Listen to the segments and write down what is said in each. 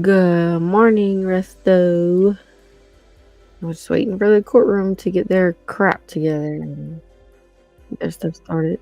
Good morning, Resto. I was just waiting for the courtroom to get their crap together and get their stuff started.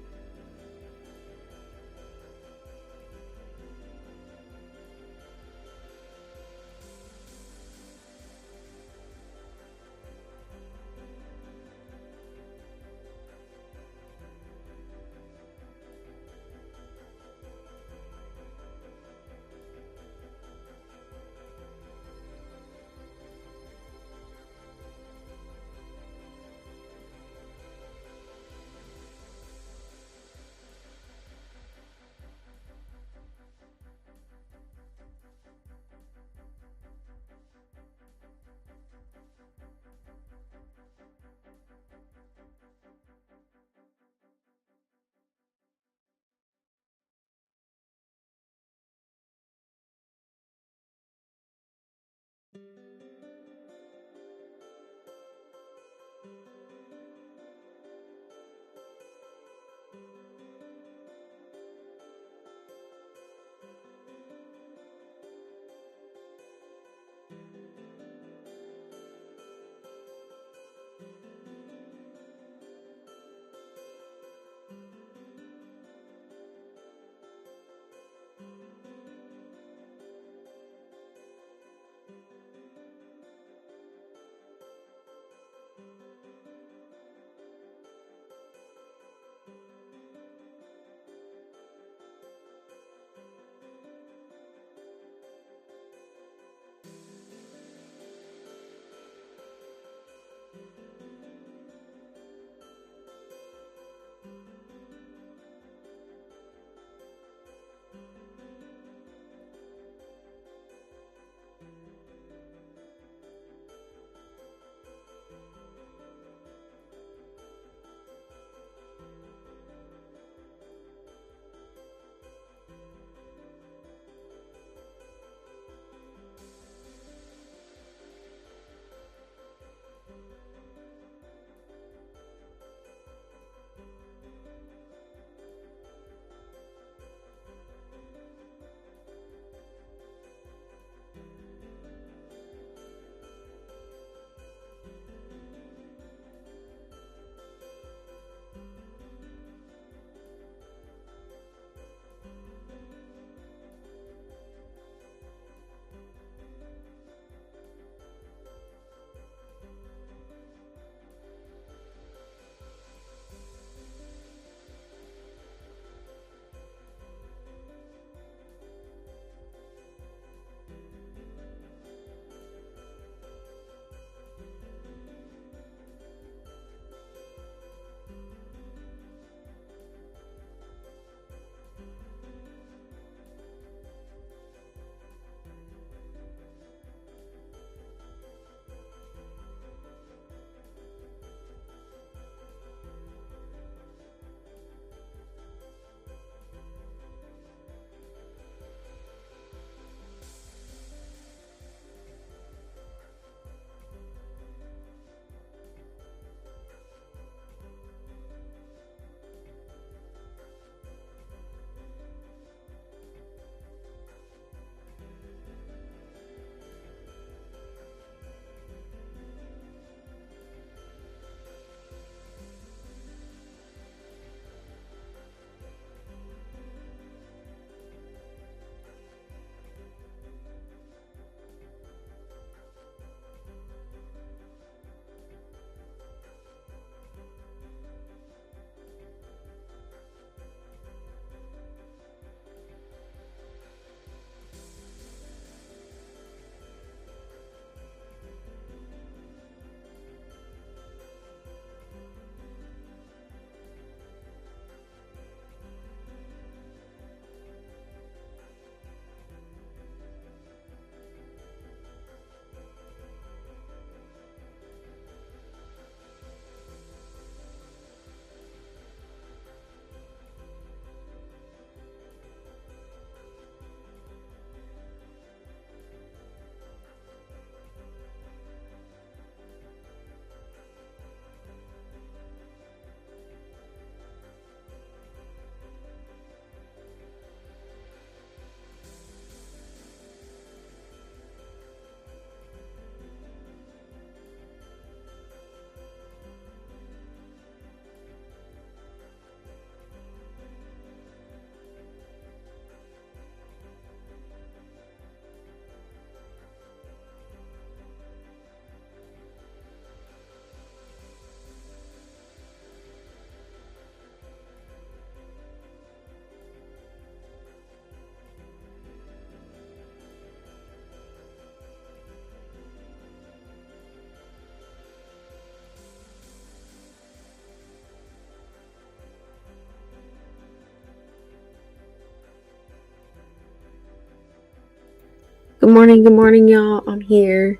Good morning, y'all. I'm here.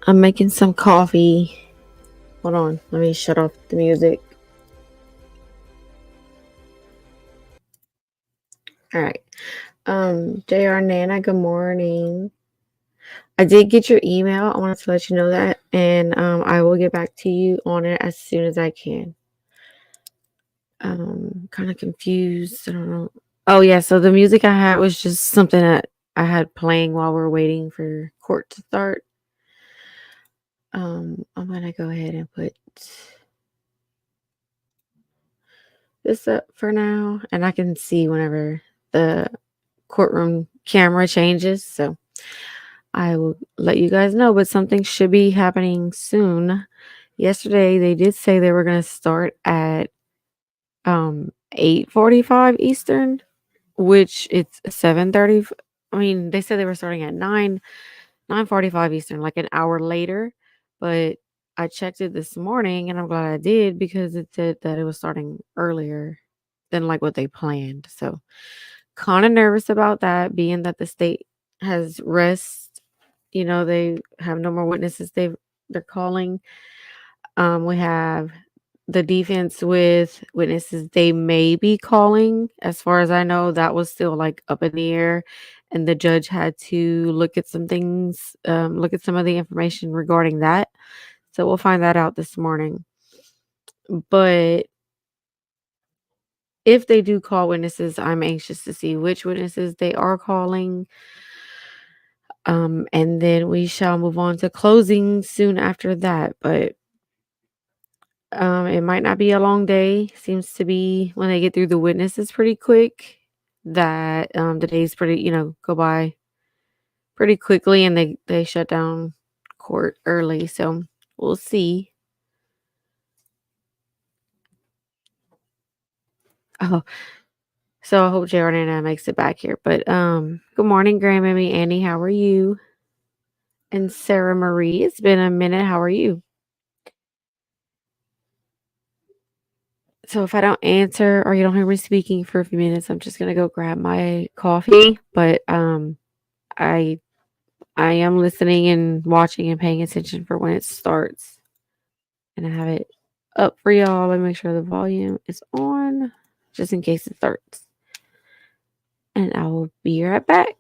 I'm making some coffee. Hold on, let me shut off the music. All right. JR Nana, good morning. I did get your email. I wanted to let you know that, and I will get back to you on it as soon as I can. Kind of confused. I don't know. Oh yeah, so the music I had was just something that I had playing while we're waiting for court to start. I'm gonna go ahead and put this up for now, and I can see whenever the courtroom camera changes. So I will let you guys know, but something should be happening soon. Yesterday they did say they were going to start at 8:45 Eastern, which it's 7:30. I mean, they said they were starting at 9:45 Eastern, like an hour later, but I checked it this morning and I'm glad I did because it said that it was starting earlier than like what they planned. So kind of nervous about that, being that the state has rest. They have no more witnesses they're calling. We have the defense with witnesses they may be calling. As far as I know, that was still like up in the air, and the judge had to look at some things, look at some of the information regarding that. So we'll find that out this morning. But if they do call witnesses, I'm anxious to see which witnesses they are calling. And then we shall move on to closing soon after that. But it might not be a long day. Seems to be when they get through the witnesses pretty quick. That the days pretty, go by pretty quickly, and they shut down court early. So we'll see. Oh, so I hope Jordan makes it back here. But good morning, Grandmammy Annie. How are you? And Sarah Marie, it's been a minute. How are you? So if I don't answer or you don't hear me speaking for a few minutes, I'm just gonna go grab my coffee. But I I am listening and watching and paying attention for when it starts. And I have it up for y'all. Let me make sure the volume is on just in case it starts. And I will be right back.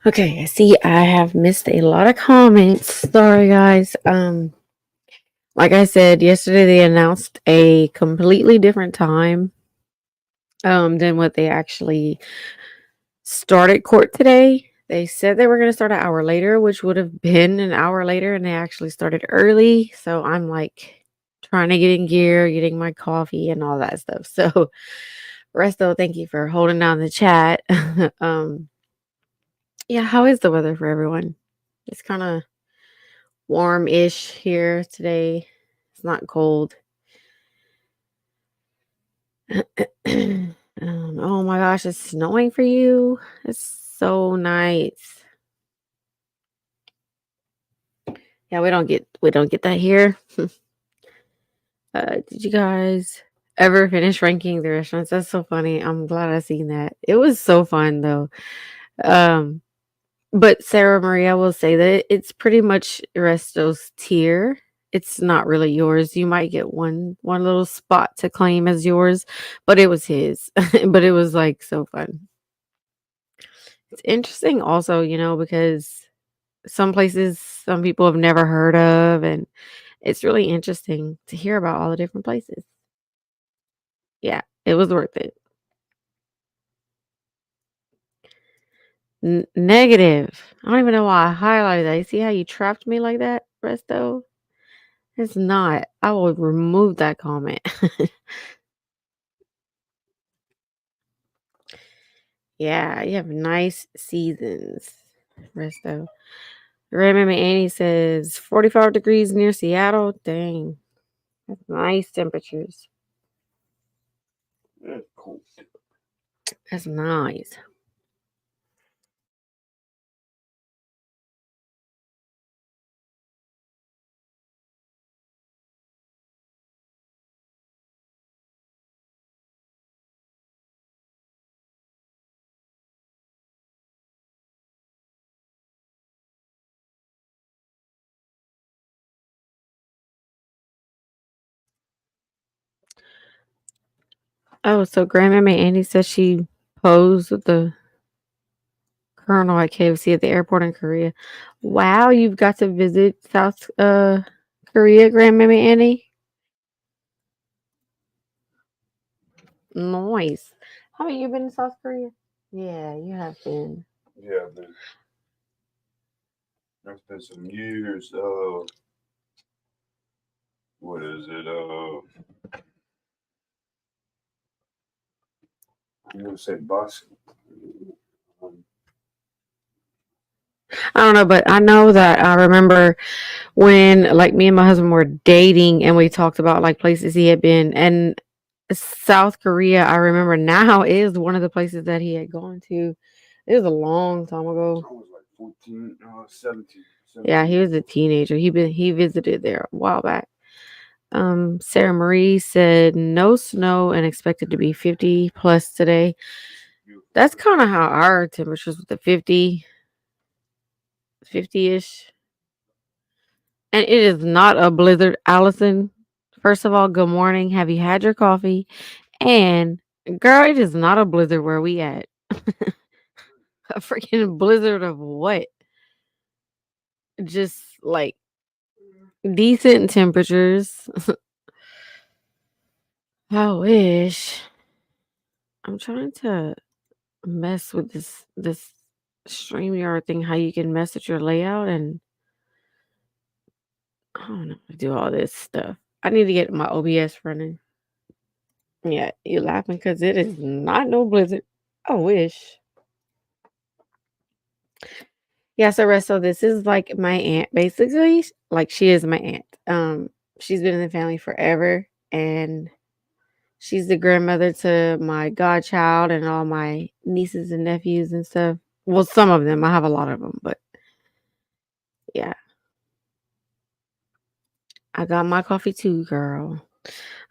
Okay, I see I have missed a lot of comments. Sorry guys. Like I said, yesterday they announced a completely different time than what they actually started court today. They said they were going to start an hour later, which would have been an hour later, and they actually started early. So I'm like trying to get in gear, getting my coffee and all that stuff. So Resto, thank you for holding down the chat. um, yeah, how is the weather for everyone? It's kind of warm-ish here today. It's not cold. Oh my gosh, it's snowing for you. It's so nice. Yeah, we don't get that here. Did you guys ever finish ranking the restaurants? That's so funny. I'm glad I seen that. It was so fun though. Um, but Sarah Marie, I will say that it's pretty much Resto's tier. It's not really yours. You might get one little spot to claim as yours, but it was his. But it was like so fun. It's interesting also, because some places some people have never heard of, and it's really interesting to hear about all the different places. Yeah, it was worth it. Negative. I don't even know why I highlighted that. You see how you trapped me like that, Resto? It's not. I will remove that comment. Yeah, you have nice seasons, Resto. Remember Annie says 45 degrees near Seattle. Dang, that's nice temperatures. That's nice. Oh, so Grandmama Annie says she posed with the colonel at KFC at the airport in Korea. Wow, you've got to visit South Korea, Grandmama Annie. Nice. How many you been to South Korea? Yeah, you have been. I don't know, but I know that I remember when like me and my husband were dating and we talked about like places he had been, and South Korea, I remember now, is one of the places that he had gone to. It was a long time ago. Yeah, he was a teenager. He visited there a while back. Sarah Marie said no snow and expected to be 50 plus today. That's kind of how our temperatures with the 50-ish. And it is not a blizzard, Allison. First of all, good morning. Have you had your coffee? And girl, it is not a blizzard where we at. A freaking blizzard of what? Just like decent temperatures. I wish. I'm trying to mess with this StreamYard thing, how you can message your layout, and I don't know how to do all this stuff. I need to get my OBS running. Yeah, you laughing because it is not no blizzard. I wish. Yeah, so Resto, this is like my aunt basically. Like she is my aunt. She's been in the family forever, and she's the grandmother to my godchild and all my nieces and nephews and stuff. Well, some of them. I have a lot of them, but yeah, I got my coffee too, girl.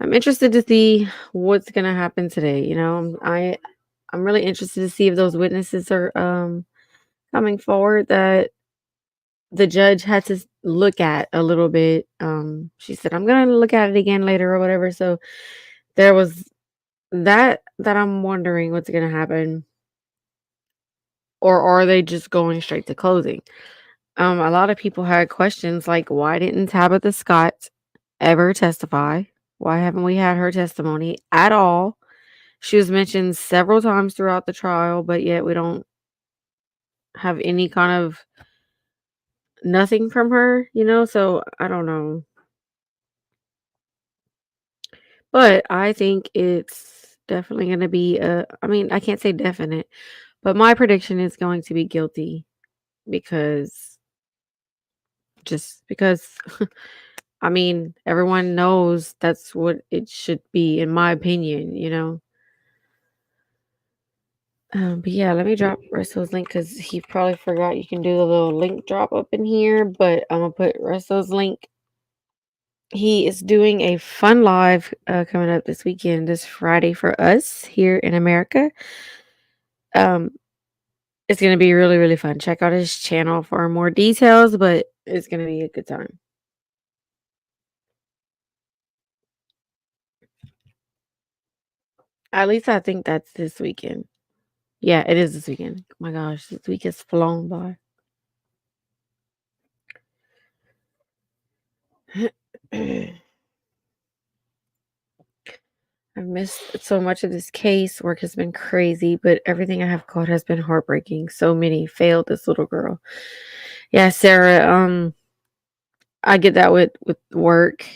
I'm interested to see what's gonna happen today. I'm really interested to see if those witnesses are coming forward that the judge had to look at a little bit. She said, "I'm gonna look at it again later or whatever." So there was that I'm wondering what's gonna happen, or are they just going straight to closing? A lot of people had questions like, why didn't Tabitha Scott ever testify? Why haven't we had her testimony at all? She was mentioned several times throughout the trial, but yet we don't have any kind of nothing from her. So I don't know. But I think it's definitely gonna be, I mean, I can't say definite, but my prediction is going to be guilty because just because I mean, everyone knows that's what it should be, in my opinion, you know? But yeah, let me drop Russell's link because he probably forgot you can do the little link drop up in here, but I'm gonna put Russell's link. He is doing a fun live coming up this weekend, this Friday for us here in America. Um, it's gonna be really, really fun. Check out his channel for more details, but it's gonna be a good time. At least I think that's this weekend. Yeah, it is this weekend. Oh my gosh, this week has flown by. I've missed so much of this case. Work has been crazy, but everything I have caught has been heartbreaking. So many failed this little girl. Yeah, Sarah, I get that with work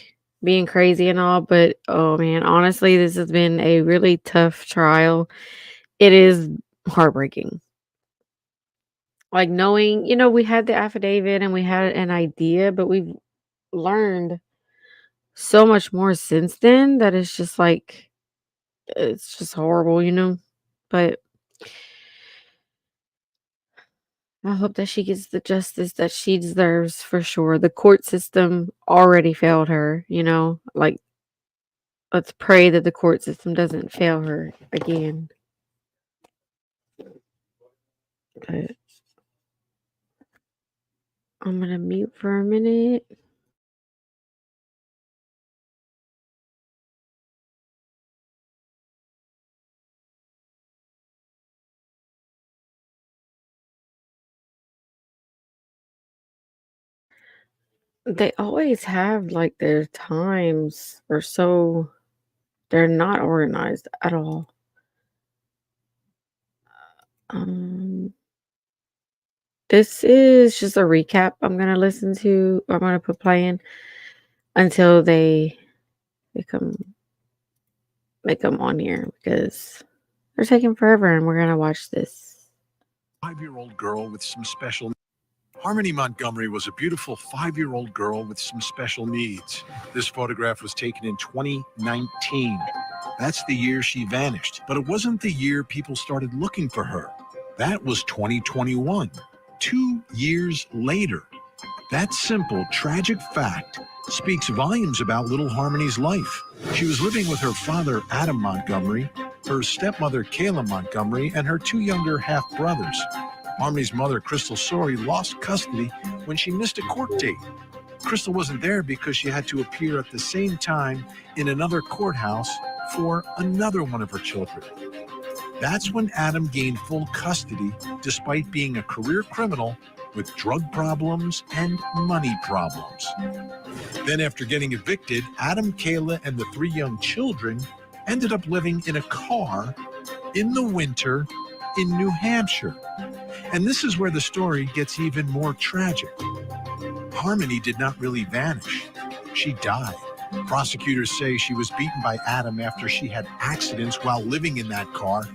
being crazy and all, but oh man, honestly, this has been a really tough trial. It is heartbreaking. Like knowing, we had the affidavit and we had an idea, but we've learned so much more since then that it's just like it's just horrible. But I hope that she gets the justice that she deserves for sure. The court system already failed her. Like, let's pray that the court system doesn't fail her again. But I'm going to mute for a minute. They always have like their times or so. They're not organized at all. Um, this is just a recap I'm gonna listen to. I'm gonna put playing until they come on here because they're taking forever, and we're gonna watch this. 5-year-old girl with some special. Harmony Montgomery was a beautiful 5-year-old girl with some special needs. This photograph was taken in 2019. That's the year she vanished, but it wasn't the year people started looking for her. That was 2021, 2 years later. That simple, tragic fact speaks volumes about little Harmony's life. She was living with her father, Adam Montgomery, her stepmother, Kayla Montgomery, and her 2 younger half-brothers. Harmony's mother, Crystal Sorey, lost custody when she missed a court date. Crystal wasn't there because she had to appear at the same time in another courthouse for another one of her children. That's when Adam gained full custody, despite being a career criminal with drug problems and money problems. Then after getting evicted, Adam, Kayla, and the 3 young children ended up living in a car in the winter in New Hampshire. And this is where the story gets even more tragic. Harmony did not really vanish. She died. Prosecutors say she was beaten by Adam after she had accidents while living in that car.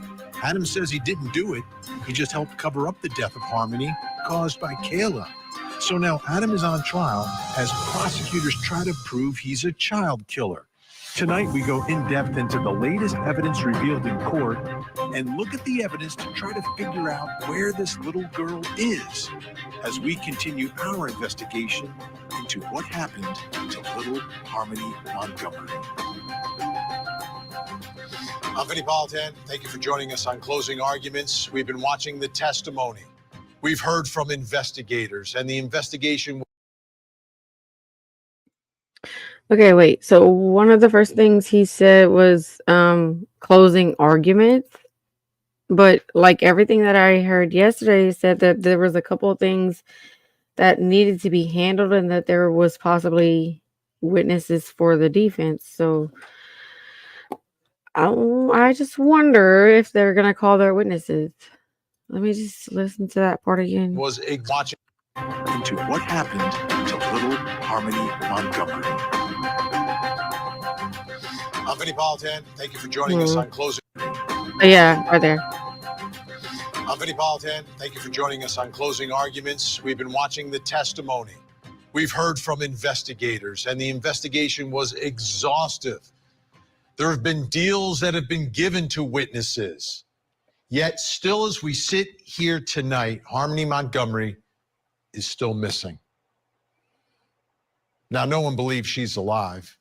Adam says he didn't do it. He just helped cover up the death of Harmony caused by Kayla. So now Adam is on trial as prosecutors try to prove he's a child killer. Tonight, we go in depth into the latest evidence revealed in court and look at the evidence to try to figure out where this little girl is as we continue our investigation into what happened to little Harmony Montgomery. I'm Vinny Politan. Thank you for joining us on Closing Arguments. We've been watching the testimony. We've heard from investigators, and the investigation. Okay, wait. So one of the first things he said was closing arguments. But like everything that I heard yesterday said that there was a couple of things that needed to be handled and that there was possibly witnesses for the defense. So I just wonder if they're going to call their witnesses. Let me just listen to that part again. Was watching into what happened to little Harmony Montgomery. I'm Vinny Politan. Thank you for joining us on Closing. Yeah, right there. I'm Vinny Politan. Thank you for joining us on Closing Arguments. We've been watching the testimony. We've heard from investigators, and the investigation was exhaustive. There have been deals that have been given to witnesses. Yet, still, as we sit here tonight, Harmony Montgomery is still missing. Now, no one believes she's alive.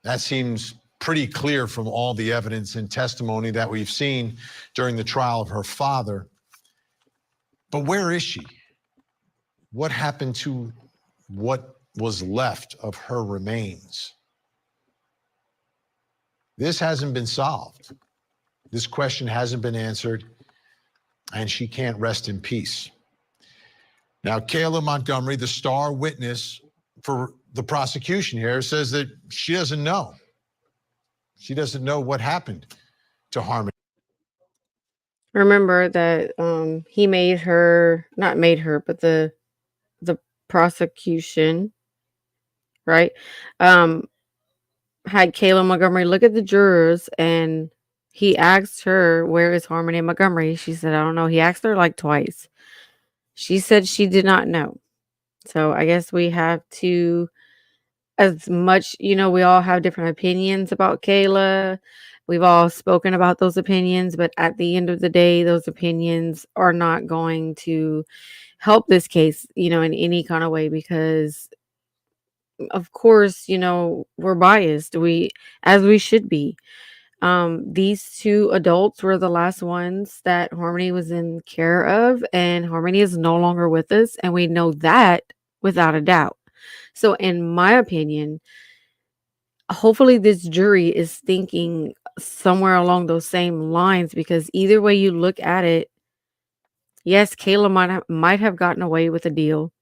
That seems pretty clear from all the evidence and testimony that we've seen during the trial of her father. But where is she? What happened to what was left of her remains? This hasn't been solved. This question hasn't been answered, and she can't rest in peace. Now, Kayla Montgomery, the star witness for the prosecution here, says that she doesn't know. She doesn't know what happened to Harmony. Remember that he made her, not made her, but the prosecution, right? Um had Kayla Montgomery look at the jurors, and he asked her, "Where is Harmony Montgomery?" She said, "I don't know." He asked her like twice. She said she did not know. So I guess we have to, as much, we all have different opinions about Kayla. We've all spoken about those opinions, but at the end of the day, those opinions are not going to help this case, in any kind of way, because of course, we're biased. As we should be. These two adults were the last ones that Harmony was in care of, and Harmony is no longer with us, and we know that without a doubt. So, in my opinion, hopefully this jury is thinking somewhere along those same lines, because either way you look at it, yes, Kayla might have gotten away with a deal.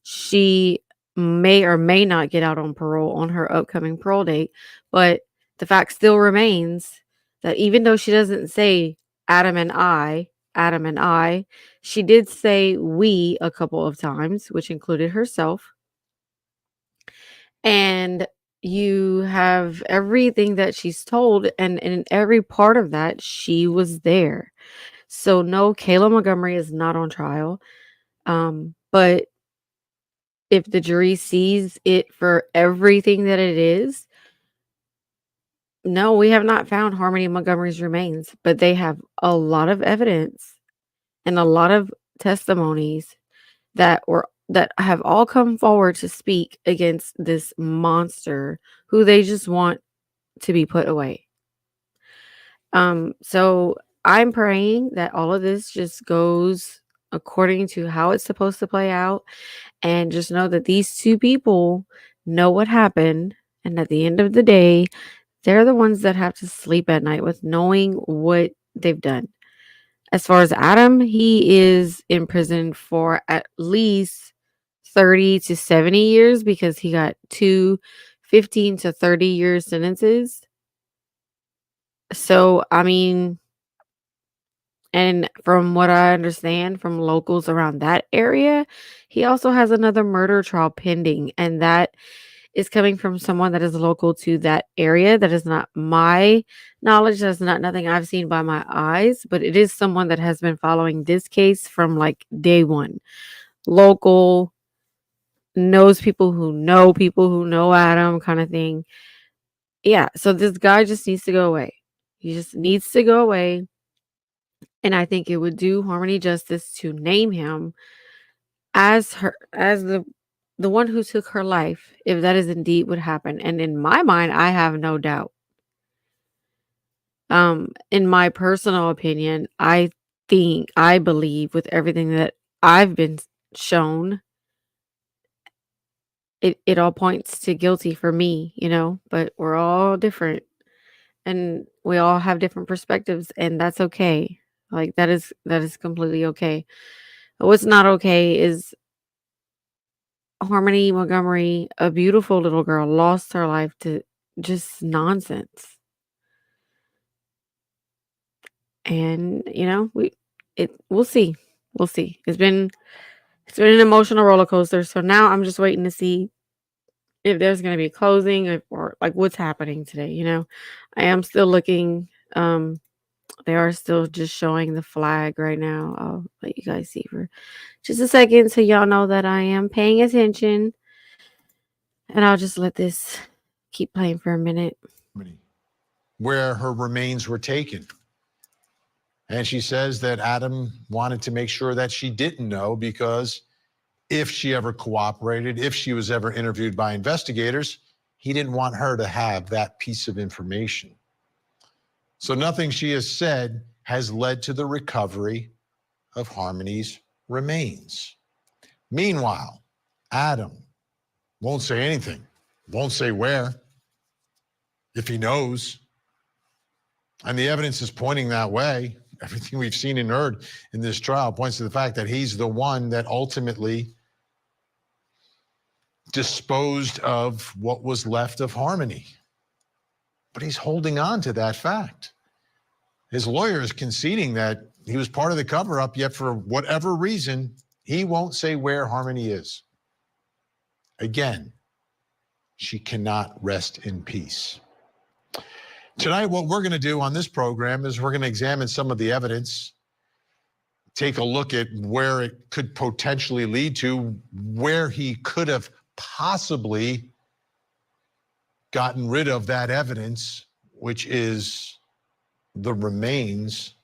She may or may not get out on parole on her upcoming parole date, but the fact still remains that even though she doesn't say Adam and I, Adam and I, she did say we a couple of times, which included herself. And you have everything that she's told, and in every part of that, she was there. So no, Kayla Montgomery is not on trial. But if the jury sees it for everything that it is, no, we have not found Harmony Montgomery's remains, but they have a lot of evidence and a lot of testimonies that have all come forward to speak against this monster who they just want to be put away. So I'm praying that all of this just goes according to how it's supposed to play out, and just know that these two people know what happened, and at the end of the day, they're the ones that have to sleep at night with knowing what they've done. As far as Adam, he is in prison for at least 30 to 70 years, because he got two 15 to 30 year sentences. So, I mean, and from what I understand from locals around that area, he also has another murder trial pending. And that is coming from someone that is local to that area. That is not my knowledge. That's not nothing I've seen by my eyes, but it is someone that has been following this case from like day one. Local, knows people who know Adam, kind of thing. Yeah. So this guy just needs to go away. He just needs to go away. And I think it would do Harmony justice to name him as the one who took her life, if that is indeed what happened. And in my mind, I have no doubt. In my personal opinion, I believe with everything that I've been shown, it all points to guilty for me, but we're all different, and we all have different perspectives, and that's okay. Like that is completely okay. But what's not okay is Harmony Montgomery, a beautiful little girl, lost her life to just nonsense. And we'll see. We'll see. It's been an emotional roller coaster. So now I'm just waiting to see if there's going to be closing, or like what's happening today. I am still looking They are still just showing the flag right now. I'll let you guys see for just a second so y'all know that I am paying attention. And I'll just let this keep playing for a minute. Where her remains were taken. And she says that Adam wanted to make sure that she didn't know, because if she ever cooperated, if she was ever interviewed by investigators, he didn't want her to have that piece of information. So nothing she has said has led to the recovery of Harmony's remains. Meanwhile, Adam won't say anything, won't say where, if he knows. And the evidence is pointing that way. Everything we've seen and heard in this trial points to the fact that he's the one that ultimately disposed of what was left of Harmony. But he's holding on to that fact. His lawyer is conceding that he was part of the cover-up, yet for whatever reason, he won't say where Harmony is. Again, she cannot rest in peace. Tonight, what we're going to do on this program is we're going to examine some of the evidence, take a look at where it could potentially lead to, where he could have possibly gotten rid of that evidence, which is the remains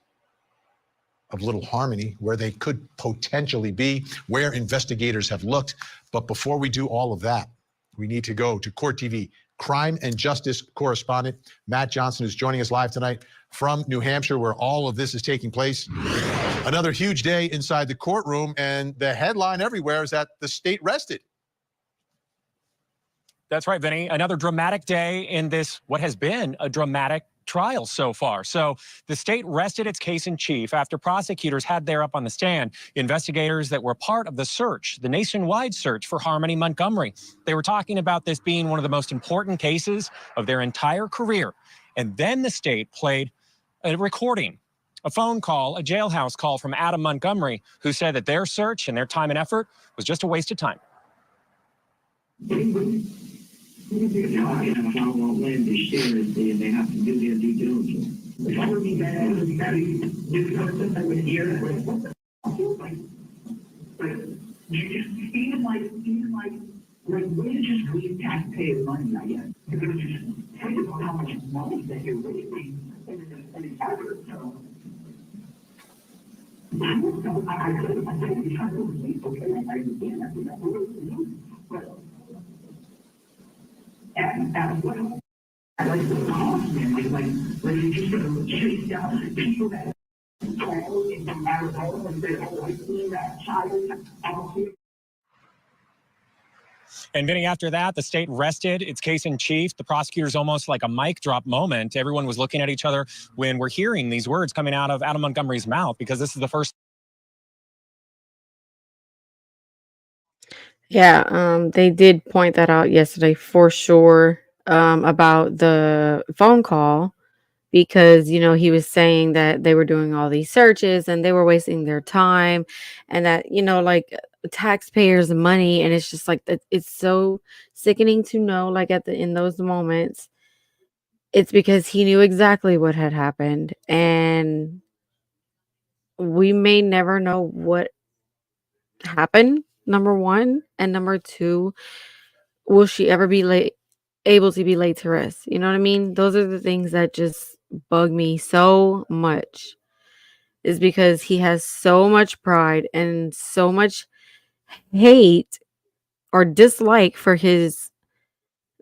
of little Harmony, where they could potentially be, where investigators have looked. But before we do all of that, we need to go to Court TV crime and justice correspondent Matt Johnson, who's joining us live tonight from New Hampshire, where all of this is taking place. Another huge day inside the courtroom, and the headline everywhere is that the state rested. That's right, Vinny. Another dramatic day in this, what has been a dramatic trial so far. So the state rested its case in chief after prosecutors had there up on the stand investigators that were part of the search, the nationwide search for Harmony Montgomery. They were talking about this being one of the most important cases of their entire career. And then the state played a recording, a phone call, a jailhouse call from Adam Montgomery, who said that their search and their time and effort was just a waste of time. How outlandish seriously they have to do their due diligence. That would be bad. Due diligence that would hear like we're just reading taxpayer money, I guess. Because just think about how much money that you're wasting in the effort. So I couldn't be trying to believe, okay, I understand that, but at what I like the cost, man, like you just gonna chase down people that call in from Arizona and say, oh, I seen that child out here. And Vinny, after that, the state rested its case in chief. The prosecutors, almost like a mic drop moment. Everyone was looking at each other when we're hearing these words coming out of Adam Montgomery's mouth, because this is the first. Yeah, they did point that out yesterday for sure, about the phone call, because he was saying that they were doing all these searches and they were wasting their time, and that like taxpayers' money, and it's just like that. It's so sickening to know, like in those moments, it's because he knew exactly what had happened, and we may never know what happened. Number one, and number two, will she ever be able to be laid to rest? You know what I mean? Those are the things that just bug me so much, is because he has so much pride and so much hate or dislike for his,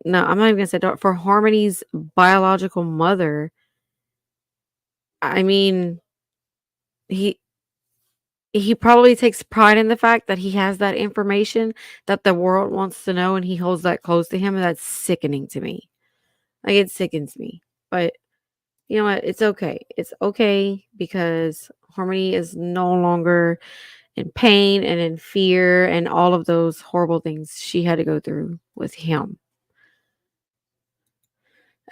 no, I'm not even gonna say for Harmony's biological mother. I mean, he he probably takes pride in the fact that he has that information that the world wants to know, and he holds that close to him, and that's sickening to me. Like, it sickens me. But you know what? It's okay. It's okay, because Harmony is no longer in pain and in fear and all of those horrible things she had to go through with him.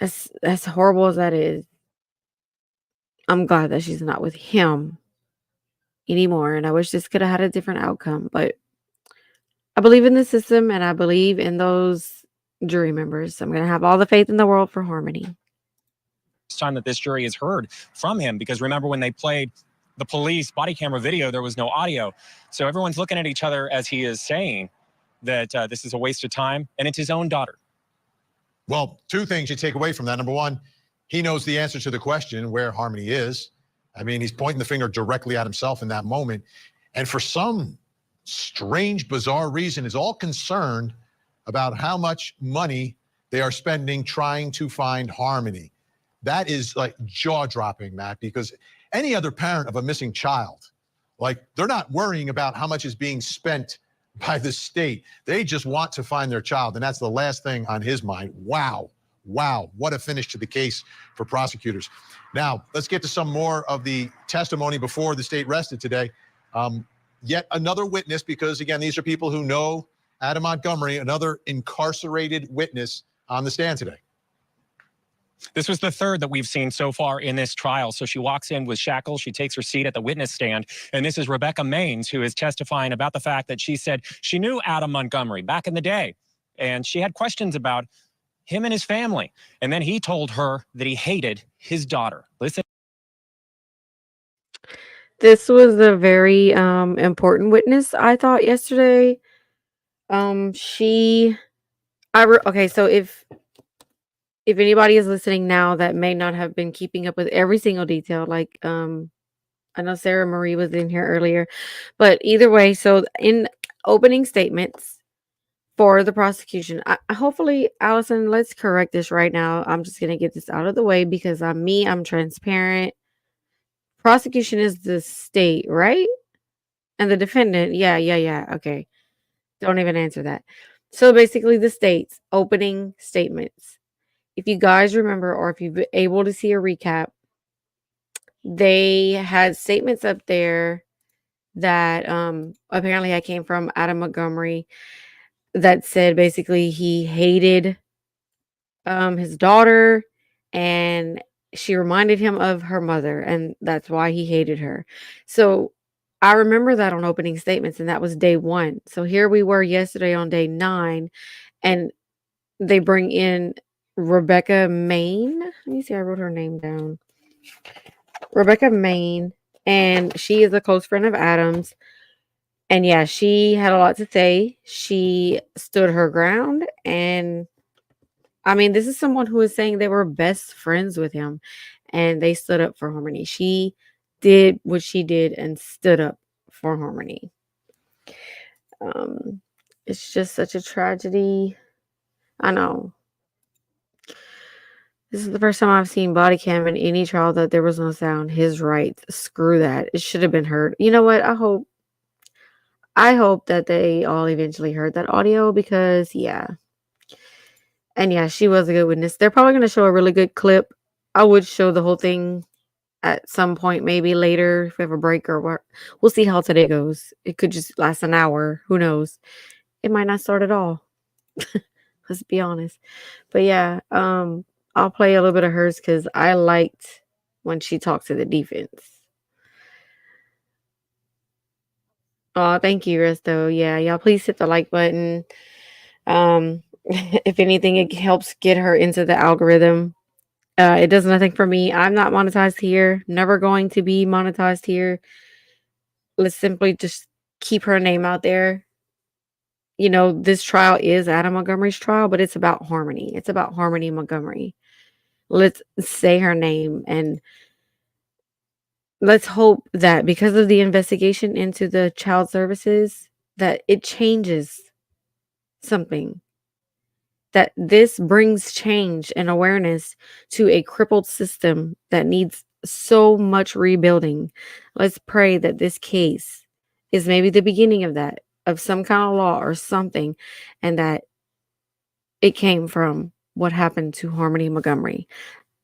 As horrible as that is, I'm glad that she's not with him anymore. And I wish this could have had a different outcome. But I believe in the system, and I believe in those jury members. I'm going to have all the faith in the world for Harmony. time that this jury has heard from him, because remember when they played the police body camera video, there was no audio. So everyone's looking at each other as he is saying that this is a waste of time, and it's his own daughter. Well, two things you take away from that. Number one, he knows the answer to the question where Harmony is. I mean, he's pointing the finger directly at himself in that moment. And for some strange, bizarre reason, is all concerned about how much money they are spending trying to find Harmony. That is like jaw-dropping, Matt, because any other parent of a missing child, like, they're not worrying about how much is being spent by the state. They just want to find their child, and that's the last thing on his mind. Wow. Wow, what a finish to the case for prosecutors. Now, let's get to some more of the testimony before the state rested today. Yet another witness, because again, these are people who know Adam Montgomery, another incarcerated witness on the stand today. This was the third that we've seen so far in this trial. So she walks in with shackles. She takes her seat at the witness stand. And this is Rebecca Maines, who is testifying about the fact that she said she knew Adam Montgomery back in the day. And she had questions about him and his family. And then he told her that he hated his daughter. Listen. This was a very important witness, I thought, yesterday. Okay, so if anybody is listening now that may not have been keeping up with every single detail, like I know Sarah Marie was in here earlier, but either way, so in opening statements for the prosecution, hopefully, Allison, let's correct this right now. I'm just gonna get this out of the way because I'm transparent. Prosecution is the state, right? And the defendant, yeah. Okay, don't even answer that. So basically, the state's opening statements. If you guys remember, or if you've been able to see a recap, they had statements up there that apparently I came from Adam Montgomery that said basically he hated his daughter and she reminded him of her mother, and that's why he hated her. So I remember that on opening statements, and that was day 1. So here we were yesterday on day 9, and they bring in Rebecca Maine. Let me see, I wrote her name down. Rebecca Maine, and she is a close friend of Adam's. And yeah, she had a lot to say. She stood her ground, and I mean, this is someone who is saying they were best friends with him, and they stood up for Harmony. She did what she did and stood up for Harmony. It's just such a tragedy. I know. This is the first time I've seen body cam in any trial that there was no sound. His right. Screw that. It should have been heard. You know what? I hope that they all eventually heard that audio because, yeah. And yeah, she was a good witness. They're probably going to show a really good clip. I would show the whole thing at some point, maybe later if we have a break or what. We'll see how today goes. It could just last an hour. Who knows? It might not start at all. Let's be honest. But yeah, I'll play a little bit of hers because I liked when she talked to the defense. Oh, thank you, Resto. Yeah, y'all please hit the like button. If anything, it helps get her into the algorithm. It does nothing for me. I'm not monetized here. Never going to be monetized here. Let's simply just keep her name out there. You know, this trial is Adam Montgomery's trial, but it's about Harmony. It's about Harmony Montgomery. Let's say her name, and let's hope that because of the investigation into the child services, that it changes something. That this brings change and awareness to a crippled system that needs so much rebuilding. Let's pray that this case is maybe the beginning of that, of some kind of law or something, and that it came from what happened to Harmony Montgomery.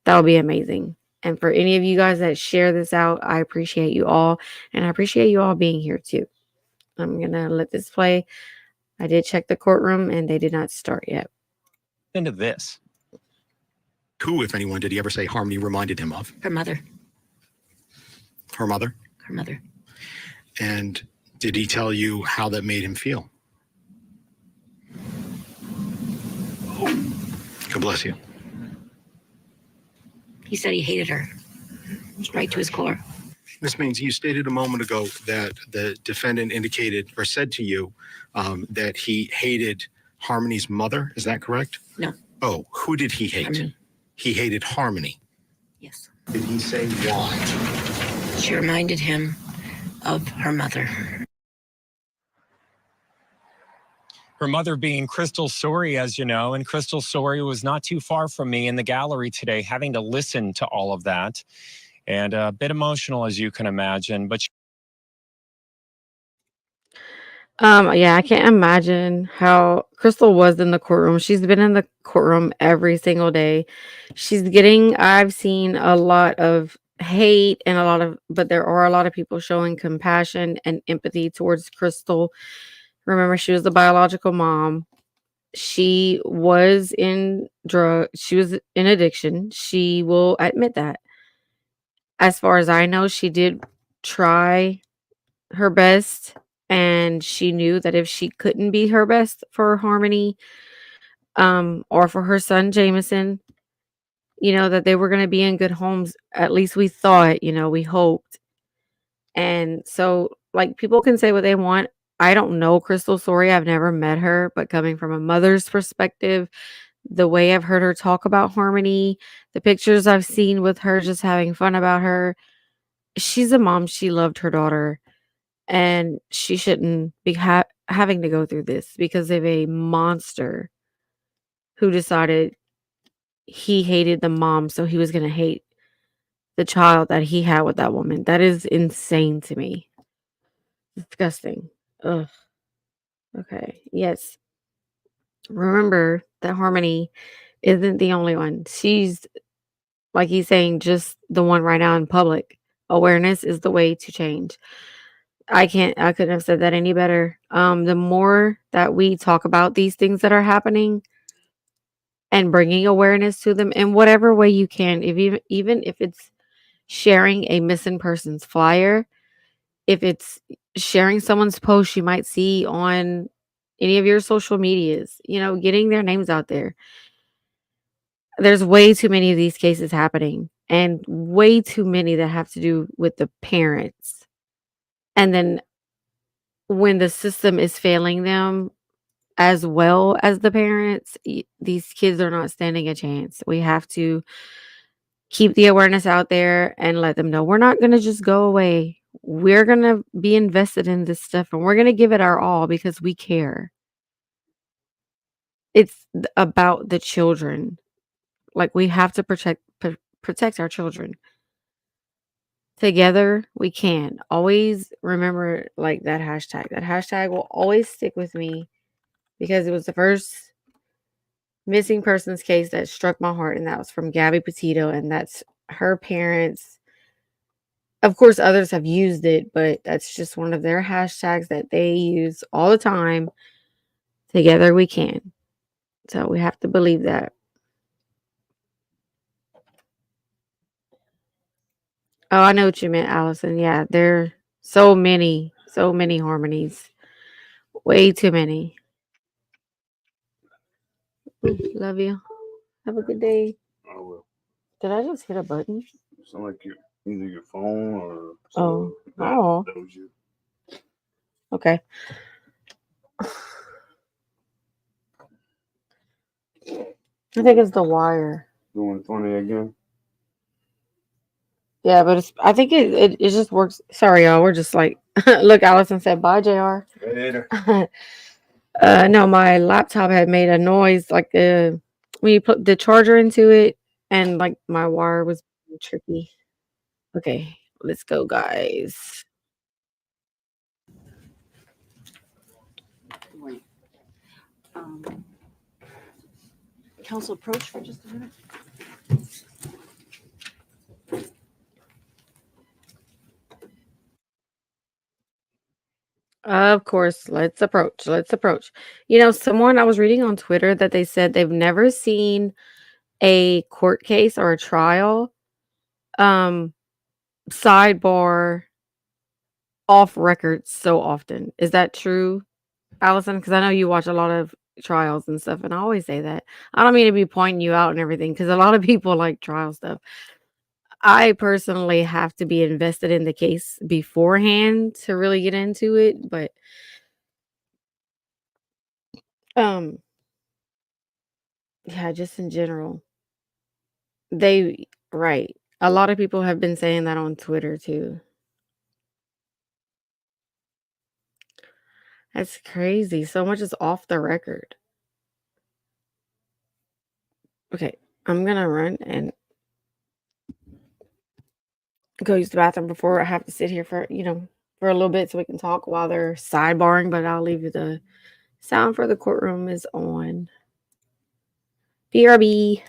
That would be amazing. And for any of you guys that share this out, I appreciate you all, and I appreciate you all being here too. I'm going to let this play. I did check the courtroom, and they did not start yet. Into this. Who, if anyone, did he ever say Harmony reminded him of? Her mother. Her mother? Her mother. And did he tell you how that made him feel? God bless you. He said he hated her right to his core. Ms. Means, you stated a moment ago that the defendant indicated or said to you that he hated Harmony's mother. Is that correct? No. Oh, who did he hate? Harmony. He hated Harmony. Yes. Did he say why? She reminded him of her mother. Her mother being Crystal Sorey, as you know, and Crystal Sorey was not too far from me in the gallery today, having to listen to all of that. And a bit emotional, as you can imagine. But Yeah, I can't imagine how Crystal was in the courtroom. She's been in the courtroom every single day. I've seen a lot of hate and but there are a lot of people showing compassion and empathy towards Crystal. Remember, she was the biological mom. She was she was in addiction. She will admit that. As far as I know, she did try her best, and she knew that if she couldn't be her best for Harmony, or for her son Jameson, that they were going to be in good homes. At least we thought, we hoped. And so, like, people can say what they want. I don't know Crystal Sorey. I've never met her, but coming from a mother's perspective, the way I've heard her talk about Harmony, the pictures I've seen with her just having fun about her, she's a mom. She loved her daughter, and she shouldn't be having to go through this because of a monster who decided he hated the mom, so he was going to hate the child that he had with that woman. That is insane to me. Disgusting. Ugh. Okay. Yes. Remember that Harmony isn't the only one. She's, like he's saying, just the one right now in public. Awareness is the way to change. I couldn't have said that any better. The more that we talk about these things that are happening and bringing awareness to them in whatever way you can, even if it's sharing a missing person's flyer, if it's sharing someone's post you might see on any of your social medias, getting their names out there. There's way too many of these cases happening, and way too many that have to do with the parents. And then when the system is failing them as well as the parents, these kids are not standing a chance. We have to keep the awareness out there and let them know we're not going to just go away. We're going to be invested in this stuff, and we're going to give it our all because we care. It's about the children. Like, we have to protect our children. Together we can. Always remember, like, that hashtag. That hashtag will always stick with me because it was the first missing persons case that struck my heart, and that was from Gabby Petito, and that's her parents. Of course, others have used it, but that's just one of their hashtags that they use all the time. Together we can. So we have to believe that. Oh, I know what you meant, Allison. Yeah, there are so many harmonies. Way too many. Love you. Have a good day. I will. Did I just hit a button? Sound like either your phone or Oh. that was you. Okay. I think it's the wire. Doing funny again. Yeah, but I think it just works. Sorry, y'all. We're just like, look, Allison said, bye, JR. Later. No, my laptop had made a noise like when you put the charger into it, and like my wire was tricky. Okay, let's go, guys. Wait. Council approach for just a minute. Of course, let's approach. Let's approach. Someone I was reading on Twitter that they said they've never seen a court case or a trial um sidebar off record so often. Is that true, Allison? Because I know you watch a lot of trials and stuff, and I always say that. I don't mean to be pointing you out and everything, because a lot of people like trial stuff. I personally have to be invested in the case beforehand to really get into it, but um yeah, just in general. They right. A lot of people have been saying that on Twitter too. That's crazy. So much is off the record. Okay, I'm gonna run and go use the bathroom before I have to sit here for, for a little bit so we can talk while they're sidebarring, but I'll leave you the sound for the courtroom is on. BRB.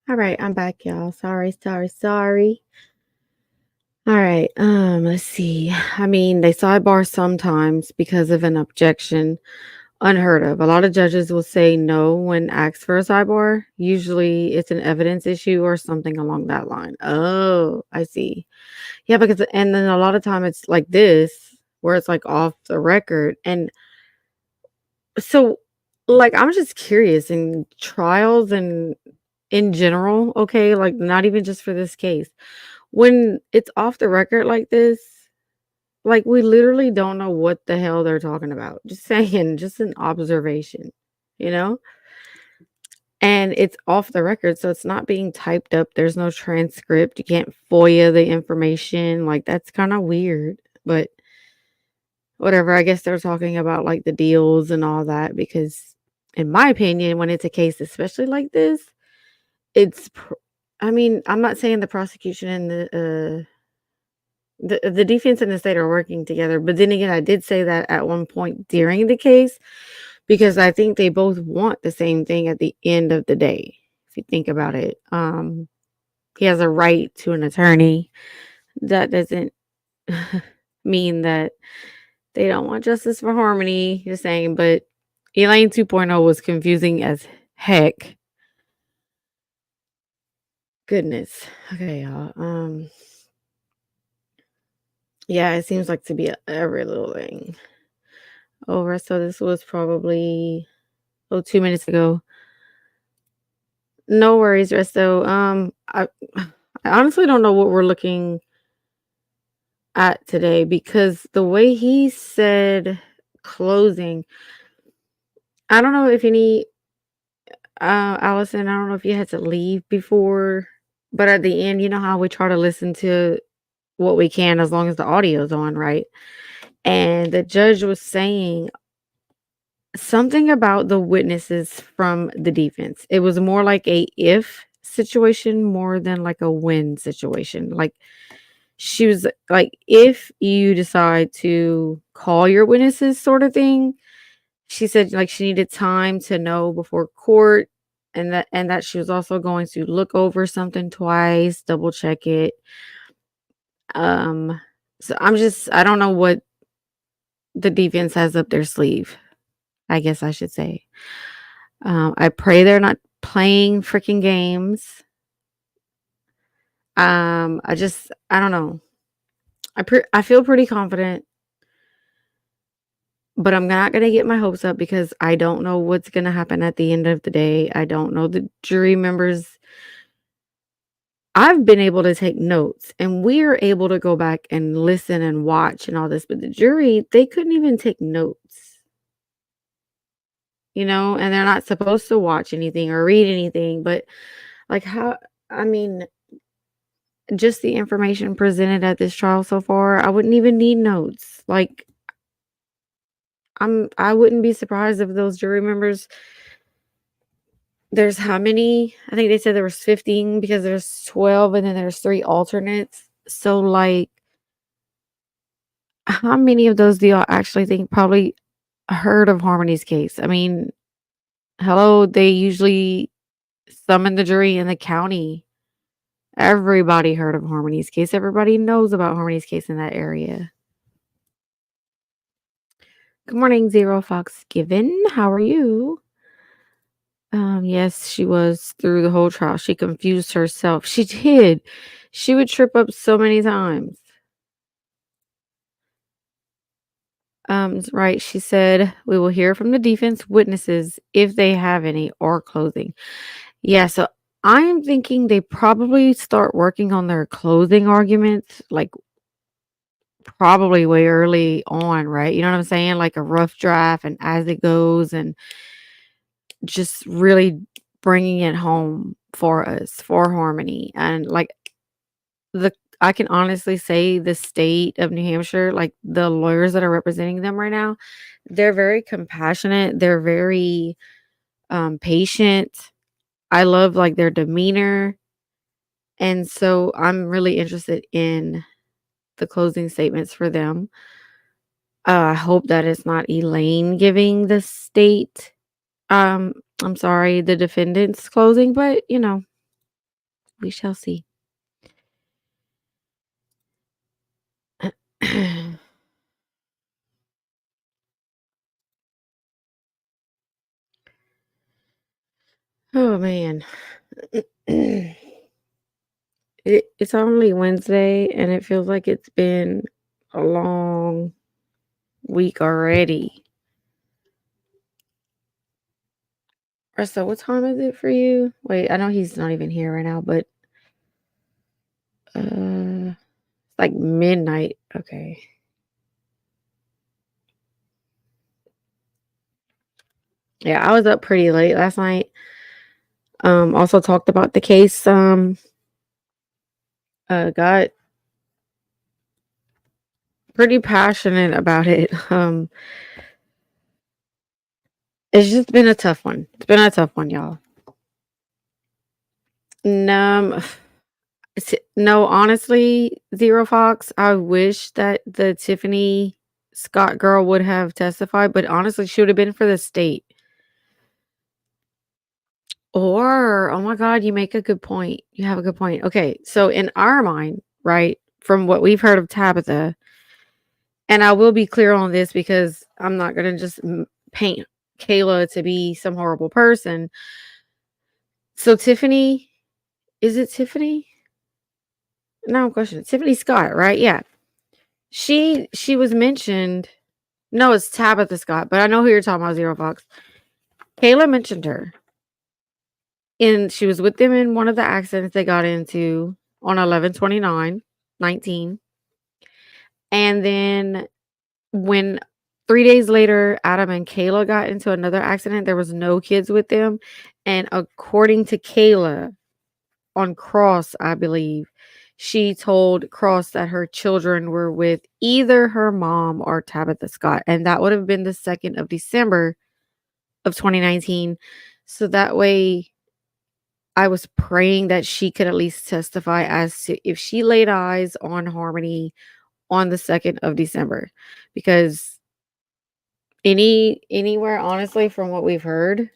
All right, I'm back, y'all. Sorry. All right, let's see. I mean, they sidebar sometimes because of an objection. Unheard of. A lot of judges will say no when asked for a sidebar. Usually it's an evidence issue or something along that line. Oh, I see. Yeah, because and then a lot of time it's like this, where it's like off the record. And so like I'm just curious in trials and in general, okay, like not even just for this case. When it's off the record like this, like we literally don't know what the hell they're talking about. Just saying, just an observation, you know? And it's off the record, so it's not being typed up. There's no transcript. You can't FOIA the information. Like that's kind of weird, but whatever. I guess they're talking about like the deals and all that because in my opinion, when it's a case especially like this, it's I mean, I'm not saying the prosecution and the defense and the state are working together, but then again, I did say that at one point during the case because I think they both want the same thing at the end of the day. If you think about it, he has a right to an attorney. That doesn't mean that they don't want justice for Harmony. Just saying, but Elaine 2.0 was confusing as heck. Goodness. Okay, y'all. Yeah, it seems like to be every little thing over. So this was probably 2 minutes ago. No worries, Resto. I honestly don't know what we're looking at today because the way he said closing, I don't know if any Allison, I don't know if you had to leave before, but at the end, you know how we try to listen to what we can as long as the audio's on, right? And the judge was saying something about the witnesses from the defense. It was more like a if situation more than like a when situation. Like she was like, if you decide to call your witnesses, sort of thing. She said like she needed time to know before court, and that she was also going to look over something twice, double check it. Um so I don't know what the defense has up their sleeve, I guess I should say. I pray they're not playing freaking games. I don't know. I feel pretty confident, but I'm not gonna get my hopes up because I don't know what's gonna happen at the end of the day. I don't know the jury members. I've been able to take notes, and we're able to go back and listen and watch and all this, but the jury, they couldn't even take notes, and they're not supposed to watch anything or read anything, but like how, I mean, just the information presented at this trial so far, I wouldn't even need notes. Like I wouldn't be surprised if those jury members, there's how many? I think they said there was 15 because there's 12 and then there's 3 alternates. So like how many of those do y'all actually think probably heard of Harmony's case? I mean, hello, they usually summon the jury in the county. Everybody heard of Harmony's case. Everybody knows about Harmony's case in that area. Good morning, Zero Fox Given. How are you? Yes, she was through the whole trial. She confused herself. She did. She would trip up so many times. Right. She said, we will hear from the defense witnesses if they have any or closing. Yeah, so I'm thinking they probably start working on their closing arguments, like probably way early on, right? You know what I'm saying? Like a rough draft and as it goes and just really bringing it home for us, for Harmony. And like I can honestly say the state of New Hampshire, like the lawyers that are representing them right now, they're very compassionate. They're very patient. I love like their demeanor. And so I'm really interested in the closing statements for them. I hope that it's not Elaine giving the state, um, I'm sorry, the defendant's closing, but we shall see. Oh man. It's only Wednesday and it feels like it's been a long week already. So what time is it for you? Wait, I know he's not even here right now, but it's like midnight. Okay. Yeah, I was up pretty late last night. Also talked about the case. Got pretty passionate about it. It's just been a tough one. It's been a tough one, y'all. No, honestly, Zero Fox, I wish that the Tiffany Scott girl would have testified, but honestly, she would have been for the state. Or, oh my God, you make a good point. You have a good point. Okay, so in our mind, right, from what we've heard of Tabitha, and I will be clear on this because I'm not going to just paint Kayla to be some horrible person. So Tiffany, is it Tiffany? No question. Tiffany Scott, right? Yeah. She was mentioned. No, it's Tabitha Scott, but I know who you're talking about, Zero Fox. Kayla mentioned her. And she was with them in one of the accidents they got into on 11/29/19. And then when 3 days later, Adam and Kayla got into another accident, there was no kids with them. And according to Kayla, on Cross, I believe, she told Cross that her children were with either her mom or Tabitha Scott, and that would have been the 2nd of December of 2019. So that way, I was praying that she could at least testify as to if she laid eyes on Harmony on the 2nd of December, because anywhere, honestly, from what we've heard,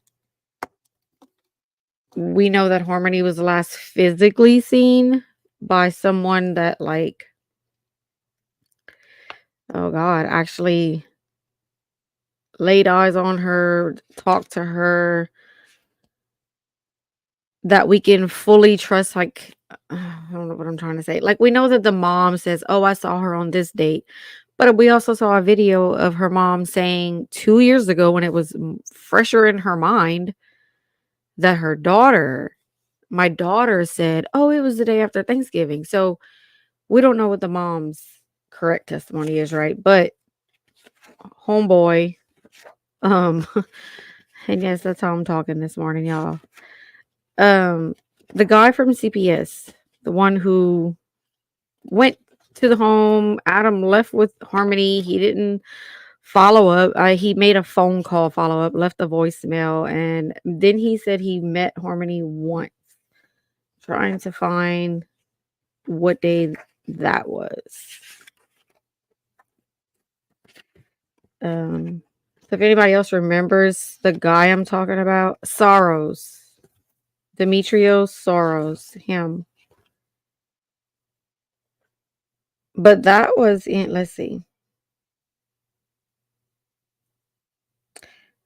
we know that Harmony was last physically seen by someone that, like, oh God, actually laid eyes on her, talked to her, that we can fully trust. Like, I don't know what I'm trying to say. Like, we know that the mom says, oh, I saw her on this date. But we also saw a video of her mom saying 2 years ago, when it was fresher in her mind, that my daughter said, oh, it was the day after Thanksgiving. So we don't know what the mom's correct testimony is, right? But homeboy, and yes, that's how I'm talking this morning, y'all. The guy from CPS, the one who went to the home, Adam left with Harmony. He didn't follow up. He made a phone call follow up, left a voicemail, and then he said he met Harmony once. Trying to find what day that was. So if anybody else remembers the guy I'm talking about, Demetrios Soros, him. But that was in, let's see.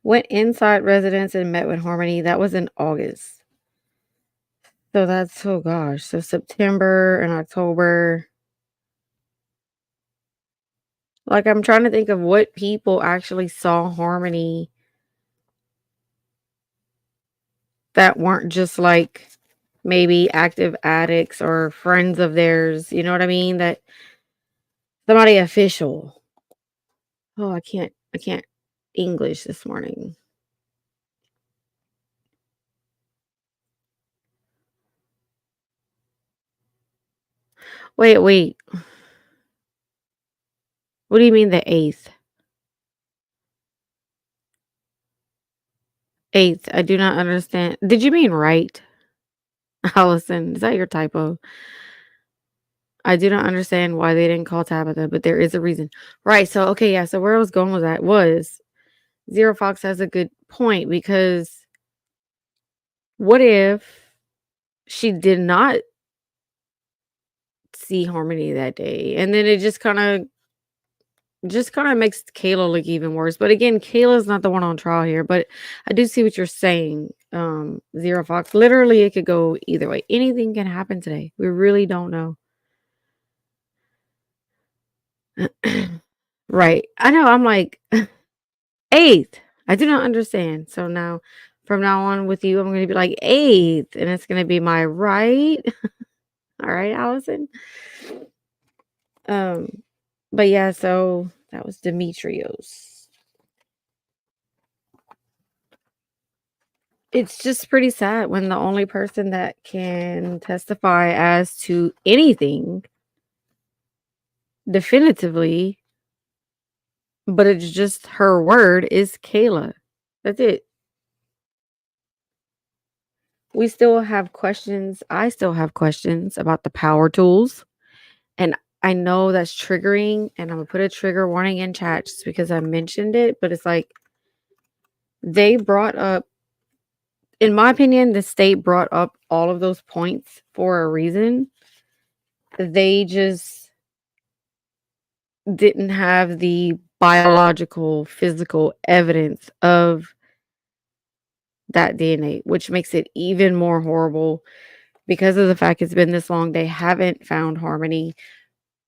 Went inside residence and met with Harmony. That was in August. So that's, oh gosh. So September and October. Like, I'm trying to think of what people actually saw Harmony that weren't just like maybe active addicts or friends of theirs. You know what I mean? That somebody official. Oh, I can't English this morning. Wait. What do you mean the 8th? 8th. I do not understand. Did you mean right? Allison, is that your typo? I do not understand why they didn't call Tabitha, but there is a reason. Right. So, okay. Yeah. So where I was going with that was Zero Fox has a good point, because what if she did not see Harmony that day? And then it just kind of makes Kayla look even worse. But again, Kayla's not the one on trial here. But I do see what you're saying, Zero Fox. Literally, it could go either way. Anything can happen today. We really don't know. Right. I know. I'm like, 8th. I do not understand. So now, from now on with you, I'm going to be like 8th, and it's going to be my right. All right, Allison. But yeah, so that was Demetrios. It's just pretty sad when the only person that can testify as to anything definitively, but it's just her word, is Kayla. That's it. We still have questions. I still have questions about the power tools. And I know that's triggering, and I'm gonna put a trigger warning in chat just because I mentioned it, but it's like they brought up, in my opinion, the state brought up all of those points for a reason. They just didn't have the biological, physical evidence of that DNA, which makes it even more horrible because of the fact it's been this long. They haven't found Harmony,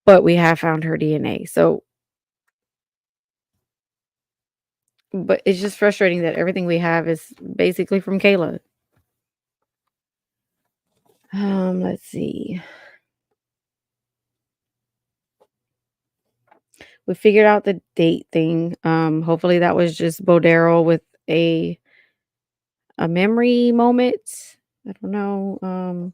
but we have found her DNA. So, but it's just frustrating that everything we have is basically from Kayla. Let's see. We figured out the date thing. Hopefully that was just Bodero with a memory moment. I don't know.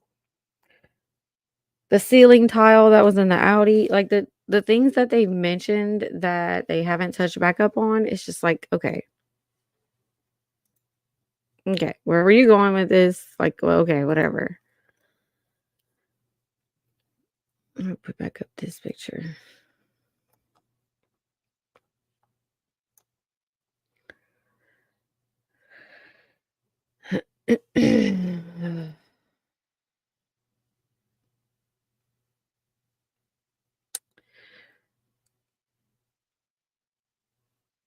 The ceiling tile that was in the Audi, like the things that they've mentioned that they haven't touched back up on, it's just like, okay. Okay, where were you going with this? Like, well, okay, whatever. I'm gonna put back up this picture.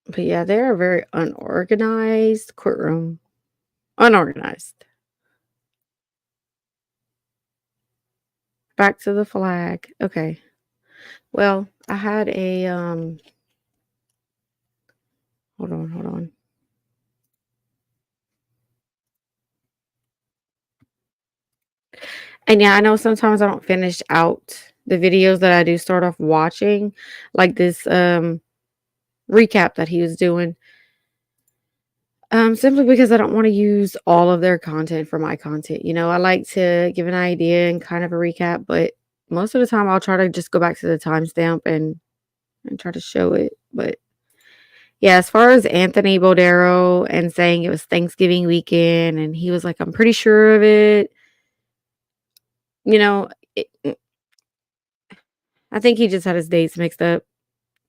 But yeah, they're a very unorganized courtroom. Unorganized. Back to the flag. Okay. Well, I had a hold on. And yeah, I know sometimes I don't finish out the videos that I do start off watching, like this recap that he was doing. Simply because I don't want to use all of their content for my content. You know, I like to give an idea and kind of a recap, but most of the time I'll try to just go back to the timestamp and try to show it. But yeah, as far as Anthony Bodero and saying it was Thanksgiving weekend, and he was like, I'm pretty sure of it. You know, I think he just had his dates mixed up.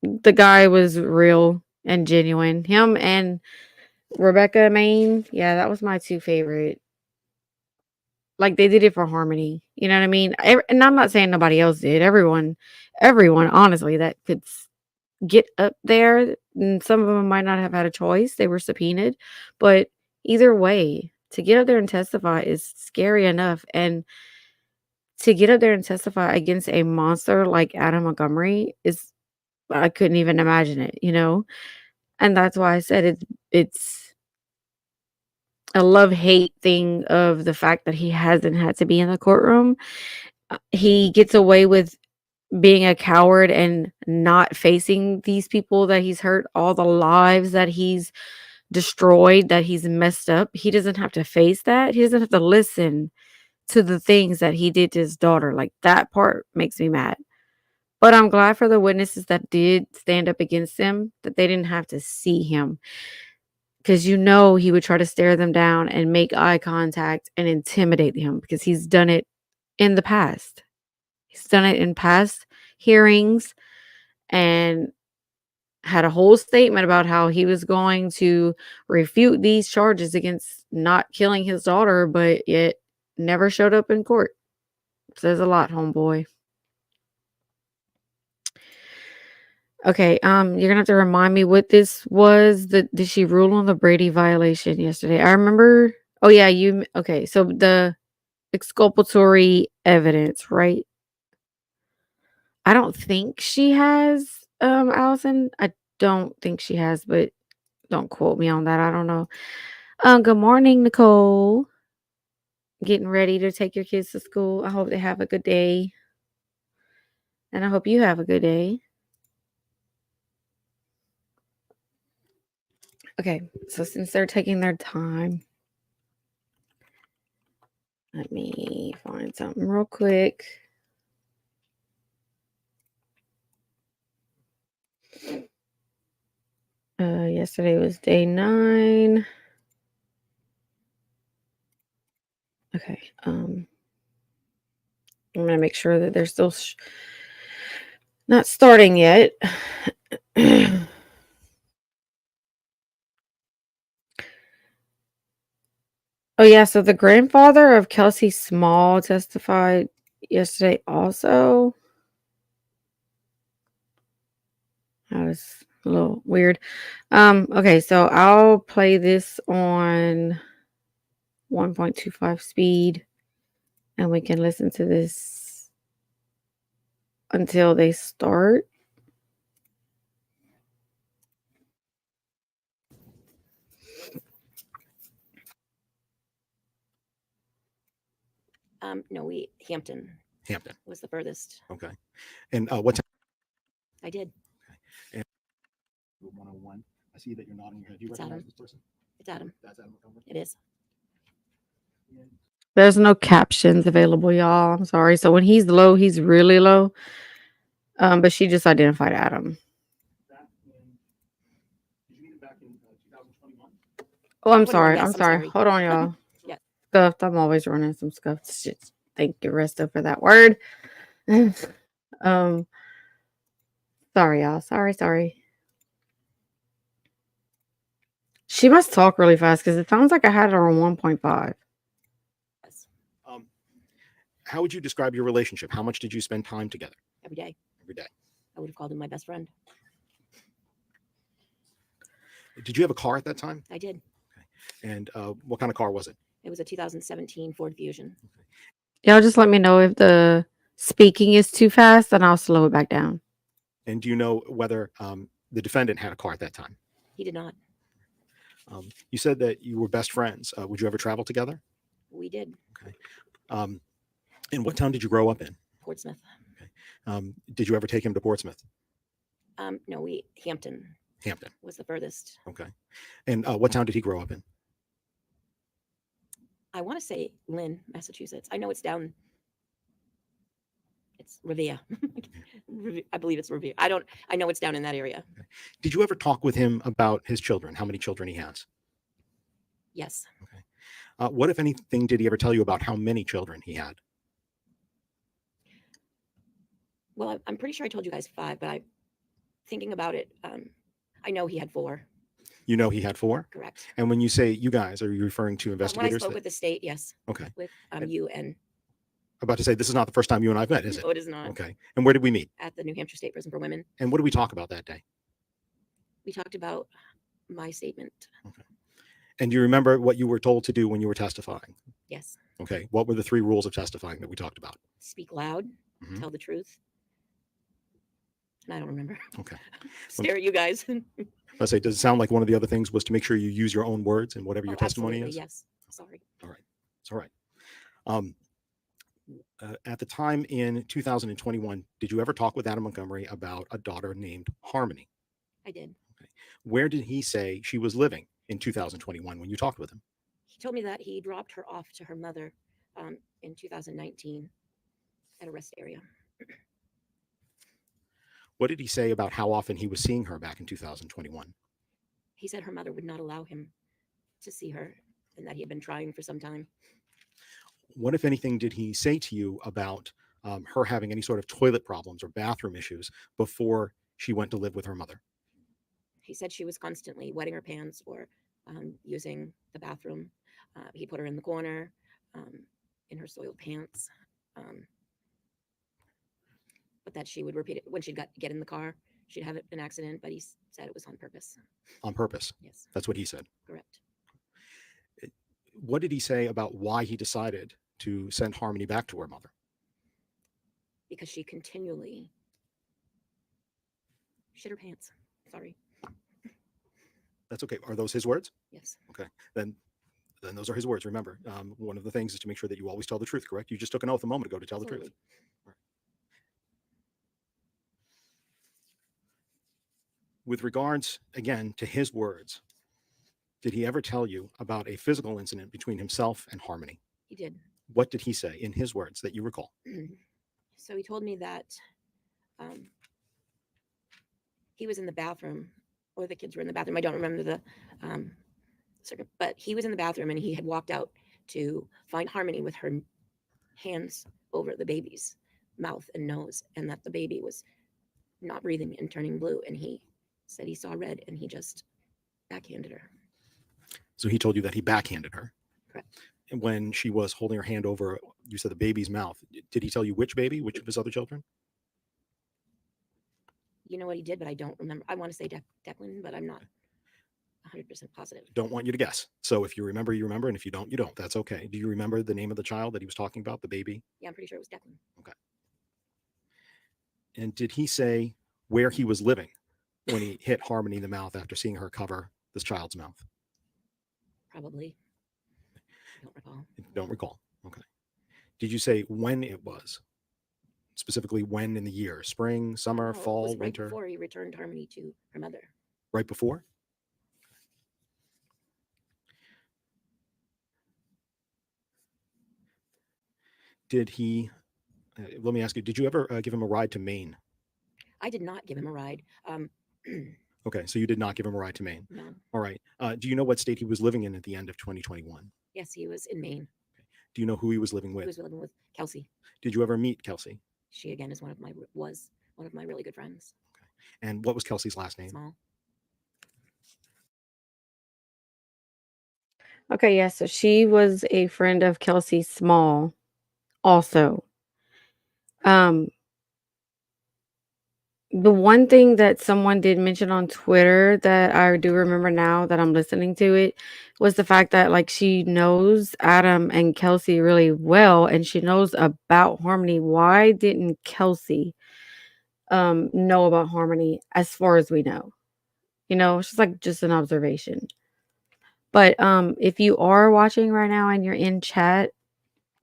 The guy was real and genuine. Him and Rebecca Maine, yeah, that was my two favorite. Like they did it for harmony. You know what I mean? And I'm not saying nobody else did. Everyone, honestly, that could get up there. And some of them might not have had a choice. They were subpoenaed, but either way, to get up there and testify is scary enough. And to get up there and testify against a monster like Adam Montgomery is, I couldn't even imagine it, you know? And that's why I said it's a love-hate thing of the fact that he hasn't had to be in the courtroom. He gets away with being a coward and not facing these people that he's hurt, all the lives that he's destroyed, that he's messed up. He doesn't have to face that. He doesn't have to listen to the things that he did to his daughter. Like, that part makes me mad. But I'm glad for the witnesses that did stand up against him, that they didn't have to see him. Because you know he would try to stare them down and make eye contact and intimidate him because he's done it in the past. He's done it in past hearings and had a whole statement about how he was going to refute these charges against not killing his daughter, but yet never showed up in court. Says a lot, homeboy. Okay, you're gonna have to remind me what this was. Did she rule on the Brady violation yesterday? I remember. Oh yeah, okay. So the exculpatory evidence, right? I don't think she has, Allison. I don't think she has, but don't quote me on that. I don't know. Good morning, Nicole. Getting ready to take your kids to school. I hope they have a good day. And I hope you have a good day. Okay, so since they're taking their time, let me find something real quick. Yesterday was day 9. Okay, I'm gonna make sure that they're still Not starting yet. Oh, yeah. So the grandfather of Kelsey Small testified yesterday also. That was a little weird. Okay, so I'll play this on 1.25 speed and we can listen to this until they start. No, Hampton Hampton. was the furthest. Okay. And what time? I did. 101. I see that you're nodding your head. Do you It's recognize Adam. this person? It's Adam. That's Adam Montgomery. It is. There's no captions available, y'all. I'm sorry. So when he's low, he's really low. But she just identified Adam. Did you meet him back in 2021? Oh, I'm 21, sorry. yes, I'm I'm sorry. sorry. Hold on, y'all. Yeah. Scuffed. I'm always running some scuffed shit. Thank you, Resto, for that word. Sorry, y'all. Sorry. She must talk really fast because it sounds like I had her on 1.5. Yes. How would you describe your relationship? How much did you spend time together? Every day. Every day. I would have called him my best friend. Did you have a car at that time? I did. And what kind of car was it? It was a 2017 Ford Fusion. Y'all just let me know if the speaking is too fast and I'll slow it back down. And do you know whether the defendant had a car at that time? He did not. You said that you were best friends. Would you ever travel together? We did. Okay. And what town did you grow up in? Portsmouth. Okay. Did you ever take him to Portsmouth? No, Hampton Hampton. was the furthest. Okay. And what town did he grow up in? I want to say Lynn, Massachusetts. I know it's down. It's Revere. I believe it's Revere. I know it's down in that area. Okay. Did you ever talk with him about his children? How many children he has? Yes. Okay. What, if anything, did he ever tell you about how many children he had? Well, I'm pretty sure I told you guys 5, but thinking about it, I know he had 4. You know he had 4? Correct. And when you say you guys, are you referring to When I investigators? spoke with the state, yes. Okay. With you and. I'm about to say, this is not the first time you and I've met, is it? No, it is not. Okay. And where did we meet? At the New Hampshire State Prison for Women. And what did we talk about that day? We talked about my statement. Okay. And do you remember what you were told to do when you were testifying? Yes. Okay. What were the 3 rules of testifying that we talked about? Speak loud, tell the truth. And I don't remember. Okay. Stare at you guys. Let's say, does it sound like one of the other things was to make sure you use your own words in whatever your testimony absolutely, is? yes. Sorry. All right. It's all right. At the time in 2021, did you ever talk with Adam Montgomery about a daughter named Harmony? I did. Okay. Where did he say she was living in 2021 when you talked with him? He told me that he dropped her off to her mother in 2019 at a rest area. What did he say about how often he was seeing her back in 2021? He said her mother would not allow him to see her and that he had been trying for some time. What, if anything, did he say to you about her having any sort of toilet problems or bathroom issues before she went to live with her mother? He said she was constantly wetting her pants or using the bathroom. He put her in the corner in her soiled pants. But that she would repeat it when she'd get in the car. She'd have an accident, but he said it was on purpose. On purpose? Yes. That's what he said? Correct. What did he say about why he decided to send Harmony back to her mother? Because she continually shit her pants. Sorry. That's okay. Are those his words? Yes. Okay. Then those are his words. Remember, one of the things is to make sure that you always tell the truth, correct? You just took an oath a moment ago to tell the truth. Right. With regards, again, to his words, did he ever tell you about a physical incident between himself and Harmony? He did. What did he say in his words that you recall? So he told me that he was in the bathroom, or the kids were in the bathroom. I don't remember the circuit, but he was in the bathroom and he had walked out to find Harmony with her hands over the baby's mouth and nose, and that the baby was not breathing and turning blue. And he said he saw red and he just backhanded her. So he told you that he backhanded her. Correct. And when she was holding her hand over, you said the baby's mouth. Did he tell you which baby, which of his other children? You know what he did, but I don't remember. I want to say Declan, but I'm not 100% positive. Don't want you to guess. So if you remember, you remember. And if you don't, you don't. That's okay. Do you remember the name of the child that he was talking about, the baby? Yeah, I'm pretty sure it was Declan. Okay. And did he say where he was living when he hit Harmony in the mouth after seeing her cover this child's mouth? Probably. I don't recall. Don't recall. Okay. Did you say when it was? Specifically, when in the year? Spring, summer, No, it fall, was right winter? before he returned Harmony to her mother. Right before? Did he, let me ask you, did you ever give him a ride to Maine? I did not give him a ride. Okay, so you did not give him a ride to Maine. No. All right. Do you know what state he was living in at the end of 2021? Yes, he was in Maine. Do you know who he was living He with? was living with Kelsey. Did you ever meet Kelsey? She again is was one of my really good friends. And what was Kelsey's last name? Small. Okay, yeah, so she was a friend of Kelsey Small also. Um, the one thing that someone did mention on Twitter that I do remember now that I'm listening to it was the fact that like she knows Adam and Kelsey really well and she knows about Harmony. Why didn't Kelsey know about Harmony as far as we know? You know, it's just like just an observation. But if you are watching right now and you're in chat,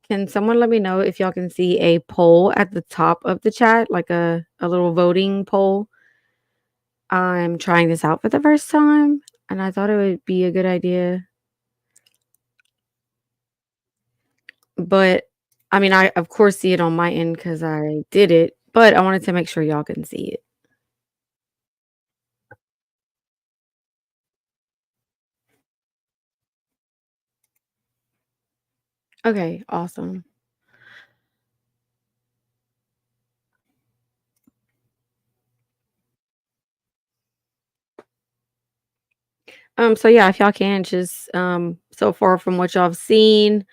can someone let me know if y'all can see a poll at the top of the chat, like a little voting poll? I'm trying this out for the first time, and I thought it would be a good idea. But I mean, I of course see it on my end because I did it, but I wanted to make sure y'all can see it. Okay, awesome. So yeah, if y'all can just so far from what y'all have seen,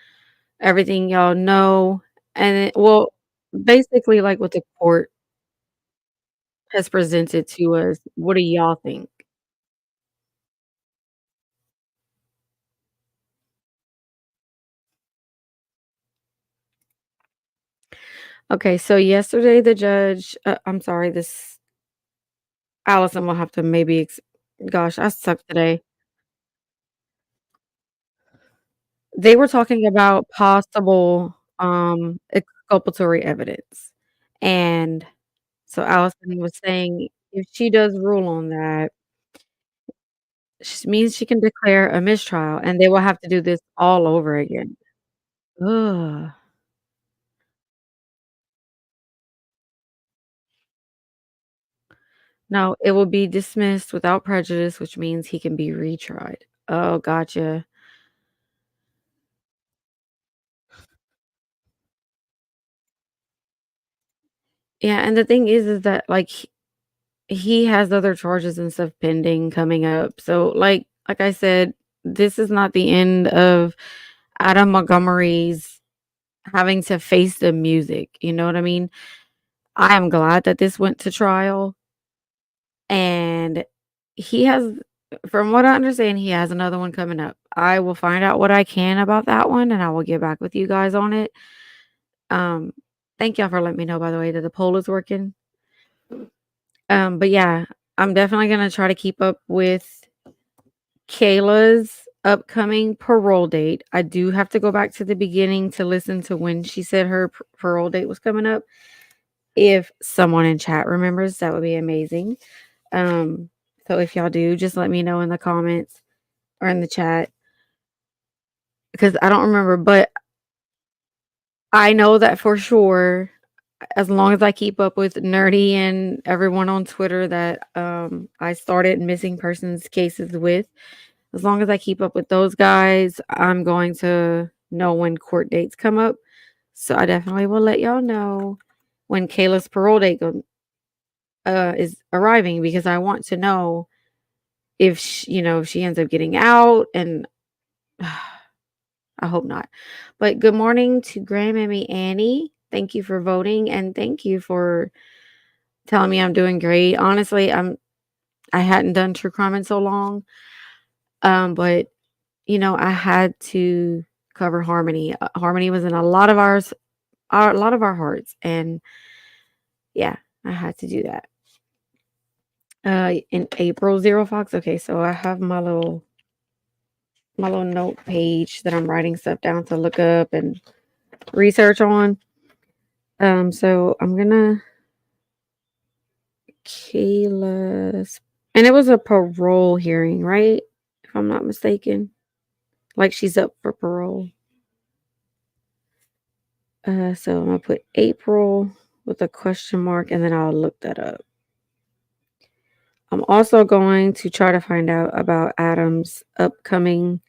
everything y'all know, and well, basically like what the court has presented to us, what do y'all think? Okay, so yesterday the judge, I'm sorry, this Allison will have to maybe gosh, I suck today. They were talking about possible exculpatory evidence. And so Allison was saying if she does rule on that, means she can declare a mistrial and they will have to do this all over again. Ugh. No, it will be dismissed without prejudice, which means he can be retried. Oh, gotcha. Yeah, and the thing is that like he has other charges and stuff pending coming up. So like I said, this is not the end of Adam Montgomery's having to face the music. You know what I mean? I am glad that this went to trial and he has from what I understand, he has another one coming up. I will find out what I can about that one and I will get back with you guys on it. Um, thank y'all for letting me know, by the way, that the poll is working. But yeah, I'm definitely gonna try to keep up with Kayla's upcoming parole date. I do have to go back to the beginning to listen to when she said her parole date was coming up. If someone in chat remembers, that would be amazing. So if y'all do, just let me know in the comments or in the chat because I don't remember, but I know that for sure as long as I keep up with Nerdy and everyone on Twitter that I started missing persons cases with, as long as I keep up with those guys, I'm going to know when court dates come up. So I definitely will let y'all know when Kayla's parole date is arriving because I want to know if if she ends up getting out, and I hope not. But good morning to Grandmammy Annie. Thank you for voting, and thank you for telling me I'm doing great. Honestly, I hadn't done true crime in so long. But I had to cover Harmony. Harmony was in a lot of a lot of our hearts, and yeah, I had to do that. In April, Zero Fox. Okay, so I have my little note page that I'm writing stuff down to look up and research on. So I'm gonna Kayla's, and it was a parole hearing, right? If I'm not mistaken, like she's up for parole. So I'm gonna put April with a question mark, and then I'll look that up. I'm also going to try to find out about Adam's upcoming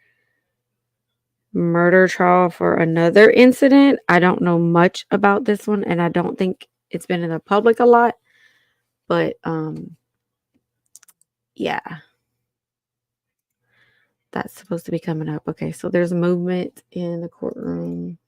murder trial for another incident. I don't know much about this one, and I don't think it's been in the public a lot, but yeah, that's supposed to be coming up. Okay, so there's movement in the courtroom.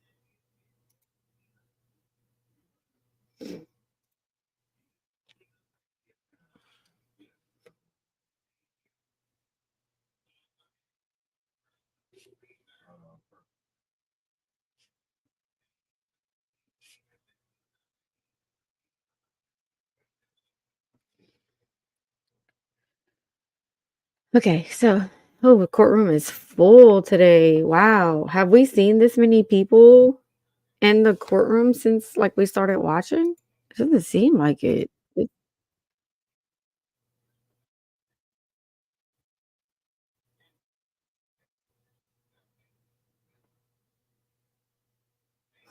Okay, so the courtroom is full today. Wow. Have we seen this many people in the courtroom since like we started watching? It doesn't seem like it.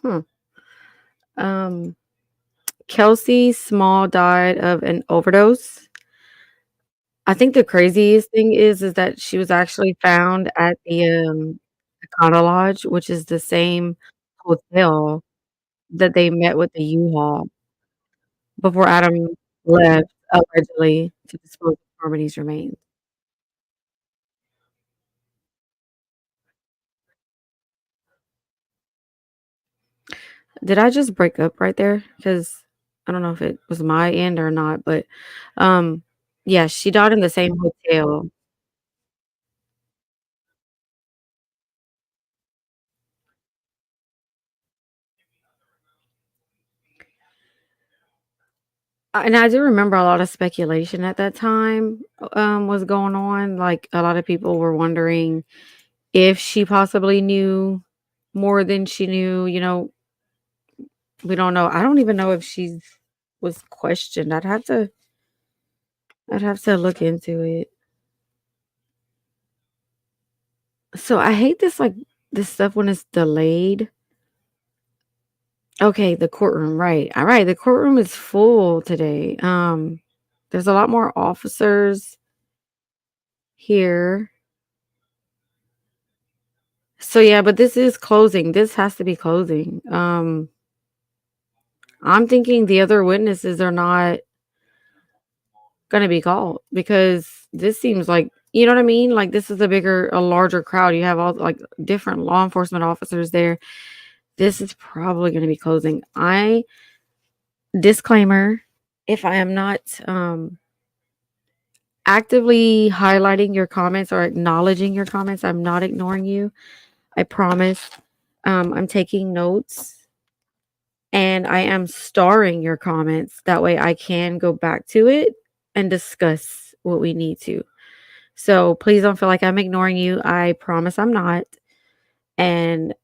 Huh. Um, Kelsey Small died of an overdose. I think the craziest thing is that she was actually found at the Econo Lodge, which is the same hotel that they met with the U-Haul before Adam left, allegedly, to dispose of Harmony's remains. Did I just break up right there? Because I don't know if it was my end or not, but, um, yeah, she died in the same hotel. And I do remember a lot of speculation at that time, was going on. Like, a lot of people were wondering if she possibly knew more than she knew. We don't know. I don't even know if she was questioned. I'd have to look into it. So I hate this stuff when it's delayed. Okay, the courtroom, right. All right, the courtroom is full today. There's a lot more officers here. So yeah, but this is closing. This has to be closing. I'm thinking the other witnesses are not gonna be called because this seems like, you know what I mean? Like this is a larger crowd. You have all like different law enforcement officers there. This is probably gonna be closing. Disclaimer, if I am not actively highlighting your comments or acknowledging your comments, I'm not ignoring you. I promise. I'm taking notes and I am starring your comments. That way I can go back to it and discuss what we need to. So please don't feel like I'm ignoring you. I promise I'm not. And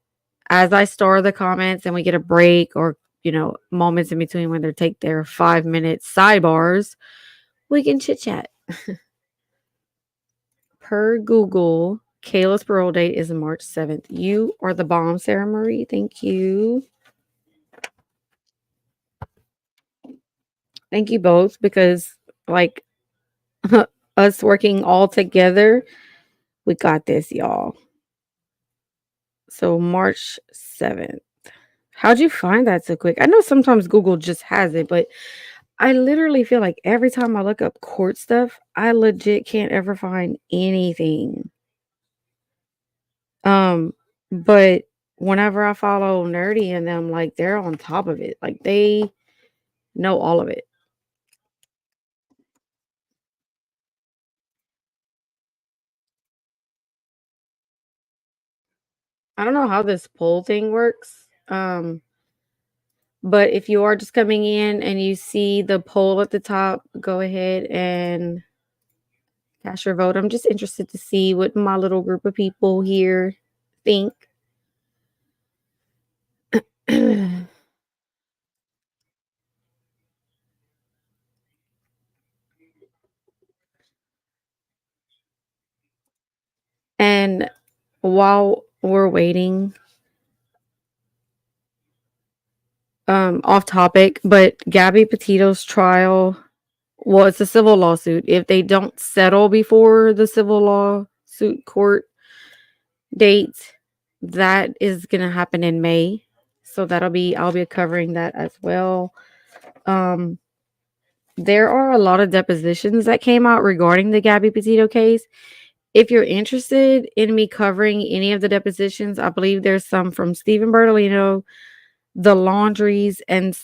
as I star the comments and we get a break or, moments in between when they take their 5-minute sidebars, we can chit chat. Per Google, Kayla's parole date is March 7th. You are the bomb, Sarah Marie. Thank you. Thank you both because, like, us working all together, we got this, y'all. So, March 7th. How'd you find that so quick? I know sometimes Google just has it, but I literally feel like every time I look up court stuff, I legit can't ever find anything. Um, but whenever I follow Nerdy and them, like they're on top of it. Like they know all of it. I don't know how this poll thing works. But if you are just coming in and you see the poll at the top, go ahead and cast your vote. I'm just interested to see what my little group of people here think. And while we're waiting, off topic, but Gabby Petito's trial, well, it's a civil lawsuit. If they don't settle before the civil lawsuit court date, that is going to happen in May. So I'll be covering that as well. Um, there are a lot of depositions that came out regarding the Gabby Petito case. If you're interested in me covering any of the depositions, I believe there's some from Stephen Bertolino, the Laundries, and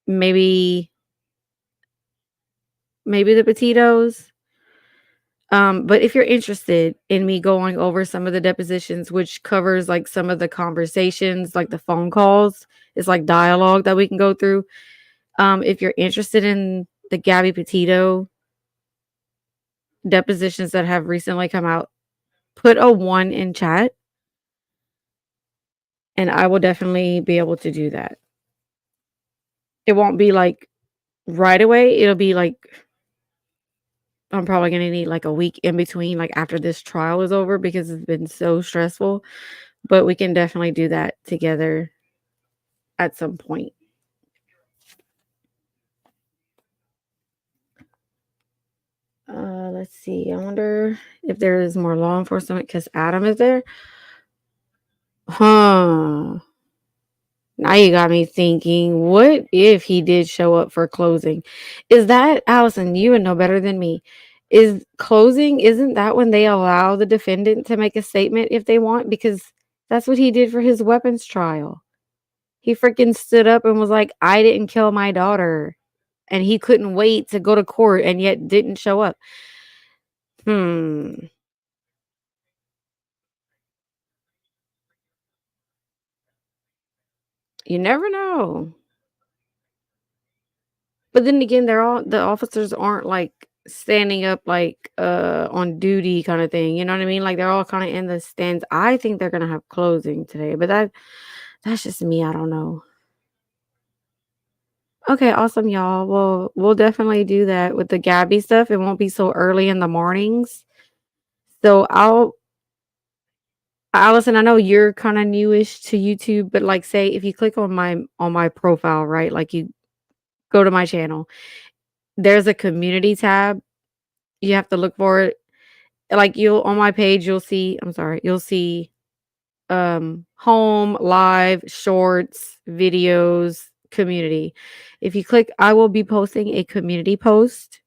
maybe the Petitos. But if you're interested in me going over some of the depositions, which covers like some of the conversations, like the phone calls, it's like dialogue that we can go through. If you're interested in the Gabby Petito depositions that have recently come out, put a 1 in chat and I will definitely be able to do that. It won't be like right away. It'll be like I'm probably going to need like a week in between, like after this trial is over, because it's been so stressful. But we can definitely do that together at some point. Let's see. I wonder if there is more law enforcement because Adam is there. Huh. Now you got me thinking, what if he did show up for closing? Is that, Allison, you would know better than me. Is closing, isn't that when they allow the defendant to make a statement if they want? Because that's what he did for his weapons trial. He freaking stood up and was like, I didn't kill my daughter. And he couldn't wait to go to court and yet didn't show up. Hmm. You never know. But then again, the officers aren't like standing up like on duty kind of thing. You know what I mean? Like they're all kind of in the stands. I think they're gonna have closing today, but that's just me. I don't know. Okay, awesome, y'all. Well, we'll definitely do that with the Gabby stuff. It won't be so early in the mornings. So Allison, I know you're kind of newish to YouTube, but like say if you click on my profile, right? Like you go to my channel, there's a community tab. You have to look for it. Like you'll on my page, you'll see home, live, shorts, videos, community. If you click, I will be posting a community post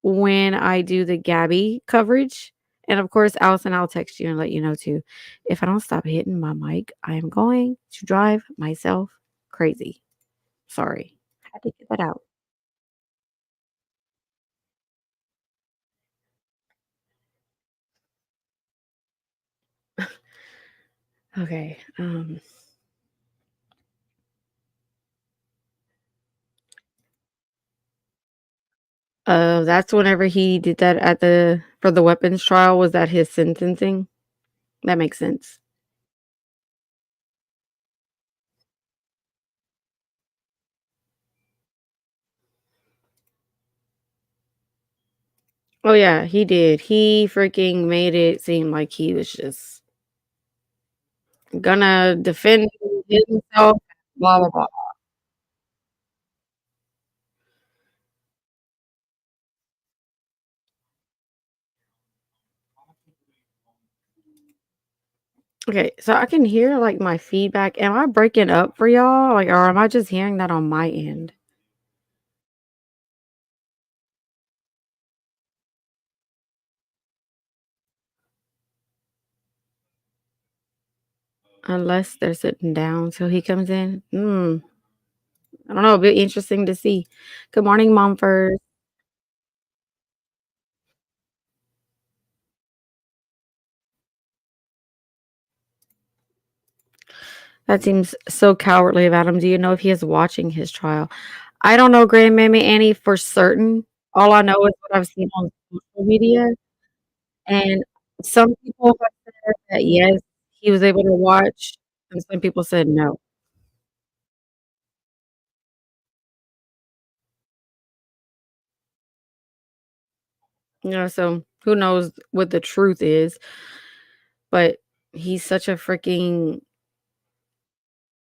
when I do the Gabby coverage. And of course, Allison, I'll text you and let you know too. If I don't stop hitting my mic, I am going to drive myself crazy. Sorry. Had to get that out. Okay. That's whenever he did that for the weapons trial. Was that his sentencing? That makes sense. Oh yeah, he did. He freaking made it seem like he was just gonna defend himself, blah blah blah. Okay, so I can hear like my feedback. Am I breaking up for y'all? Like, or am I just hearing that on my end? unless they're sitting down till he comes in. I don't know, it'll be interesting to see. Good morning, Mumford. That seems so cowardly of Adam. Do you know if he is watching his trial? I don't know, Grandmammy Annie, for certain. All I know is what I've seen on social media, and some people have said that, yes, he was able to watch, and some people said no. So who knows what the truth is, but he's such a freaking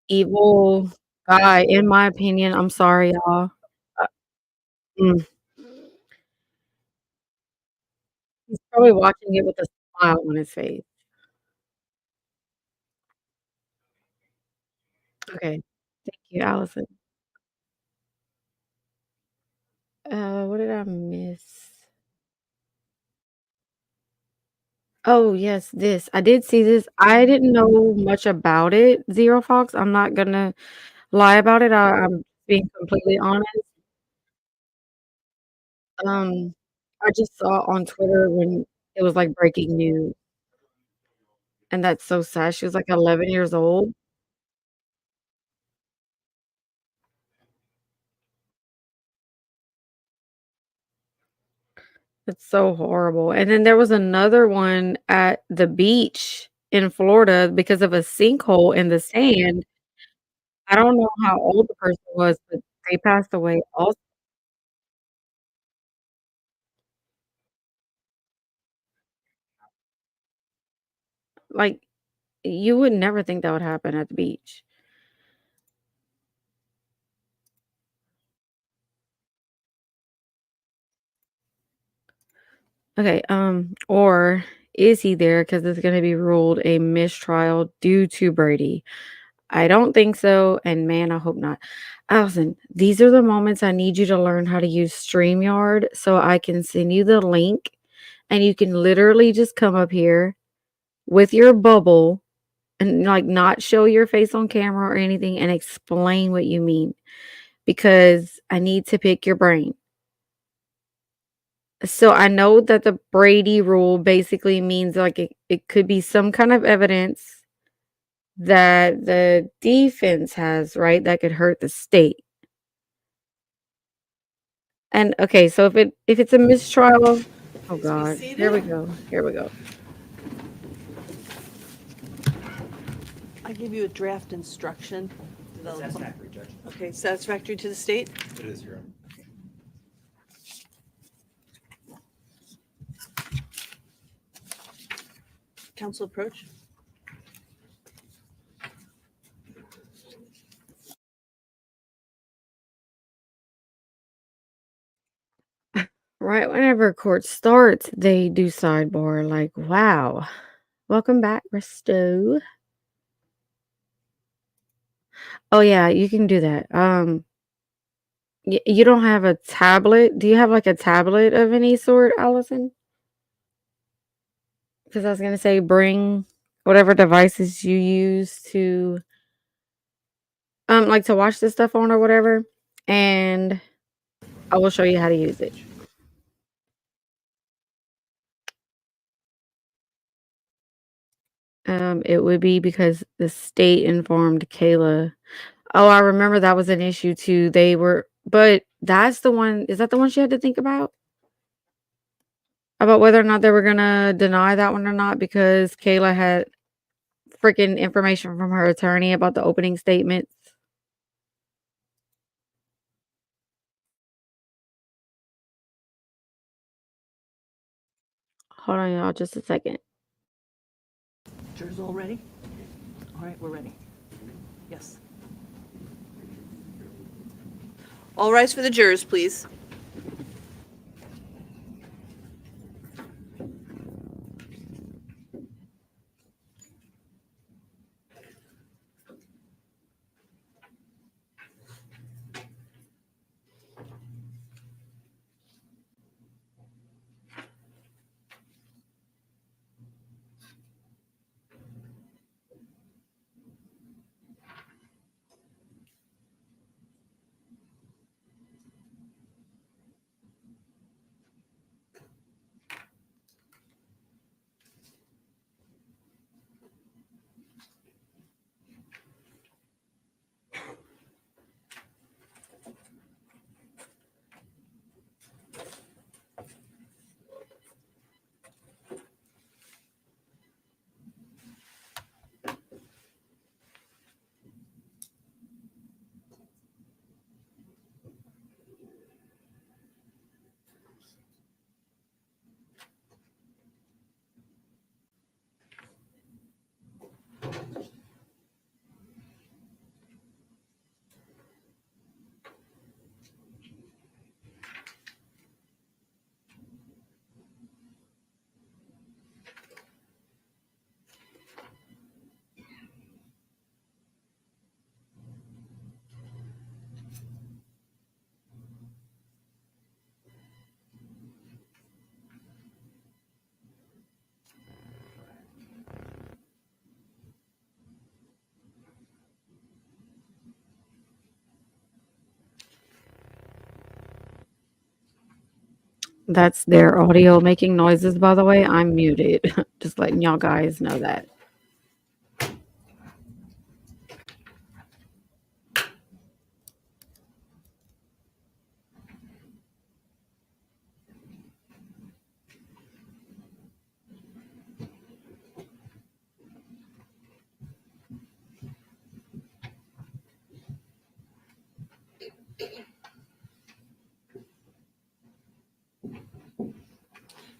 evil guy, in my opinion. I'm sorry, y'all. Uh, mm. He's probably watching it with a smile on his face. Okay. Thank you, Allison. What did I miss? Oh, yes, this. I did see this. I didn't know much about it, Zero Fox. I'm not gonna lie about it. I'm being completely honest. Um, I just saw on Twitter when it was, like, breaking news, and that's so sad. She was, like, 11 years old. It's so horrible, and then there was another one at the beach in Florida because of a sinkhole in the sand. I don't know how old the person was, but they passed away also. Like, you would never think that would happen at the beach. Okay, or is he there? Because it's gonna be ruled a mistrial due to Brady. I don't think so, and man, I hope not. Allison, these are the moments I need you to learn how to use StreamYard so I can send you the link, and you can literally just come up here with your bubble and, like, not show your face on camera or anything and explain what you mean, because I need to pick your brain. So I know that the Brady rule basically means, like, it could be some kind of evidence that the defense has, right, that could hurt the state. And okay, so if it's a mistrial, oh Please be god, here we seated. go. Here we go. I give you a draft instruction. Satisfactory, Judge. Okay, satisfactory to the state? It is, Your Honor. Council approach. Right whenever court starts, they do sidebar like, wow. Welcome back, Risto. Oh yeah, you can do that. You don't have a tablet? Do you have, like, a tablet of any sort, Allison? Because I was gonna say bring whatever devices you use to, like, to watch this stuff on or whatever, and I will show you how to use it. It would be because the state informed Kayla. Oh, I remember that was an issue too. But that's the one. Is that the one she had to think about? About whether or not they were gonna deny that one or not because Kayla had freaking information from her attorney about the opening statements. Hold on, y'all, just a second. Jurors all ready? All right, we're ready. Yes. All rise for the jurors, please. That's their audio making noises, by the way. I'm muted. Just letting y'all guys know that.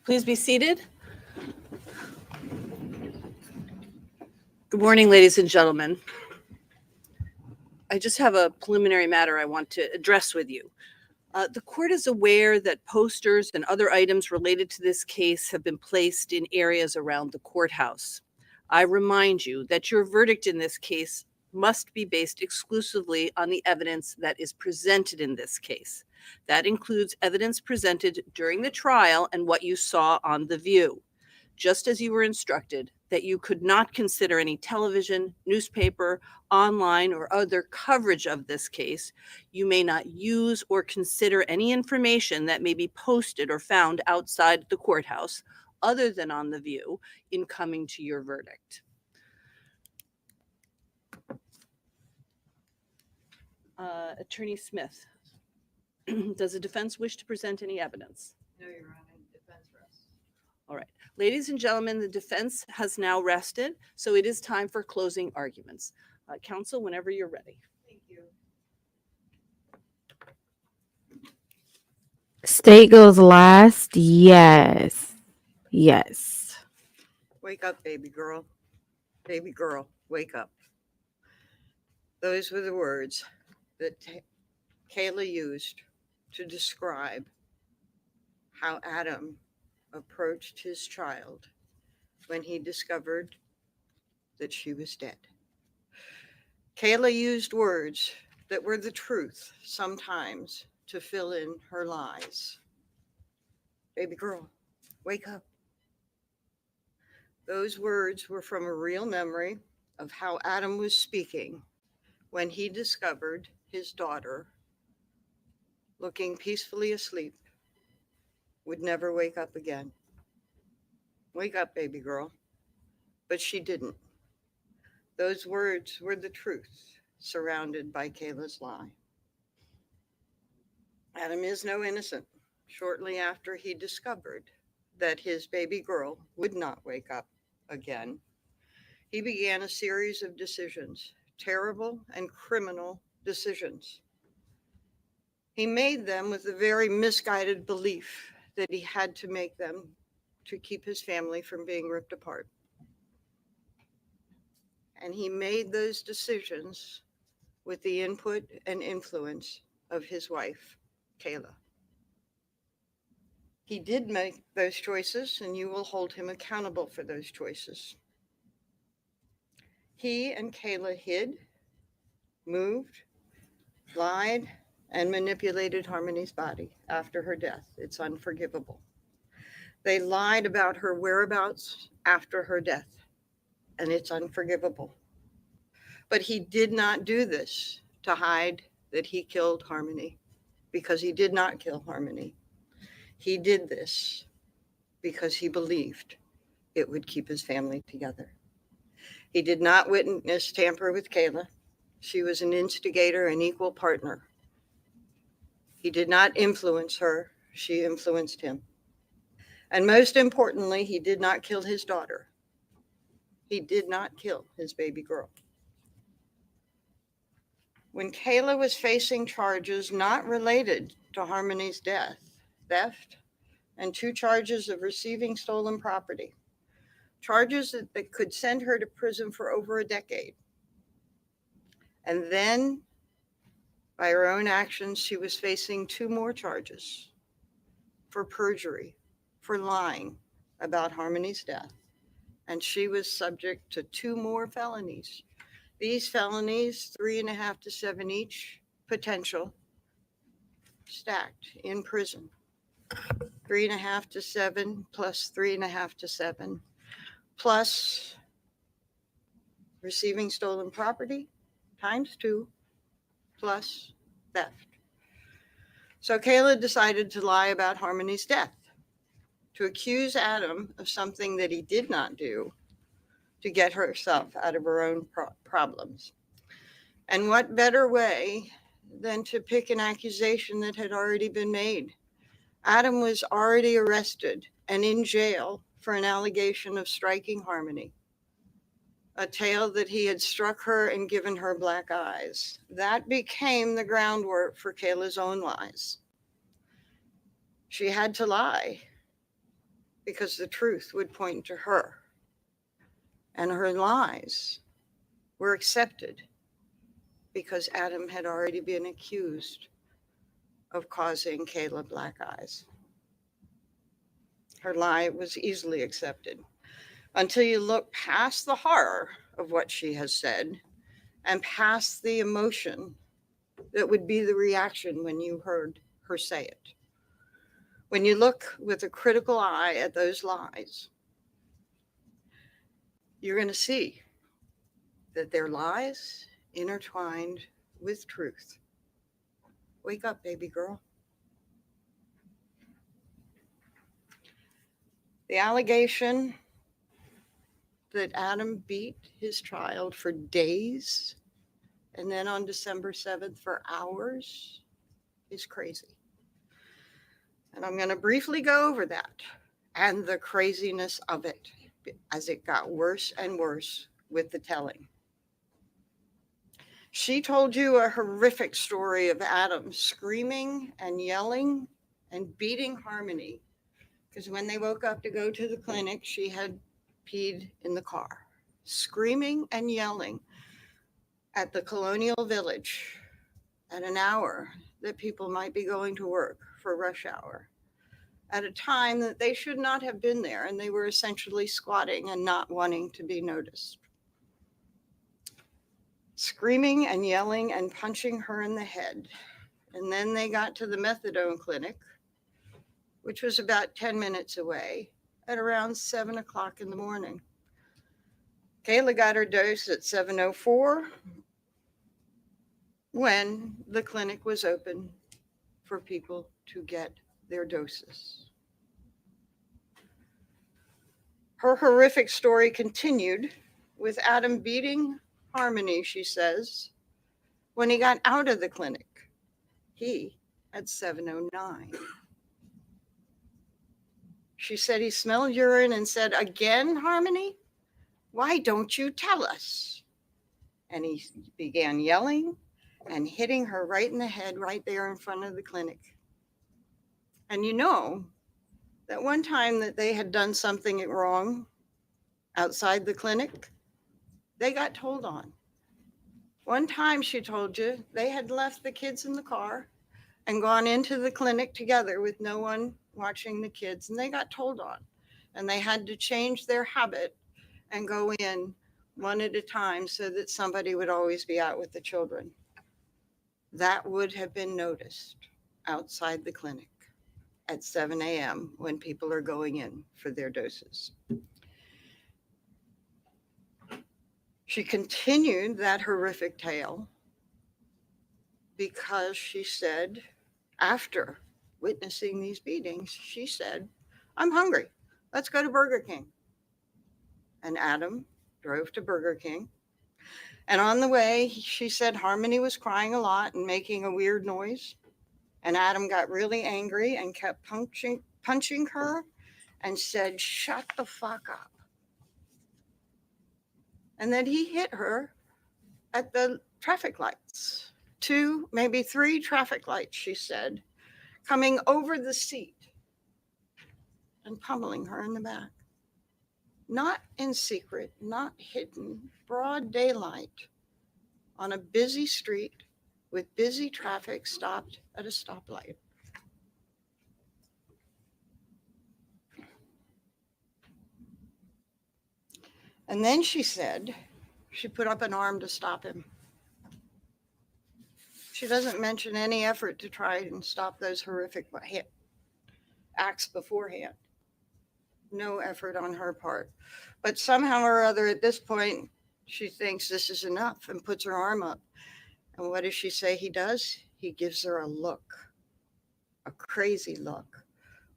Please be seated. Good morning, ladies and gentlemen. I just have a preliminary matter I want to address with you. The court is aware that posters and other items related to this case have been placed in areas around the courthouse. I remind you that your verdict in this case must be based exclusively on the evidence that is presented in this case. That includes evidence presented during the trial and what you saw on The View. Just as you were instructed that you could not consider any television, newspaper, online, or other coverage of this case, you may not use or consider any information that may be posted or found outside the courthouse, other than on The View, in coming to your verdict. Attorney Smith, does the defense wish to present any evidence? No, Your Honor, defense rests. All right. Ladies and gentlemen, the defense has now rested, so it is time for closing arguments. Counsel, whenever you're ready. Thank you. State goes last. Yes. Yes. Wake up, baby girl. Baby girl, wake up. Those were the words that Kayla used to describe how Adam approached his child when he discovered that she was dead. Kayla used words that were the truth sometimes to fill in her lies. Baby girl, wake up. Those words were from a real memory of how Adam was speaking when he discovered his daughter, looking peacefully asleep, would never wake up again. Wake up, baby girl. But she didn't. Those words were the truth surrounded by Kayla's lie. Adam is no innocent. Shortly after he discovered that his baby girl would not wake up again, he began a series of decisions, terrible and criminal decisions. He made them with a very misguided belief that he had to make them to keep his family from being ripped apart. And he made those decisions with the input and influence of his wife, Kayla. He did make those choices, and you will hold him accountable for those choices. He and Kayla hid, moved, lied, and manipulated Harmony's body after her death. It's unforgivable. They lied about her whereabouts after her death, and it's unforgivable. But he did not do this to hide that he killed Harmony, because he did not kill Harmony. He did this because he believed it would keep his family together. He did not witness tamper with Kayla. She was an instigator and equal partner. He did not influence her. She influenced him. And most importantly, he did not kill his daughter. He did not kill his baby girl. When Kayla was facing charges not related to Harmony's death, theft, and 2 charges of receiving stolen property, charges that could send her to prison for over a decade. And then, by her own actions, she was facing 2 more charges for perjury, for lying about Harmony's death. And she was subject to 2 more felonies. These felonies, 3.5 to 7 each, potential, stacked in prison. 3.5 to 7 plus 3.5 to 7, plus receiving stolen property times 2, plus theft. So Kayla decided to lie about Harmony's death. to accuse Adam of something that he did not do to get herself out of her own problems. And what better way than to pick an accusation that had already been made? Adam was already arrested and in jail for an allegation of striking Harmony, a tale that he had struck her and given her black eyes. That became the groundwork for Kayla's own lies. She had to lie because the truth would point to her. And her lies were accepted because Adam had already been accused of causing Kayla black eyes. Her lie was easily accepted until you look past the horror of what she has said and past the emotion that would be the reaction when you heard her say it. When you look with a critical eye at those lies, you're going to see that they're lies intertwined with truth. Wake up, baby girl. The allegation that Adam beat his child for days and then on December 7th for hours is crazy. And I'm going to briefly go over that and the craziness of it as it got worse and worse with the telling. She told you a horrific story of Adam screaming and yelling and beating Harmony because when they woke up to go to the clinic, she had peed in the car, screaming and yelling at the Colonial Village at an hour that people might be going to work for rush hour, at a time that they should not have been there, and they were essentially squatting and not wanting to be noticed. Screaming and yelling and punching her in the head. And then they got to the methadone clinic, which was about 10 minutes away, at around 7 o'clock in the morning. Kayla got her dose at 7:04 when the clinic was open for people to get their doses. Her horrific story continued with Adam beating Harmony, she says, when he got out of the clinic. He at 7:09. She said he smelled urine and said, "Again, Harmony? Why don't you tell us?" And he began yelling and hitting her right in the head right there in front of the clinic. And you know that one time that they had done something wrong outside the clinic, they got told on. One time, she told you, they had left the kids in the car and gone into the clinic together with no one watching the kids, and they got told on. And they had to change their habit and go in one at a time so that somebody would always be out with the children. That would have been noticed outside the clinic at 7 a.m. when people are going in for their doses. She continued that horrific tale because she said, after witnessing these beatings, she said, "I'm hungry. Let's go to Burger King." And Adam drove to Burger King. And on the way, she said Harmony was crying a lot and making a weird noise. And Adam got really angry and kept punching her and said, "Shut the fuck up." And then he hit her at the traffic lights. 2, maybe 3 traffic lights, she said, coming over the seat and pummeling her in the back. Not in secret, not hidden, broad daylight on a busy street with busy traffic stopped at a stoplight. And then she said she put up an arm to stop him. She doesn't mention any effort to try and stop those horrific acts beforehand. No effort on her part. But somehow or other at this point, she thinks this is enough and puts her arm up. And what does she say he does? He gives her a look, a crazy look,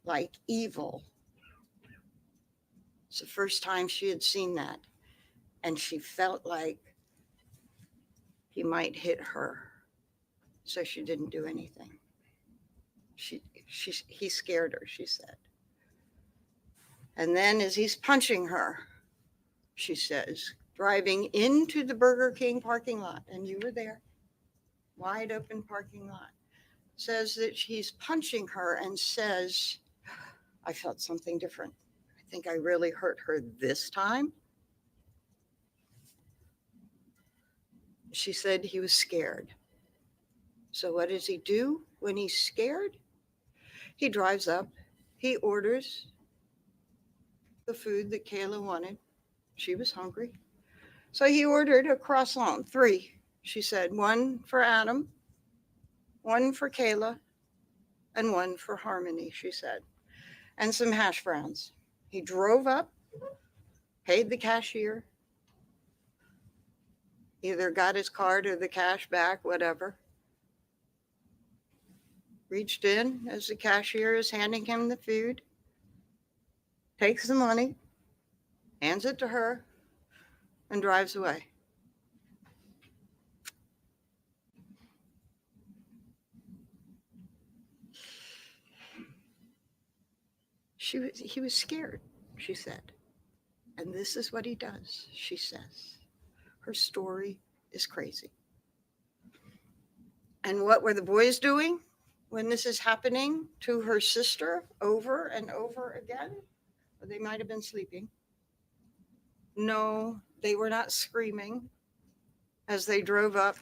like evil, It's the first time she had seen that. And she felt like he might hit her. So she didn't do anything. He scared her, she said. And then as he's punching her, she says, driving into the Burger King parking lot, and you were there, wide open parking lot, says that he's punching her and says, I felt something different. I think I really hurt her this time. She said he was scared. So what does he do when he's scared? He drives up, he orders the food that Kayla wanted. She was hungry. So he ordered a croissant, 3. She said, 1 for Adam, 1 for Kayla, and 1 for Harmony, she said, and some hash browns. He drove up, paid the cashier, either got his card or the cash back, whatever. Reached in as the cashier is handing him the food, takes the money, hands it to her, and drives away. He was scared, she said. And this is what he does, she says. Her story is crazy. And what were the boys doing when this is happening to her sister over and over again? Well, they might have been sleeping. No, they were not screaming as they drove up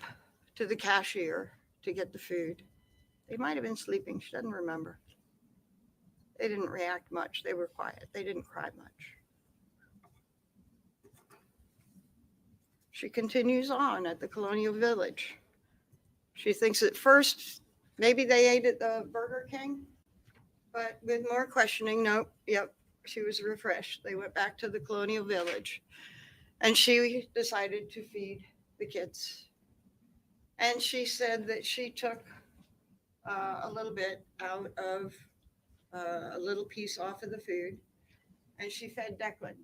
to the cashier to get the food. They might have been sleeping. She doesn't remember. They didn't react much. They were quiet. They didn't cry much. She continues on at the Colonial Village. She thinks at first maybe they ate at the Burger King, but with more questioning, nope, yep, she was refreshed. They went back to the Colonial Village, and she decided to feed the kids. And she said that she took a little bit out of a little piece off of the food, and she fed Declan.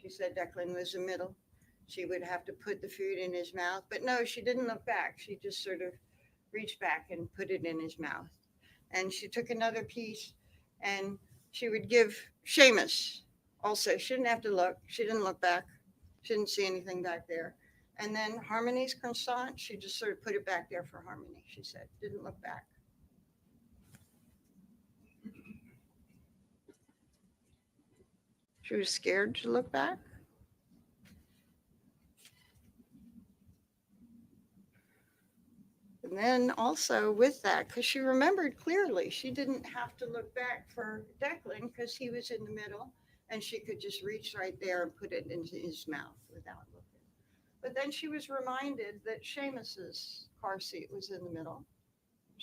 She said Declan was the middle. She would have to put the food in his mouth, but no, she didn't look back. She just sort of reached back and put it in his mouth. And she took another piece and she would give Seamus also. She didn't have to look. She didn't look back. She didn't see anything back there. And then Harmony's croissant, she just sort of put it back there for Harmony, she said. Didn't look back. She was scared to look back. And then also with that, because she remembered clearly, she didn't have to look back for Declan because he was in the middle and she could just reach right there and put it into his mouth without looking. But then she was reminded that Seamus's car seat was in the middle.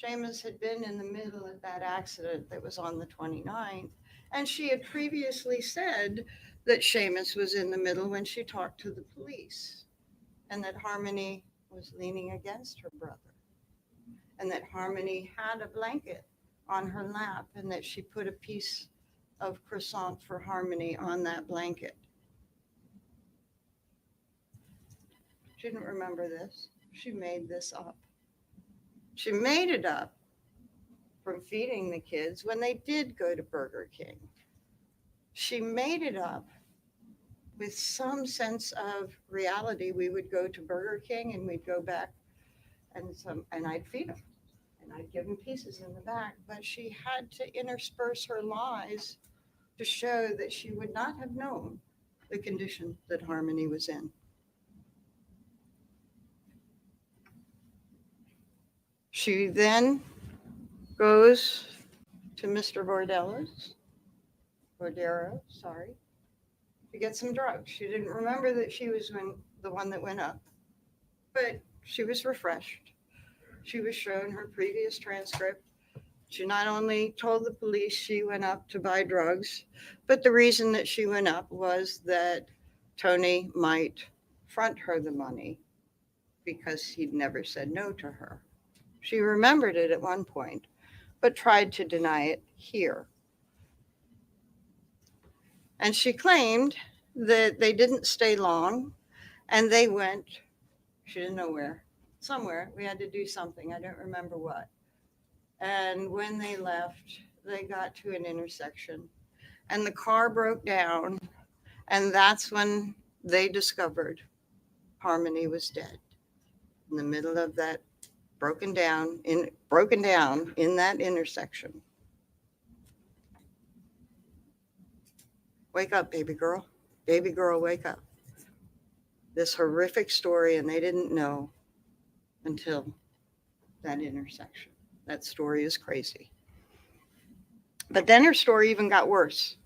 Seamus had been in the middle of that accident that was on the 29th. And she had previously said that Seamus was in the middle when she talked to the police, and that Harmony was leaning against her brother, and that Harmony had a blanket on her lap, and that she put a piece of croissant for Harmony on that blanket. She didn't remember this. She made this up. She made it up from feeding the kids when they did go to Burger King. She made it up with some sense of reality. We would go to Burger King and we'd go back and I'd feed them and I'd give them pieces in the back. But she had to intersperse her lies to show that she would not have known the condition that Harmony was in. She then goes to Mr. Bordero, to get some drugs. She didn't remember that she was the one that went up, but she was refreshed. She was shown her previous transcript. She not only told the police she went up to buy drugs, but the reason that she went up was that Tony might front her the money because he'd never said no to her. She remembered it at one point, but tried to deny it here. And she claimed that they didn't stay long and they went, she didn't know where, somewhere. We had to do something. I don't remember what. And when they left, they got to an intersection and the car broke down. And that's when they discovered Harmony was dead in the middle of that broken down in that intersection. Wake up, baby girl. Baby girl, wake up. This horrific story, and they didn't know until that intersection. That story is crazy. But then her story even got worse.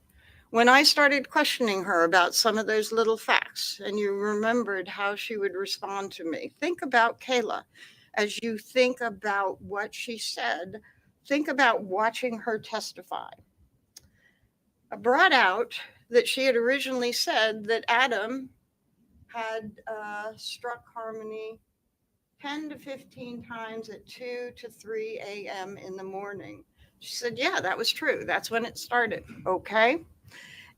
When I started questioning her about some of those little facts, and you remembered how she would respond to me, think about Kayla. As you think about what she said, think about watching her testify. I brought out that she had originally said that Adam had struck Harmony 10 to 15 times at 2 to 3 a.m. in the morning. She said, yeah, that was true. That's when it started. Okay.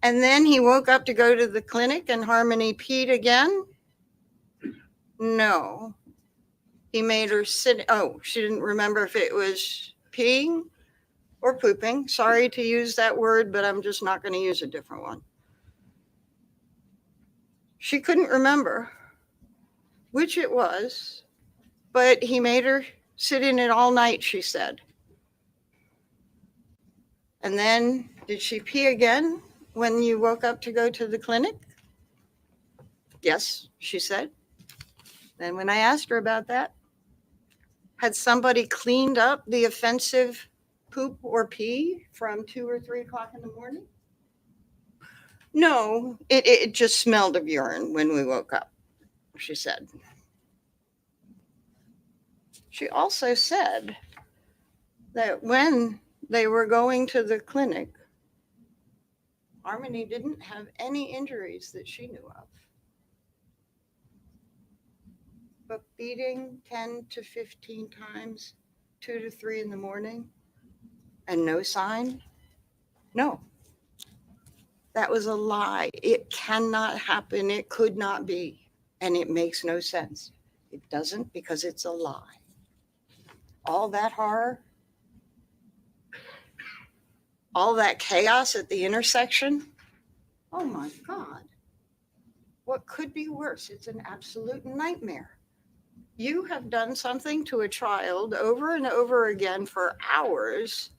And then he woke up to go to the clinic and Harmony peed again. No. He made her sit. Oh, she didn't remember if it was peeing or pooping. Sorry to use that word, but I'm just not going to use a different one. She couldn't remember which it was, but he made her sit in it all night, she said. And then did she pee again when you woke up to go to the clinic? Yes, she said. Then when I asked her about that, had somebody cleaned up the offensive poop or pee from 2 or 3 o'clock in the morning? No, it just smelled of urine when we woke up, she said. She also said that when they were going to the clinic, Harmony didn't have any injuries that she knew of. But beating 10 to 15 times, 2 to 3 in the morning, and no sign? No. That was a lie. It cannot happen. It could not be. And it makes no sense. It doesn't because it's a lie. All that horror, all that chaos at the intersection. Oh my God. What could be worse? It's an absolute nightmare. You have done something to a child over and over again for hours,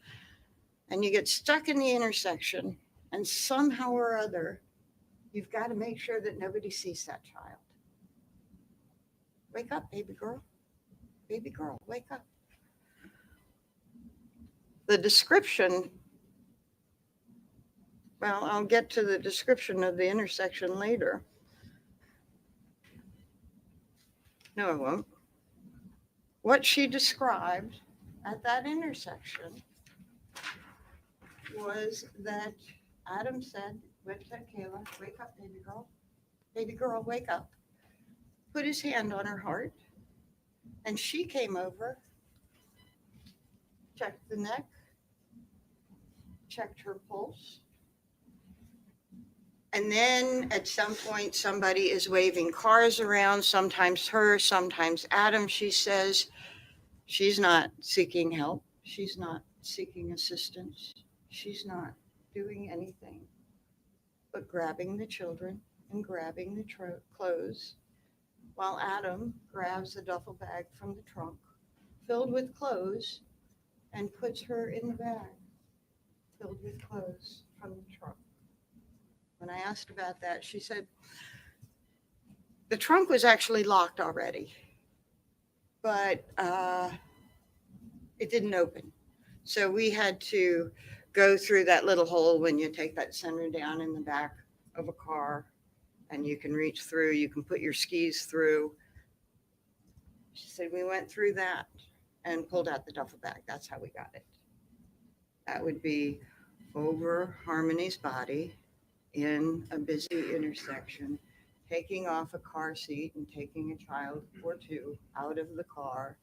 and you get stuck in the intersection, and somehow or other, you've got to make sure that nobody sees that child. Wake up, baby girl. Baby girl, wake up. The description, well, I'll get to the description of the intersection later. No, I won't. What she described at that intersection was that Adam said, went to Kayla, wake up, baby girl. Baby girl, wake up. Put his hand on her heart. And she came over, checked the neck, checked her pulse. And then at some point, somebody is waving cars around, sometimes her, sometimes Adam. She says she's not seeking help. She's not seeking assistance. She's not doing anything but grabbing the children and grabbing the clothes while Adam grabs a duffel bag from the trunk filled with clothes and puts her in the bag filled with clothes from the trunk. When I asked about that, she said the trunk was actually locked already, but it didn't open. So we had to go through that little hole when you take that center down in the back of a car and you can reach through, you can put your skis through. She said we went through that and pulled out the duffel bag. That's how we got it. That would be over Harmony's body in a busy intersection, taking off a car seat and taking a child or two out of the car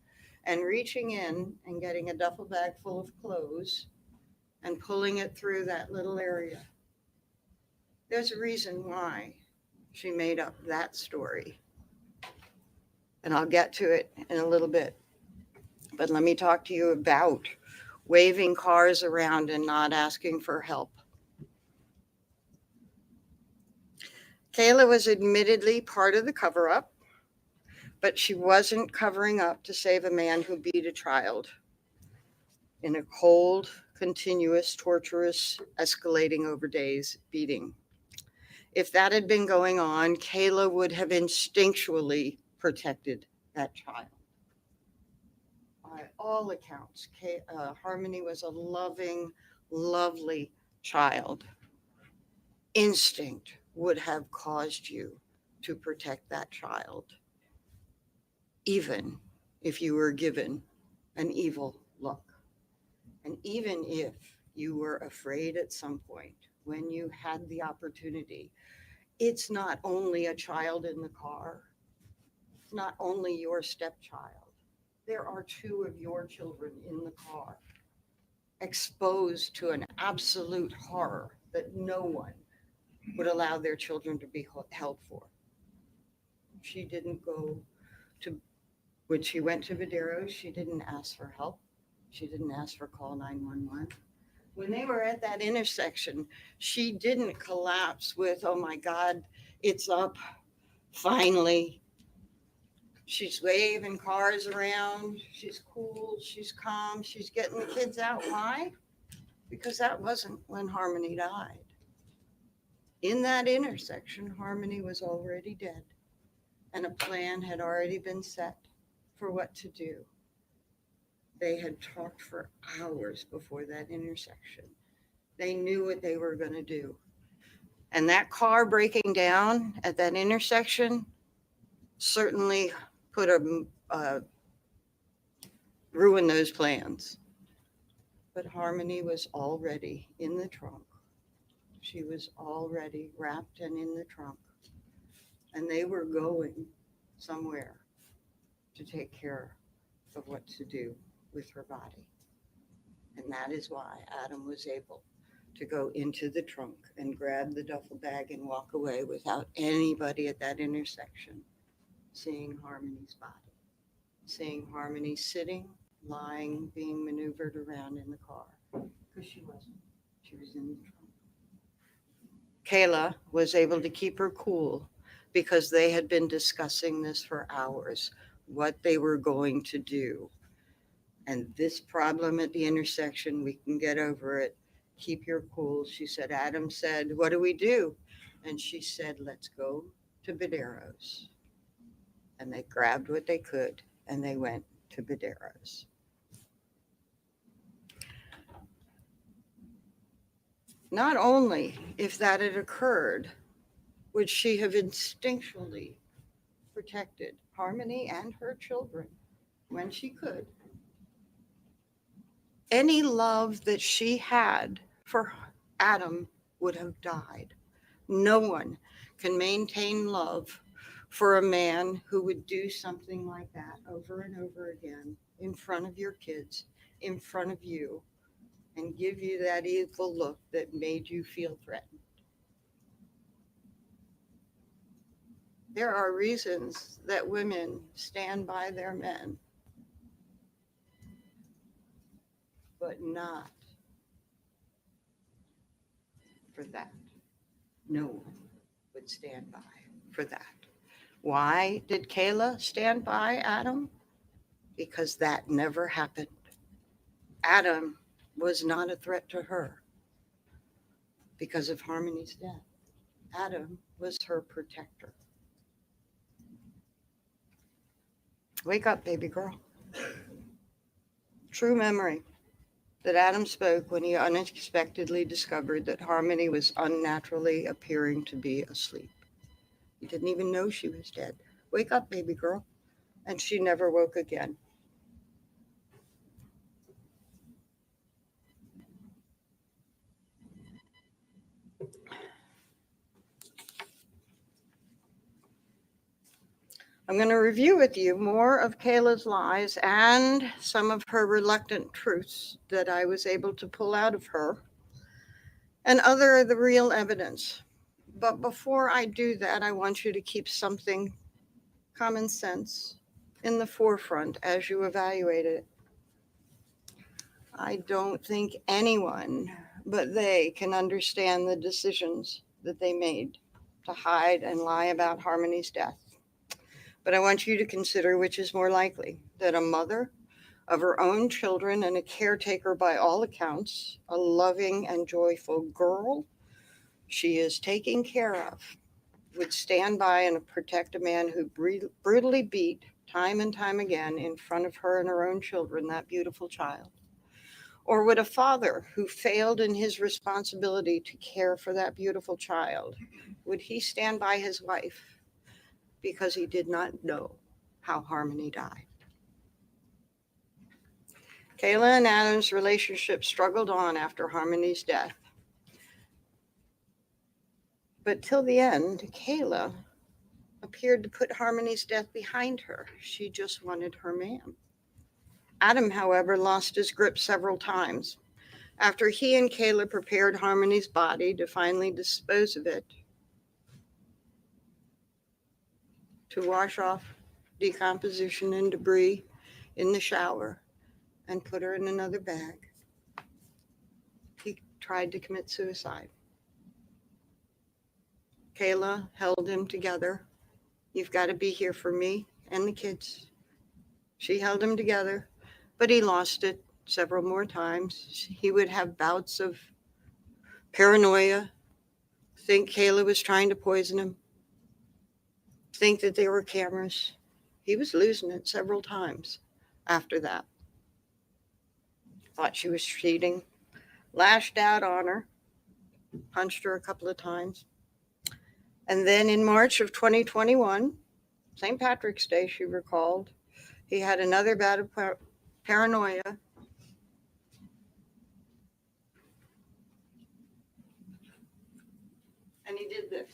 and reaching in and getting a duffel bag full of clothes and pulling it through that little area. There's a reason why she made up that story. And I'll get to it in a little bit. But let me talk to you about waving cars around and not asking for help. Kayla was admittedly part of the cover-up, but she wasn't covering up to save a man who beat a child in a cold, continuous, torturous, escalating over days beating. If that had been going on, Kayla would have instinctually protected that child. By all accounts, Harmony was a loving, lovely child. Instinct would have caused you to protect that child, even if you were given an evil look. And even if you were afraid at some point when you had the opportunity, it's not only a child in the car, it's not only your stepchild. There are two of your children in the car, exposed to an absolute horror that no one would allow their children to be held for. She didn't go to, when she went to Videro, she didn't ask for help. She didn't ask for call 911. When they were at that intersection, she didn't collapse with, oh my God, it's up, finally. She's waving cars around. She's cool. She's calm. She's getting the kids out. Why? Because that wasn't when Harmony died. In that intersection, Harmony was already dead, and a plan had already been set for what to do. They had talked for hours before that intersection. They knew what they were going to do. And that car breaking down at that intersection certainly put ruin those plans. But Harmony was already in the trunk. She was already wrapped and in the trunk. And they were going somewhere to take care of what to do with her body. And that is why Adam was able to go into the trunk and grab the duffel bag and walk away without anybody at that intersection seeing Harmony's body, seeing Harmony sitting, lying, being maneuvered around in the car. Because she wasn't. She was in the trunk. Kayla was able to keep her cool because they had been discussing this for hours, what they were going to do. And this problem at the intersection, we can get over it. Keep your cool. She said, Adam said, what do we do? And she said, let's go to Videro's. And they grabbed what they could and they went to Videro's. Not only if that had occurred, would she have instinctually protected Harmony and her children when she could. Any love that she had for Adam would have died. No one can maintain love for a man who would do something like that over and over again in front of your kids, in front of you, and give you that evil look that made you feel threatened. There are reasons that women stand by their men, but not for that. No one would stand by for that. Why did Kayla stand by Adam? Because that never happened. Adam was not a threat to her because of Harmony's death. Adam was her protector. Wake up, baby girl. True memory that Adam spoke when he unexpectedly discovered that Harmony was unnaturally appearing to be asleep. He didn't even know she was dead. Wake up, baby girl. And she never woke again. I'm going to review with you more of Kayla's lies and some of her reluctant truths that I was able to pull out of her, and other of the real evidence But before I do that, I want you to keep something common sense in the forefront as you evaluate it. I don't think anyone but they can understand the decisions that they made to hide and lie about Harmony's death. But I want you to consider which is more likely, that a mother of her own children and a caretaker by all accounts, a loving and joyful girl she is taking care of, would stand by and protect a man who brutally beat time and time again in front of her and her own children, that beautiful child? Or would a father who failed in his responsibility to care for that beautiful child, would he stand by his wife because he did not know how Harmony died? Kayla and Adam's relationship struggled on after Harmony's death. But till the end, Kayla appeared to put Harmony's death behind her. She just wanted her man. Adam, however, lost his grip several times. After he and Kayla prepared Harmony's body to finally dispose of it, to wash off decomposition and debris in the shower and put her in another bag, he tried to commit suicide. Kayla held him together. You've got to be here for me and the kids. She held him together, but he lost it several more times. He would have bouts of paranoia, think Kayla was trying to poison him, think that there were cameras. He was losing it several times after that. Thought she was cheating, lashed out on her, punched her a couple of times. And then in March of 2021, St. Patrick's Day, she recalled, he had another bout of paranoia. And he did this.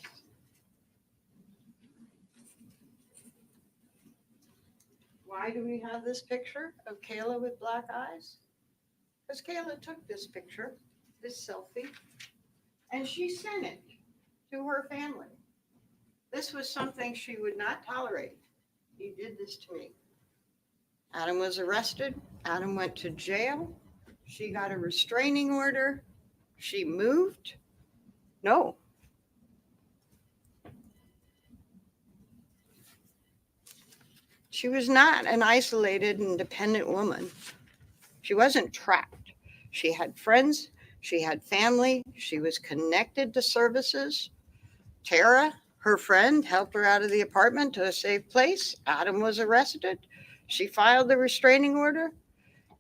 Why do we have this picture of Kayla with black eyes? Because Kayla took this picture, this selfie, and she sent it to her family. This was something she would not tolerate. He did this to me. Adam was arrested. Adam went to jail. She got a restraining order. She moved. No. She was not an isolated and dependent woman. She wasn't trapped. She had friends. She had family. She was connected to services. Tara, her friend, helped her out of the apartment to a safe place. Adam was arrested. She filed the restraining order.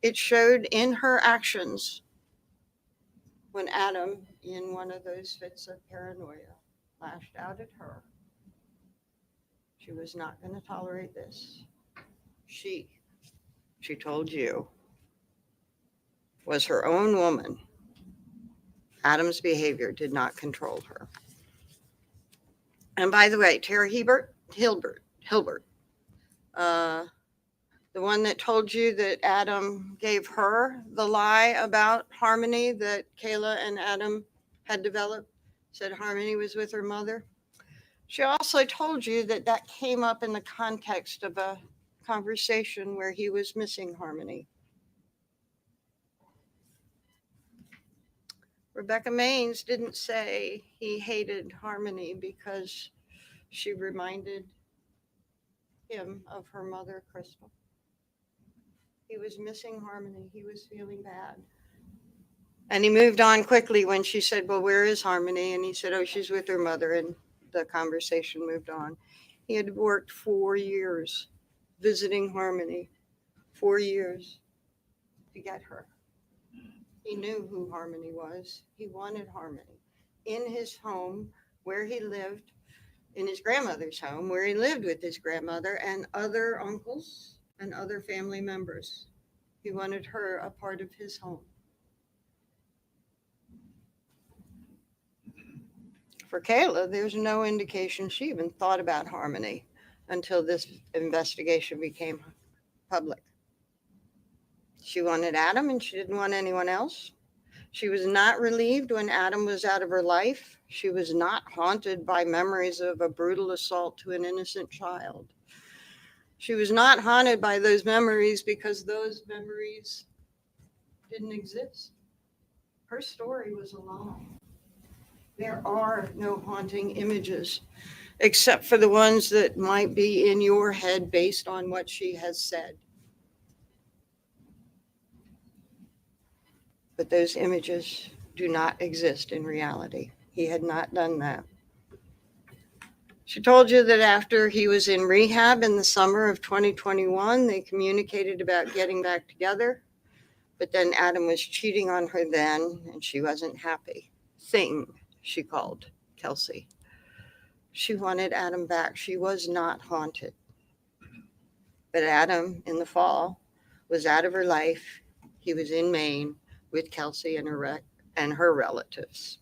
It showed in her actions when Adam, in one of those fits of paranoia, lashed out at her. She was not going to tolerate this. She told you, was her own woman. Adam's behavior did not control her. And by the way, Tara Hilbert, the one that told you that Adam gave her the lie about Harmony that Kayla and Adam had developed, said Harmony was with her mother. She also told you that that came up in the context of a conversation where he was missing Harmony. Rebecca Maines didn't say he hated Harmony because she reminded him of her mother, Crystal. He was missing Harmony. He was feeling bad. And he moved on quickly when she said, well, where is Harmony? And he said, oh, she's with her mother. And the conversation moved on. He had worked 4 years visiting Harmony, 4 years to get her. He knew who Harmony was. He wanted Harmony in his home where he lived, in his grandmother's home where he lived with his grandmother and other uncles and other family members. He wanted her a part of his home. For Kayla, there's no indication she even thought about Harmony until this investigation became public. She wanted Adam and she didn't want anyone else. She was not relieved when Adam was out of her life. She was not haunted by memories of a brutal assault to an innocent child. She was not haunted by those memories because those memories didn't exist. Her story was a lie. There are no haunting images, except for the ones that might be in your head based on what she has said. But those images do not exist in reality. He had not done that. She told you that after he was in rehab in the summer of 2021, they communicated about getting back together. But then Adam was cheating on her then, and she wasn't happy. Thing, she called Kelsey. She wanted Adam back. She was not haunted. But Adam, in the fall, was out of her life. He was in Maine with Kelsey and her relatives.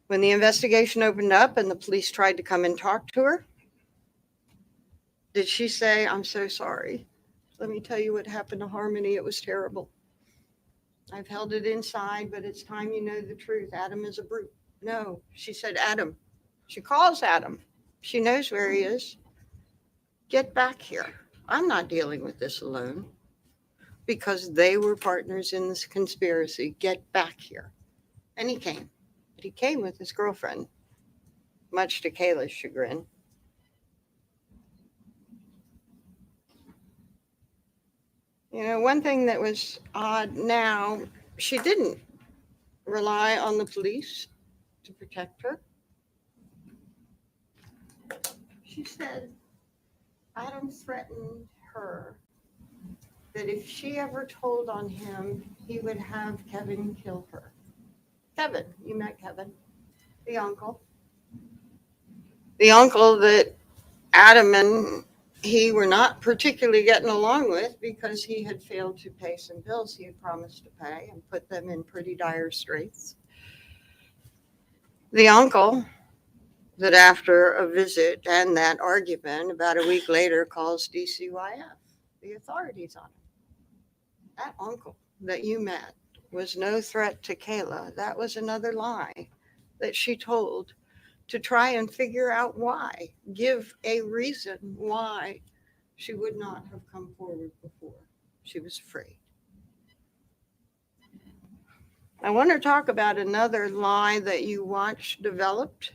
When the investigation opened up and the police tried to come and talk to her, did she say, "I'm so sorry. Let me tell you what happened to Harmony. It was terrible. I've held it inside, but it's time you know the truth. Adam is a brute." No, she said, "Adam." She calls Adam. She knows where he is. "Get back here. I'm not dealing with this alone." Because they were partners in this conspiracy. "Get back here." And he came. But he came with his girlfriend, much to Kayla's chagrin. You know, one thing that was odd now, she didn't rely on the police to protect her. She said Adam threatened her that if she ever told on him, he would have Kevin kill her. Kevin, you met Kevin, the uncle. The uncle that Adam and he were not particularly getting along with because he had failed to pay some bills he had promised to pay and put them in pretty dire straits. The uncle that after a visit and that argument, about a week later, calls DCYF, the authorities on him. That uncle that you met was no threat to Kayla. That was another lie that she told to try and figure out why, give a reason why she would not have come forward before. She was afraid. I want to talk about another lie that you watched developed.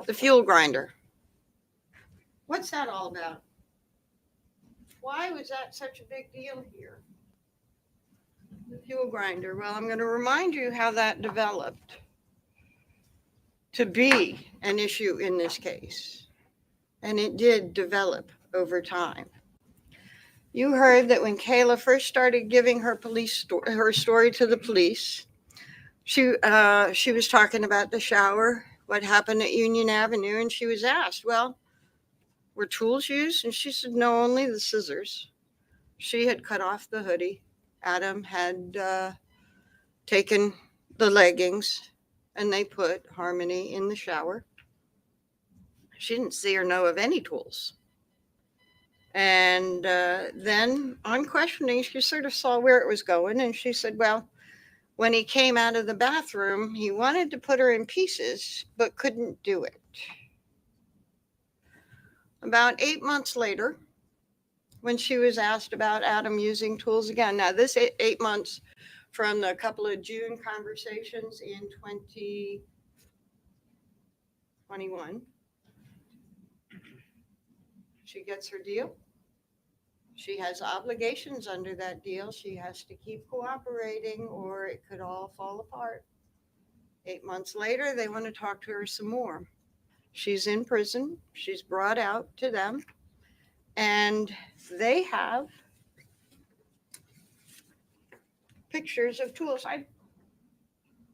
The fuel grinder. What's that all about? Why was that such a big deal here? The fuel grinder. Well, I'm going to remind you how that developed to be an issue in this case. And it did develop over time. You heard that when Kayla first started giving her story to the police, she was talking about the shower, what happened at Union Avenue, and she was asked, "Well, were tools used?" And she said, "No, only the scissors." She had cut off the hoodie. Adam had taken the leggings, and they put Harmony in the shower. She didn't see or know of any tools. And then on questioning, she sort of saw where it was going. And she said, well, when he came out of the bathroom, he wanted to put her in pieces, but couldn't do it. About 8 months later, when she was asked about Adam using tools again. Now, this 8 months from the couple of June conversations in 2021. She gets her deal. She has obligations under that deal. She has to keep cooperating or it could all fall apart. 8 months later, they want to talk to her some more. She's in prison. She's brought out to them. And they have pictures of tools. I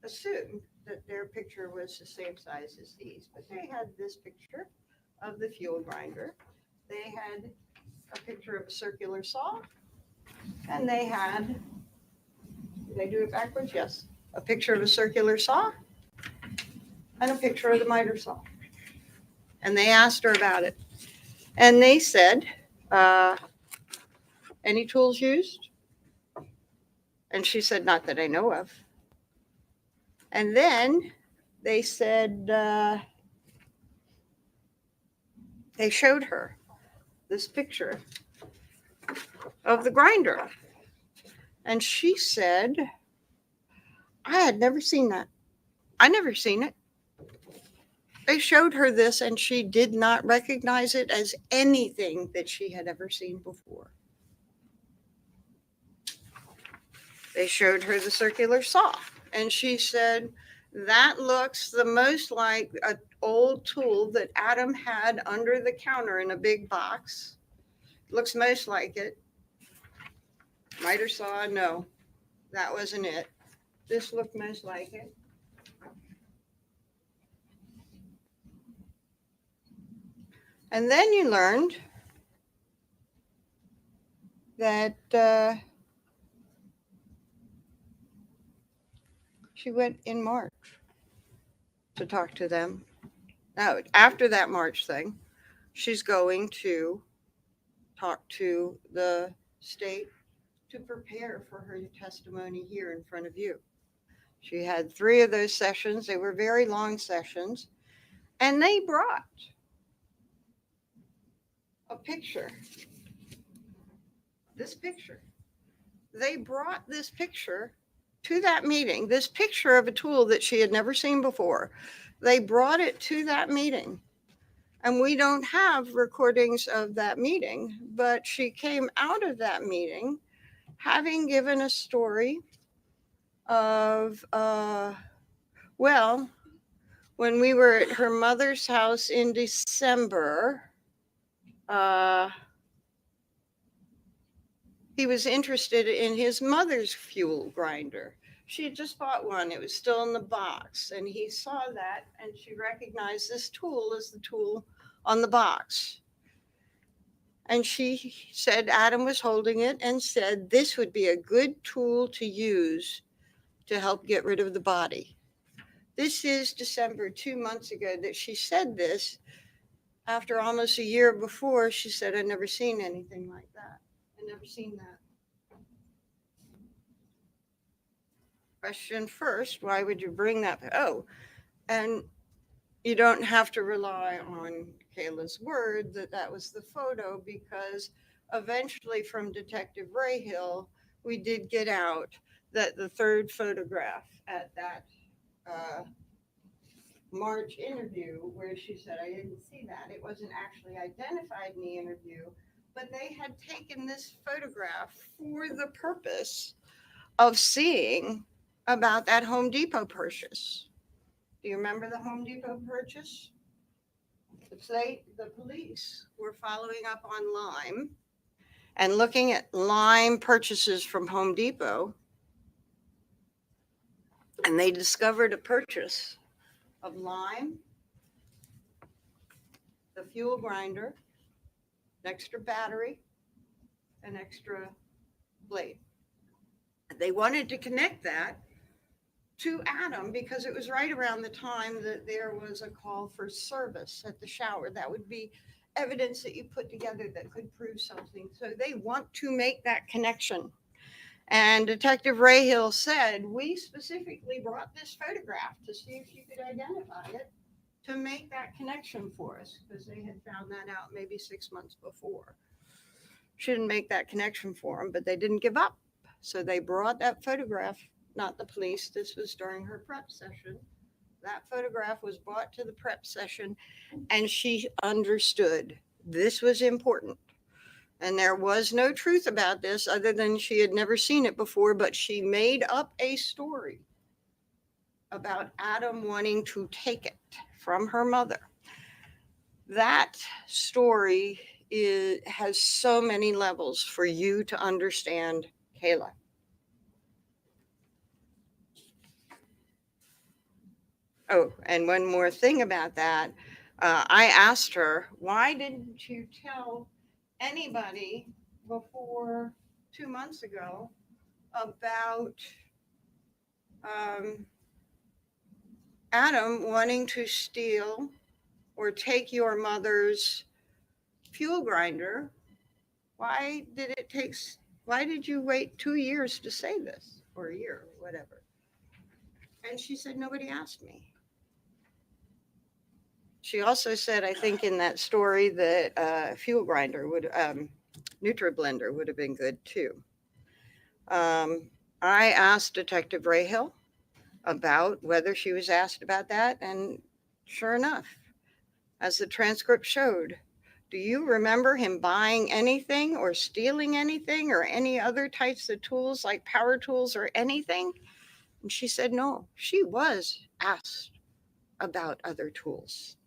assumed that their picture was the same size as these, but they had this picture of the fuel grinder. They had a picture of a circular saw, and they had, did I do it backwards? Yes. A picture of a circular saw and a picture of the miter saw. And they asked her about it. And they said, any tools used? And she said, not that I know of. And then they said, they showed her this picture of the grinder. And she said, I had never seen that. I never seen it. They showed her this and she did not recognize it as anything that she had ever seen before. They showed her the circular saw and she said, that looks the most like an old tool that Adam had under the counter in a big box. Looks most like it. Miter saw, no, that wasn't it. This looked most like it. And then you learned that she went in March to talk to them. Now, after that March thing, she's going to talk to the state to prepare for her testimony here in front of you. She had 3 of those sessions. They were very long sessions. And they brought a picture. This picture. They brought this picture to that meeting, this picture of a tool that she had never seen before. They brought it to that meeting. And we don't have recordings of that meeting, but she came out of that meeting having given a story of, well, when we were at her mother's house in December, he was interested in his mother's fuel grinder. She had just bought one. It was still in the box. And he saw that and she recognized this tool as the tool on the box. And she said Adam was holding it and said this would be a good tool to use to help get rid of the body. This is December, 2 months ago that she said this. After almost a year before, she said, I'd never seen anything like that. I'd never seen that. Question first, why would you bring that? Oh, and you don't have to rely on Kayla's word that that was the photo, because eventually from Detective Rahill, we did get out that the third photograph at that March interview where she said, I didn't see that. It wasn't actually identified in the interview, but they had taken this photograph for the purpose of seeing about that Home Depot purchase. Do you remember the Home Depot purchase? The police were following up on Lime and looking at Lime purchases from Home Depot, and they discovered a purchase of Lime, the fuel grinder, an extra battery, an extra blade. They wanted to connect that to Adam because it was right around the time that there was a call for service at the shower. That would be evidence that you put together that could prove something. So they want to make that connection. And Detective Rahill said, we specifically brought this photograph to see if you could identify it to make that connection for us, because they had found that out maybe 6 months before. She didn't make that connection for them, but they didn't give up. So they brought that photograph, not the police. This was during her prep session. That photograph was brought to the prep session, and she understood this was important. And there was no truth about this other than she had never seen it before, but she made up a story about Adam wanting to take it from her mother. That story has so many levels for you to understand Kayla. Oh, and one more thing about that. I asked her, why didn't you tell anybody before 2 months ago about Adam wanting to steal or take your mother's fuel grinder, why did you wait 2 years to say this, or a year, or whatever? And she said, nobody asked me. She also said, I think in that story that fuel grinder NutriBlender would have been good too. I asked Detective Rahill about whether she was asked about that, and sure enough, as the transcript showed, do you remember him buying anything or stealing anything or any other types of tools like power tools or anything? And she said no. She was asked about other tools.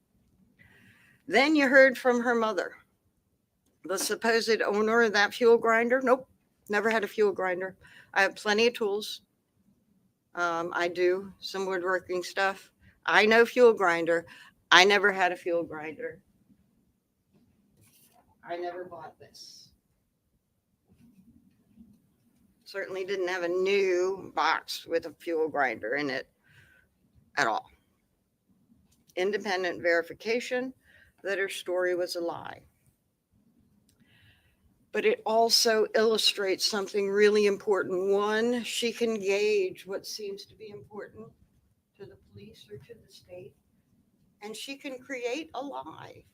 Then you heard from her mother, the supposed owner of that fuel grinder. Nope, never had a fuel grinder. I have plenty of tools. I do some woodworking stuff. I know fuel grinder. I never had a fuel grinder. I never bought this. Certainly didn't have a new box with a fuel grinder in it at all. Independent verification that her story was a lie. But it also illustrates something really important. One, she can gauge what seems to be important to the police or to the state, and she can create a lie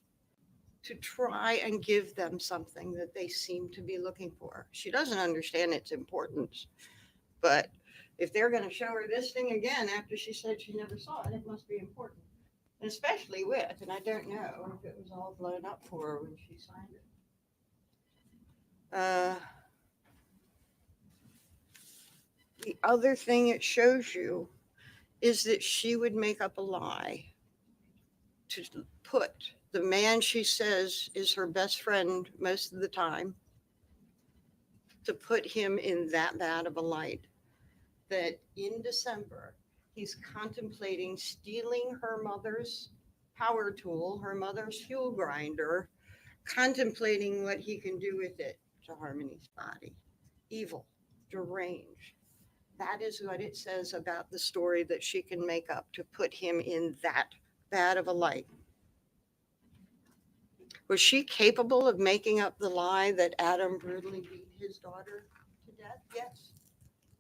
to try and give them something that they seem to be looking for. She doesn't understand its importance, but if they're going to show her this thing again after she said she never saw it, it must be important. And especially with, and I don't know if it was all blown up for her when she signed it. The other thing it shows you is that she would make up a lie to put the man she says is her best friend most of the time, to put him in that bad of a light, that in December, he's contemplating stealing her mother's power tool, her mother's fuel grinder, contemplating what he can do with it to Harmony's body. Evil, deranged. That is what it says about the story that she can make up to put him in that bad of a light. Was she capable of making up the lie that Adam brutally beat his daughter to death? Yes.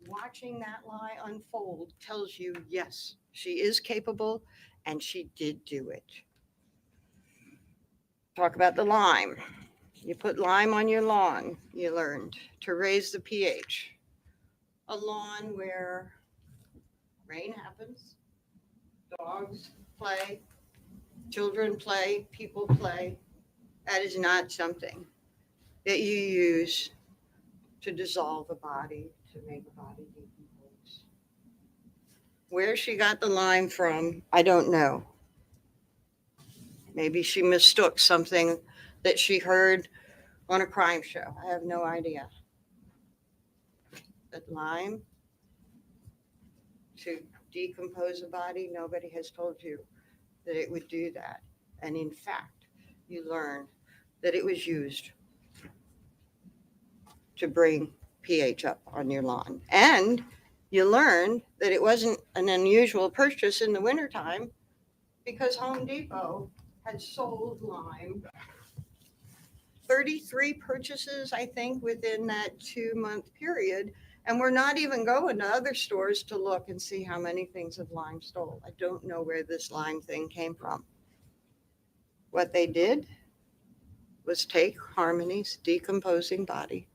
Watching that lie unfold tells you, yes, she is capable and she did do it. Talk about the lime. You put lime on your lawn, you learned, to raise the pH. A lawn where rain happens, dogs play, children play, people play. That is not something that you use to dissolve a body, to make a body decompose. Where she got the lime from, I don't know. Maybe she mistook something that she heard on a crime show. I have no idea. But lime to decompose a body, nobody has told you that it would do that. And in fact, you learn that it was used to bring pH up on your lawn. And you learn that it wasn't an unusual purchase in the wintertime because Home Depot had sold lime. 33 purchases, I think, within that 2-month period. And we're not even going to other stores to look and see how many things of lime stole. I don't know where this lime thing came from. What they did was take Harmony's decomposing body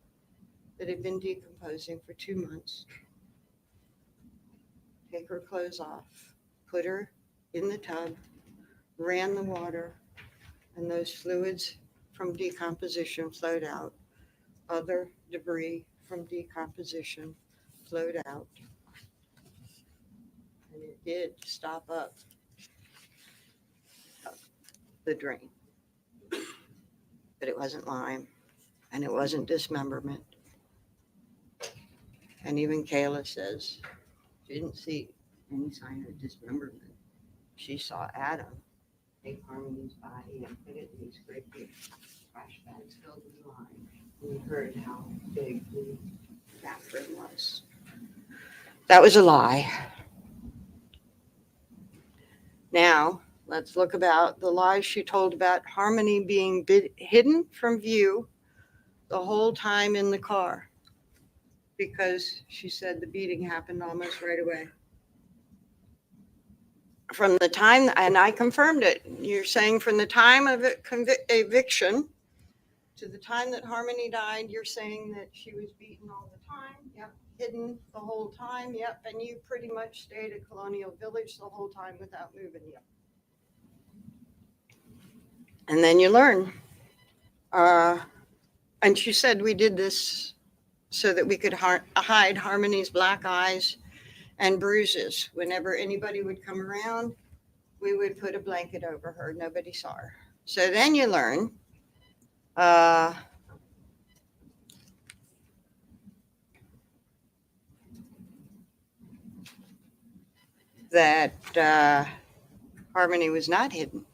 that had been decomposing for 2 months, take her clothes off, put her in the tub, ran the water, and those fluids from decomposition flowed out. Other debris from decomposition flowed out. And it did stop up the drain. But it wasn't lime, and it wasn't dismemberment. And even Kayla says she didn't see any sign of dismemberment. She saw Adam take Harmony's body and put it in these great big trash bags filled with lime. We heard how big the bathroom was. That was a lie. Now, let's look about the lies she told about Harmony being hidden from view the whole time in the car, because she said the beating happened almost right away. From the time, and I confirmed it, you're saying from the time of eviction to the time that Harmony died, you're saying that she was beaten all the time. Yep. Hidden the whole time. Yep. And you pretty much stayed at Colonial Village the whole time without moving. Yep. And then you learn. And she said we did this so that we could hide Harmony's black eyes and bruises. Whenever anybody would come around, we would put a blanket over her. Nobody saw her. So then you learn that Harmony was not hidden.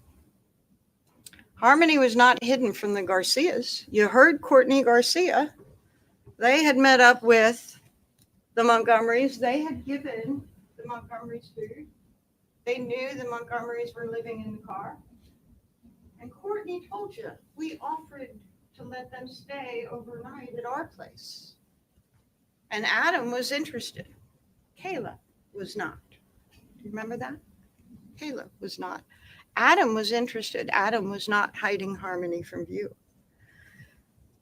Harmony was not hidden from the Garcias. You heard Courtney Garcia. They had met up with the Montgomerys. They had given the Montgomerys food. They knew the Montgomerys were living in the car. And Courtney told you, we offered to let them stay overnight at our place. And Adam was interested. Kayla was not. Do you remember that? Kayla was not. Adam was interested. Adam was not hiding Harmony from view.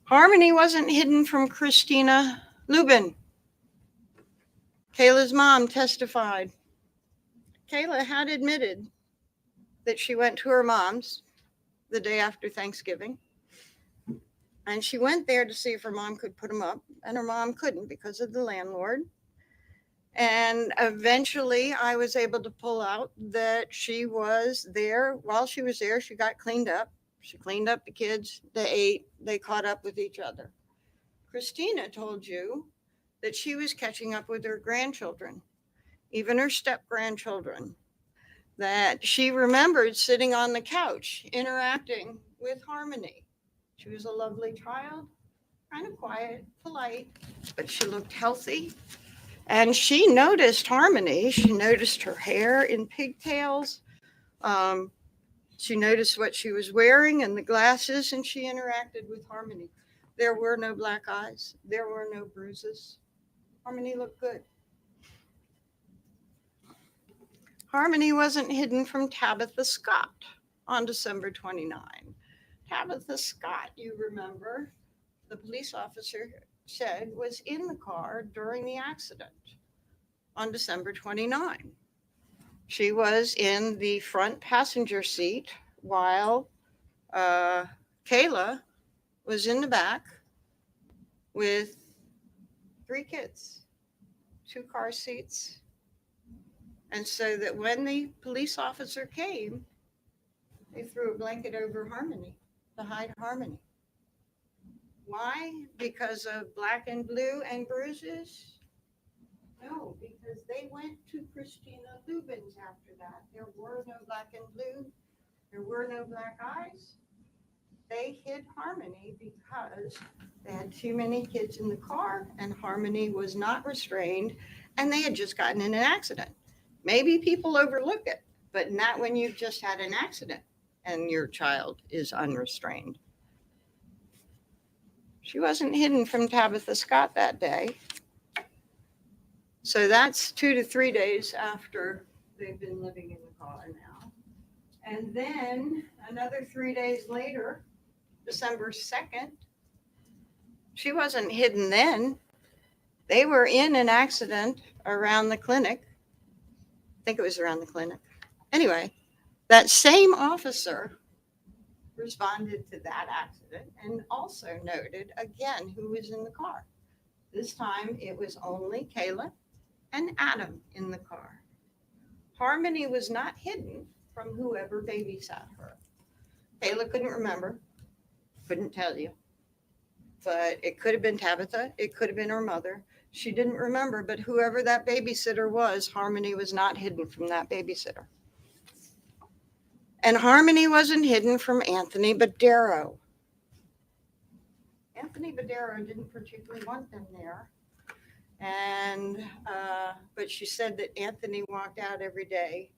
Harmony wasn't hidden from Christina Lubin. Kayla's mom testified. Kayla had admitted that she went to her mom's the day after Thanksgiving. And she went there to see if her mom could put them up. And her mom couldn't because of the landlord. And eventually I was able to pull out that she was there. While she was there, she got cleaned up. She cleaned up the kids. They ate. They caught up with each other. Christina told you that she was catching up with her grandchildren, even her step-grandchildren, that she remembered sitting on the couch interacting with Harmony. She was a lovely child, kind of quiet, polite, but she looked healthy. And she noticed Harmony. She noticed her hair in pigtails. She noticed what she was wearing and the glasses, and she interacted with Harmony. There were no black eyes. There were no bruises. Harmony looked good. Harmony wasn't hidden from Tabitha Scott on December 29. Tabitha Scott, you remember, the police officer said was in the car during the accident on December 29. She was in the front passenger seat while Kayla was in the back with 3 kids, 2 car seats. And so that when the police officer came, they threw a blanket over Harmony to hide Harmony. Why? Because of black and blue and bruises? No, because they went to Christina Lubin's after that. There were no black and blue. There were no black eyes. They hid Harmony because they had too many kids in the car and Harmony was not restrained and they had just gotten in an accident. Maybe people overlook it, but not when you've just had an accident and your child is unrestrained. She wasn't hidden from Tabitha Scott that day. So that's 2 to 3 days after they've been living in the car now. And then another 3 days later, December 2nd, she wasn't hidden then. They were in an accident around the clinic. I think it was around the clinic. Anyway, that same officer responded to that accident and also noted again who was in the car. This time it was only Kayla and Adam in the car. Harmony was not hidden from whoever babysat her. Kayla couldn't remember, couldn't tell you, but it could have been Tabitha. It could have been her mother. She didn't remember, but whoever that babysitter was, Harmony was not hidden from that babysitter. And Harmony wasn't hidden from Anthony Badero. Anthony Badero didn't particularly want them there. And, but she said that Anthony walked out every day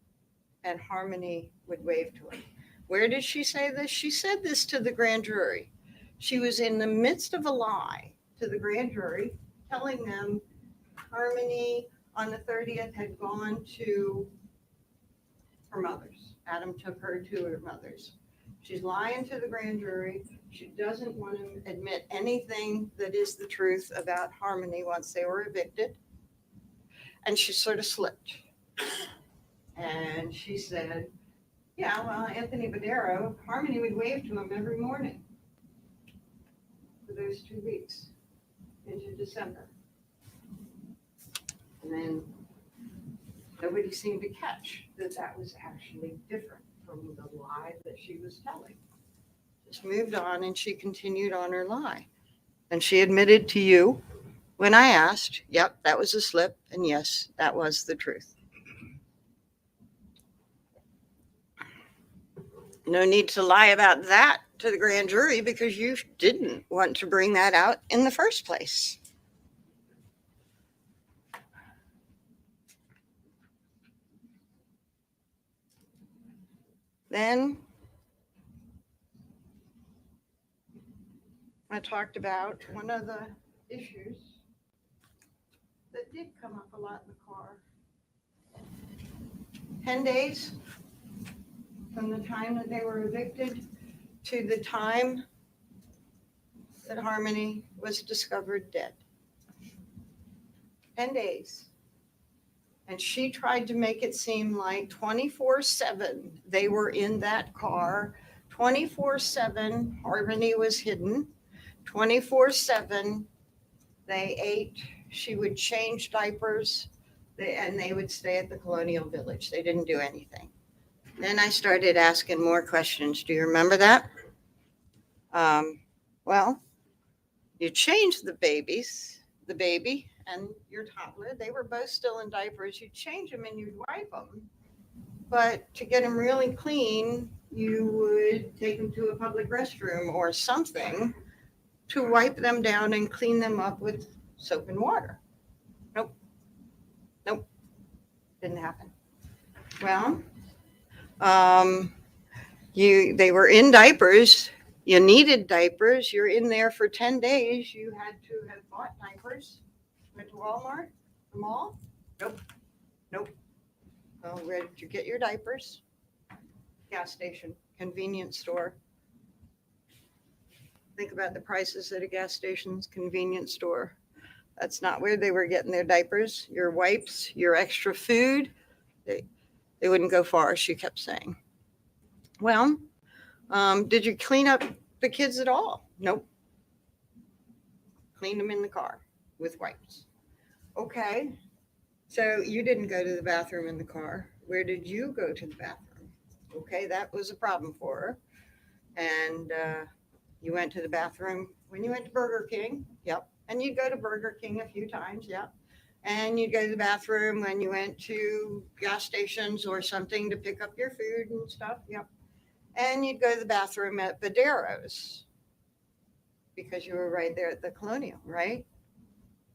and Harmony would wave to him. Where did she say this? She said this to the grand jury. She was in the midst of a lie to the grand jury, telling them Harmony on the 30th had gone to her mother's. Adam took her to her mother's. She's lying to the grand jury. She doesn't want to admit anything that is the truth about Harmony once they were evicted. And she sort of slipped. And she said, yeah, well, Anthony Badero, Harmony would wave to him every morning for those 2 weeks into December. And then nobody seemed to catch that that was actually different from the lie that she was telling. Just moved on, and she continued on her lie. And she admitted to you when I asked, yep, that was a slip, and yes, that was the truth. No need to lie about that to the grand jury because you didn't want to bring that out in the first place. Then I talked about one of the issues that did come up a lot in the car. 10 days from the time that they were evicted to the time that Harmony was discovered dead. 10 days. And she tried to make it seem like 24/7 they were in that car. 24/7 Harmony was hidden. 24/7 they ate. She would change diapers, and they would stay at the Colonial Village. They didn't do anything. Then I started asking more questions. Do you remember that? Well, you changed the baby and your toddler. They were both still in diapers. You'd change them and you'd wipe them. But to get them really clean, you would take them to a public restroom or something to wipe them down and clean them up with soap and water. Nope. Didn't happen. Well, they were in diapers. You needed diapers. You're in there for 10 days. You had to have bought diapers. Went to Walmart, the mall? Nope. Well, where did you get your diapers? Gas station, convenience store. Think about the prices at a gas station's convenience store. That's not where they were getting their diapers, your wipes, your extra food. They wouldn't go far, she kept saying. Well, did you clean up the kids at all? Nope. Cleaned them in the car with wipes. Okay, so you didn't go to the bathroom in the car. Where did you go to the bathroom? Okay, that was a problem for her. And you went to the bathroom when you went to Burger King. Yep. And you'd go to Burger King a few times. Yep. And you'd go to the bathroom when you went to gas stations or something to pick up your food and stuff. Yep. And you'd go to the bathroom at Badero's because you were right there at the Colonial, right?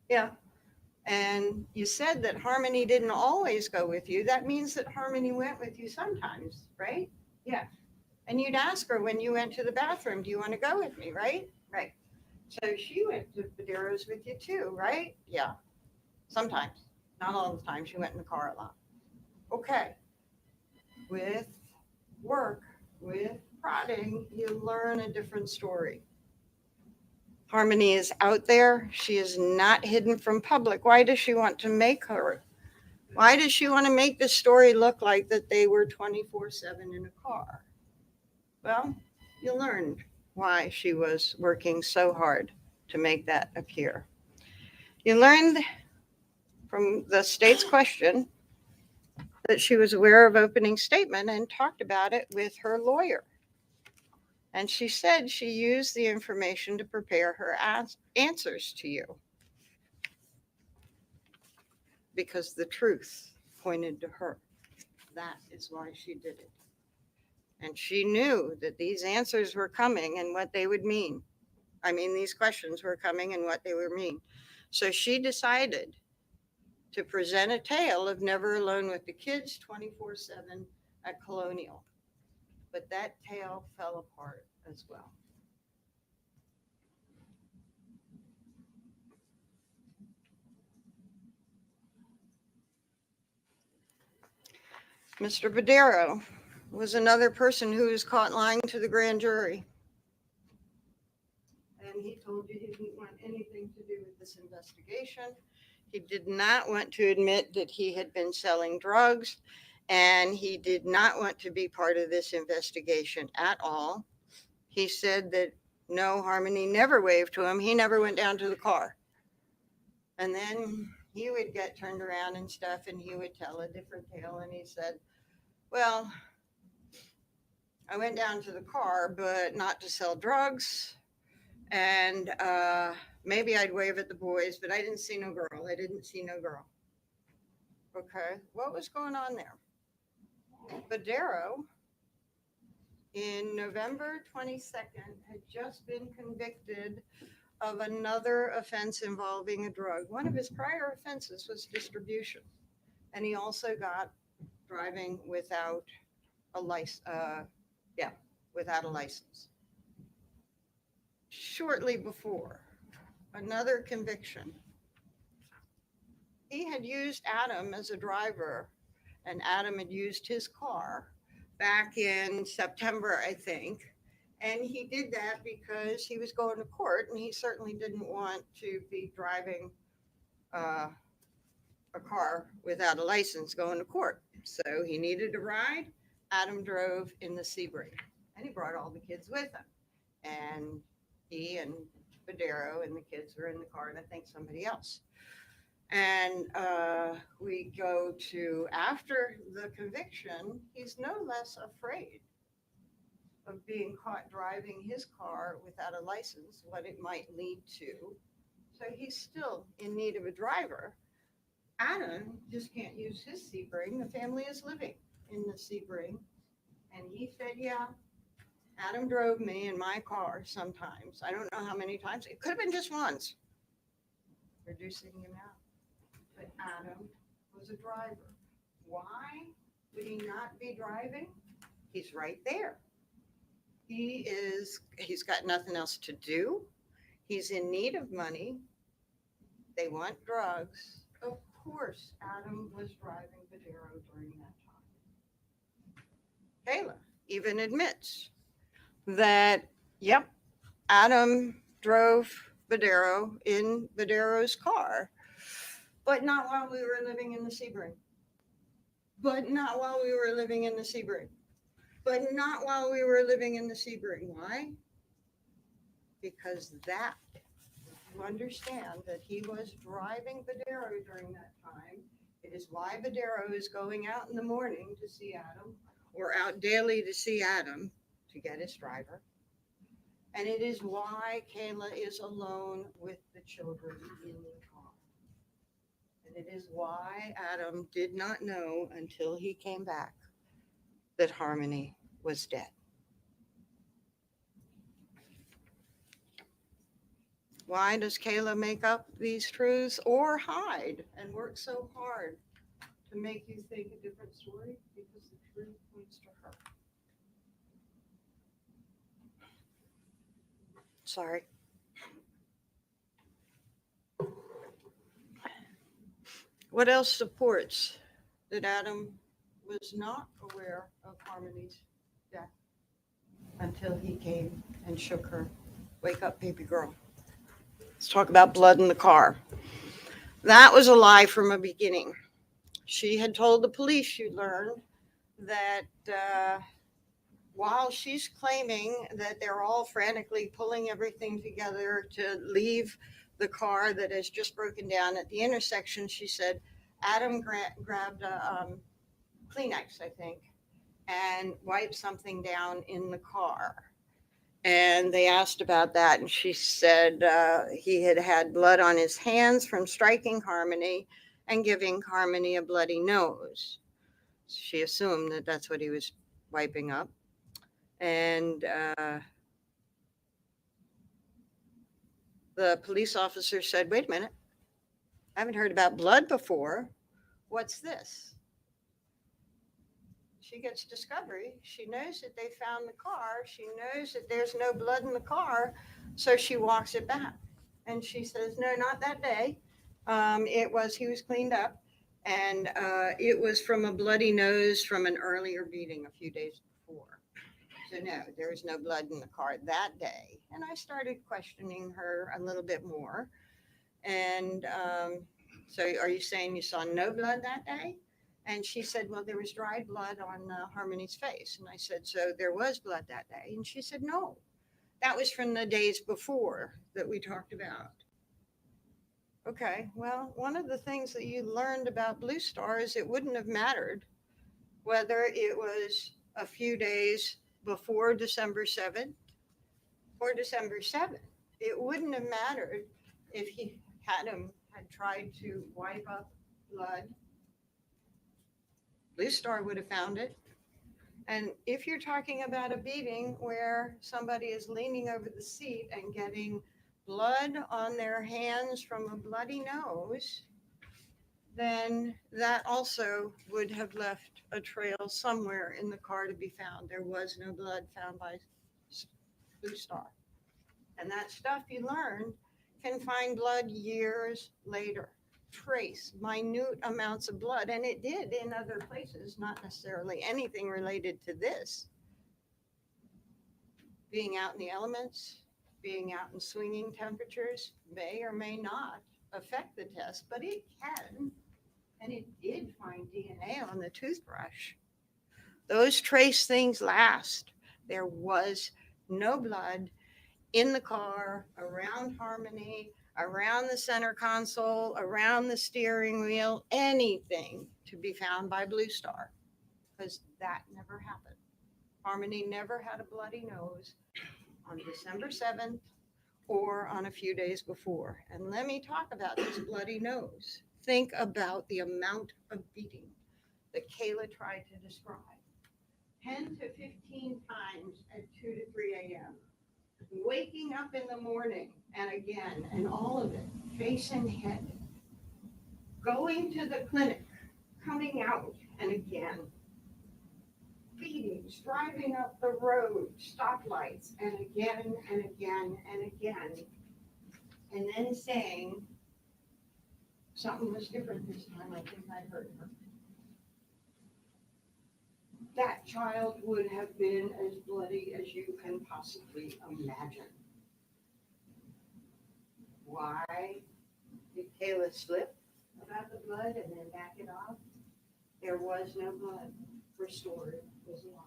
Yeah. And you said that Harmony didn't always go with you. That means that Harmony went with you sometimes, right? Yeah. And you'd ask her when you went to the bathroom, do you want to go with me, right? Right. So she went to Badero's with you too, right? Yeah. Sometimes. Not all the time. She went in the car a lot. Okay. With work, with prodding, you learn a different story. Harmony is out there. She is not hidden from public. Why does she want to make her? Why does she want to make the story look like that they were 24/7 in a car? Well, you learned why she was working so hard to make that appear. You learned from the state's question that she was aware of opening statement and talked about it with her lawyer. And she said she used the information to prepare her answers to you because the truth pointed to her. That is why she did it. And she knew that these answers were coming and what they would mean. I mean, these questions were coming and what they would mean. So she decided to present a tale of never alone with the kids 24/7 at Colonial. But that tale fell apart as well. Mr. Badero was another person who was caught lying to the grand jury. And he told you he didn't want anything to do with this investigation. He did not want to admit that he had been selling drugs, and he did not want to be part of this investigation at all. He said that no, Harmony never waved to him. He never went down to the car. And then he would get turned around and stuff, and he would tell a different tale. And he said, well, I went down to the car, but not to sell drugs. And maybe I'd wave at the boys, but I didn't see no girl. I didn't see no girl. Okay, what was going on there? Badero, in November 22nd, had just been convicted of another offense involving a drug. One of his prior offenses was distribution. And he also got driving without a license. Without a license. Shortly before, another conviction. He had used Adam as a driver, and Adam had used his car back in September, I think. And he did that because he was going to court, and he certainly didn't want to be driving a car without a license going to court. So he needed a ride. Adam drove in the Sebring, and he brought all the kids with him. And he and Badero and the kids were in the car, and I think somebody else. And we go to after the conviction, he's no less afraid of being caught driving his car without a license, what it might lead to. So he's still in need of a driver. Adam just can't use his Sebring. The family is living in the Sebring. And he said, yeah, Adam drove me in my car sometimes. I don't know how many times. It could have been just once. Reducing him out. But Adam was a driver. Why would he not be driving? He's right there. He's got nothing else to do. He's in need of money. They want drugs. Of course, Adam was driving Badero during that time. Kayla even admits that, yep, Adam drove Badero in Badero's car, but not while we were living in the Sebring. But not while we were living in the Sebring. But not while we were living in the Sebring. Why? Because that, you understand that he was driving Badero during that time. It is why Badero is going out in the morning to see Adam, or out daily to see Adam to get his driver. And it is why Kayla is alone with the children in the car. And it is why Adam did not know until he came back that Harmony was dead. Why does Kayla make up these truths or hide and work so hard to make you think a different story? Because the truth points to her. Sorry. What else supports that Adam was not aware of Harmony's death until he came and shook her? Wake up, baby girl. Let's talk about blood in the car. That was a lie from the beginning. She had told the police, she learned, that while she's claiming that they're all frantically pulling everything together to leave the car that has just broken down at the intersection, she said Adam grabbed a Kleenex, I think, and wiped something down in the car. And they asked about that, and she said he had had blood on his hands from striking Harmony and giving Harmony a bloody nose. She assumed that that's what he was wiping up. And the police officer said, wait a minute, I haven't heard about blood before. What's this? she gets discovery. She knows that they found the car. She knows that there's no blood in the car. So she walks it back. And she says, no, not that day. He was cleaned up. And it was from a bloody nose from an earlier beating a few days before. So no, there was no blood in the car that day. And I started questioning her a little bit more. And so are you saying you saw no blood that day? And she said, well, there was dried blood on Harmony's face. And I said, so there was blood that day? And she said, no, that was from the days before that we talked about. Okay, well, one of the things that you learned about Blue Star is it wouldn't have mattered whether it was a few days before December 7th or December 7th. It wouldn't have mattered if he had tried to wipe up blood. Blue Star would have found it. And if you're talking about a beating where somebody is leaning over the seat and getting blood on their hands from a bloody nose, then that also would have left a trail somewhere in the car to be found. There was no blood found by Blue Star. And that stuff you learn can find blood years later. Trace minute amounts of blood, and it did in other places, not necessarily anything related to this. Being out in the elements, being out in swinging temperatures may or may not affect the test, but it can, and it did find DNA on the toothbrush. Those trace things last. There was no blood in the car, around Harmony, around the center console, around the steering wheel, anything to be found by Blue Star, because that never happened. Harmony never had a bloody nose on December 7th or on a few days before. And let me talk about this bloody nose. Think about the amount of beating that Kayla tried to describe. 10 to 15 times at 2 to 3 a.m. Waking up in the morning and again, and all of it, face and head. Going to the clinic, coming out, and again. Beatings, driving up the road, stoplights, and again, and again, and again. And then saying, something was different this time, I think I heard her. That child would have been as bloody as you can possibly imagine. Why did Kayla slip about the blood and then back it off? There was no blood restored, was alive.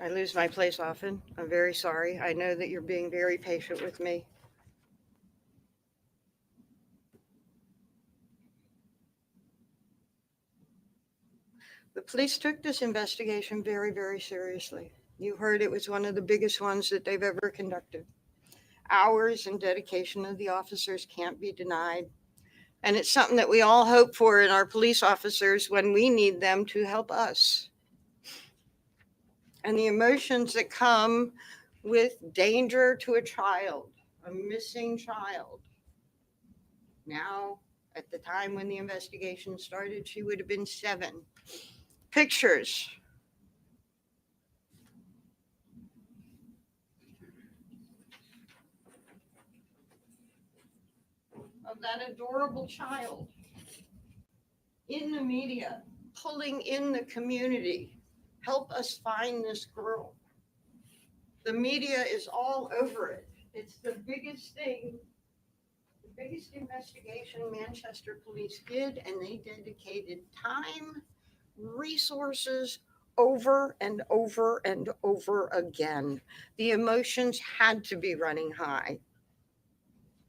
I lose my place often. I'm very sorry. I know that you're being very patient with me. The police took this investigation very, very seriously. You heard it was one of the biggest ones that they've ever conducted. Hours and dedication of the officers can't be denied. And it's something that we all hope for in our police officers when we need them to help us. And the emotions that come with danger to a child, a missing child. Now, at the time when the investigation started, she would have been 7. Pictures. Of that adorable child in the media, pulling in the community. Help us find this girl. The media is all over it. It's the biggest thing, the biggest investigation Manchester police did, and they dedicated time, resources, over and over and over again. The emotions had to be running high.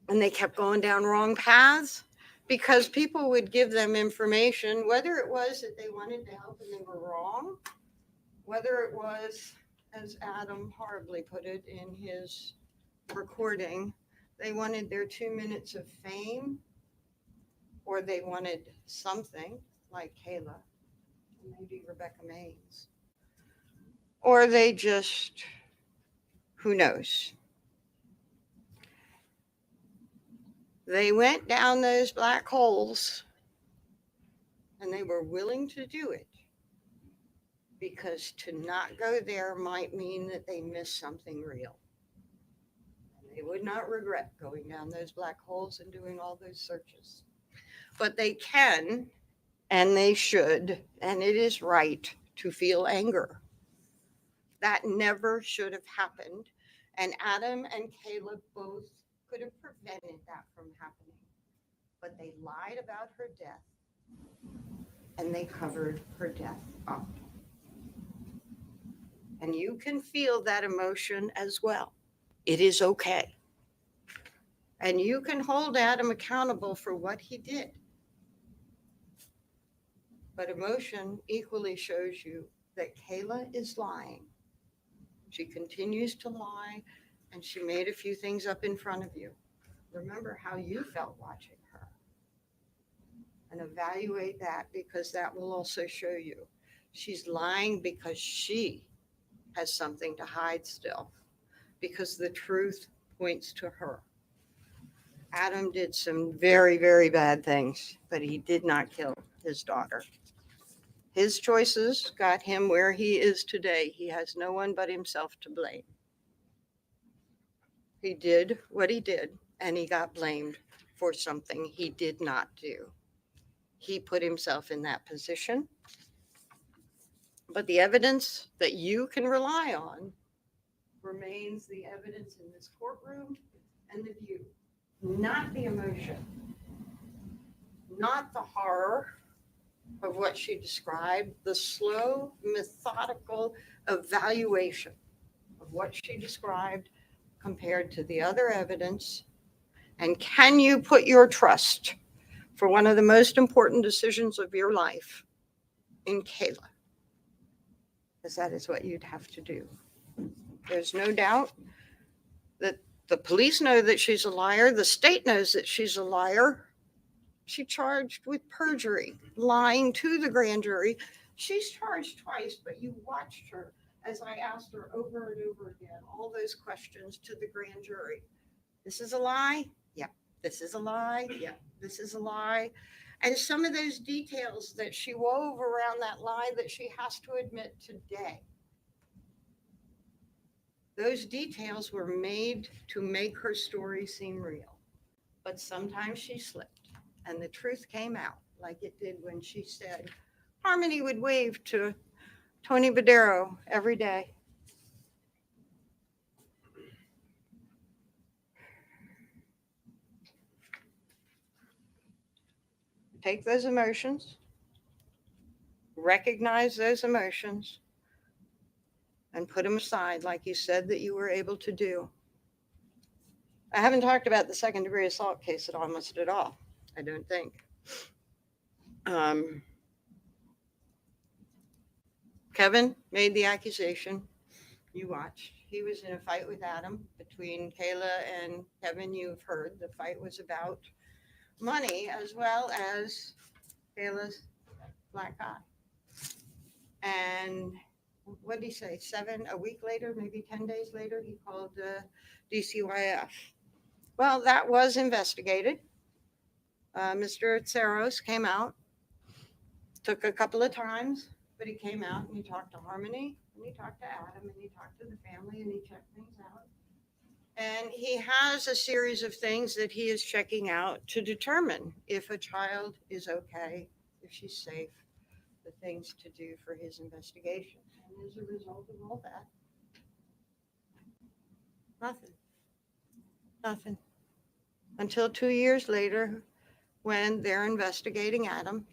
And they kept going down wrong paths because people would give them information, whether it was that they wanted to help and they were wrong, whether it was, as Adam horribly put it in his recording, They wanted their 2 minutes of fame, or they wanted something like Kayla, maybe Rebecca Mays, or they just, who knows? They went down those black holes and they were willing to do it because to not go there might mean that they missed something real. They would not regret going down those black holes and doing all those searches. But they can, and they should, and it is right to feel anger. That never should have happened. And Adam and Caleb both could have prevented that from happening. But they lied about her death, and they covered her death up. And you can feel that emotion as well. It is okay. And you can hold Adam accountable for what he did. But emotion equally shows you that Kayla is lying. She continues to lie, and she made a few things up in front of you. Remember how you felt watching her. And evaluate that, because that will also show you she's lying because she has something to hide still, because the truth points to her. Adam did some very, very bad things, but he did not kill his daughter. His choices got him where he is today. He has no one but himself to blame. He did what he did, and he got blamed for something he did not do. He put himself in that position. But the evidence that you can rely on remains the evidence in this courtroom and the view, not the emotion, not the horror of what she described, the slow, methodical evaluation of what she described compared to the other evidence. And can you put your trust for one of the most important decisions of your life in Kayla? Because that is what you'd have to do. There's no doubt that the police know that she's a liar. The state knows that she's a liar. She charged with perjury, lying to the grand jury. She's charged twice, but you watched her as I asked her over and over again, all those questions to the grand jury. This is a lie? Yeah. This is a lie? Yeah. This is a lie. And some of those details that she wove around that lie that she has to admit today, those details were made to make her story seem real. But sometimes she slipped, and the truth came out, like it did when she said Harmony would wave to Tony Badero every day. Take those emotions, recognize those emotions, and put them aside like you said that you were able to do. I haven't talked about the second-degree assault case almost at all, I don't think. Kevin made the accusation. You watched. He was in a fight with Adam between Kayla and Kevin. You've heard the fight was about money as well as Kayla's black eye. And what did he say? A week later, maybe 10 days later, he called DCYF. Well, that was investigated. Mr. Tsaros came out. Took a couple of times, but he came out and he talked to Harmony, and he talked to Adam, and he talked to the family, and he checked things out. And he has a series of things that he is checking out to determine if a child is okay, if she's safe, the things to do for his investigation. And as a result of all that, nothing. Until 2 years later, when they're investigating Adam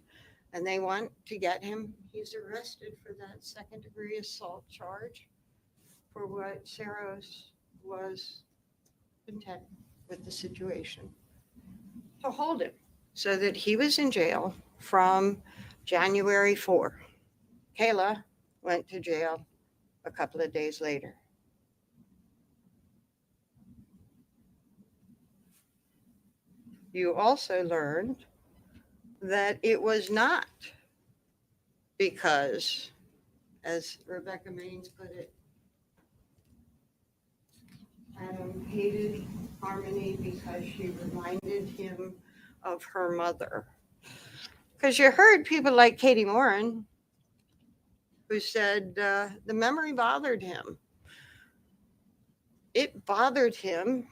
and they want to get him, he's arrested for that second-degree assault charge for what Saros was content with the situation to hold him, so that he was in jail from January 4. Kayla went to jail a couple of days later. you also learned that it was not because, as Rebecca Maines put it, Adam hated Harmony because she reminded him of her mother. Because you heard people like Katie Morin who said the memory bothered him. It bothered him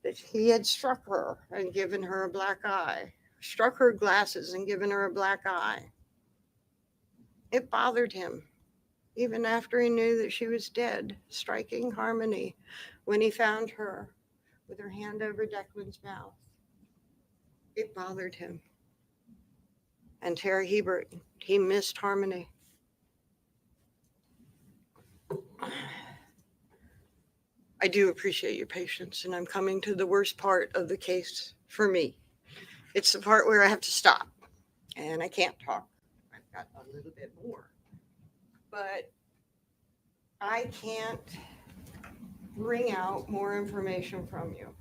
that he had struck her and given her a black eye, struck her glasses and given her a black eye. It bothered him, even after he knew that she was dead, striking Harmony when he found her with her hand over Declan's mouth. It bothered him. And Terry Hebert, he missed Harmony. I do appreciate your patience, and I'm coming to the worst part of the case for me. It's the part where I have to stop, and I can't talk. I've got a little bit more. But I can't wring out more information from you.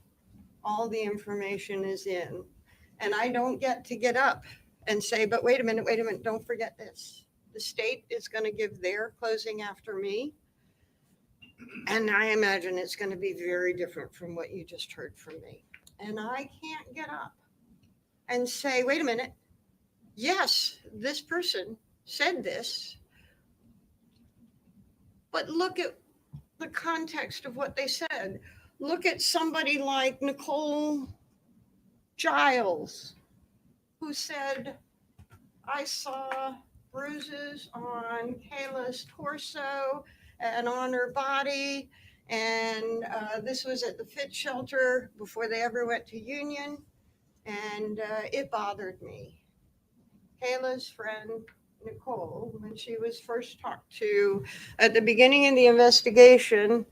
All the information is in, and I don't get to get up and say, but wait a minute, don't forget this. The state is going to give their closing after me. And I imagine it's going to be very different from what you just heard from me. And I can't get up and say, wait a minute. Yes, this person said this. But look at the context of what they said. Look at somebody like Nicole Giles, who said, I saw bruises on Kayla's torso and on her body. And this was at the Fit Shelter before they ever went to Union. And it bothered me. Kayla's friend, Nicole, when she was first talked to at the beginning of the investigation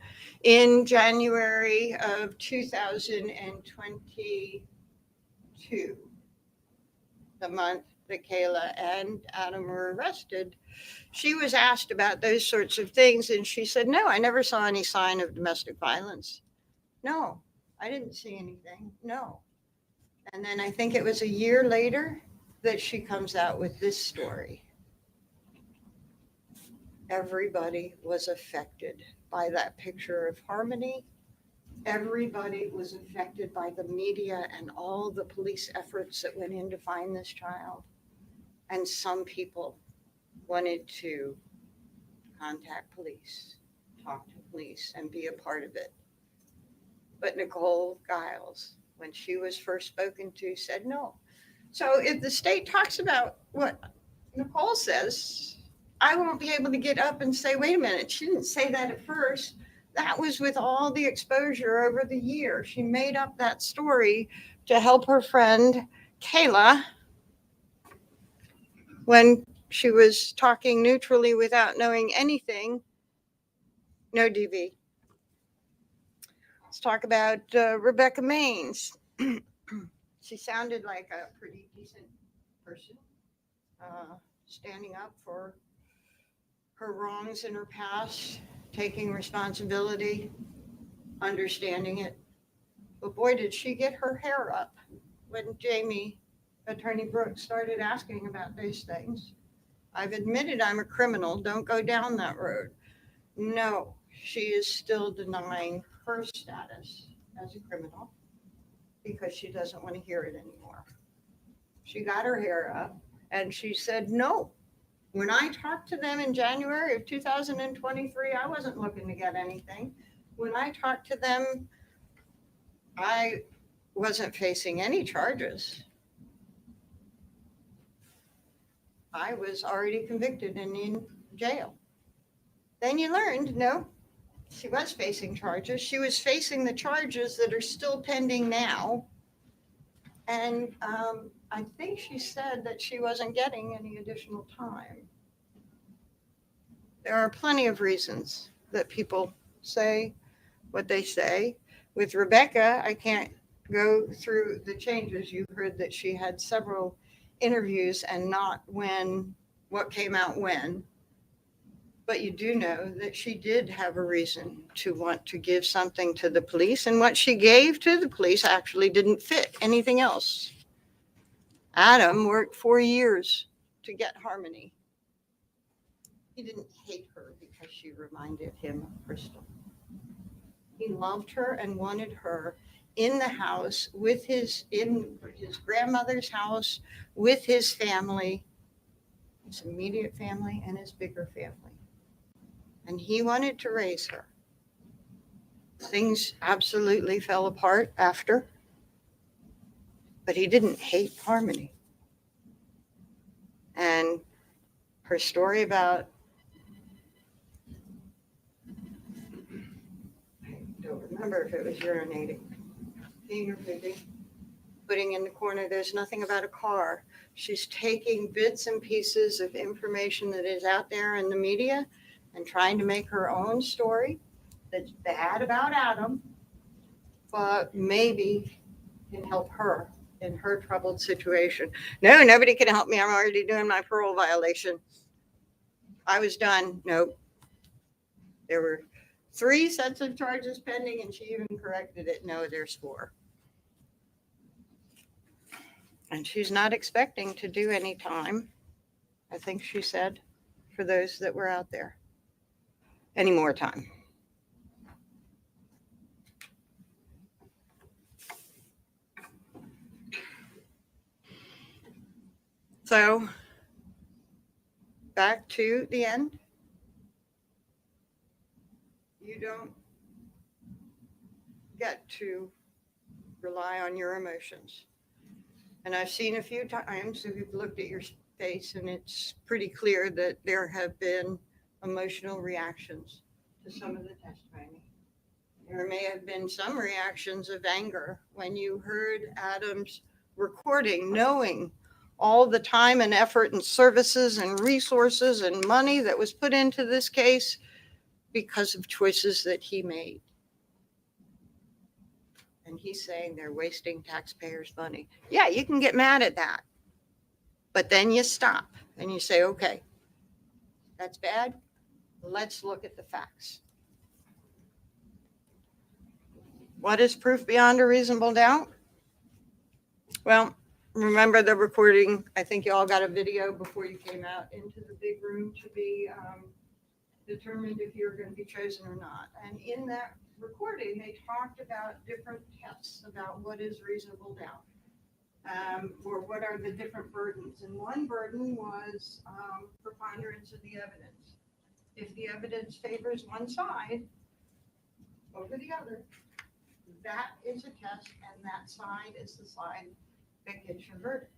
in January of 2022, the month that Kayla and Adam were arrested, she was asked about those sorts of things, and she said, no, I never saw any sign of domestic violence. No, I didn't see anything. No. And then I think it was a year later that she comes out with this story. Everybody was affected by that picture of Harmony. Everybody was affected by the media and all the police efforts that went in to find this child. And some people wanted to contact police, talk to police, and be a part of it. But Nicole Giles, when she was first spoken to, said no. So if the state talks about what Nicole says, I won't be able to get up and say, wait a minute, she didn't say that at first. That was with all the exposure over the year. She made up that story to help her friend Kayla when she was talking neutrally without knowing anything. No DV. Let's talk about Rebecca Maines. She sounded like a pretty decent person, standing up for her wrongs in her past, taking responsibility, understanding it. But boy, did she get her hair up when Jamie, Attorney Brooks, started asking about those things. I've admitted I'm a criminal. Don't go down that road. No, she is still denying her status as a criminal because she doesn't want to hear it anymore. She got her hair up and she said, no. When I talked to them in January of 2023, I wasn't looking to get anything. When I talked to them, I wasn't facing any charges. I was already convicted and in jail. Then you learned, no, she was facing charges. She was facing the charges that are still pending now. And I think she said that she wasn't getting any additional time. There are plenty of reasons that people say what they say. With Rebecca, I can't go through the changes. You heard that she had several interviews and not what came out when. But you do know that she did have a reason to want to give something to the police, and what she gave to the police actually didn't fit anything else Adam worked 4 years to get Harmony. He didn't hate her because she reminded him of Crystal. He loved her and wanted her in the house with in his grandmother's house with his family, his immediate family and his bigger family. And he wanted to raise her. Things absolutely fell apart after, but he didn't hate Harmony. And her story about, I don't remember if it was urinating, peeing or pooping, putting in the corner, there's nothing about a car. She's taking bits and pieces of information that is out there in the media and trying to make her own story that's bad about Adam, but maybe can help her in her troubled situation. No, nobody can help me. I'm already doing my parole violation. I was done. Nope. There were 3 sets of charges pending, and she even corrected it. No, there's 4. And she's not expecting to do any time, I think she said, for those that were out there. Any more time. So, back to the end. You don't get to rely on your emotions. And I've seen a few times who've looked at your face, and it's pretty clear that there have been emotional reactions to some of the testimony. There may have been some reactions of anger when you heard Adam's recording, knowing all the time and effort and services and resources and money that was put into this case because of choices that he made. And he's saying they're wasting taxpayers' money. Yeah, you can get mad at that. But then you stop and you say, okay, that's bad. Let's look at the facts. What is proof beyond a reasonable doubt? Well, remember the recording. I think you all got a video before you came out into the big room to be determined if you're going to be chosen or not. And in that recording, they talked about different tests about what is reasonable doubt, or what are the different burdens. And one burden was preponderance of the evidence. If the evidence favors one side over the other, that is a test, and that side is the side that gets your verdict.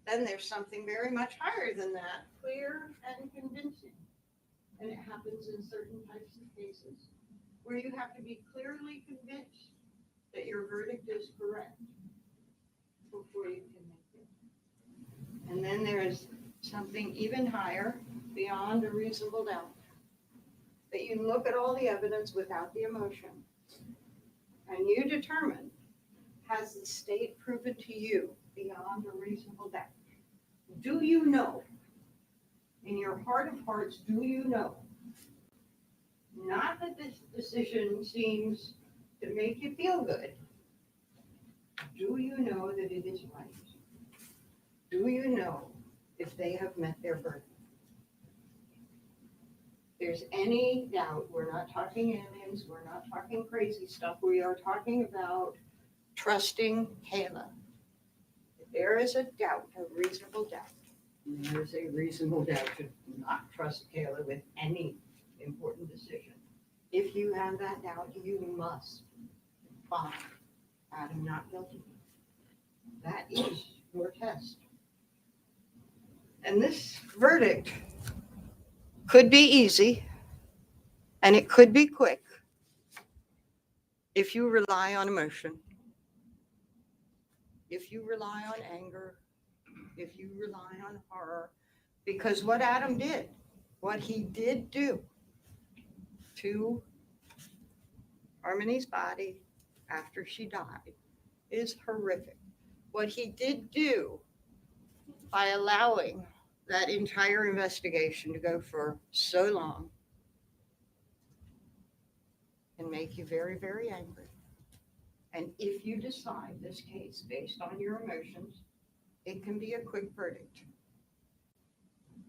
Then there's something very much higher than that, clear and convincing. And it happens in certain types of cases where you have to be clearly convinced that your verdict is correct before you can make it. And then there is something even higher, beyond a reasonable doubt, that you look at all the evidence without the emotion and you determine, has the state proven to you beyond a reasonable doubt? Do you know, in your heart of hearts, do you know, not that this decision seems to make you feel good, do you know that it is right? Do you know if they have met their burden? If there's any doubt, we're not talking aliens, we're not talking crazy stuff, we are talking about trusting Kayla. If there is a doubt, a reasonable doubt, and there is a reasonable doubt to not trust Kayla with any important decision. If you have that doubt, you must find Adam not guilty. That is your test. And this verdict could be easy and it could be quick if you rely on emotion, if you rely on anger, if you rely on horror, because what Adam did, what he did do to Harmony's body after she died is horrific. What he did do by allowing that entire investigation to go for so long can make you very, very angry. And if you decide this case based on your emotions, it can be a quick verdict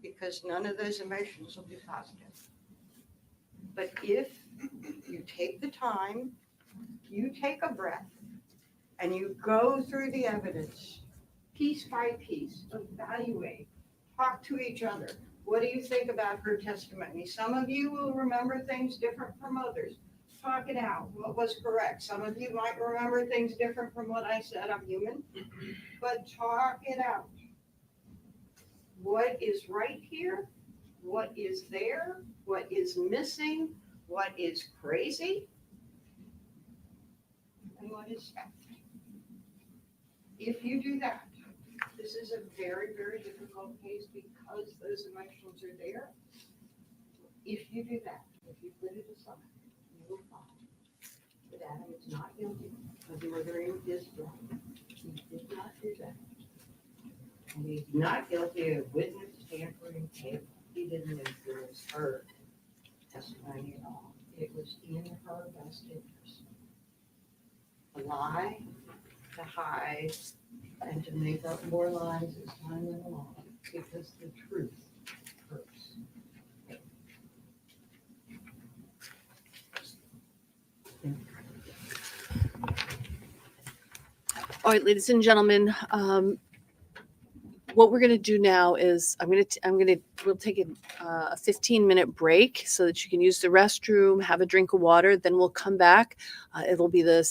because none of those emotions will be positive. But if you take the time, you take a breath, and you go through the evidence piece by piece, evaluate, talk to each other. What do you think about her testimony? Some of you will remember things different from others. Talk it out. What was correct? Some of you might remember things different from what I said. I'm human. But talk it out. What is right here? What is there? What is missing? What is crazy? And what is fact? If you do that, this is a very, very difficult case because those emotions are there. If you do that, if you put it aside, you will find that Adam is not guilty of murdering his brother. He did not do that. And he's not guilty of witness tampering. He didn't influence her testimony at all. It was in her best interest. To lie, to hide, and to make up more lies as time went along, because the truth hurts. All right, ladies and gentlemen, what we're going to do now is we'll take a 15-minute break so that you can use the restroom, have a drink of water. Then we'll come back. It'll be the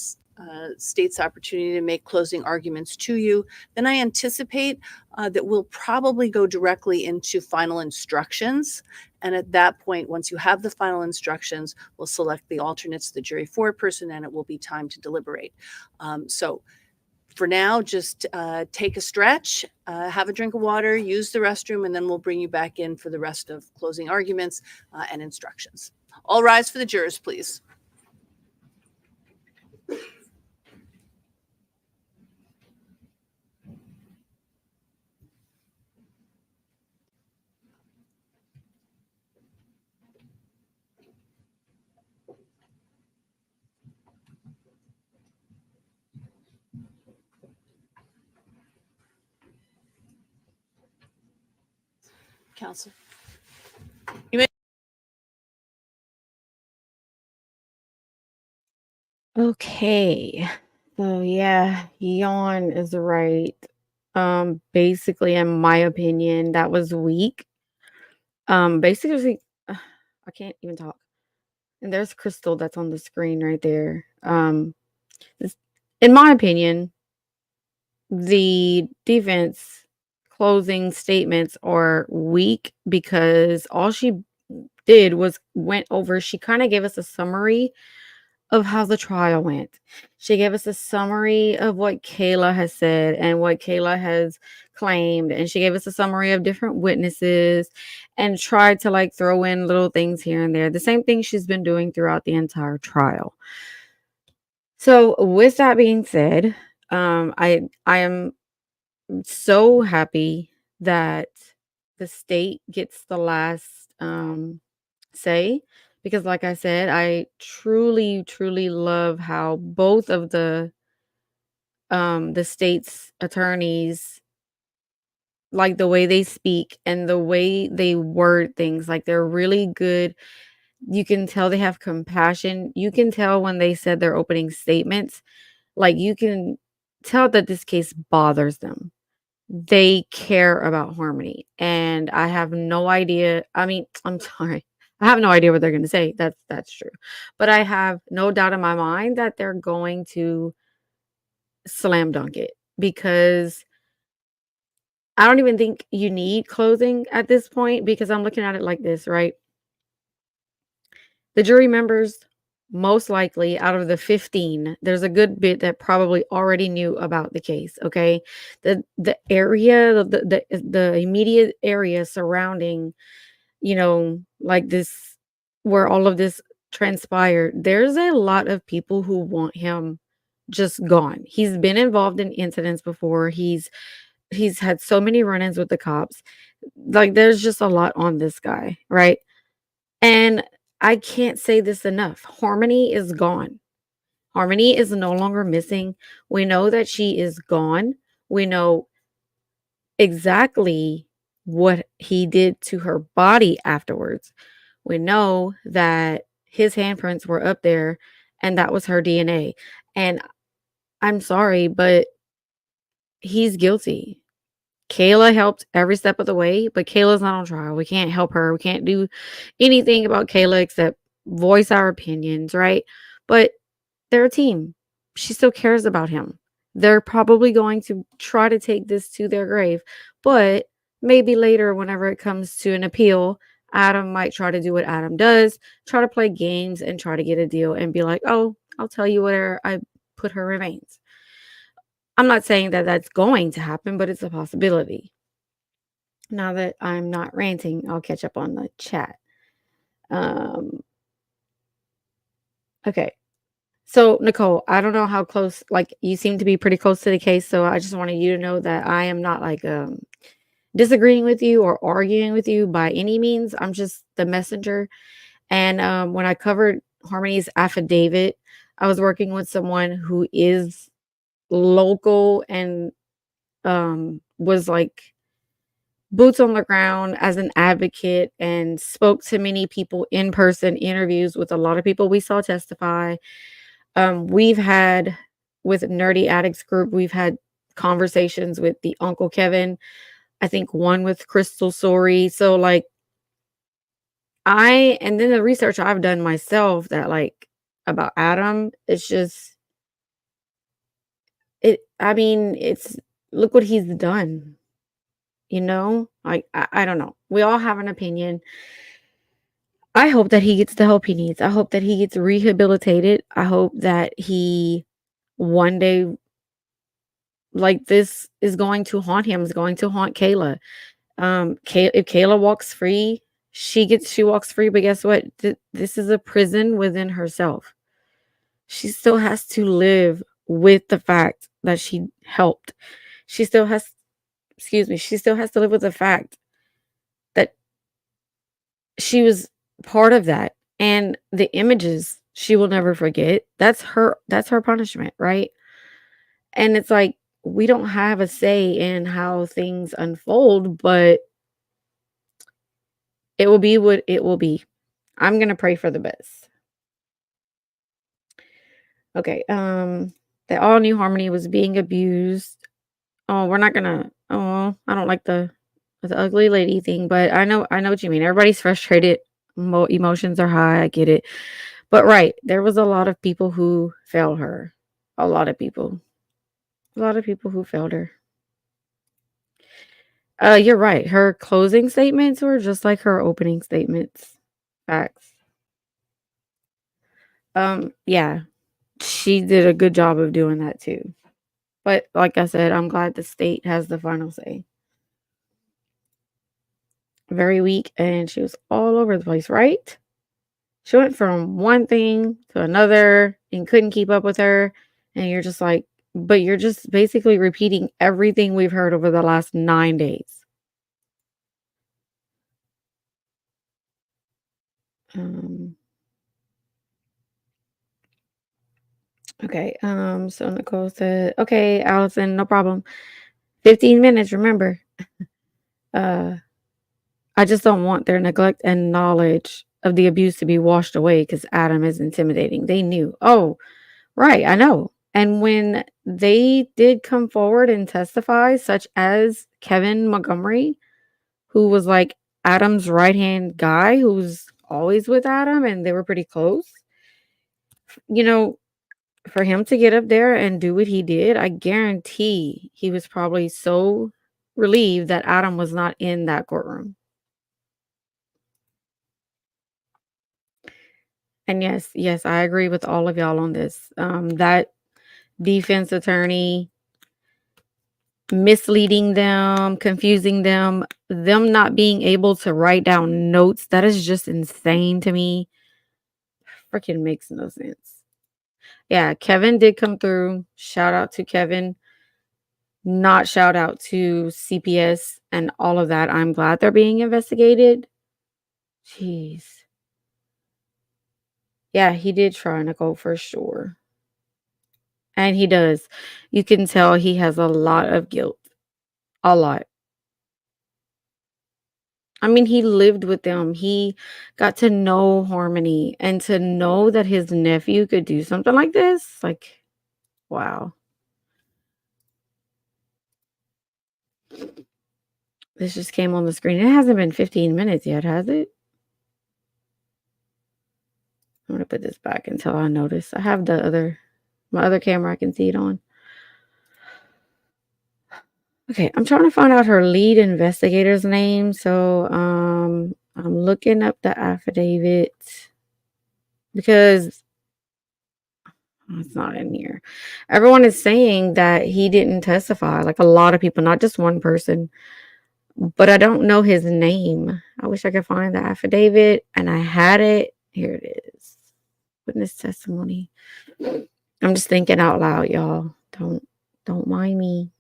state's opportunity to make closing arguments to you. Then I anticipate that we'll probably go directly into final instructions. And at that point, once you have the final instructions, we'll select the alternates, the jury foreperson, and it will be time to deliberate. So for now, just take a stretch, have a drink of water, use the restroom, and then we'll bring you back in for the rest of closing arguments and instructions. All rise for the jurors, please. Counsel. Okay. So yeah, yawn is right. Basically, in my opinion, that was weak. Basically, I can't even talk. And there's Crystal that's on the screen right there. In my opinion, the defense closing statements are weak because all she did was went over. She kind of gave us a summary of how the trial went. She gave us a summary of what Kayla has said and what Kayla has claimed. And she gave us a summary of different witnesses and tried to like throw in little things here and there. The same thing she's been doing throughout the entire trial. So with that being said, I am so happy that the state gets the last say, because like I said, I truly love how both of the state's attorneys, like the way they speak and the way they word things, like they're really good. You can tell they have compassion. You can tell when they said their opening statements, like you can tell that this case bothers them. They care about Harmony, and I have no idea. I mean, I'm sorry. I have no idea what they're going to say. That's true. But I have no doubt in my mind that they're going to slam dunk it, because I don't even think you need closing at this point, because I'm looking at it like this, right? The jury members, most likely out of the 15, there's a good bit that probably already knew about the case, okay? The area, the immediate area surrounding, like this, where all of this transpired, there's a lot of people who want him just gone. He's been involved in incidents before. He's had so many run-ins with the cops. Like there's just a lot on this guy, right? And I can't say this enough. Harmony is gone. Harmony is no longer missing. We know that she is gone. We know exactly what he did to her body afterwards. We know that his handprints were up there and that was her DNA. And I'm sorry, but he's guilty. Kayla helped every step of the way, but Kayla's not on trial. We can't help her. We can't do anything about Kayla except voice our opinions, right? But they're a team. She still cares about him. They're probably going to try to take this to their grave, but maybe later, whenever it comes to an appeal, Adam might try to do what Adam does, try to play games and try to get a deal and be like, oh, I'll tell you where I put her remains. I'm not saying that that's going to happen, but it's a possibility. Now that I'm not ranting, I'll catch up on the chat. Okay. So, Nicole, I don't know how close, like, you seem to be pretty close to the case. So, I just wanted you to know that I am not like disagreeing with you or arguing with you by any means. I'm just the messenger. And when I covered Harmony's affidavit, I was working with someone who is local and was like boots on the ground as an advocate and spoke to many people in person, interviews with a lot of people we saw testify. We've had with Nerdy Addicts Group, we've had conversations with the Uncle Kevin. I think one with Crystal Sorey. So like and then the research I've done myself that like about Adam, it's just I mean, it's look what he's done. You know? Like I don't know. We all have an opinion. I hope that he gets the help he needs. I hope that he gets rehabilitated. I hope that he one day like this is going to haunt him, is going to haunt Kayla. If Kayla walks free, she walks free, but guess what? This is a prison within herself. She still has to live with the fact that she helped. She still has she still has to live with the fact that she was part of that and the images she will never forget. That's her punishment, right? And it's like we don't have a say in how things unfold, but it will be what it will be. I'm going to pray for the best. Okay, they all knew Harmony was being abused. Oh, we're not gonna. Oh, I don't like the ugly lady thing, but I know what you mean. Everybody's frustrated. Emotions are high. I get it, but right, there was a lot of people who failed her. A lot of people. A lot of people who failed her. You're right. Her closing statements were just like her opening statements. Facts. Yeah, she did a good job of doing that too. But like I said, I'm glad the state has the final say. Very weak, and she was all over the place, right? She went from one thing to another and couldn't keep up with her. And you're just like, but you're just basically repeating everything we've heard over the last 9 days. Okay. So Nicole said, okay, Allison, no problem. 15 minutes, remember. I just don't want their neglect and knowledge of the abuse to be washed away because Adam is intimidating. They knew. Oh, right, I know. And when they did come forward and testify, such as Kevin Montgomery, who was like Adam's right hand guy who was always with Adam and they were pretty close, you know, for him to get up there and do what he did, I guarantee he was probably so relieved that Adam was not in that courtroom. And yes, I agree with all of y'all on this. That defense attorney misleading them, confusing them not being able to write down notes, that is just insane to me. Freaking makes no sense. Yeah, Kevin did come through. Shout out to Kevin. Not shout out to CPS and all of that. I'm glad they're being investigated. Jeez. Yeah, he did try Nicole for sure. And he does. You can tell he has a lot of guilt. A lot. I mean, he lived with them. He got to know Harmony, and to know that his nephew could do something like this, like, wow. This just came on the screen. It hasn't been 15 minutes yet, has it? I'm gonna put this back until I notice. I have my other camera I can see it on. Okay, I'm trying to find out her lead investigator's name. So I'm looking up the affidavit because it's not in here. Everyone is saying that he didn't testify, like a lot of people, not just one person. But I don't know his name. I wish I could find the affidavit, and I had it. Here it is. Witness testimony. I'm just thinking out loud, y'all. Don't mind me.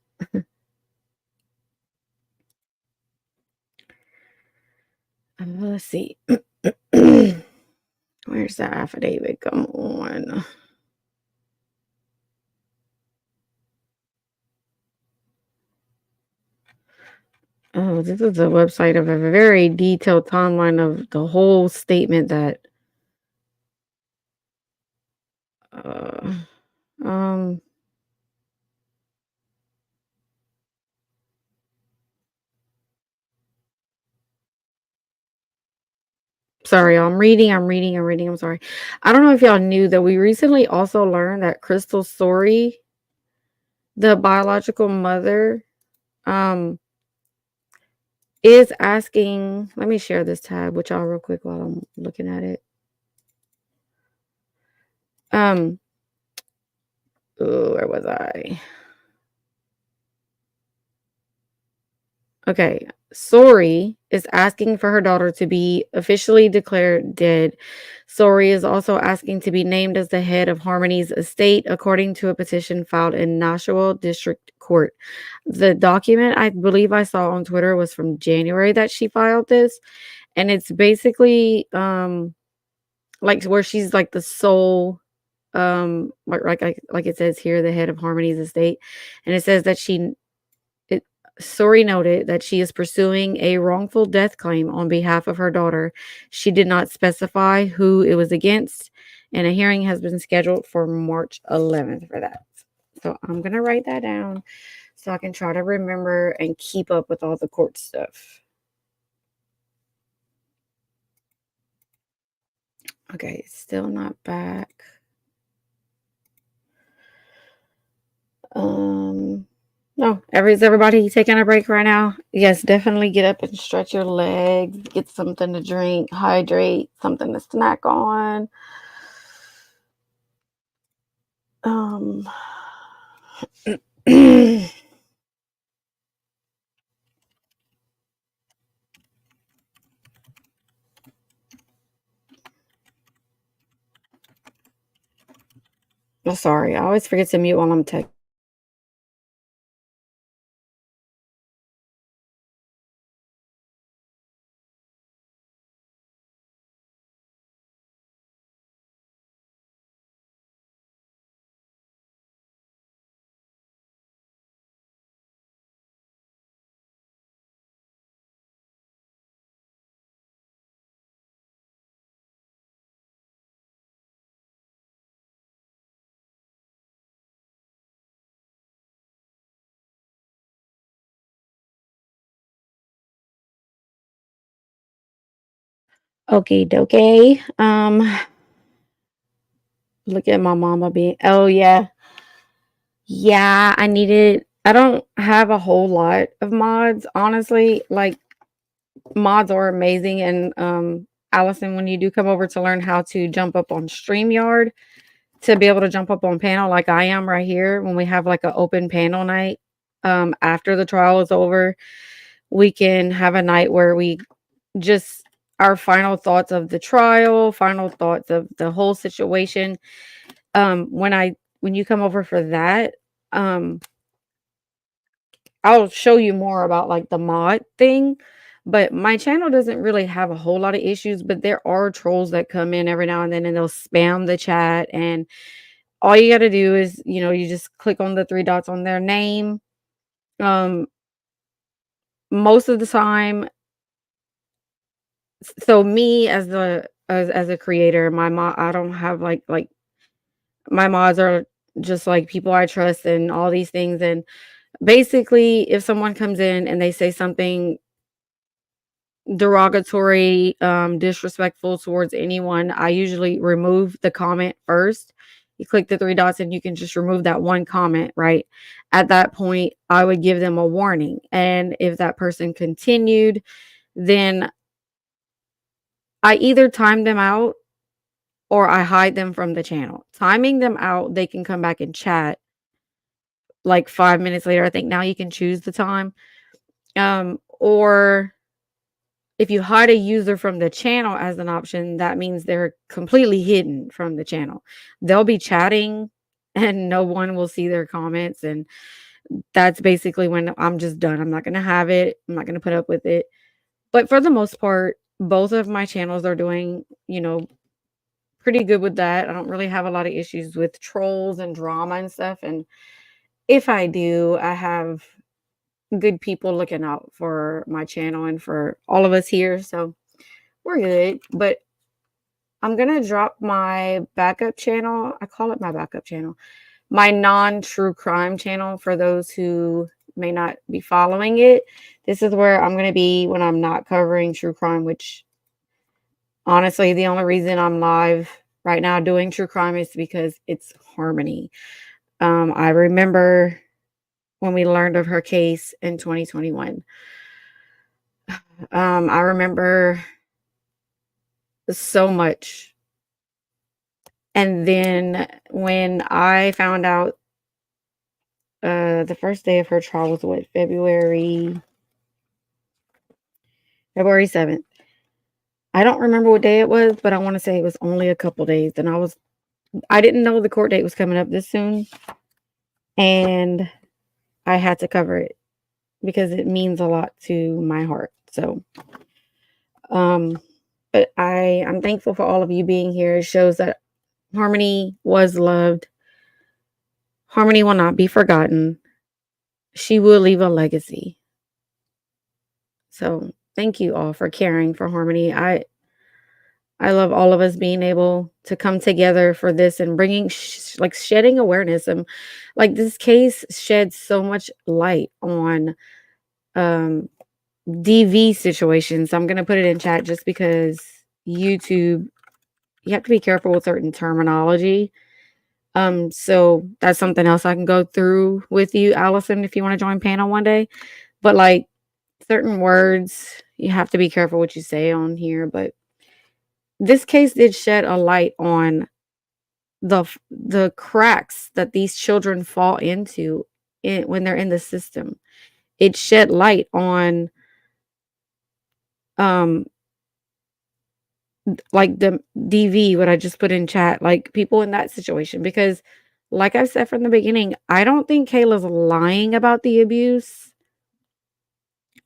Let's see. Where's the affidavit? Come on. Oh, this is a website of a very detailed timeline of the whole statement that uh um sorry, I'm reading. I'm sorry. I don't know if y'all knew that we recently also learned that Crystal Story, the biological mother, um, is asking. Let me share this tab with y'all real quick while I'm looking at it. Where was I? Okay. Sori is asking for her daughter to be officially declared dead. Sori is also asking to be named as the head of Harmony's estate, according to a petition filed in Nashua District Court. The document I believe I saw on Twitter was from January that she filed this, and it's basically like where she's like the sole like it says here, the head of Harmony's estate, and it says that Sori noted that she is pursuing a wrongful death claim on behalf of her daughter. She did not specify who it was against, and a hearing has been scheduled for March 11th for that. So I'm going to write that down so I can try to remember and keep up with all the court stuff. Okay, still not back. No, is everybody taking a break right now? Yes, definitely get up and stretch your legs, get something to drink, hydrate, something to snack on. I'm sorry, I always forget to mute while I'm texting. Okay, dokie. Look at my mama being. Oh yeah, yeah. I don't have a whole lot of mods, honestly. Like mods are amazing, and Allison, when you do come over to learn how to jump up on StreamYard, to be able to jump up on panel like I am right here, when we have like an open panel night, after the trial is over, we can have a night where we just our final thoughts of the trial, final thoughts of the whole situation. When you come over for that, I'll show you more about like the mod thing. But my channel doesn't really have a whole lot of issues, but there are trolls that come in every now and then, and they'll spam the chat and all you got to do is, you just click on the three dots on their name. Um, Most of the time, so me as a creator, my mod, I don't have like my mods are just like people I trust and all these things. And basically, if someone comes in and they say something derogatory, disrespectful towards anyone, I usually remove the comment first. You click the three dots and you can just remove that one comment, right? At that point, I would give them a warning. And if that person continued, then I either time them out or I hide them from the channel. Timing them out, they can come back and chat like 5 minutes later. I think now you can choose the time. Or if you hide a user from the channel as an option, that means they're completely hidden from the channel. They'll be chatting and no one will see their comments. And that's basically when I'm just done. I'm not going to have it. I'm not going to put up with it. But for the most part, both of my channels are doing, pretty good with that. I don't really have a lot of issues with trolls and drama and stuff. And if I do, I have good people looking out for my channel and for all of us here. So we're good. But I'm going to drop my backup channel. I call it my backup channel, my non-true crime channel, for those who may not be following it. This is where I'm going to be when I'm not covering true crime, which honestly, the only reason I'm live right now doing true crime is because it's Harmony. I remember when we learned of her case in 2021. I remember so much. And then when I found out the first day of her trial was what, February 7th. I don't remember what day it was, but I want to say it was only a couple days. And I didn't know the court date was coming up this soon. And I had to cover it because it means a lot to my heart. So, but I'm thankful for all of you being here. It shows that Harmony was loved. Harmony will not be forgotten. She will leave a legacy. So thank you all for caring for Harmony. I love all of us being able to come together for this and bringing like shedding awareness. And like this case sheds so much light on DV situations. I'm going to put it in chat just because YouTube, you have to be careful with certain terminology. So that's something else I can go through with you, Allison, if you want to join panel one day. But like certain words, you have to be careful what you say on here. But this case did shed a light on the cracks that these children fall into when they're in the system. It shed light on like the DV, what I just put in chat, like people in that situation. Because like I said from the beginning, I don't think Kayla's lying about the abuse.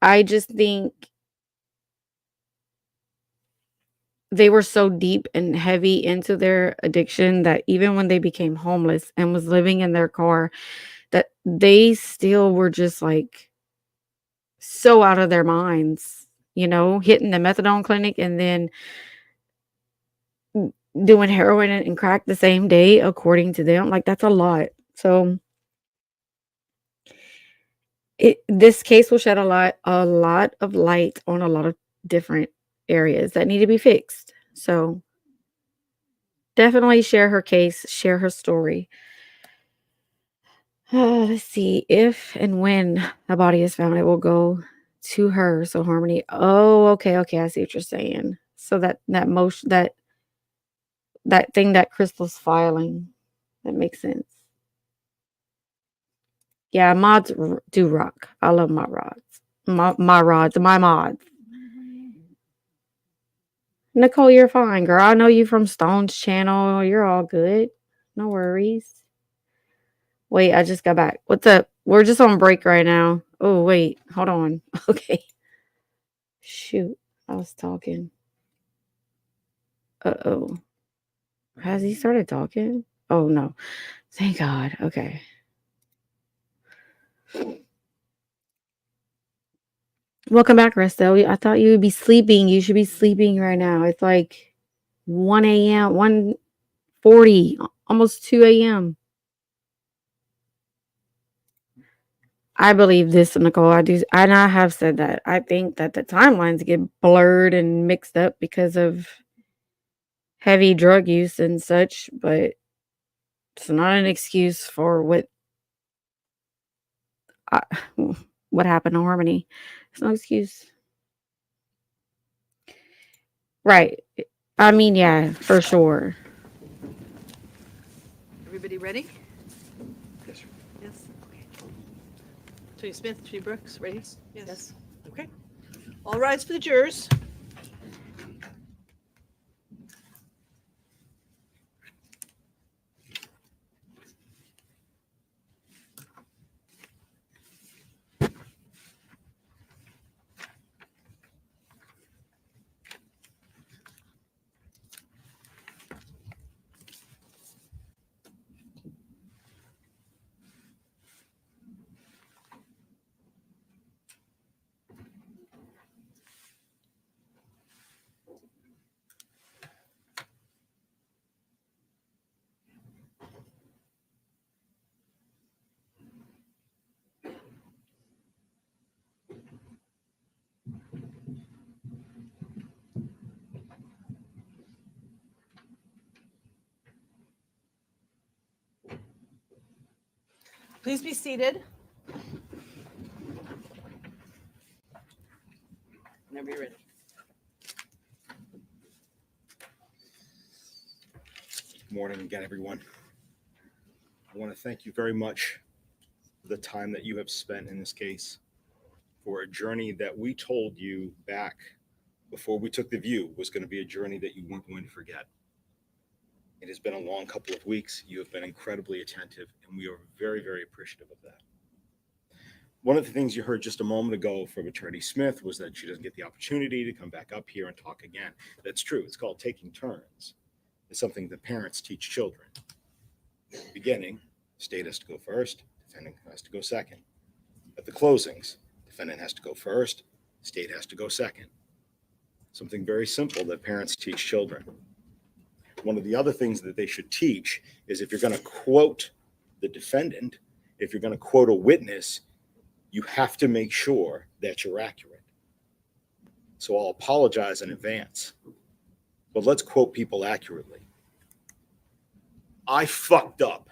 I just think they were so deep and heavy into their addiction that even when they became homeless and was living in their car, that they still were just like so out of their minds, hitting the methadone clinic and then doing heroin and crack the same day, according to them. Like that's a lot. So this case will shed a lot of light on a lot of different areas that need to be fixed. So definitely share her case, share her story. Let's see, if and when a body is found, it will go to her. So Harmony. Oh, okay, I see what you're saying. So that motion, that thing that Crystal's filing, that makes sense. Yeah, mods do rock. I love my rods. My mods. Nicole, you're fine, girl. I know you from Stone's channel. You're all good. No worries. Wait, I just got back. What's up? We're just on break right now. Oh, wait. Hold on. Okay. Shoot. I was talking. Uh-oh. Has he started talking? Oh no. Thank God. Okay. Welcome back, Resto. I thought you would be sleeping. You should be sleeping right now. It's like 1 a.m., 1:40, almost 2 a.m. I believe this, Nicole. I do, and I have said that. I think that the timelines get blurred and mixed up because of heavy drug use and such, but it's not an excuse for I, what happened to Harmony. It's no excuse. Right. I mean, yeah, for sure. Everybody ready? Yes, sir. Yes. Okay. Attorney Smith, Attorney Brooks, ready? Yes. Okay. All rise for the jurors. Please be seated. Whenever you're ready. Good morning again, everyone. I want to thank you very much for the time that you have spent in this case, for a journey that we told you back before we took the view was going to be a journey that you weren't going to forget. It has been a long couple of weeks. You have been incredibly attentive, and we are very, very appreciative of that. One of the things you heard just a moment ago from Attorney Smith was that she doesn't get the opportunity to come back up here and talk again. That's true. It's called taking turns. It's something that parents teach children. At the beginning, state has to go first, defendant has to go second. At the closings, defendant has to go first, state has to go second. Something very simple that parents teach children. One of the other things that they should teach is if you're going to quote the defendant, if you're going to quote a witness, you have to make sure that you're accurate. So I'll apologize in advance, but let's quote people accurately. I fucked up.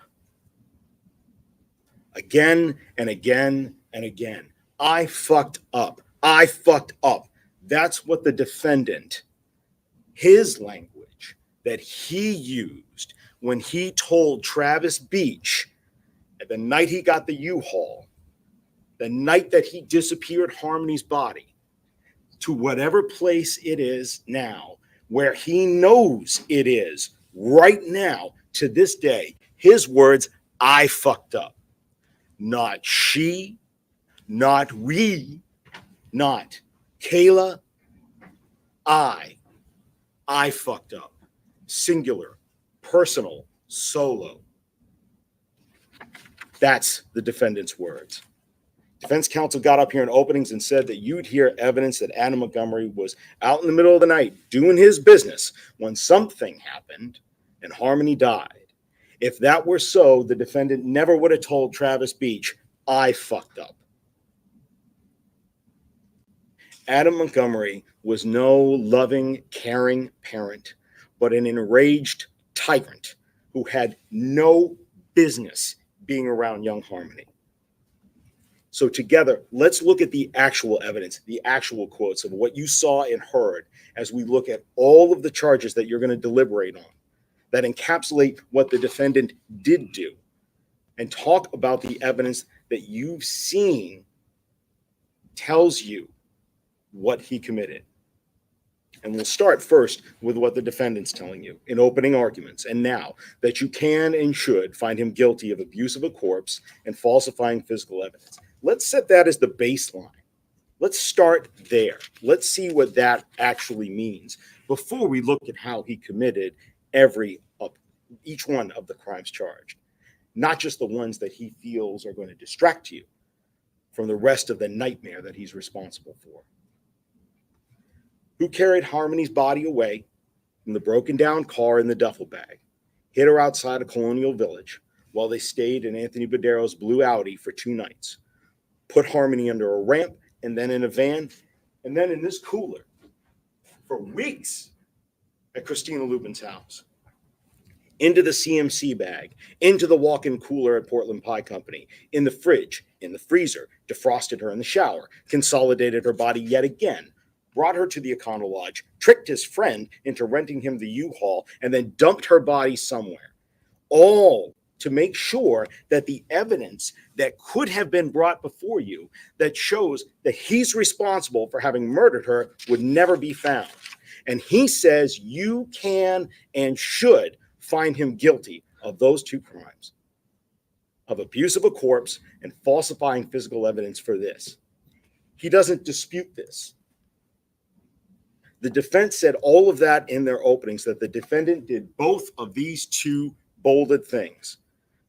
Again and again and again. I fucked up. I fucked up. That's what the defendant, his language that he used when he told Travis Beach at the night he got the U-Haul, the night that he disappeared Harmony's body, to whatever place it is now, where he knows it is right now to this day, his words, I fucked up. Not she, not we, not Kayla, I fucked up. Singular, personal, solo. That's the defendant's words. Defense counsel got up here in openings and said that you'd hear evidence that Adam Montgomery was out in the middle of the night doing his business when something happened and Harmony died. If that were so, the defendant never would have told Travis Beach, I fucked up. Adam Montgomery was no loving, caring parent, but an enraged tyrant who had no business being around young Harmony. So together, let's look at the actual evidence, the actual quotes of what you saw and heard as we look at all of the charges that you're going to deliberate on that encapsulate what the defendant did do, and talk about the evidence that you've seen tells you what he committed. And we'll start first with what the defendant's telling you in opening arguments. And now that you can and should find him guilty of abuse of a corpse and falsifying physical evidence. Let's set that as the baseline. Let's start there. Let's see what that actually means before we look at how he committed every each one of the crimes charged, not just the ones that he feels are going to distract you from the rest of the nightmare that he's responsible for. Who carried Harmony's body away from the broken down car in the duffel bag, hid her outside of Colonial Village while they stayed in Anthony Badero's blue Audi for 2 nights, put Harmony under a ramp and then in a van, and then in this cooler for weeks at Christina Lubin's house, into the CMC bag, into the walk-in cooler at Portland Pie Company, in the fridge, in the freezer, defrosted her in the shower, consolidated her body yet again, brought her to the Econo Lodge, tricked his friend into renting him the U-Haul, and then dumped her body somewhere. All to make sure that the evidence that could have been brought before you that shows that he's responsible for having murdered her would never be found. And he says you can and should find him guilty of those 2 crimes, of abuse of a corpse and falsifying physical evidence for this. He doesn't dispute this. The defense said all of that in their openings, that the defendant did both of these 2 bolded things.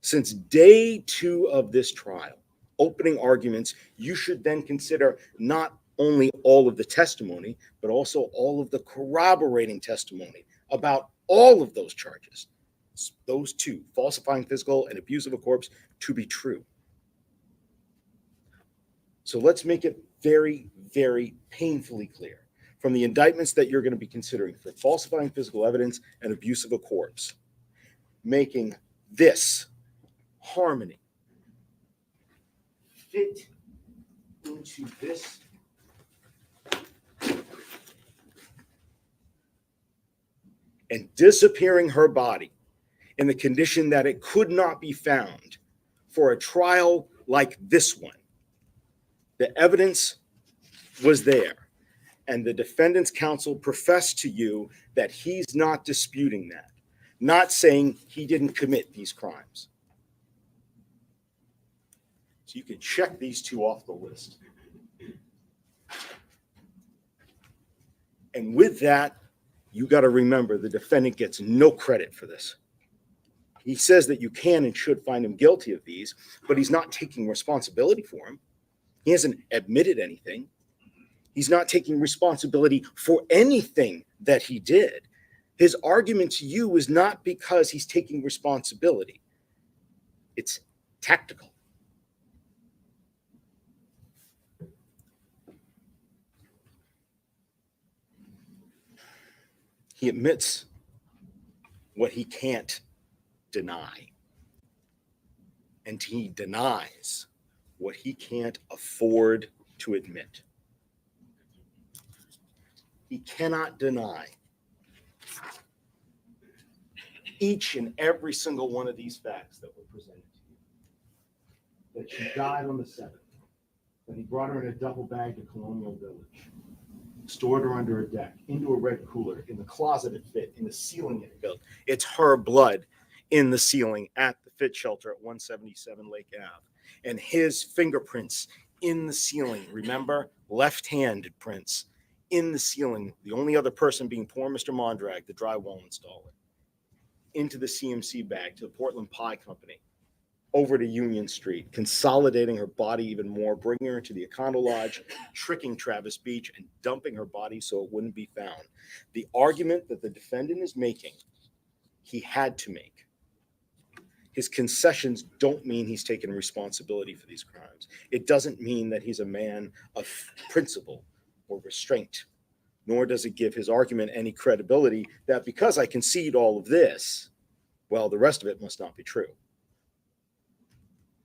Since day 2 of this trial, opening arguments, you should then consider not only all of the testimony, but also all of the corroborating testimony about all of those charges, those 2, falsifying physical and abuse of a corpse, to be true. So let's make it very, very painfully clear from the indictments that you're going to be considering for falsifying physical evidence and abuse of a corpse, making this Harmony fit into this and disappearing her body in the condition that it could not be found for a trial like this one. The evidence was there, and the defendant's counsel professed to you that he's not disputing that, not saying he didn't commit these crimes. So you can check these 2 off the list. And with that, you got to remember the defendant gets no credit for this. He says that you can and should find him guilty of these, but he's not taking responsibility for them. He hasn't admitted anything. He's not taking responsibility for anything that he did. His argument to you is not because he's taking responsibility. It's tactical. He admits what he can't deny. And he denies what he can't afford to admit. He cannot deny each and every single one of these facts that were presented to you. That she died on the 7th, that he brought her in a duffel bag to Colonial Village, stored her under a deck, into a red cooler, in the closet it fit, in the ceiling it built. It's her blood in the ceiling at the Fit Shelter at 177 Lake Ave. And his fingerprints in the ceiling. Remember? Left-handed prints in the ceiling. The only other person being poor Mr. Mondrag, the drywall installer. Into the CMC bag to the Portland Pie Company. Over to Union Street, consolidating her body even more, bringing her to the Econo Lodge, tricking Travis Beach, and dumping her body so it wouldn't be found. The argument that the defendant is making, he had to make. His concessions don't mean he's taken responsibility for these crimes. It doesn't mean that he's a man of principle or restraint, nor does it give his argument any credibility that because I concede all of this, well, the rest of it must not be true.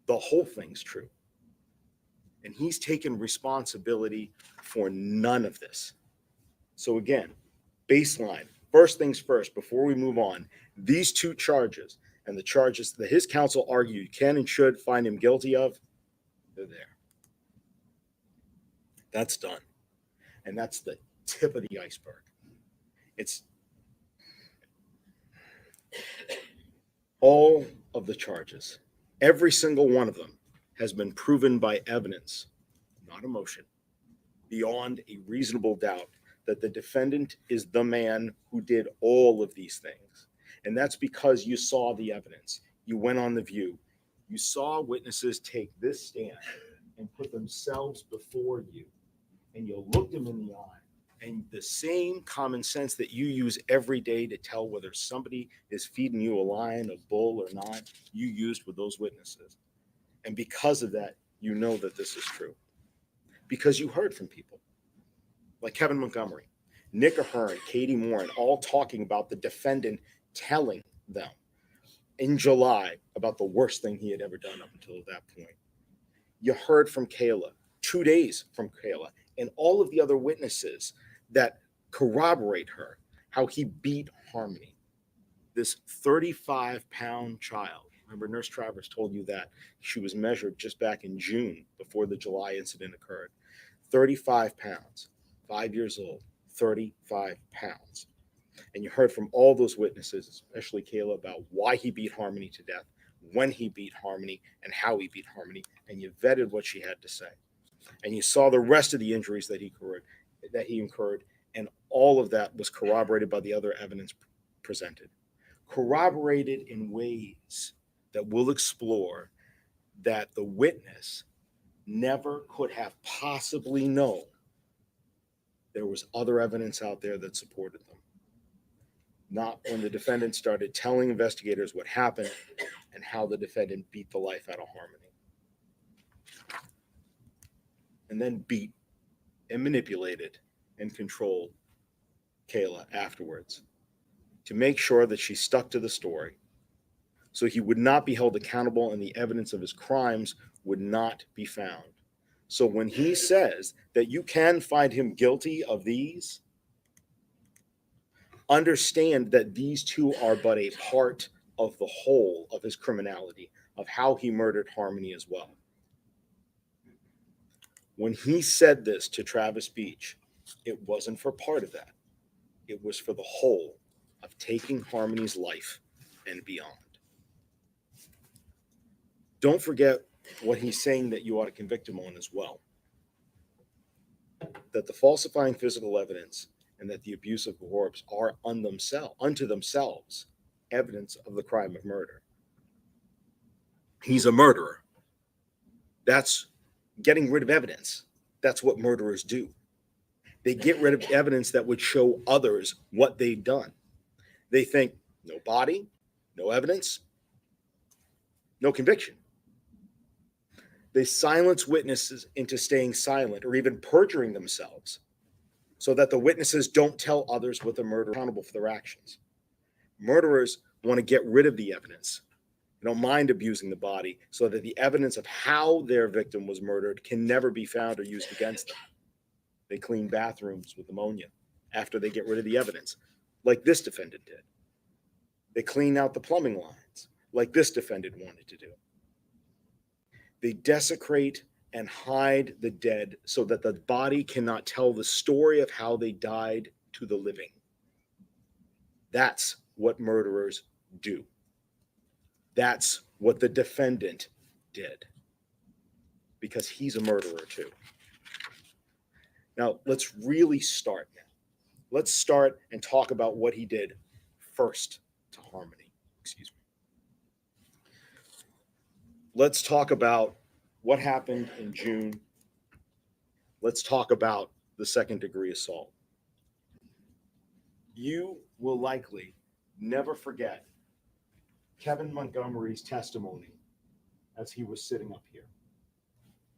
The whole thing's true. And he's taken responsibility for none of this. So again, baseline, first things first, before we move on, these 2 charges and the charges that his counsel argued can and should find him guilty of, they're there. That's done. And that's the tip of the iceberg. It's all of the charges. Every single one of them has been proven by evidence, not emotion, beyond a reasonable doubt that the defendant is the man who did all of these things. And that's because you saw the evidence. You went on The View. You saw witnesses take this stand and put themselves before you, and you looked them in the eye. And the same common sense that you use every day to tell whether somebody is feeding you a lion, a bull, or not, you used with those witnesses. And because of that, you know that this is true. Because you heard from people like Kevin Montgomery, Nick Ahern, Katie Moran, all talking about the defendant telling them in July about the worst thing he had ever done up until that point. You heard from Kayla, 2 days from Kayla, and all of the other witnesses that corroborate her, how he beat Harmony, this 35-pound child. Remember, Nurse Travers told you that she was measured just back in June before the July incident occurred. 35 pounds, 5 years old, 35 pounds. And you heard from all those witnesses, especially Kayla, about why he beat Harmony to death, when he beat Harmony, and how he beat Harmony. And you vetted what she had to say. And you saw the rest of the injuries that he incurred, and all of that was corroborated by the other evidence presented. Corroborated in ways that we'll explore that the witness never could have possibly known there was other evidence out there that supported them. Not when the defendant started telling investigators what happened and how the defendant beat the life out of Harmony. And then beat and manipulated and controlled Kayla afterwards to make sure that she stuck to the story so he would not be held accountable and the evidence of his crimes would not be found. So when he says that you can find him guilty of these, understand that these two are but a part of the whole of his criminality, of how he murdered Harmony as well. When he said this to Travis Beach, it wasn't for part of that. It was for the whole of taking Harmony's life and beyond. Don't forget what he's saying that you ought to convict him on as well. That the falsifying physical evidence and that the abuse of corpse are unto themselves evidence of the crime of murder. He's a murderer. That's getting rid of evidence. That's what murderers do. They get rid of evidence that would show others what they've done. They think, no body, no evidence, no conviction. They silence witnesses into staying silent or even perjuring themselves so that the witnesses don't tell others what the murderer is accountable for their actions. Murderers want to get rid of the evidence. They don't mind abusing the body so that the evidence of how their victim was murdered can never be found or used against them. They clean bathrooms with ammonia after they get rid of the evidence, like this defendant did. They clean out the plumbing lines, like this defendant wanted to do. They desecrate and hide the dead so that the body cannot tell the story of how they died to the living. That's what murderers do. That's what the defendant did, because he's a murderer too. Now, let's really start now. Let's start and talk about what he did first to Harmony. Excuse me. Let's talk about what happened in June. Let's talk about the second-degree assault. You will likely never forget Kevin Montgomery's testimony as he was sitting up here,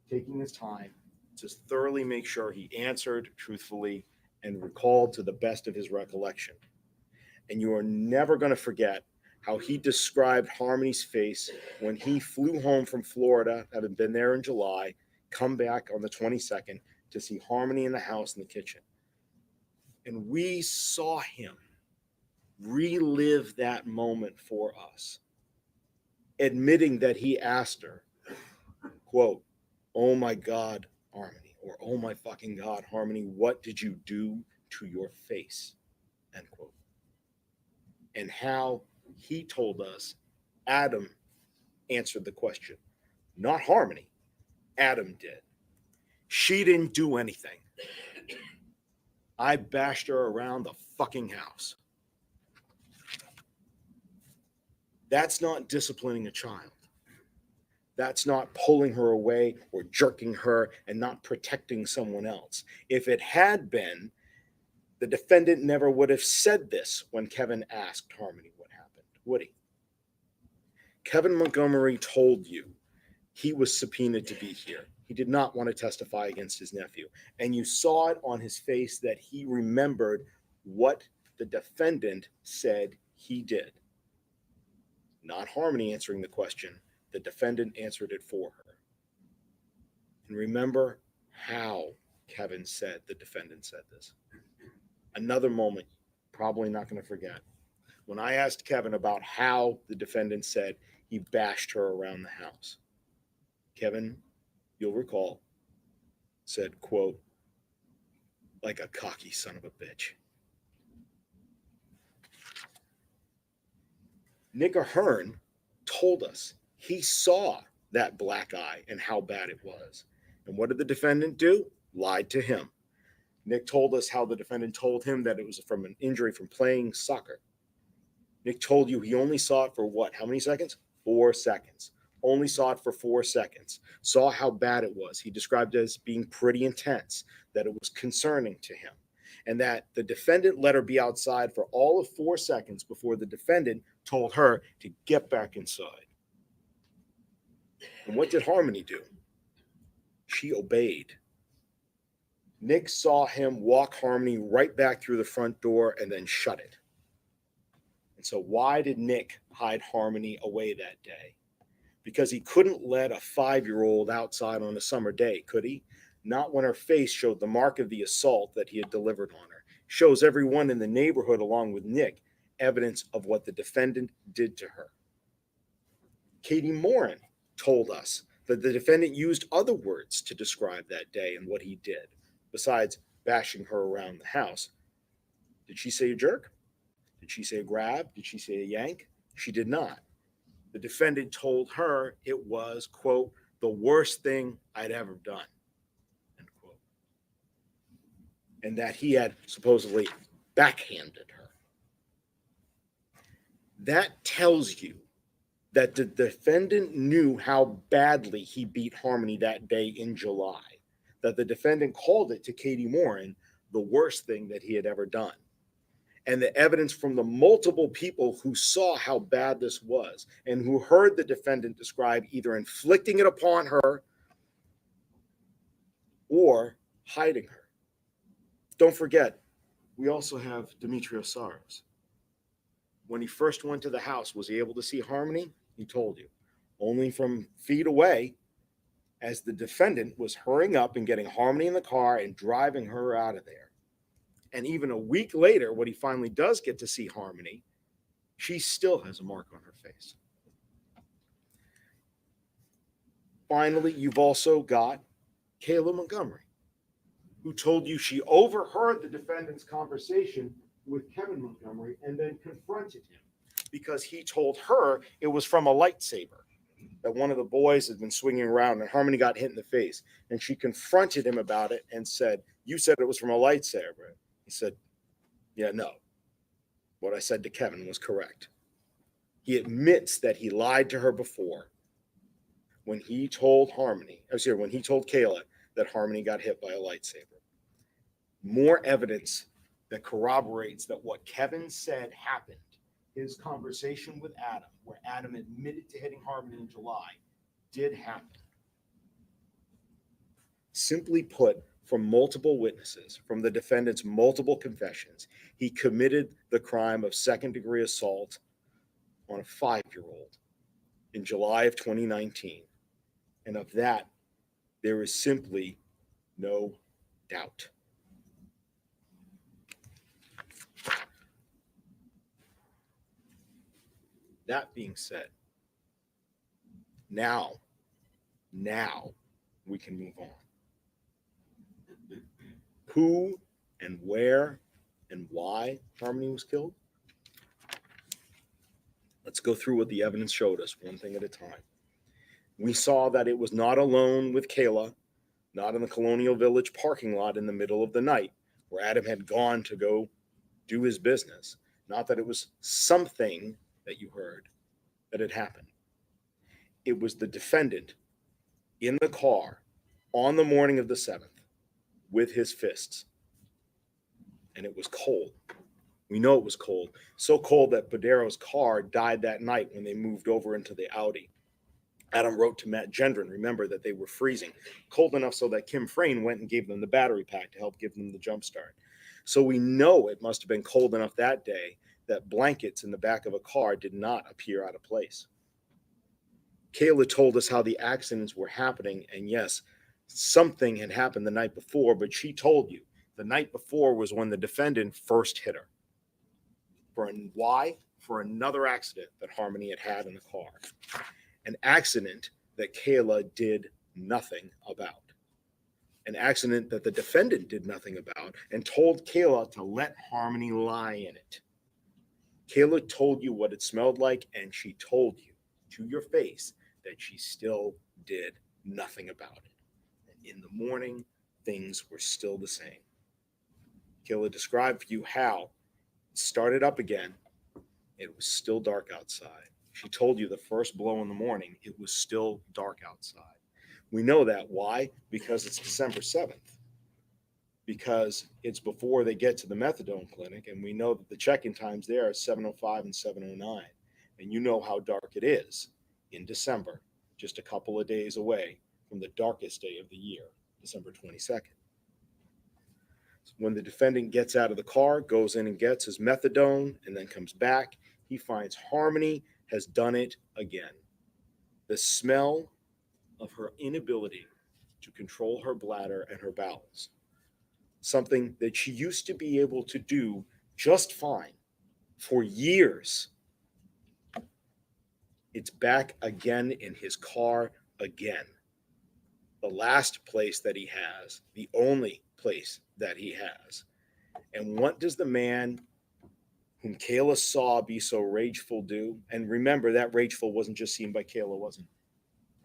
taking his time to thoroughly make sure he answered truthfully and recalled to the best of his recollection. And you are never going to forget how he described Harmony's face when he flew home from Florida, having been there in July, come back on the 22nd to see Harmony in the house in the kitchen. And we saw him relive that moment for us, admitting that he asked her, quote, "Oh my God, Harmony," or "Oh my fucking God, Harmony, what did you do to your face?" End quote. And how he told us Adam answered the question. Not Harmony. Adam did. She didn't do anything. I bashed her around the fucking house. That's not disciplining a child. That's not pulling her away or jerking her and not protecting someone else. If it had been, the defendant never would have said this when Kevin asked Harmony what happened, would he? Kevin Montgomery told you he was subpoenaed to be here. He did not want to testify against his nephew. And you saw it on his face that he remembered what the defendant said he did. Not Harmony answering the question. The defendant answered it for her. And remember how Kevin said the defendant said this. Another moment, probably not going to forget. When I asked Kevin about how the defendant said he bashed her around the house, Kevin, you'll recall, said, quote, like a cocky son of a bitch. Nick Ahern told us he saw that black eye and how bad it was. And what did the defendant do? Lied to him. Nick told us how the defendant told him that it was from an injury from playing soccer. Nick told you he only saw it for what? How many seconds? 4 seconds. Only saw it for 4 seconds. Saw how bad it was. He described it as being pretty intense, that it was concerning to him, and that the defendant let her be outside for all of 4 seconds before the defendant told her to get back inside. And what did Harmony do? She obeyed. Nick saw him walk Harmony right back through the front door and then shut it. And so why did Nick hide Harmony away that day? Because he couldn't let a 5-year-old outside on a summer day, could he? Not when her face showed the mark of the assault that he had delivered on her. Shows everyone in the neighborhood, along with Nick, evidence of what the defendant did to her. Katie Morin told us that the defendant used other words to describe that day and what he did, besides bashing her around the house. Did she say a jerk? Did she say a grab? Did she say a yank? She did not. The defendant told her it was, quote, the worst thing I'd ever done, end quote. And that he had supposedly backhanded her. That tells you that the defendant knew how badly he beat Harmony that day in July, that the defendant called it to Katie Morin the worst thing that he had ever done. And the evidence from the multiple people who saw how bad this was and who heard the defendant describe either inflicting it upon her or hiding her. Don't forget, we also have Demetrios Saros. When he first went to the house, was he able to see Harmony? He told you. Only from feet away, as the defendant was hurrying up and getting Harmony in the car and driving her out of there. And even a week later, when he finally does get to see Harmony, she still has a mark on her face. Finally, you've also got Kayla Montgomery, who told you she overheard the defendant's conversation with Kevin Montgomery and then confronted him because he told her it was from a lightsaber that one of the boys had been swinging around and Harmony got hit in the face. And she confronted him about it and said, you said it was from a lightsaber. He said, yeah, no. What I said to Kevin was correct. He admits that he lied to her before when he told Kayla that Harmony got hit by a lightsaber. More evidence that corroborates that what Kevin said happened, his conversation with Adam, where Adam admitted to hitting Harmony in July, did happen. Simply put, from multiple witnesses, from the defendant's multiple confessions, he committed the crime of second-degree assault on a 5-year-old in July of 2019. And of that, there is simply no doubt. That being said, now we can move on. Who and where and why Harmony was killed? Let's go through what the evidence showed us, one thing at a time. We saw that it was not alone with Kayla, not in the Colonial Village parking lot in the middle of the night, where Adam had gone to go do his business. Not that it was something that you heard that had happened. It was the defendant in the car on the morning of the 7th with his fists. And it was cold. We know it was cold. So cold that Padero's car died that night when they moved over into the Audi. Adam wrote to Matt Gendron, remember, that they were freezing, cold enough so that Kim Frayne went and gave them the battery pack to help give them the jump start. So we know it must have been cold enough that day that blankets in the back of a car did not appear out of place. Kayla told us how the accidents were happening, and yes, something had happened the night before, but she told you the night before was when the defendant first hit her. Why? For another accident that Harmony had had in the car. An accident that Kayla did nothing about. An accident that the defendant did nothing about and told Kayla to let Harmony lie in it. Kayla told you what it smelled like, and she told you to your face that she still did nothing about it. And in the morning, things were still the same. Kayla described for you how it started up again. It was still dark outside. She told you the first blow in the morning, it was still dark outside. We know that. Why? Because it's December 7th. Because it's before they get to the methadone clinic, and we know that the check-in times there are 7:05 and 7:09. And you know how dark it is in December, just a couple of days away from the darkest day of the year, December 22nd. When the defendant gets out of the car, goes in and gets his methadone, and then comes back, he finds Harmony has done it again. The smell of her inability to control her bladder and her bowels, something that she used to be able to do just fine for years. It's back again in his car again. The last place that he has, the only place that he has. And what does the man whom Kayla saw be so rageful do? And remember, that rageful wasn't just seen by Kayla, wasn't it?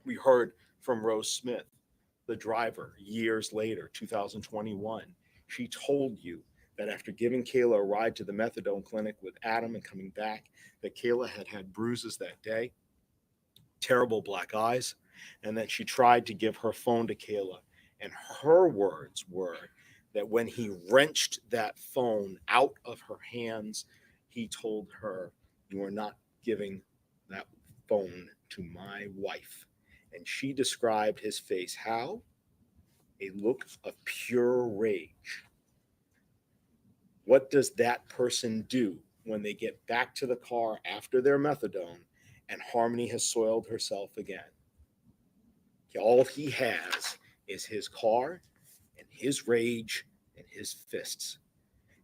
We heard from Rose Smith, the driver, years later, 2021. She told you that after giving Kayla a ride to the methadone clinic with Adam and coming back, that Kayla had had bruises that day, terrible black eyes, and that she tried to give her phone to Kayla. And her words were that when he wrenched that phone out of her hands, he told her, "You are not giving that phone to my wife." And she described his face how? A look of pure rage. What does that person do when they get back to the car after their methadone and Harmony has soiled herself again? All he has is his car and his rage and his fists.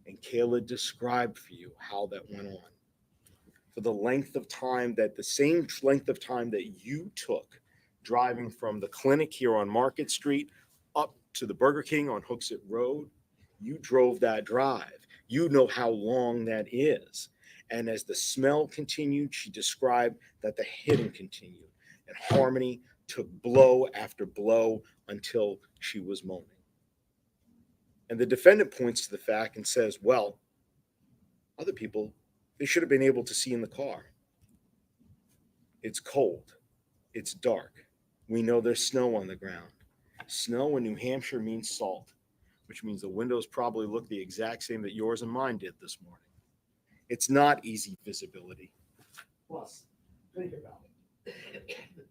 And Kayla described for you how that went on. For the length of time that the same length of time that you took driving from the clinic here on Market Street up to the Burger King on Hooksett Road, you drove that drive. You know how long that is. And as the smell continued, she described that the hitting continued. And Harmony took blow after blow until she was moaning. And the defendant points to the fact and says, well, other people, they should have been able to see in the car. It's cold. It's dark. We know there's snow on the ground. Snow in New Hampshire means salt, which means the windows probably look the exact same that yours and mine did this morning. It's not easy visibility. Plus, think about it.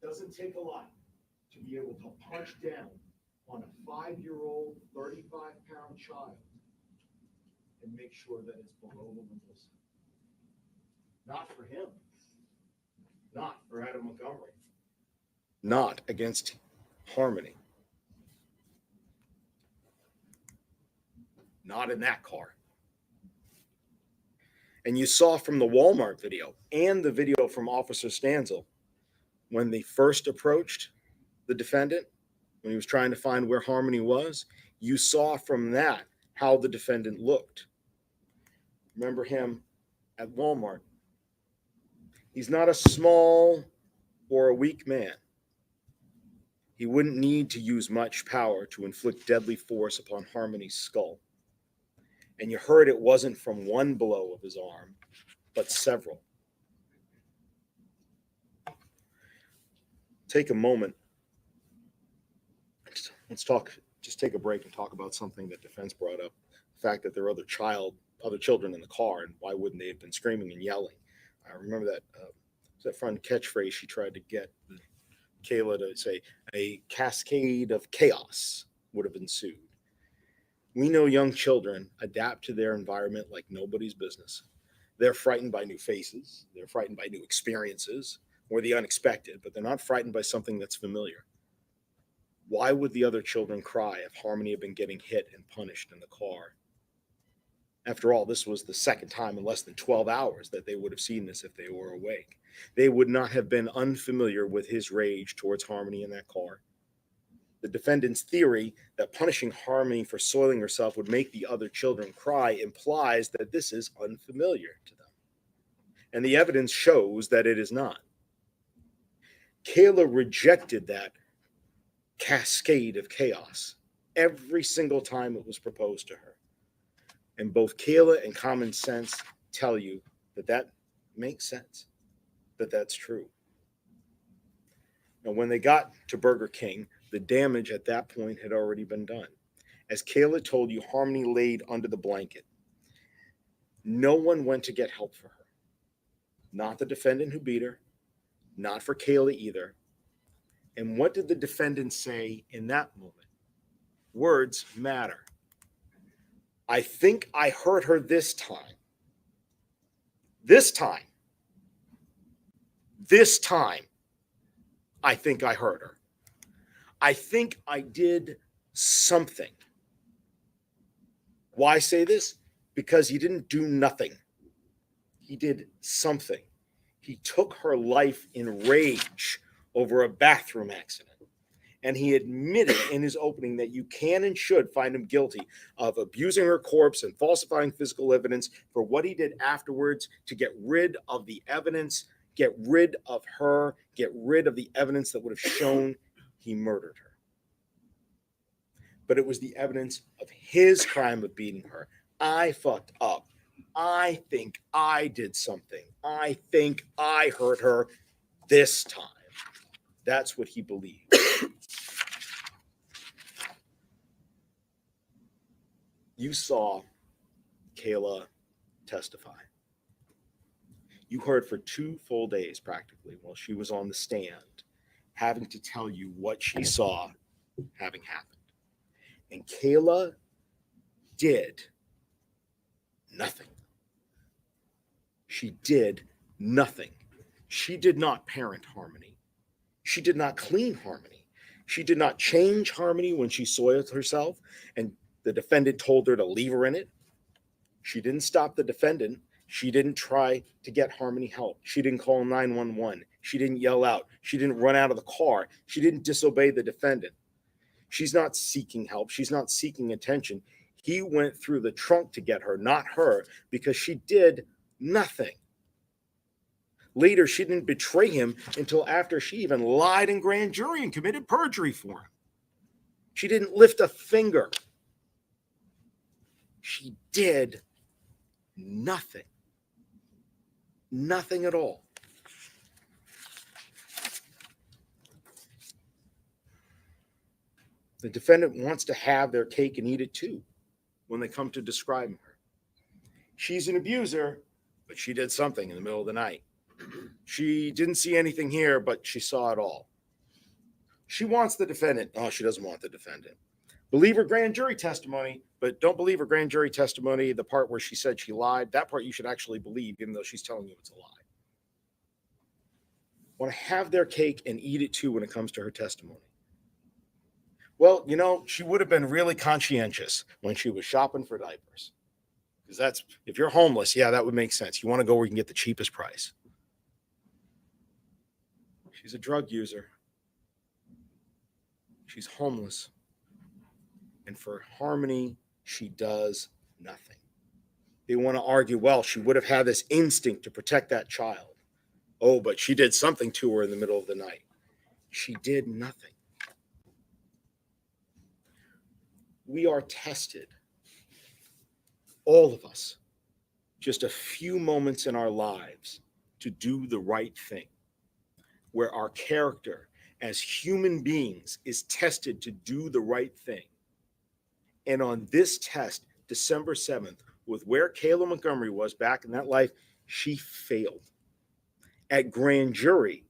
Doesn't take a lot to be able to punch down on a 5-year-old, 35-pound child and make sure that it's below the level. Not for him. Not for Adam Montgomery. Not against Harmony. Not in that car. And you saw from the Walmart video and the video from Officer Stanzel when they first approached the defendant, when he was trying to find where Harmony was, you saw from that how the defendant looked. Remember him at Walmart. He's not a small or a weak man. He wouldn't need to use much power to inflict deadly force upon Harmony's skull. And you heard it wasn't from one blow of his arm, but several. Take a moment. Let's just take a break and talk about something that defense brought up. The fact that there are other children in the car, and why wouldn't they have been screaming and yelling? I remember that fun catchphrase she tried to get Kayla to say, a cascade of chaos would have ensued. We know young children adapt to their environment like nobody's business. They're frightened by new faces. They're frightened by new experiences or the unexpected, but they're not frightened by something that's familiar. Why would the other children cry if Harmony had been getting hit and punished in the car? After all, this was the second time in less than 12 hours that they would have seen this if they were awake. They would not have been unfamiliar with his rage towards Harmony in that car. The defendant's theory that punishing Harmony for soiling herself would make the other children cry implies that this is unfamiliar to them. And the evidence shows that it is not. Kayla rejected that cascade of chaos every single time it was proposed to her. And both Kayla and common sense tell you that makes sense, that that's true. Now, when they got to Burger King, the damage at that point had already been done. As Kayla told you, Harmony laid under the blanket. No one went to get help for her. Not the defendant who beat her, not for Kayla either. And what did the defendant say in that moment? Words matter. I think I hurt her this time. This time. This time, I think I hurt her. I think I did something. Why say this? Because he didn't do nothing. He did something. He took her life in rage over a bathroom accident. And he admitted in his opening that you can and should find him guilty of abusing her corpse and falsifying physical evidence for what he did afterwards to get rid of the evidence, get rid of her, get rid of the evidence that would have shown he murdered her. But it was the evidence of his crime of beating her. I fucked up. I think I did something. I think I hurt her this time. That's what he believed. You saw Kayla testify. You heard for 2 full days practically while she was on the stand, having to tell you what she saw having happened. And Kayla did nothing. She did nothing. She did not parent Harmony. She did not clean Harmony. She did not change Harmony when she soiled herself and the defendant told her to leave her in it. She didn't stop the defendant. She didn't try to get Harmony help. She didn't call 911. She didn't yell out. She didn't run out of the car. She didn't disobey the defendant. She's not seeking help. She's not seeking attention. He went through the trunk to get her, not her, because she did nothing. Later, she didn't betray him until after she even lied in grand jury and committed perjury for him. She didn't lift a finger. She did nothing. Nothing at all. The defendant wants to have their cake and eat it too when they come to describing her. She's an abuser, but she did something in the middle of the night. She didn't see anything here, but she saw it all. She wants the defendant. Oh, she doesn't want the defendant. Believe her grand jury testimony, but don't believe her grand jury testimony, the part where she said she lied. That part you should actually believe, even though she's telling you it's a lie. Want to have their cake and eat it too when it comes to her testimony. Well, you know, she would have been really conscientious when she was shopping for diapers. Because that's, if you're homeless, yeah, that would make sense. You want to go where you can get the cheapest price. She's a drug user. She's homeless. And for Harmony, she does nothing. They want to argue, well, she would have had this instinct to protect that child. Oh, but she did something to her in the middle of the night. She did nothing. We are tested all of us, just a few moments in our lives to do the right thing, where our character as human beings is tested to do the right thing. And on this test, December 7th, with where Kayla Montgomery was back in that life, she failed. At grand jury,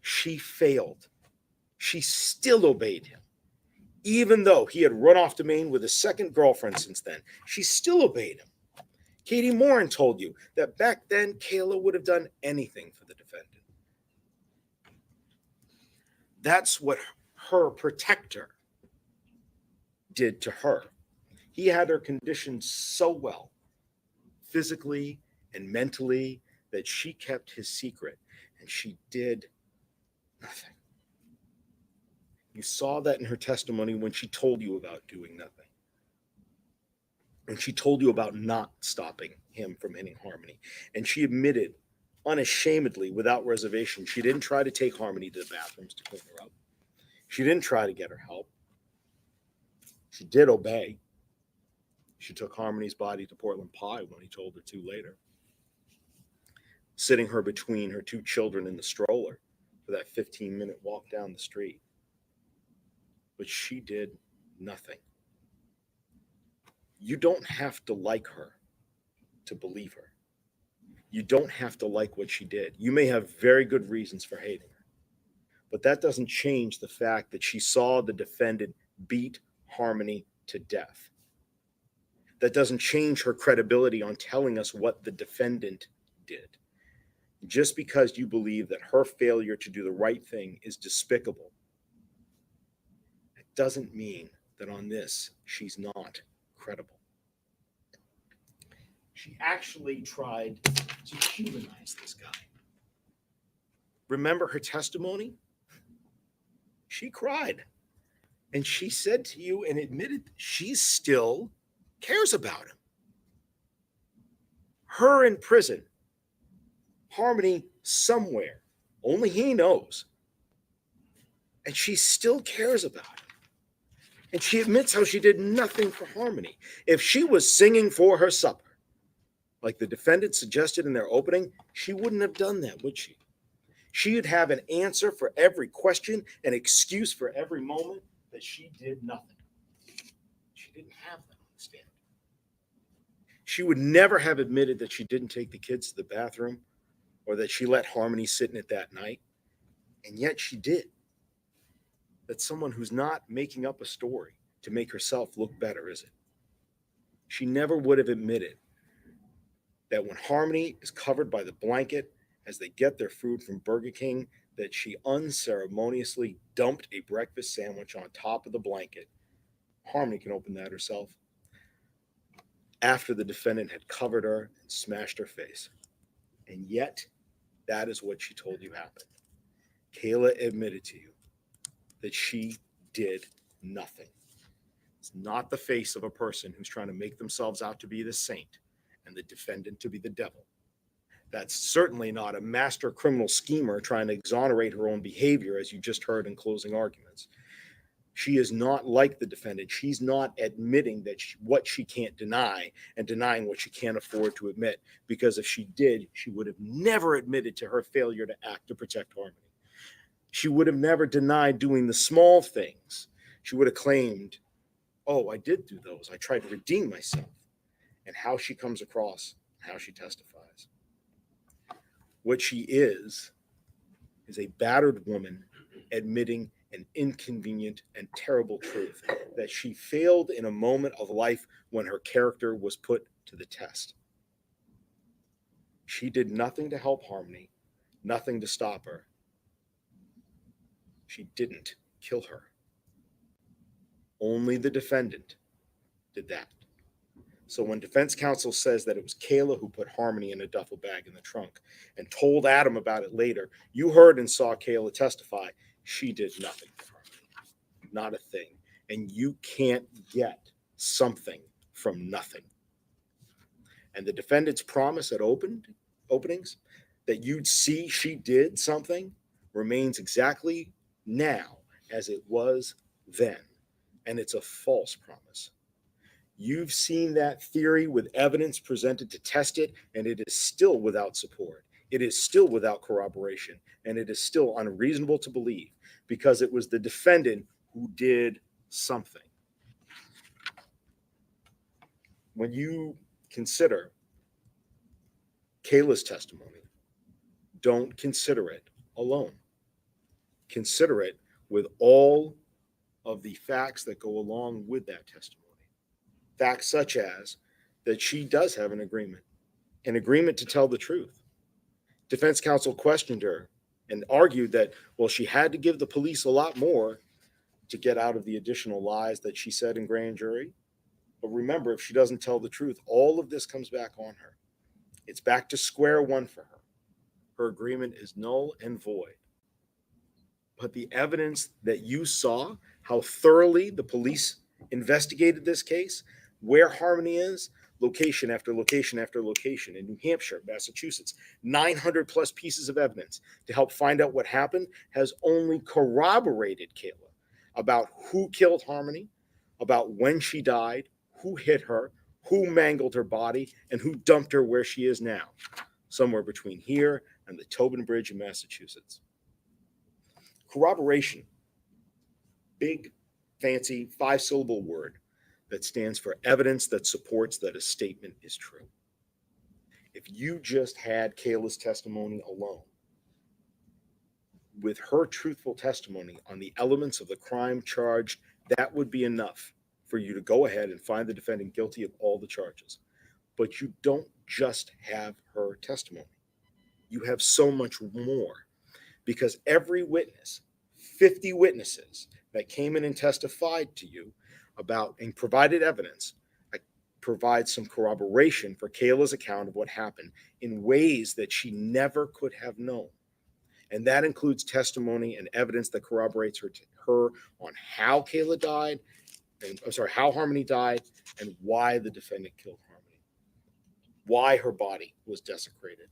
she failed. She still obeyed him. Even though he had run off to Maine with a second girlfriend since then, she still obeyed him. Katie Morin told you that back then Kayla would have done anything for the defendant. That's what her protector did to her. He had her conditioned so well, physically and mentally, that she kept his secret, and she did nothing. You saw that in her testimony when she told you about doing nothing. And she told you about not stopping him from hitting Harmony. And she admitted unashamedly, without reservation, she didn't try to take Harmony to the bathrooms to clean her up. She didn't try to get her help. She did obey. She took Harmony's body to Portland Pie when he told her to later, sitting her between her two children in the stroller for that 15-minute walk down the street. But she did nothing. You don't have to like her to believe her. You don't have to like what she did. You may have very good reasons for hating her. But that doesn't change the fact that she saw the defendant beat Harmony to death. That doesn't change her credibility on telling us what the defendant did. Just because you believe that her failure to do the right thing is despicable, it doesn't mean that on this she's not credible. She actually tried to humanize this guy. Remember her testimony? She cried. And she said to you and admitted she still cares about him. Her in prison, Harmony somewhere, only he knows. And she still cares about him. And she admits how she did nothing for Harmony. If she was singing for her supper, like the defendant suggested in their opening, she wouldn't have done that, would she? She'd have an answer for every question, an excuse for every moment that she did nothing. She didn't have that on the stand. She would never have admitted that she didn't take the kids to the bathroom or that she let Harmony sit in it that night. And yet she did. That's someone who's not making up a story to make herself look better, is it? She never would have admitted that when Harmony is covered by the blanket as they get their food from Burger King, that she unceremoniously dumped a breakfast sandwich on top of the blanket. Harmony can open that herself. After the defendant had covered her and smashed her face. And yet, that is what she told you happened. Kayla admitted to you that she did nothing. It's not the face of a person who's trying to make themselves out to be the saint and the defendant to be the devil. That's certainly not a master criminal schemer trying to exonerate her own behavior, as you just heard in closing arguments. She is not like the defendant. She's not admitting that what she can't deny and denying what she can't afford to admit, because if she did, she would have never admitted to her failure to act to protect Harmony. She would have never denied doing the small things. She would have claimed, oh, I did do those. I tried to redeem myself. And how she comes across, how she testifies. What she is a battered woman admitting an inconvenient and terrible truth, that she failed in a moment of life when her character was put to the test. She did nothing to help Harmony, nothing to stop her. She didn't kill her. Only the defendant did that. So when defense counsel says that it was Kayla who put Harmony in a duffel bag in the trunk and told Adam about it later, you heard and saw Kayla testify. She did nothing for Harmony. Not a thing. And you can't get something from nothing. And the defendant's promise at openings that you'd see she did something remains exactly now as it was then. And it's a false promise. You've seen that theory with evidence presented to test it, and it is still without support. It is still without corroboration, and it is still unreasonable to believe because it was the defendant who did something. When you consider Kayla's testimony, don't consider it alone. Consider it with all of the facts that go along with that testimony. Facts such as that she does have an agreement to tell the truth. Defense counsel questioned her and argued that, well, she had to give the police a lot more to get out of the additional lies that she said in grand jury. But remember, if she doesn't tell the truth, all of this comes back on her. It's back to square one for her. Her agreement is null and void. But the evidence that you saw, how thoroughly the police investigated this case, where Harmony is, location after location after location in New Hampshire, Massachusetts, 900 plus pieces of evidence to help find out what happened, has only corroborated Kayla about who killed Harmony, about when she died, who hit her, who mangled her body, and who dumped her where she is now, somewhere between here and the Tobin Bridge in Massachusetts. Corroboration, big, fancy, 5-syllable word that stands for evidence that supports that a statement is true. If you just had Kayla's testimony alone, with her truthful testimony on the elements of the crime charged, that would be enough for you to go ahead and find the defendant guilty of all the charges. But you don't just have her testimony. You have so much more, because every witness, 50 witnesses that came in and testified to you about and provided evidence, provide some corroboration for Kayla's account of what happened in ways that she never could have known. And that includes testimony and evidence that corroborates her on how Kayla died, and how Harmony died, and why the defendant killed Harmony, why her body was desecrated,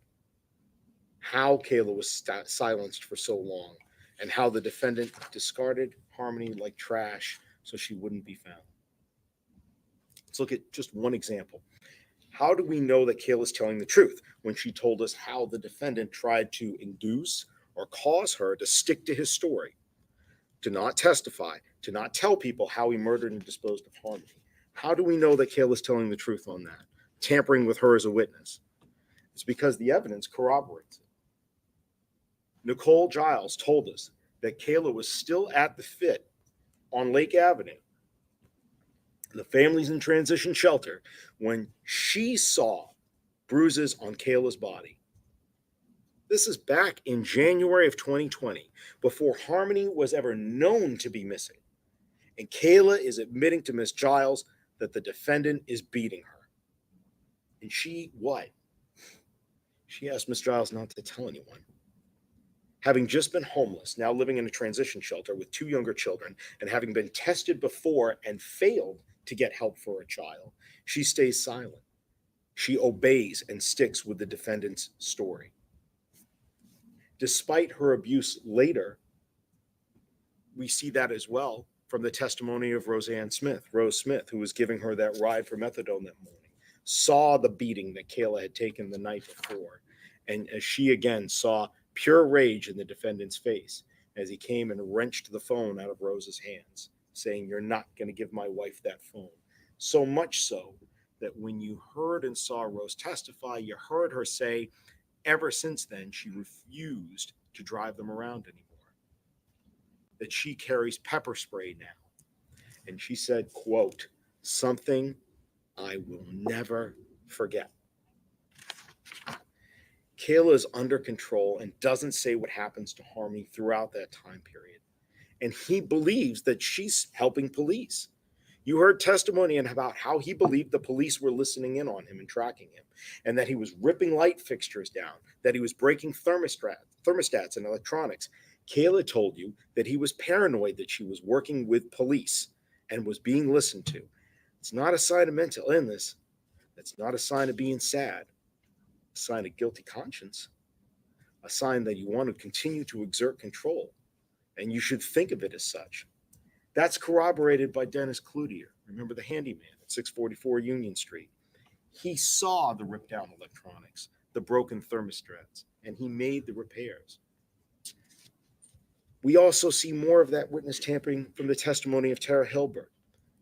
how Kayla was silenced for so long, and how the defendant discarded Harmony like trash so she wouldn't be found. Let's look at just one example. How do we know that Kayla's telling the truth when she told us how the defendant tried to induce or cause her to stick to his story, to not testify, to not tell people how he murdered and disposed of Harmony? How do we know that Kayla's telling the truth on that, tampering with her as a witness? It's because the evidence corroborates it. Nicole Giles told us that Kayla was still at the Fit on Lake Avenue, the Families in Transition Shelter, when she saw bruises on Kayla's body. This is back in January of 2020, before Harmony was ever known to be missing. And Kayla is admitting to Miss Giles that the defendant is beating her. And she, what? She asked Miss Giles not to tell anyone. Having just been homeless, now living in a transition shelter with 2 younger children, and having been tested before and failed to get help for a child, she stays silent. She obeys and sticks with the defendant's story. Despite her abuse later, we see that as well from the testimony of Rose Smith, who was giving her that ride for methadone that morning, saw the beating that Kayla had taken the night before. And as she again saw pure rage in the defendant's face as he came and wrenched the phone out of Rose's hands, saying, "You're not going to give my wife that phone." So much so that when you heard and saw Rose testify, you heard her say, ever since then, she refused to drive them around anymore. That she carries pepper spray now. And she said, quote, "something I will never forget." Kayla is under control and doesn't say what happens to Harmony throughout that time period. And he believes that she's helping police. You heard testimony about how he believed the police were listening in on him and tracking him, and that he was ripping light fixtures down, that he was breaking thermostats and electronics. Kayla told you that he was paranoid that she was working with police and was being listened to. It's not a sign of mental illness. It's not a sign of being sad. A sign of guilty conscience. A sign that you want to continue to exert control. And you should think of it as such. That's corroborated by Dennis Cloutier. Remember the handyman 644 Union Street. He saw the ripped down electronics, the broken thermostats, and he made the repairs. We also see more of that witness tampering from the testimony of Tara Hilbert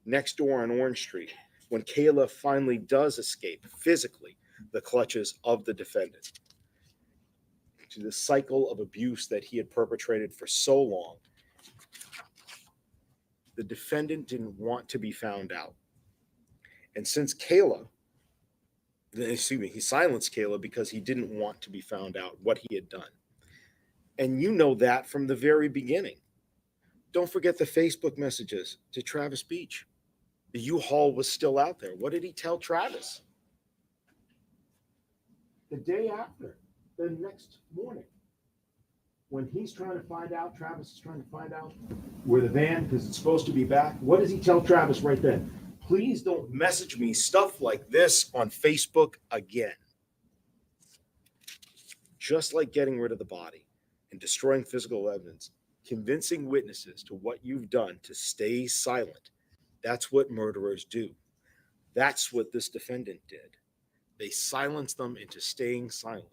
next door on Orange Street, when Kayla finally does escape physically the clutches of the defendant, to the cycle of abuse that he had perpetrated for so long. The defendant didn't want to be found out. And since he silenced Kayla because he didn't want to be found out what he had done. And you know that from the very beginning. Don't forget the Facebook messages to Travis Beach. The U-Haul was still out there. What did he tell Travis? The day after, the next morning, when he's trying to find out, Travis is trying to find out where the van, because it's supposed to be back. What does he tell Travis right then? Please don't message me stuff like this on Facebook again. Just like getting rid of the body and destroying physical evidence, convincing witnesses to what you've done to stay silent. That's what murderers do. That's what this defendant did. They silenced them into staying silent.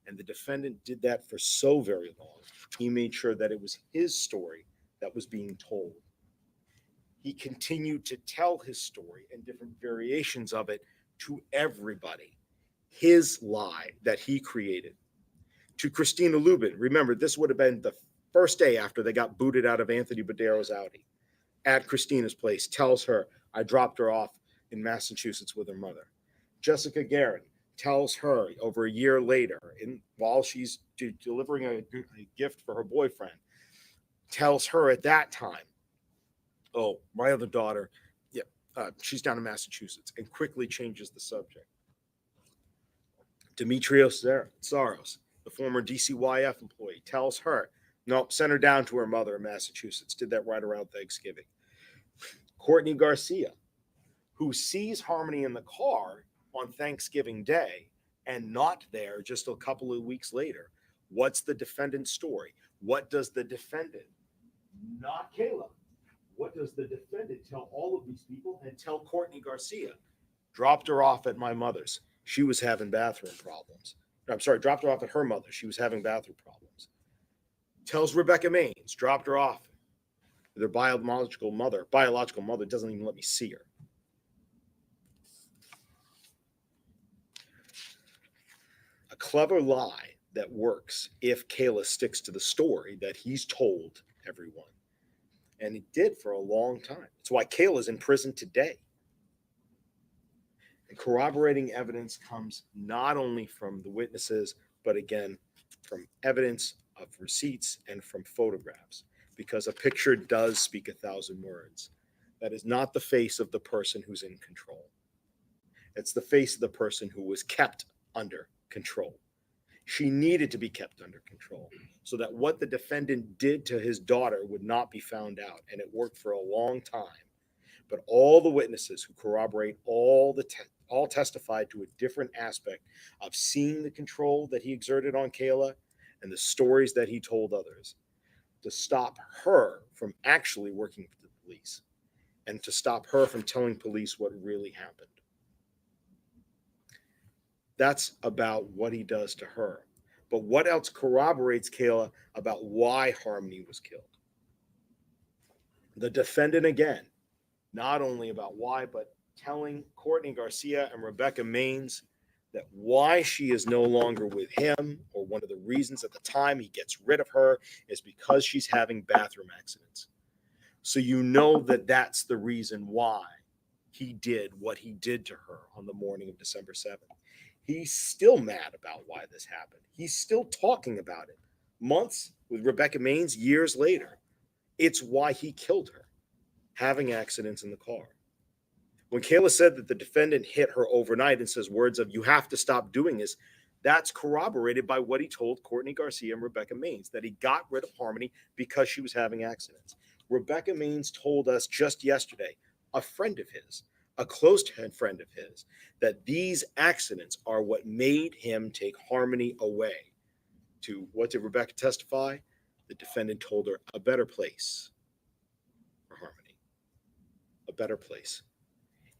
And the defendant did that for so very long. He made sure that it was his story that was being told. He continued to tell his story and different variations of it to everybody. His lie that he created. To Christina Lubin, remember, this would have been the first day after they got booted out of Anthony Badero's Audi. At Christina's place, tells her, I dropped her off in Massachusetts with her mother. Jessica Guerin tells her over a year later, while she's delivering a gift for her boyfriend, tells her at that time, oh, my other daughter, she's down in Massachusetts, and quickly changes the subject. Demetrios Saros, the former DCYF employee, tells her, no, send her down to her mother in Massachusetts. Did that right around Thanksgiving. Courtney Garcia, who sees Harmony in the car on Thanksgiving Day and not there just a couple of weeks later. What's the defendant's story? What does the defendant, not Kayla, what does the defendant tell all of these people and tell Courtney Garcia? Dropped her off at my mother's. She was having bathroom problems. Dropped her off at her mother. She was having bathroom problems. Tells Rebecca Maines, dropped her off. Their biological mother doesn't even let me see her. A clever lie that works if Kayla sticks to the story that he's told everyone. And it did for a long time. It's why Kayla's in prison today. And corroborating evidence comes not only from the witnesses, but again, from evidence of receipts and from photographs. Because a picture does speak 1,000 words. That is not the face of the person who's in control. It's the face of the person who was kept under control. She needed to be kept under control so that what the defendant did to his daughter would not be found out. And it worked for a long time. But all the witnesses who corroborate all testified to a different aspect of seeing the control that he exerted on Kayla and the stories that he told others to stop her from actually working for the police and to stop her from telling police what really happened. That's about what he does to her. But what else corroborates Kayla about why Harmony was killed? The defendant again, not only about why, but telling Courtney Garcia and Rebecca Maines that why she is no longer with him, or one of the reasons at the time he gets rid of her, is because she's having bathroom accidents. So you know that that's the reason why he did what he did to her on the morning of December 7th. He's still mad about why this happened. He's still talking about it months with Rebecca Maines, years later. It's why he killed her, having accidents in the car. When Kayla said that the defendant hit her overnight and says words of, you have to stop doing this, that's corroborated by what he told Courtney Garcia and Rebecca Maines, that he got rid of Harmony because she was having accidents. Rebecca Maines told us just yesterday, a friend of his, a close friend of his, that these accidents are what made him take Harmony away. To what did Rebecca testify? The defendant told her a better place for Harmony. A better place.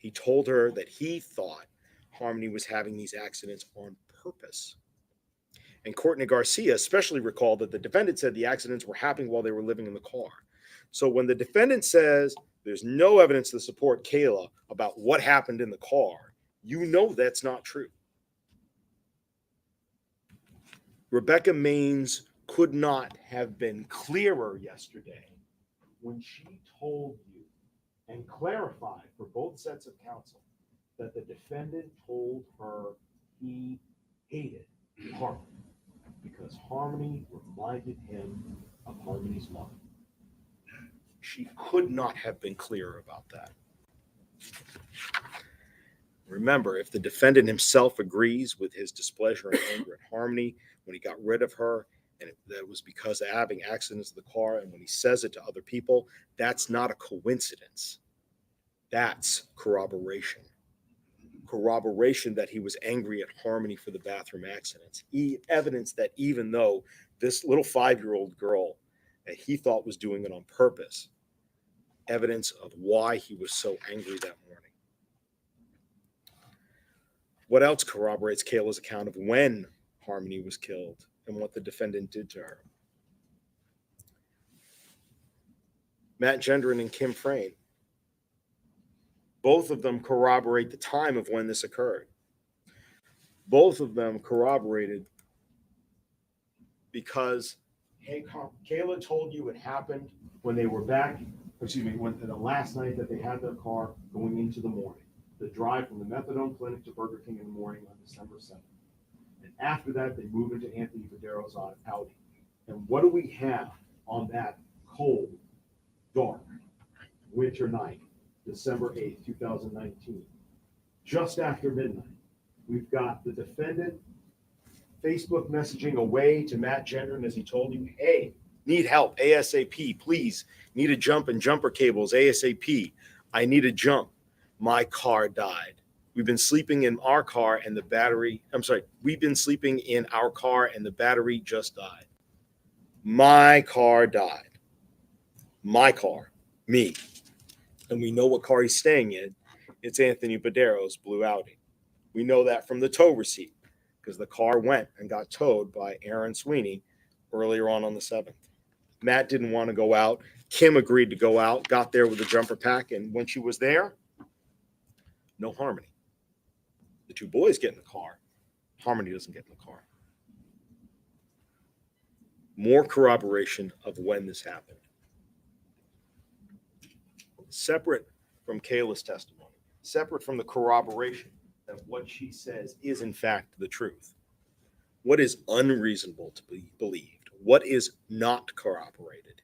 He told her that he thought Harmony was having these accidents on purpose. And Courtney Garcia especially recalled that the defendant said the accidents were happening while they were living in the car. So when the defendant says there's no evidence to support Kayla about what happened in the car, you know that's not true. Rebecca Maines could not have been clearer yesterday when she told you and clarified for both sets of counsel that the defendant told her he hated Harmony because Harmony reminded him of Harmony's mother. She could not have been clearer about that. Remember, if the defendant himself agrees with his displeasure and anger at Harmony when he got rid of her, and that was because of having accidents in the car, and when he says it to other people, that's not a coincidence. That's corroboration. Corroboration that he was angry at Harmony for the bathroom accidents. Evidence that even though this little 5-year-old girl that he thought was doing it on purpose, evidence of why he was so angry that morning. What else corroborates Kayla's account of when Harmony was killed and what the defendant did to her? Matt Gendron and Kim Frayne. Both of them corroborate the time of when this occurred. Both of them corroborated because, hey, Kayla told you it happened when they were back, when the last night that they had their car going into the morning. The drive from the methadone clinic to Burger King in the morning on December 7th. And after that, they move into Anthony Badero's Audi. And what do we have on that cold, dark, winter night, December 8th, 2019? Just after midnight, we've got the defendant Facebook messaging away to Matt Gendron as he told you, hey, need help, ASAP, please. Need a jump and jumper cables, ASAP. I need a jump. My car died. We've been sleeping in our car and the battery, we've been sleeping in our car and the battery just died. My car died. My car, me. And we know what car he's staying in. It's Anthony Badero's blue Audi. We know that from the tow receipt because the car went and got towed by Aaron Sweeney earlier on the 7th. Matt didn't want to go out. Kim agreed to go out, got there with a jumper pack, and when she was there, no Harmony. The two boys get in the car. Harmony doesn't get in the car. More corroboration of when this happened. Separate from Kayla's testimony, separate from the corroboration that what she says is in fact the truth. What is unreasonable to be believed? What is not corroborated?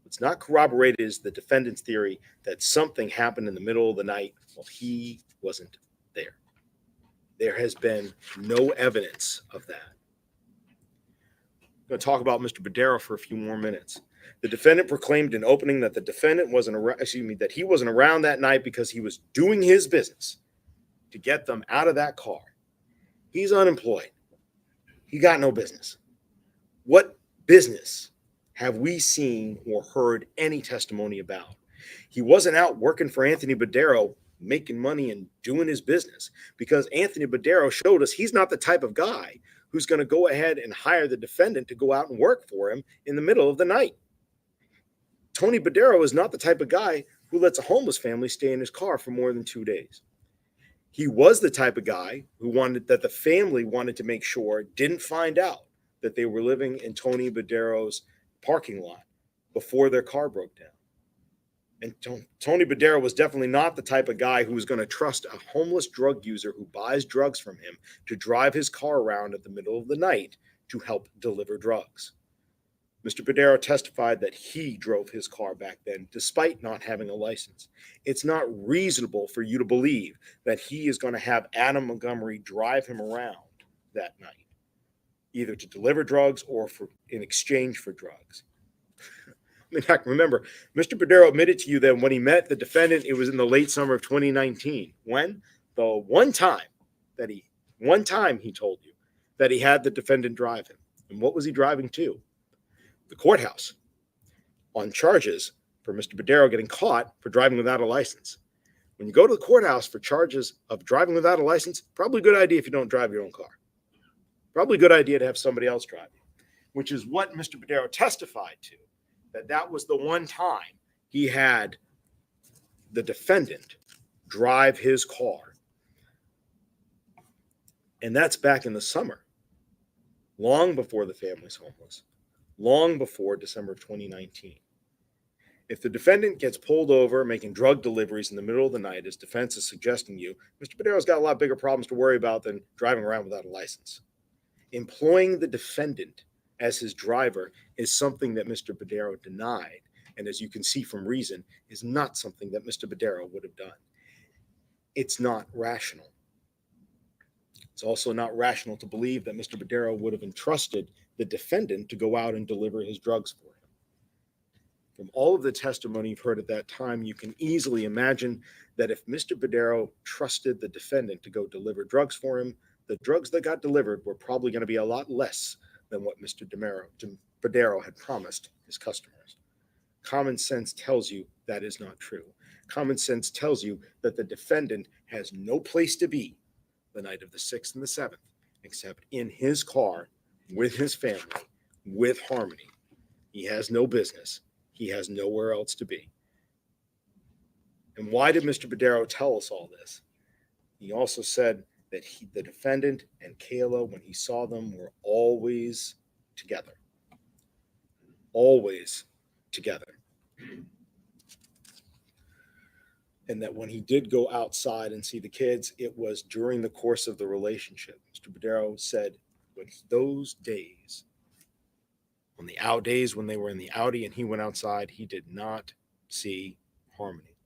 What's not corroborated is the defendant's theory that something happened in the middle of the night while he wasn't there. There has been no evidence of that. I'm going to talk about Mr. Badero for a few more minutes. The defendant proclaimed in opening that the defendant that he wasn't around that night because he was doing his business to get them out of that car. He's unemployed. He got no business. What business have we seen or heard any testimony about? He wasn't out working for Anthony Badero, making money and doing his business, because Anthony Badero showed us he's not the type of guy who's going to go ahead and hire the defendant to go out and work for him in the middle of the night. Tony Badero is not the type of guy who lets a homeless family stay in his car for more than 2 days. He was the type of guy who the family wanted to make sure didn't find out that they were living in Tony Badero's parking lot before their car broke down. And Tony Badero was definitely not the type of guy who was going to trust a homeless drug user who buys drugs from him to drive his car around at the middle of the night to help deliver drugs. Mr. Badero testified that he drove his car back then, despite not having a license. It's not reasonable for you to believe that he is going to have Adam Montgomery drive him around that night, either to deliver drugs or in exchange for drugs. In fact, remember, Mr. Badero admitted to you that when he met the defendant, it was in the late summer of 2019. When? The one time he told you that he had the defendant drive him. And what was he driving to? The courthouse on charges for Mr. Badero getting caught for driving without a license. When you go to the courthouse for charges of driving without a license, probably a good idea if you don't drive your own car. Probably a good idea to have somebody else drive you, which is what Mr. Badero testified to, that was the one time he had the defendant drive his car. And that's back in the summer, long before the family's homeless, long before December of 2019. If the defendant gets pulled over making drug deliveries in the middle of the night, as defense is suggesting you, Mr. Badero's got a lot bigger problems to worry about than driving around without a license. Employing the defendant as his driver is something that Mr. Badero denied, and as you can see from reason, is not something that Mr. Badero would have done. It's not rational. It's also not rational to believe that Mr. Badero would have entrusted the defendant to go out and deliver his drugs for him. From all of the testimony you've heard at that time, you can easily imagine that if Mr. Badero trusted the defendant to go deliver drugs for him, the drugs that got delivered were probably going to be a lot less than what Mr. Badero had promised his customers. Common sense tells you that is not true. Common sense tells you that the defendant has no place to be the night of the 6th and the 7th, except in his car, with his family, with Harmony. He has no business. He has nowhere else to be. And why did Mr. Badero tell us all this? He also said that the defendant and Kayla, when he saw them, were always together. Always together. And that when he did go outside and see the kids, it was during the course of the relationship. Mr. Badero said when those days, on the out days when they were in the Audi and he went outside, he did not see Harmony.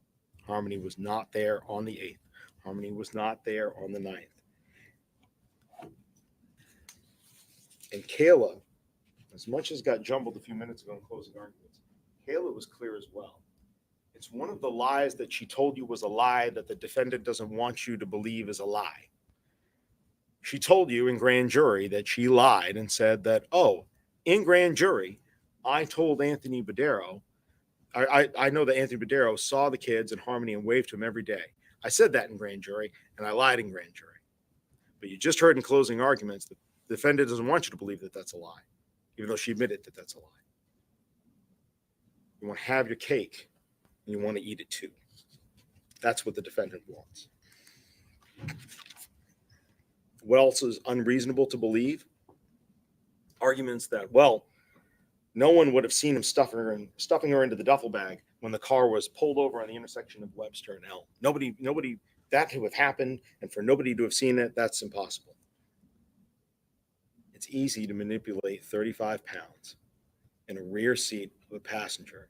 Harmony was not there on the 8th. Harmony was not there on the 9th. And Kayla, as much as got jumbled a few minutes ago in closing arguments, Kayla was clear as well. It's one of the lies that she told you was a lie that the defendant doesn't want you to believe is a lie. She told you in grand jury that she lied and said that, oh, in grand jury, I told Anthony Badero, I know that Anthony Badero saw the kids in Harmony and waved to him every day. I said that in grand jury, and I lied in grand jury. But you just heard in closing arguments that the defendant doesn't want you to believe that that's a lie, even though she admitted that that's a lie. You want to have your cake, and you want to eat it too. That's what the defendant wants. What else is unreasonable to believe? Arguments that, well, no one would have seen him stuffing her into the duffel bag when the car was pulled over on the intersection of Webster and Elm. Nobody, that could have happened, and for nobody to have seen it, that's impossible. It's easy to manipulate 35 pounds in a rear seat of a passenger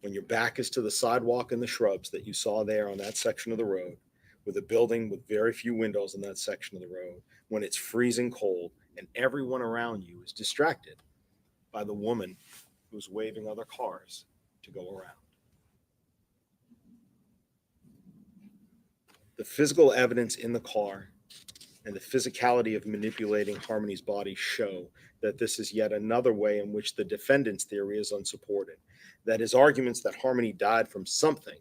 when your back is to the sidewalk and the shrubs that you saw there on that section of the road, with a building with very few windows in that section of the road, when it's freezing cold and everyone around you is distracted by the woman who's waving other cars to go around. The physical evidence in the car and the physicality of manipulating Harmony's body show that this is yet another way in which the defendant's theory is unsupported, that his arguments that Harmony died from something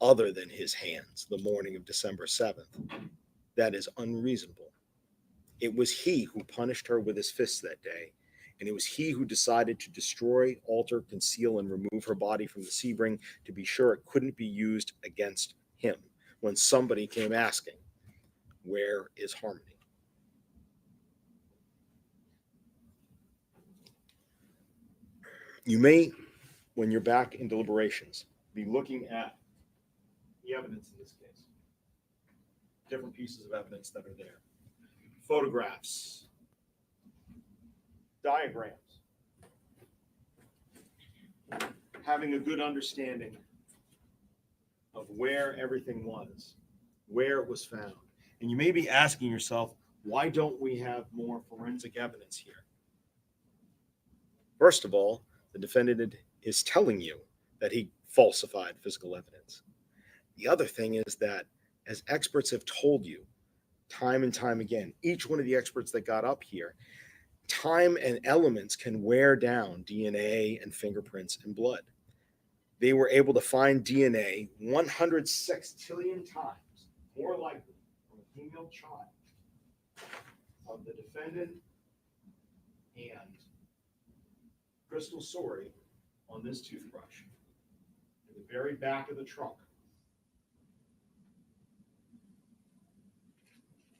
other than his hands the morning of December 7th, that is unreasonable. It was he who punished her with his fists that day, and it was he who decided to destroy, alter, conceal, and remove her body from the Sebring to be sure it couldn't be used against him when somebody came asking, where is Harmony? You may, when you're back in deliberations, be looking at the evidence in this case. Different pieces of evidence that are there. Photographs, diagrams, having a good understanding of where everything was, where it was found. And you may be asking yourself, why don't we have more forensic evidence here? First of all, the defendant is telling you that he falsified physical evidence. The other thing is that, as experts have told you time and time again, each one of the experts that got up here, time and elements can wear down DNA and fingerprints and blood. they were able to find DNA 106 trillion times more likely from a female child of the defendant and Crystal Sorey on this toothbrush in the very back of the trunk.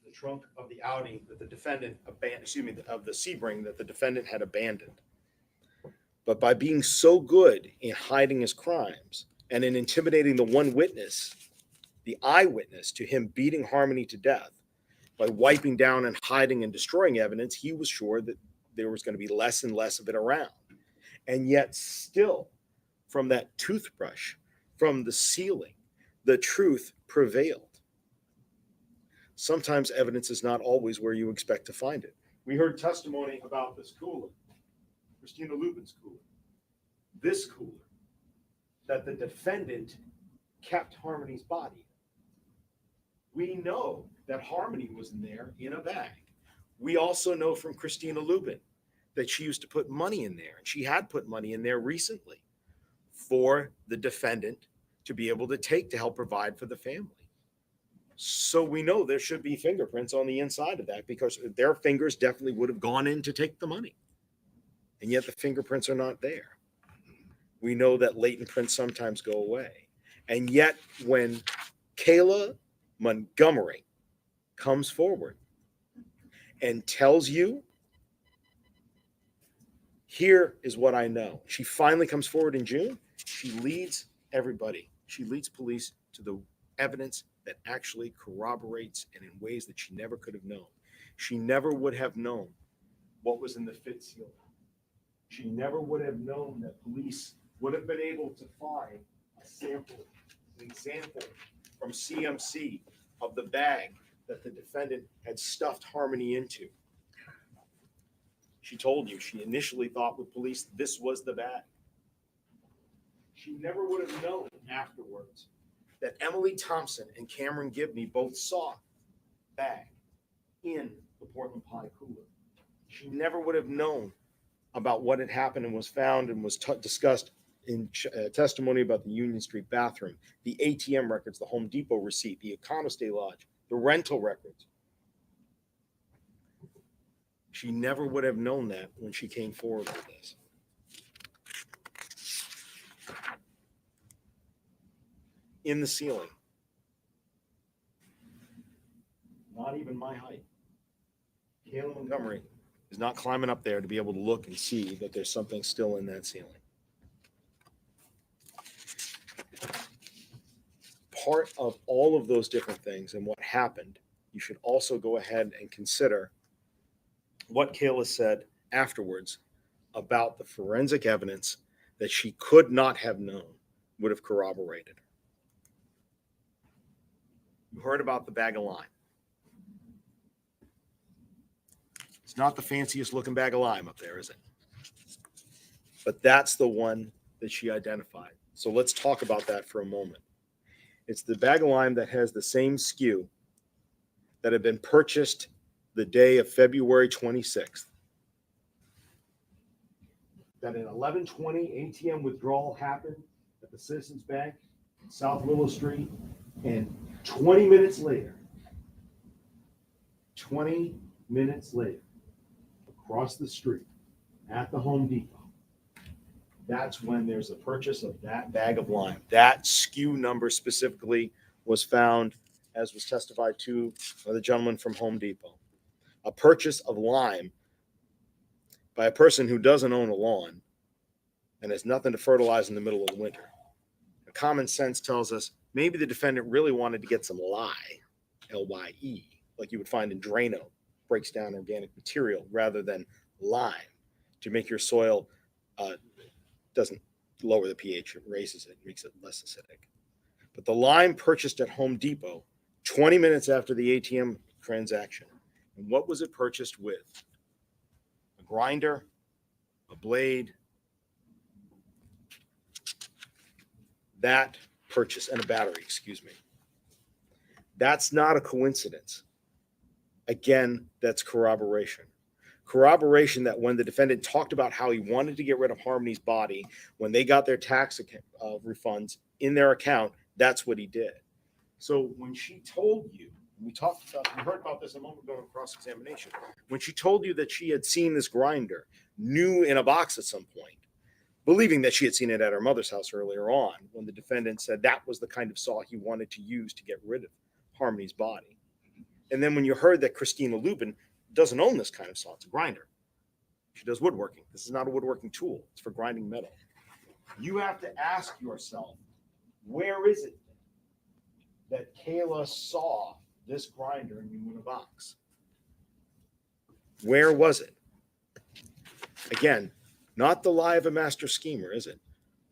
The trunk of the Audi that the defendant abandoned, of the Sebring that the defendant had abandoned. But by being so good in hiding his crimes and in intimidating the one witness, the eyewitness to him beating Harmony to death, by wiping down and hiding and destroying evidence, he was sure that there was going to be less and less of it around. And yet still, from that toothbrush, from the ceiling, the truth prevailed. Sometimes evidence is not always where you expect to find it. We heard testimony about this cooler, Christina Lubin's cooler. This cooler that the defendant kept Harmony's body. We know that Harmony was in there in a bag. We also know from Christina Lubin that she used to put money in there, and she had put money in there recently for the defendant to be able to take to help provide for the family. So we know there should be fingerprints on the inside of that because their fingers definitely would have gone in to take the money. And yet the fingerprints are not there. We know that latent prints sometimes go away. And yet when Kayla Montgomery comes forward and tells you, here is what I know. She finally comes forward in June. She leads everybody. She leads police to the evidence that actually corroborates and in ways that she never could have known. She never would have known what was in the fit seal. She never would have known that police would have been able to find a sample, an example from CMC of the bag that the defendant had stuffed Harmony into. She told you she initially thought with police this was the bag. She never would have known afterwards that Emily Thompson and Cameron Gibney both saw the bag in the Portland Pie cooler. She never would have known about what had happened and was found and was discussed in testimony about the Union Street bathroom, the ATM records, the Home Depot receipt, the Econostay Lodge, the rental records. She never would have known that when she came forward with this. In the ceiling. Not even my height. Kayla Montgomery is not climbing up there to be able to look and see that there's something still in that ceiling. Part of all of those different things and what happened, you should also go ahead and consider what Kayla said afterwards about the forensic evidence that she could not have known would have corroborated. You heard about the bag of lime. It's not the fanciest looking bag of lime up there, is it? But that's the one that she identified. So let's talk about that for a moment. It's the bag of lime that has the same SKU that had been purchased the day of February 26th. That an 11:20 ATM withdrawal happened at the Citizens Bank, South Willow Street, and 20 minutes later, across the street at the Home Depot, that's when there's a purchase of that bag of lime. That SKU number specifically was found, as was testified to by the gentleman from Home Depot. A purchase of lime by a person who doesn't own a lawn and has nothing to fertilize in the middle of the winter. Common sense tells us maybe the defendant really wanted to get some lye, L-Y-E, like you would find in Drano, breaks down organic material, rather than lime to make your soil doesn't lower the pH, it raises it, makes it less acidic. But the lime purchased at Home Depot 20 minutes after the ATM transaction. And what was it purchased with? A grinder, a blade, that purchase, and a battery, excuse me. That's not a coincidence. Again, that's corroboration. Corroboration that when the defendant talked about how he wanted to get rid of Harmony's body, when they got their tax refunds in their account, that's what he did. So when she told you, we heard about this a moment ago in cross-examination, when she told you that she had seen this grinder new in a box at some point, believing that she had seen it at her mother's house earlier on, when the defendant said that was the kind of saw he wanted to use to get rid of Harmony's body. And then when you heard that Christina Lubin doesn't own this kind of saw, it's a grinder. She does woodworking. This is not a woodworking tool. It's for grinding metal. You have to ask yourself, where is it that Kayla saw this grinder new in a box? Where was it? Again, not the lie of a master schemer, is it?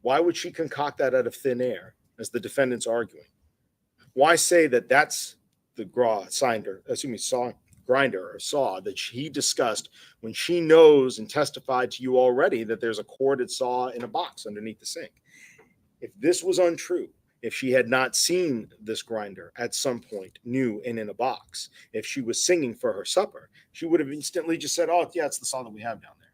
Why would she concoct that out of thin air, as the defendant's arguing? Why say that that's the grinder or saw that he discussed when she knows and testified to you already that there's a corded saw in a box underneath the sink? If this was untrue, if she had not seen this grinder at some point new and in a box, if she was singing for her supper, she would have instantly just said, oh, yeah, it's the saw that we have down there.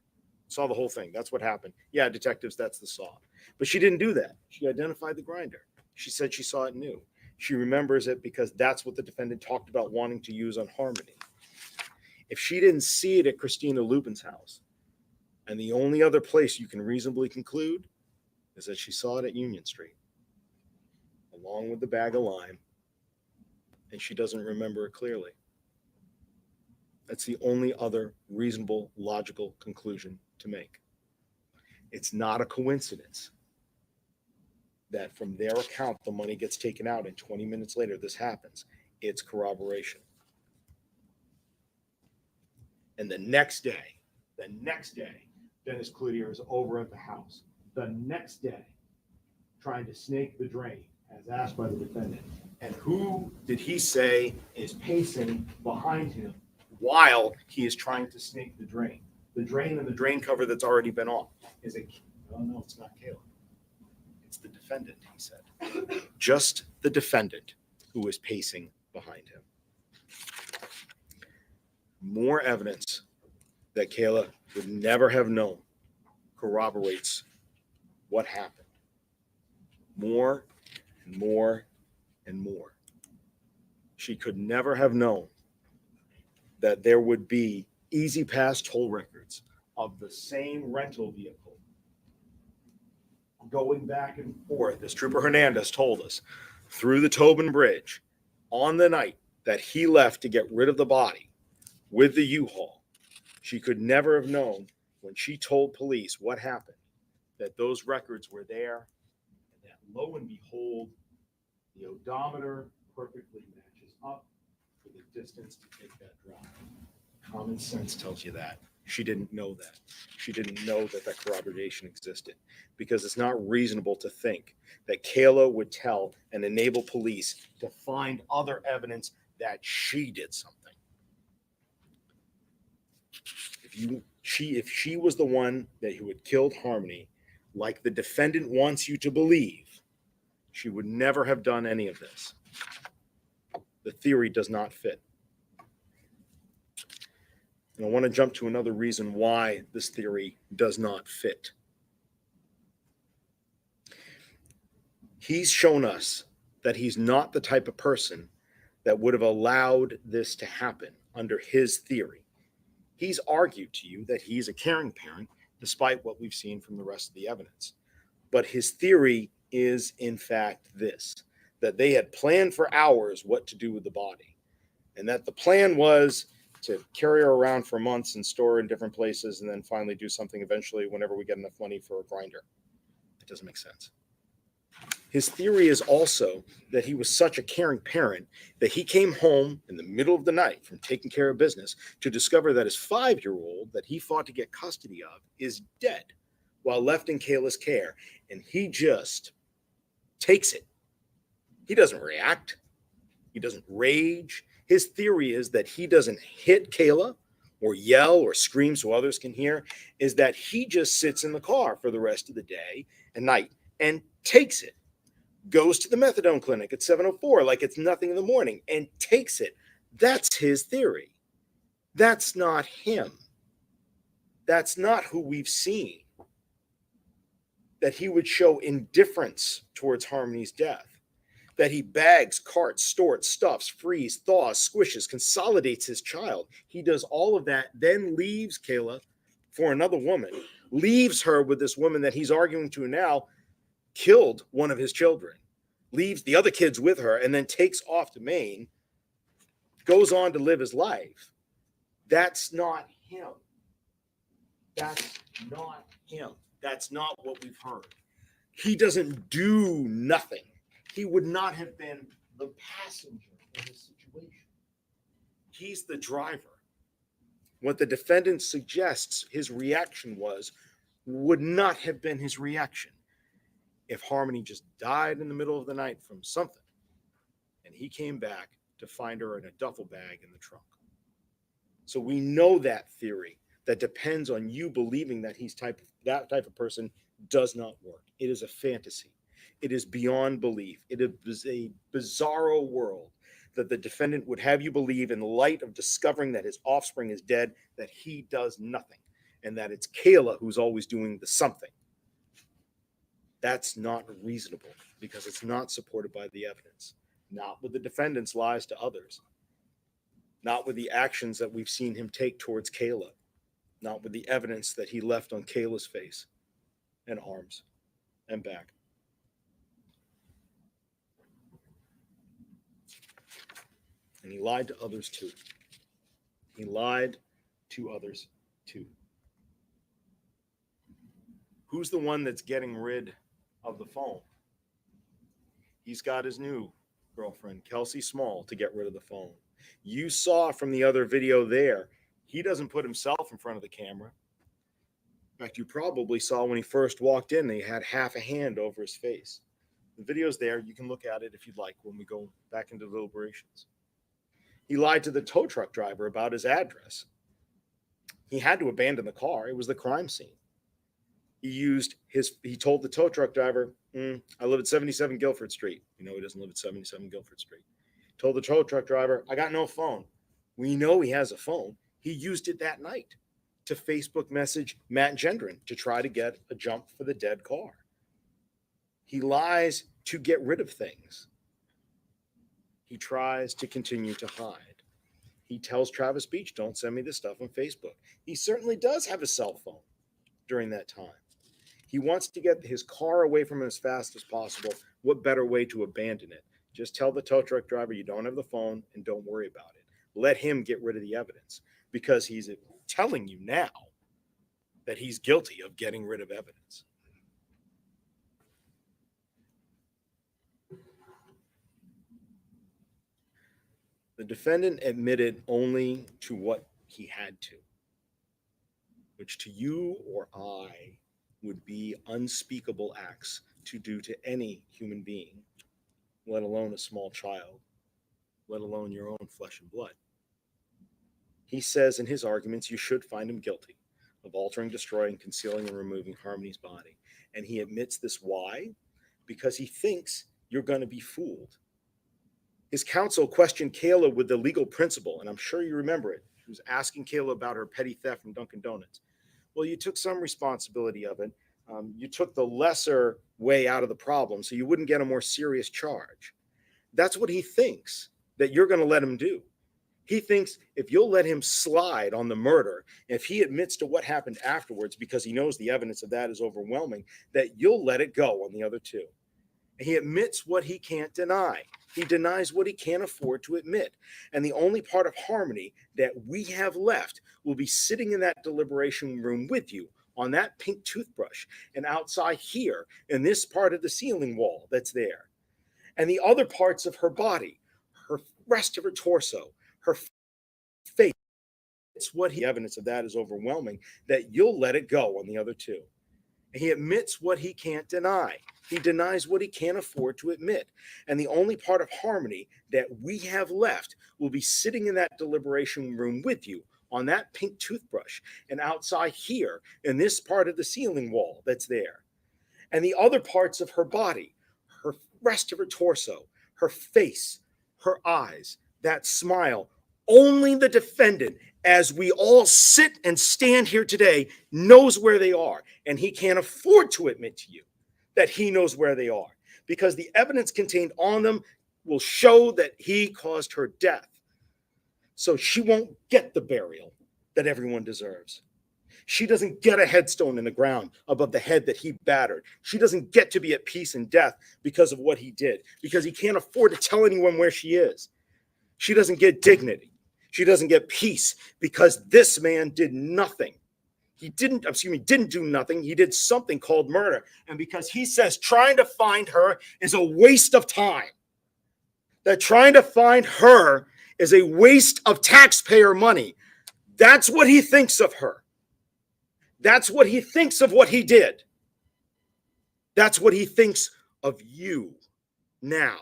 Saw the whole thing. That's what happened. Yeah, detectives, that's the saw. But she didn't do that. She identified the grinder. She said she saw it new. She remembers it because that's what the defendant talked about wanting to use on Harmony. If she didn't see it at Christina Lubin's house, and the only other place you can reasonably conclude is that she saw it at Union Street, along with the bag of lime, and she doesn't remember it clearly. That's the only other reasonable, logical conclusion to make. It's not a coincidence that from their account, the money gets taken out and 20 minutes later this happens. It's corroboration. And the next day, Dennis Cloutier is over at the house. The next day, trying to snake the drain, as asked by the defendant. And who did he say is pacing behind him while he is trying to snake the drain? The drain and the drain cover that's already been off. Is it? Oh, no, it's not Caleb. It's the defendant, he said. Just the defendant who is pacing behind him. More evidence that Kayla would never have known corroborates what happened. More and more and more. She could never have known that there would be easy pass toll records of the same rental vehicle going back and forth, as Trooper Hernandez told us, through the Tobin Bridge on the night that he left to get rid of the body with the U-Haul. She could never have known when she told police what happened that those records were there, and that lo and behold, the odometer perfectly matches up for the distance to take that drive. Common sense tells you that. She didn't know that. She didn't know that that corroboration existed, because it's not reasonable to think that Kayla would tell and enable police to find other evidence that she did something. If she was the one who had killed Harmony, like the defendant wants you to believe, she would never have done any of this. The theory does not fit. And I want to jump to another reason why this theory does not fit. He's shown us that he's not the type of person that would have allowed this to happen under his theory. He's argued to you that he's a caring parent, despite what we've seen from the rest of the evidence. But his theory is, in fact, this, that they had planned for hours what to do with the body, and that the plan was to carry her around for months and store her in different places, and then finally do something eventually whenever we get enough money for a grinder. It doesn't make sense. His theory is also that he was such a caring parent that he came home in the middle of the night from taking care of business to discover that his 5-year-old that he fought to get custody of is dead while left in Kayla's care. And he just takes it. He doesn't react. He doesn't rage. His theory is that he doesn't hit Kayla or yell or scream so others can hear, is that he just sits in the car for the rest of the day and night and takes it. Goes to the methadone clinic at 7:04 like it's nothing in the morning and takes it. That's his theory. That's not him. That's not who we've seen. That he would show indifference towards Harmony's death. That he bags, carts, stores, stuffs, frees, thaws, squishes, consolidates his child. He does all of that, then leaves Kayla for another woman, leaves her with this woman that he's arguing to now, killed one of his children, leaves the other kids with her, and then takes off to Maine, goes on to live his life. That's not him. That's not him. That's not what we've heard. He doesn't do nothing. He would not have been the passenger in this situation. He's the driver. What the defendant suggests his reaction was would not have been his reaction if Harmony just died in the middle of the night from something and he came back to find her in a duffel bag in the trunk. So we know that theory that depends on you believing that he's that type of person does not work. It is a fantasy. It is beyond belief. It is a bizarro world that the defendant would have you believe in the light of discovering that his offspring is dead, that he does nothing, and that it's Kayla who's always doing the something. That's not reasonable because it's not supported by the evidence. Not with the defendant's lies to others. Not with the actions that we've seen him take towards Kayla. Not with the evidence that he left on Kayla's face and arms and back. And he lied to others too. He lied to others too. Who's the one that's getting rid of the phone? He's got his new girlfriend, Kelsey Small, to get rid of the phone. You saw from the other video there, he doesn't put himself in front of the camera. In fact, you probably saw when he first walked in, he had half a hand over his face. The video's there. You can look at it if you'd like when we go back into deliberations. He lied to the tow truck driver about his address. He had to abandon the car. It was the crime scene. He told the tow truck driver, I live at 77 Guilford Street. You know he doesn't live at 77 Guilford Street. Told the tow truck driver, I got no phone. We know he has a phone. He used it that night to Facebook message Matt Gendron to try to get a jump for the dead car. He lies to get rid of things. He tries to continue to hide. He tells Travis Beach, don't send me this stuff on Facebook. He certainly does have a cell phone during that time. He wants to get his car away from him as fast as possible. What better way to abandon it? Just tell the tow truck driver you don't have the phone and don't worry about it. Let him get rid of the evidence because he's telling you now that he's guilty of getting rid of evidence. The defendant admitted only to what he had to, which to you or I would be unspeakable acts to do to any human being, let alone a small child, let alone your own flesh and blood. He says in his arguments you should find him guilty of altering, destroying, concealing, and removing Harmony's body. And he admits this. Why? Because he thinks you're going to be fooled. His counsel questioned Kayla with the legal principle, and I'm sure you remember it. He was asking Kayla about her petty theft from Dunkin' Donuts. Well, you took some responsibility of it. You took the lesser way out of the problem so you wouldn't get a more serious charge. That's what he thinks that you're going to let him do. He thinks if you'll let him slide on the murder, if he admits to what happened afterwards because he knows the evidence of that is overwhelming, that you'll let it go on the other two. And he admits what he can't deny. He denies what he can't afford to admit. And the only part of Harmony that we have left will be sitting in that deliberation room with you on that pink toothbrush and outside here in this part of the ceiling wall that's there. And the other parts of her body, her rest of her torso, her face, it's what the evidence of that is overwhelming, that you'll let it go on the other two. And he admits what he can't deny. He denies what he can't afford to admit. And the only part of Harmony that we have left will be sitting in that deliberation room with you on that pink toothbrush and outside here in this part of the ceiling wall that's there. And the other parts of her body, her rest of her torso, her face, her eyes, that smile, only the defendant as we all sit and stand here today, knows where they are. And he can't afford to admit to you that he knows where they are, because the evidence contained on them will show that he caused her death. So she won't get the burial that everyone deserves. She doesn't get a headstone in the ground above the head that he battered. She doesn't get to be at peace in death because of what he did, because he can't afford to tell anyone where she is. She doesn't get dignity. She doesn't get peace because this man did nothing. He didn't do nothing. He did something called murder. And because he says trying to find her is a waste of time, that trying to find her is a waste of taxpayer money, that's what he thinks of her. That's what he thinks of what he did. That's what he thinks of you now.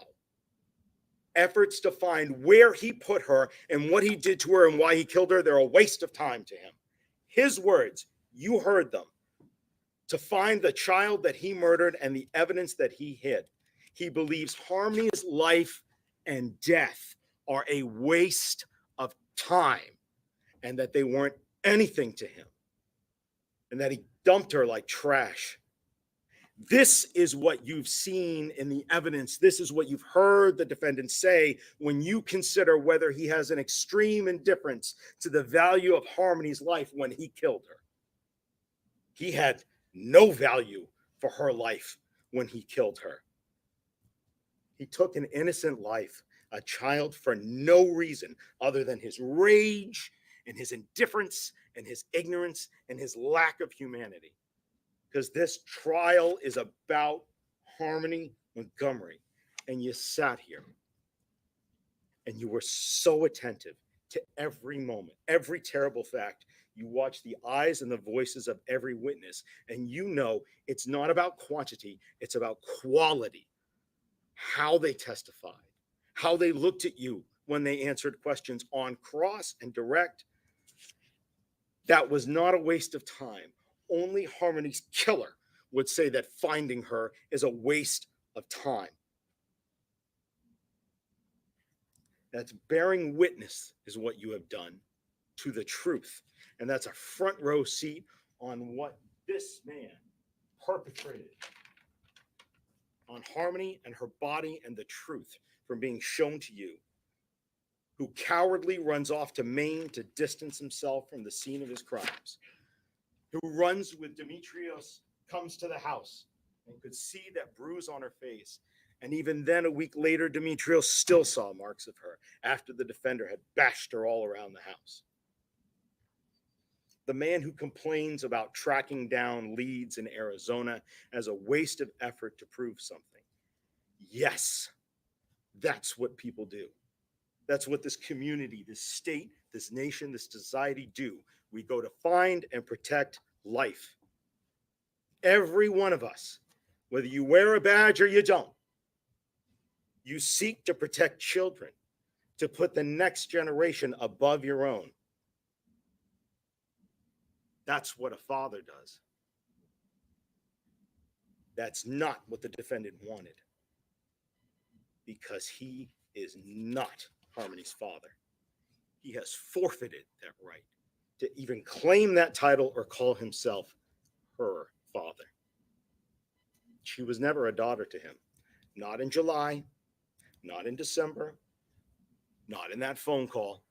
Efforts to find where he put her and what he did to her and why he killed her, they're a waste of time to him. His words, you heard them, to find the child that he murdered and the evidence that he hid. He believes Harmony's life and death are a waste of time and that they weren't anything to him and that he dumped her like trash. This is what you've seen in the evidence. This is what you've heard the defendant say when you consider whether he has an extreme indifference to the value of Harmony's life when he killed her. He had no value for her life when he killed her. He took an innocent life, a child, for no reason other than his rage and his indifference and his ignorance and his lack of humanity. Because this trial is about Harmony Montgomery. And you sat here and you were so attentive to every moment, every terrible fact. You watched the eyes and the voices of every witness, and you know it's not about quantity, it's about quality. How they testified, how they looked at you when they answered questions on cross and direct. That was not a waste of time. Only Harmony's killer would say that finding her is a waste of time. That's bearing witness is what you have done to the truth. And that's a front row seat on what this man perpetrated on Harmony and her body and the truth from being shown to you, who cowardly runs off to Maine to distance himself from the scene of his crimes, who runs with Demetrios, comes to the house and could see that bruise on her face. And even then, a week later, Demetrios still saw marks of her after the defender had bashed her all around the house. The man who complains about tracking down leads in Arizona as a waste of effort to prove something. Yes, that's what people do. That's what this community, this state, this nation, this society do. We go to find and protect life. Every one of us, whether you wear a badge or you don't, you seek to protect children, to put the next generation above your own. That's what a father does. That's not what the defendant wanted, because he is not Harmony's father. He has forfeited that right to even claim that title or call himself her father. She was never a daughter to him. Not in July, not in December, not in that phone call,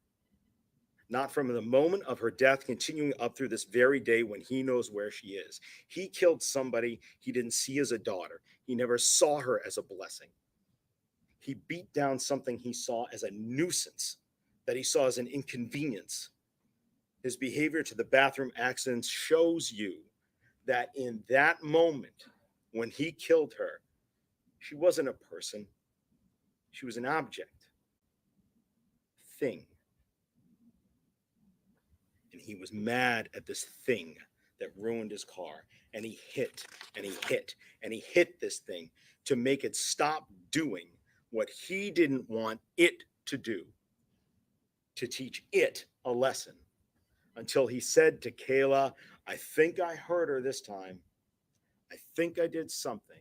not from the moment of her death continuing up through this very day when he knows where she is. He killed somebody he didn't see as a daughter. He never saw her as a blessing. He beat down something he saw as a nuisance, that he saw as an inconvenience. His behavior to the bathroom accidents shows you that in that moment when he killed her, she wasn't a person. She was an object, thing. And he was mad at this thing that ruined his car. And he hit and he hit and he hit this thing to make it stop doing what he didn't want it to do, to teach it a lesson, until he said to Kayla, I think I hurt her this time. I think I did something.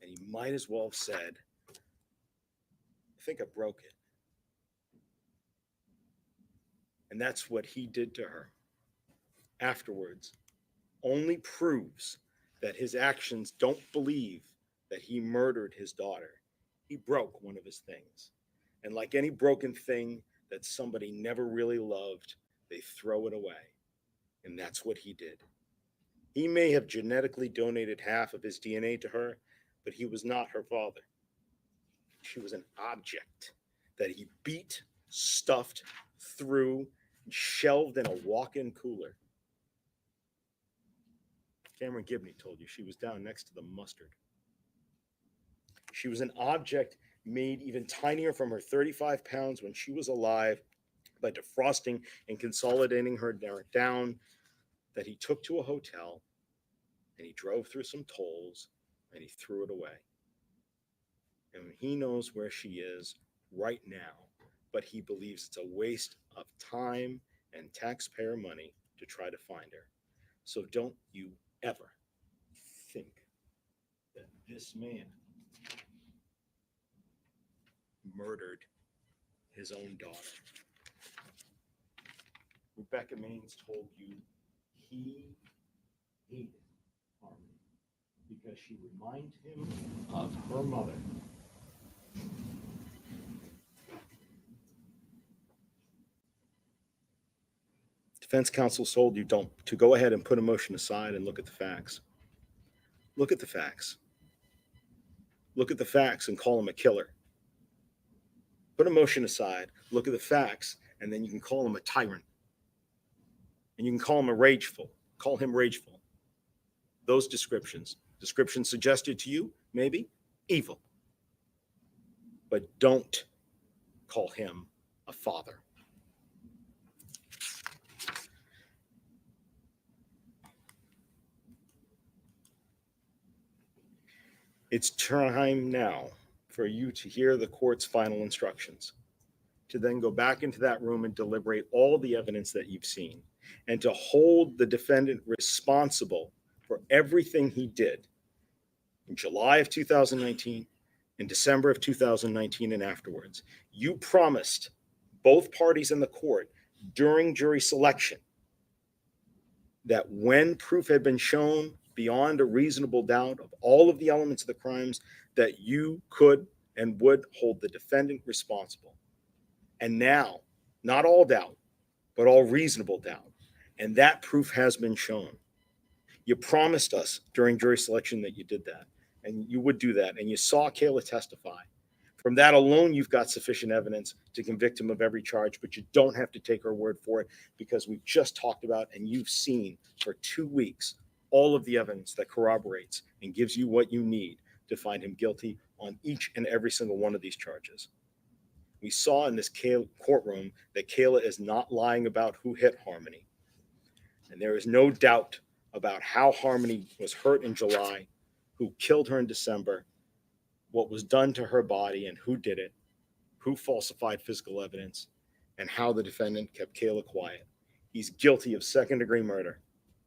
And he might as well have said, I think I broke it. And that's what he did to her afterwards only proves that his actions don't believe that he murdered his daughter. He broke one of his things. And like any broken thing that somebody never really loved, they throw it away. And that's what he did. He may have genetically donated half of his DNA to her, but he was not her father. She was an object that he beat, stuffed, threw, and shelved in a walk-in cooler. Cameron Gibney told you she was down next to the mustard. She was an object made even tinier from her 35 pounds when she was alive by defrosting and consolidating her down that he took to a hotel and he drove through some tolls and he threw it away. And he knows where she is right now, but he believes it's a waste of time and taxpayer money to try to find her. So don't you ever think that this man murdered his own daughter. Rebecca Maines told you he hated Harmony because she reminded him of her mother. Defense counsel told you to go ahead and put emotion aside and look at the facts. Look at the facts. Look at the facts and call him a killer. Put emotion aside, look at the facts, and then you can call him a tyrant. And you can call him call him rageful. Those descriptions suggested to you, maybe, evil. But don't call him a father. It's time now for you to hear the court's final instructions, to then go back into that room and deliberate all the evidence that you've seen, and to hold the defendant responsible for everything he did in July of 2019, in December of 2019, and afterwards. You promised both parties in the court during jury selection that when proof had been shown beyond a reasonable doubt of all of the elements of the crimes, that you could and would hold the defendant responsible. And now, not all doubt, but all reasonable doubt. And that proof has been shown. You promised us during jury selection that you did that, and you would do that, and you saw Kayla testify. From that alone, you've got sufficient evidence to convict him of every charge, but you don't have to take our word for it, because we've just talked about and you've seen for 2 weeks all of the evidence that corroborates and gives you what you need to find him guilty on each and every single one of these charges. We saw in this courtroom that Kayla is not lying about who hit Harmony. And there is no doubt about how Harmony was hurt in July, who killed her in December, what was done to her body and who did it, who falsified physical evidence, and how the defendant kept Kayla quiet. He's guilty of second-degree murder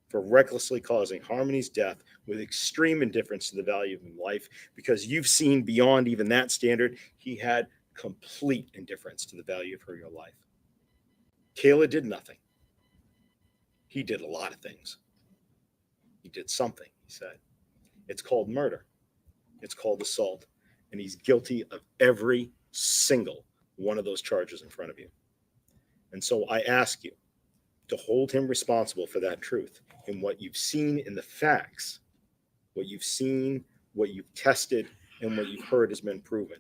for recklessly causing Harmony's death with extreme indifference to the value of life, because you've seen beyond even that standard, he had complete indifference to the value of her life. Kayla did nothing. He did a lot of things. He did something, he said. It's called murder. It's called assault. And he's guilty of every single one of those charges in front of you. And so I ask you to hold him responsible for that truth in what you've seen in the facts, what you've seen, what you've tested, and what you've heard has been proven.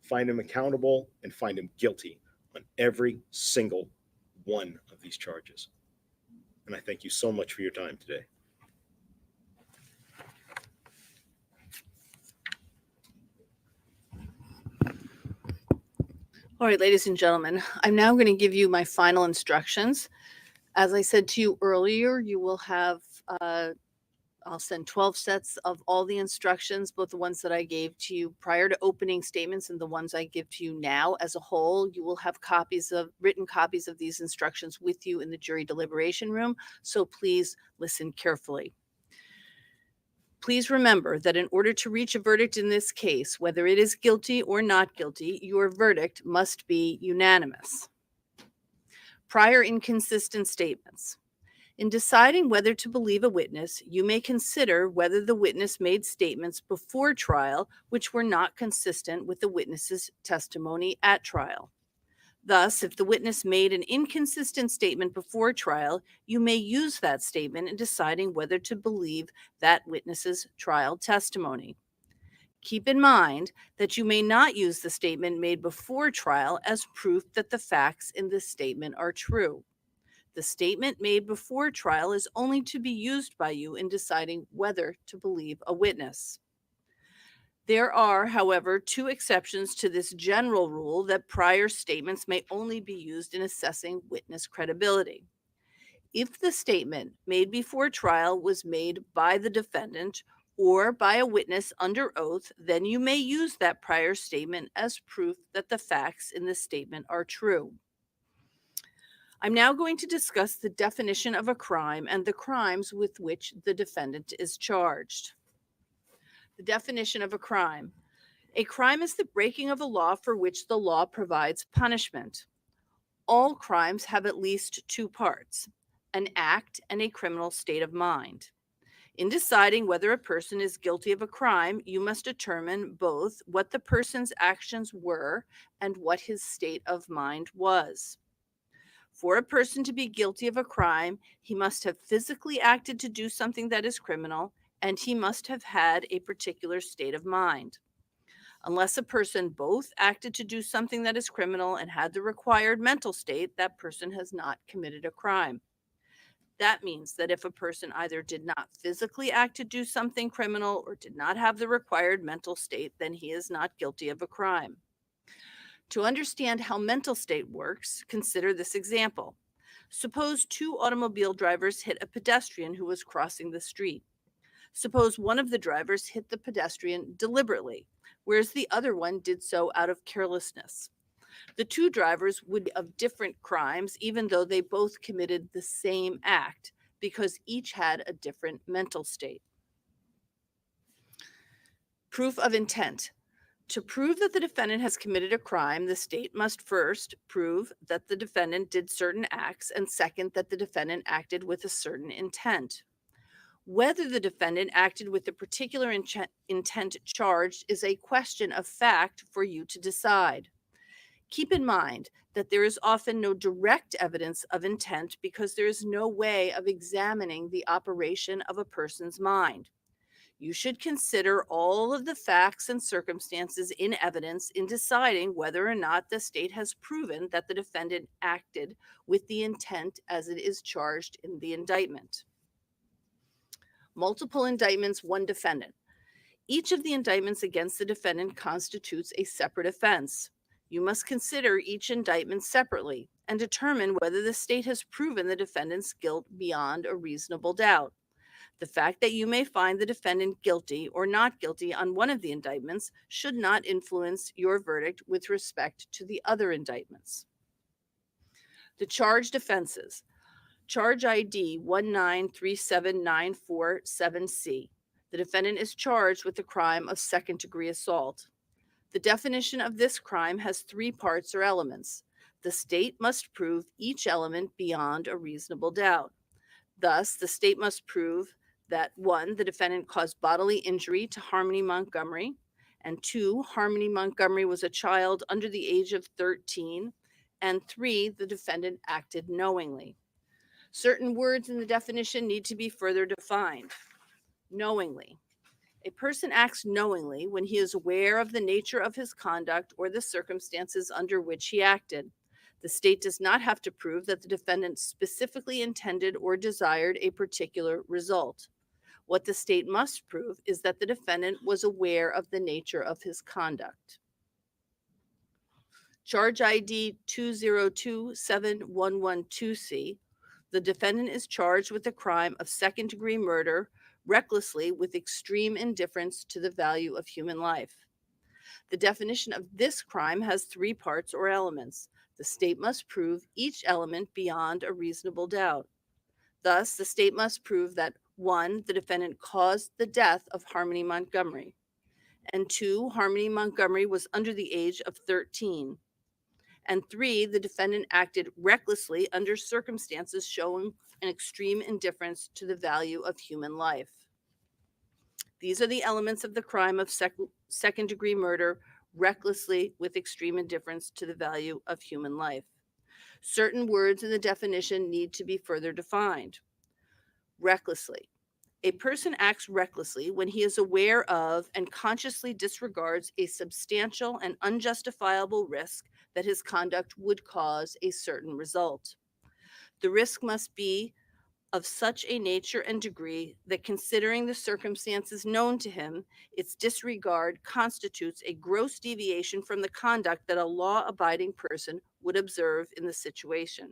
Find him accountable and find him guilty on every single one of these charges. And I thank you so much for your time today. All right, ladies and gentlemen, I'm now going to give you my final instructions. As I said to you earlier, you will have, I'll send 12 sets of all the instructions, both the ones that I gave to you prior to opening statements and the ones I give to you now as a whole. You will have written copies of these instructions with you in the jury deliberation room. So please listen carefully. Please remember that in order to reach a verdict in this case, whether it is guilty or not guilty, your verdict must be unanimous. Prior inconsistent statements. In deciding whether to believe a witness, you may consider whether the witness made statements before trial which were not consistent with the witness's testimony at trial. Thus, if the witness made an inconsistent statement before trial, you may use that statement in deciding whether to believe that witness's trial testimony. Keep in mind that you may not use the statement made before trial as proof that the facts in this statement are true. The statement made before trial is only to be used by you in deciding whether to believe a witness. There are, however, two exceptions to this general rule that prior statements may only be used in assessing witness credibility. If the statement made before trial was made by the defendant or by a witness under oath, then you may use that prior statement as proof that the facts in the statement are true. I'm now going to discuss the definition of a crime and the crimes with which the defendant is charged. The definition of a crime. A crime is the breaking of a law for which the law provides punishment. All crimes have at least two parts, an act and a criminal state of mind. In deciding whether a person is guilty of a crime, you must determine both what the person's actions were and what his state of mind was. For a person to be guilty of a crime, he must have physically acted to do something that is criminal, and he must have had a particular state of mind. Unless a person both acted to do something that is criminal and had the required mental state, that person has not committed a crime. That means that if a person either did not physically act to do something criminal or did not have the required mental state, then he is not guilty of a crime. To understand how mental state works, consider this example. Suppose two automobile drivers hit a pedestrian who was crossing the street. Suppose one of the drivers hit the pedestrian deliberately, whereas the other one did so out of carelessness. The two drivers would be of different crimes, even though they both committed the same act, because each had a different mental state. Proof of intent. To prove that the defendant has committed a crime, the state must first prove that the defendant did certain acts, and second, that the defendant acted with a certain intent. Whether the defendant acted with the particular intent charged is a question of fact for you to decide. Keep in mind that there is often no direct evidence of intent because there is no way of examining the operation of a person's mind. You should consider all of the facts and circumstances in evidence in deciding whether or not the state has proven that the defendant acted with the intent as it is charged in the indictment. Multiple indictments, one defendant. Each of the indictments against the defendant constitutes a separate offense. You must consider each indictment separately and determine whether the state has proven the defendant's guilt beyond a reasonable doubt. The fact that you may find the defendant guilty or not guilty on one of the indictments should not influence your verdict with respect to the other indictments. The charged offenses. Charge ID 1937947C. The defendant is charged with the crime of second-degree assault. The definition of this crime has three parts or elements. The state must prove each element beyond a reasonable doubt. Thus, the state must prove that 1, the defendant caused bodily injury to Harmony Montgomery, and 2, Harmony Montgomery was a child under the age of 13, and 3, the defendant acted knowingly. Certain words in the definition need to be further defined. Knowingly. A person acts knowingly when he is aware of the nature of his conduct or the circumstances under which he acted. The state does not have to prove that the defendant specifically intended or desired a particular result. What the state must prove is that the defendant was aware of the nature of his conduct. Charge ID 2027112C. The defendant is charged with the crime of second-degree murder, recklessly with extreme indifference to the value of human life. The definition of this crime has three parts or elements. The state must prove each element beyond a reasonable doubt. Thus, the state must prove that 1, the defendant caused the death of Harmony Montgomery, and 2, Harmony Montgomery was under the age of 13, And 3, the defendant acted recklessly under circumstances showing an extreme indifference to the value of human life. These are the elements of the crime of second-degree murder, recklessly with extreme indifference to the value of human life. Certain words in the definition need to be further defined. Recklessly. A person acts recklessly when he is aware of and consciously disregards a substantial and unjustifiable risk that his conduct would cause a certain result. The risk must be of such a nature and degree that, considering the circumstances known to him, its disregard constitutes a gross deviation from the conduct that a law-abiding person would observe in the situation.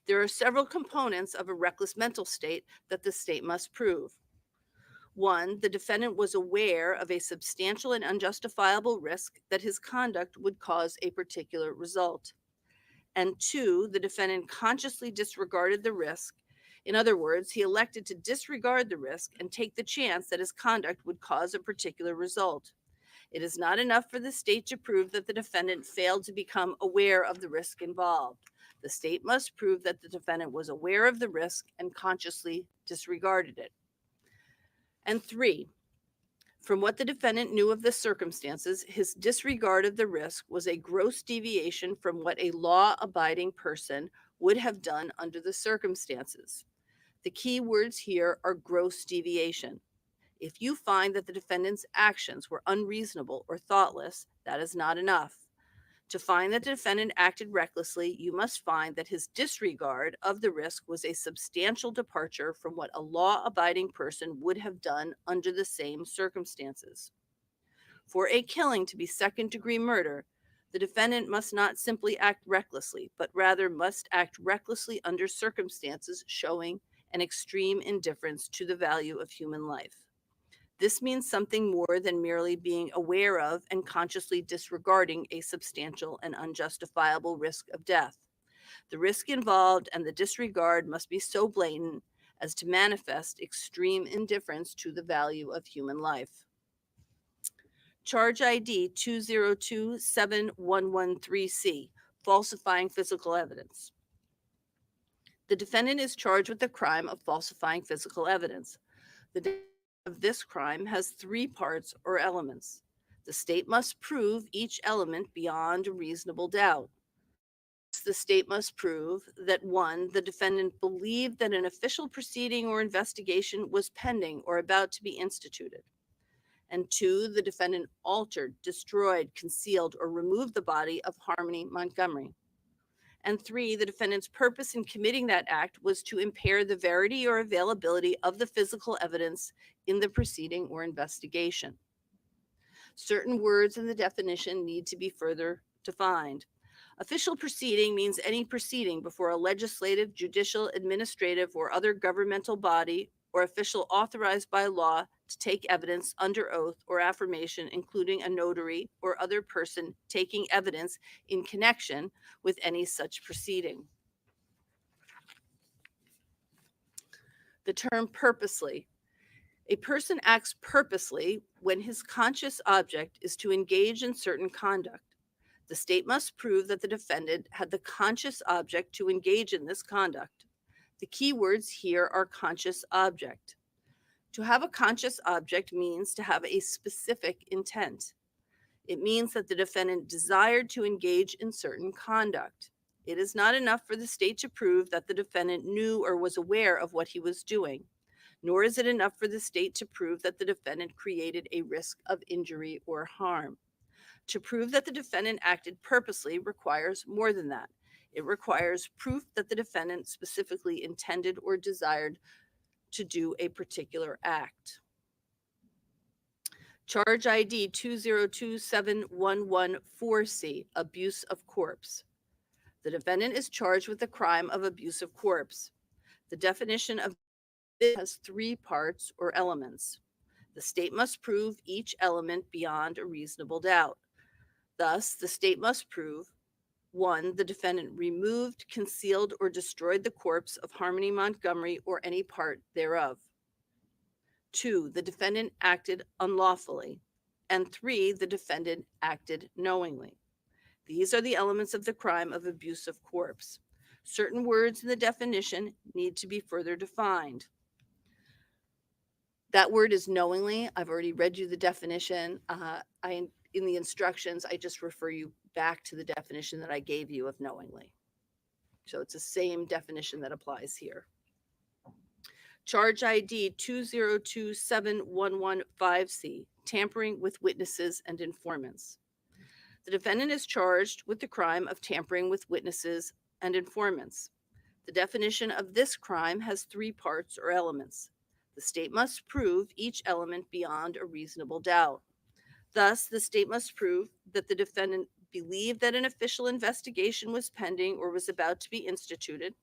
There are several components of a reckless mental state that the state must prove. 1, the defendant was aware of a substantial and unjustifiable risk that his conduct would cause a particular result. And 2, the defendant consciously disregarded the risk. In other words, he elected to disregard the risk and take the chance that his conduct would cause a particular result. It is not enough for the state to prove that the defendant failed to become aware of the risk involved. The state must prove that the defendant was aware of the risk and consciously disregarded it. And 3, from what the defendant knew of the circumstances, his disregard of the risk was a gross deviation from what a law-abiding person would have done under the circumstances. The key words here are gross deviation. If you find that the defendant's actions were unreasonable or thoughtless, that is not enough. To find that the defendant acted recklessly, you must find that his disregard of the risk was a substantial departure from what a law-abiding person would have done under the same circumstances. For a killing to be second-degree murder, the defendant must not simply act recklessly, but rather must act recklessly under circumstances showing an extreme indifference to the value of human life. This means something more than merely being aware of and consciously disregarding a substantial and unjustifiable risk of death. The risk involved and the disregard must be so blatant as to manifest extreme indifference to the value of human life. Charge ID 2027113C, falsifying physical evidence. The defendant is charged with the crime of falsifying physical evidence. The definition of this crime has 3 parts or elements. The state must prove each element beyond a reasonable doubt. The state must prove that 1, the defendant believed that an official proceeding or investigation was pending or about to be instituted. And 2, the defendant altered, destroyed, concealed, or removed the body of Harmony Montgomery. And 3, the defendant's purpose in committing that act was to impair the verity or availability of the physical evidence in the proceeding or investigation. Certain words in the definition need to be further defined. Official proceeding means any proceeding before a legislative, judicial, administrative, or other governmental body or official authorized by law to take evidence under oath or affirmation, including a notary or other person taking evidence in connection with any such proceeding. The term purposely. A person acts purposely when his conscious object is to engage in certain conduct. The state must prove that the defendant had the conscious object to engage in this conduct. The key words here are conscious object. To have a conscious object means to have a specific intent. It means that the defendant desired to engage in certain conduct. It is not enough for the state to prove that the defendant knew or was aware of what he was doing, nor is it enough for the state to prove that the defendant created a risk of injury or harm. To prove that the defendant acted purposely requires more than that. It requires proof that the defendant specifically intended or desired to do a particular act. Charge ID 2027114C, abuse of corpse. The defendant is charged with the crime of abuse of corpse. The definition of it has 3 parts or elements. The state must prove each element beyond a reasonable doubt. Thus, the state must prove 1, the defendant removed, concealed, or destroyed the corpse of Harmony Montgomery or any part thereof. 2, the defendant acted unlawfully. And 3, the defendant acted knowingly. These are the elements of the crime of abuse of corpse. Certain words in the definition need to be further defined. That word is knowingly. I've already read you the definition. In the instructions, I just refer you back to the definition that I gave you of knowingly. So it's the same definition that applies here. Charge ID 2027115C, tampering with witnesses and informants. The defendant is charged with the crime of tampering with witnesses and informants. The definition of this crime has three parts or elements. The state must prove each element beyond a reasonable doubt. Thus, the state must prove that the defendant believed that an official investigation was pending or was about to be instituted.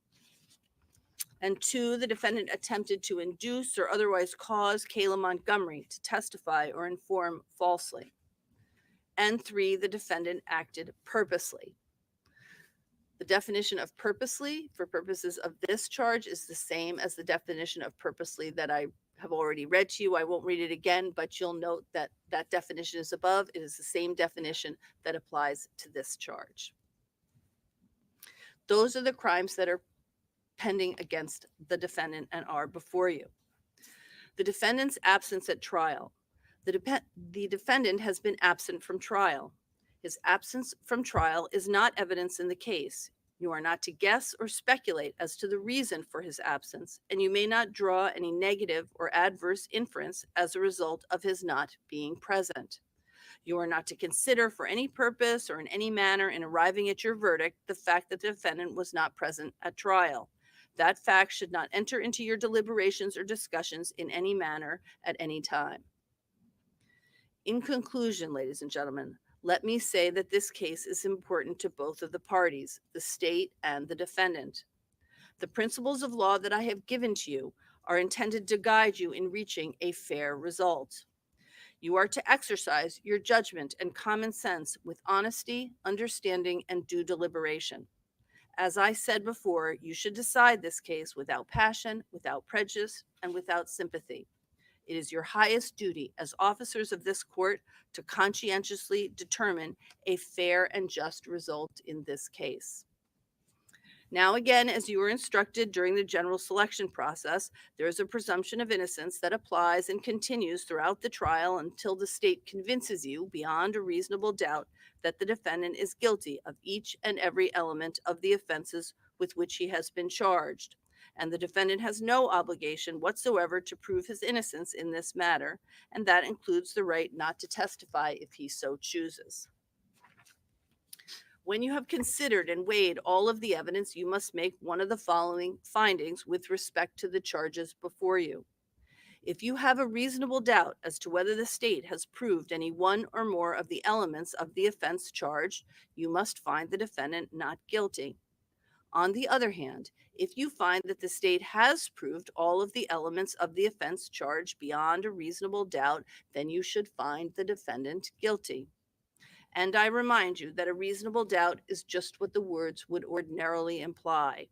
And two, the defendant attempted to induce or otherwise cause Kayla Montgomery to testify or inform falsely. And three, the defendant acted purposely. The definition of purposely for purposes of this charge is the same as the definition of purposely that I have already read to you. I won't read it again, but you'll note that that definition is above. It is the same definition that applies to this charge. Those are the crimes that are pending against the defendant and are before you. The defendant's absence at trial. The defendant has been absent from trial. His absence from trial is not evidence in the case. You are not to guess or speculate as to the reason for his absence, and you may not draw any negative or adverse inference as a result of his not being present. You are not to consider for any purpose or in any manner in arriving at your verdict the fact that the defendant was not present at trial. That fact should not enter into your deliberations or discussions in any manner at any time. In conclusion, ladies and gentlemen, let me say that this case is important to both of the parties, the state and the defendant. The principles of law that I have given to you are intended to guide you in reaching a fair result. You are to exercise your judgment and common sense with honesty, understanding, and due deliberation. As I said before, you should decide this case without passion, without prejudice, and without sympathy. It is your highest duty as officers of this court to conscientiously determine a fair and just result in this case. Now, again, as you were instructed during the general selection process, there is a presumption of innocence that applies and continues throughout the trial until the state convinces you beyond a reasonable doubt that the defendant is guilty of each and every element of the offenses with which he has been charged. And the defendant has no obligation whatsoever to prove his innocence in this matter, and that includes the right not to testify if he so chooses. When you have considered and weighed all of the evidence, you must make one of the following findings with respect to the charges before you. If you have a reasonable doubt as to whether the state has proved any one or more of the elements of the offense charged, you must find the defendant not guilty. On the other hand, if you find that the state has proved all of the elements of the offense charged beyond a reasonable doubt, then you should find the defendant guilty. And I remind you that a reasonable doubt is just what the words would ordinarily imply.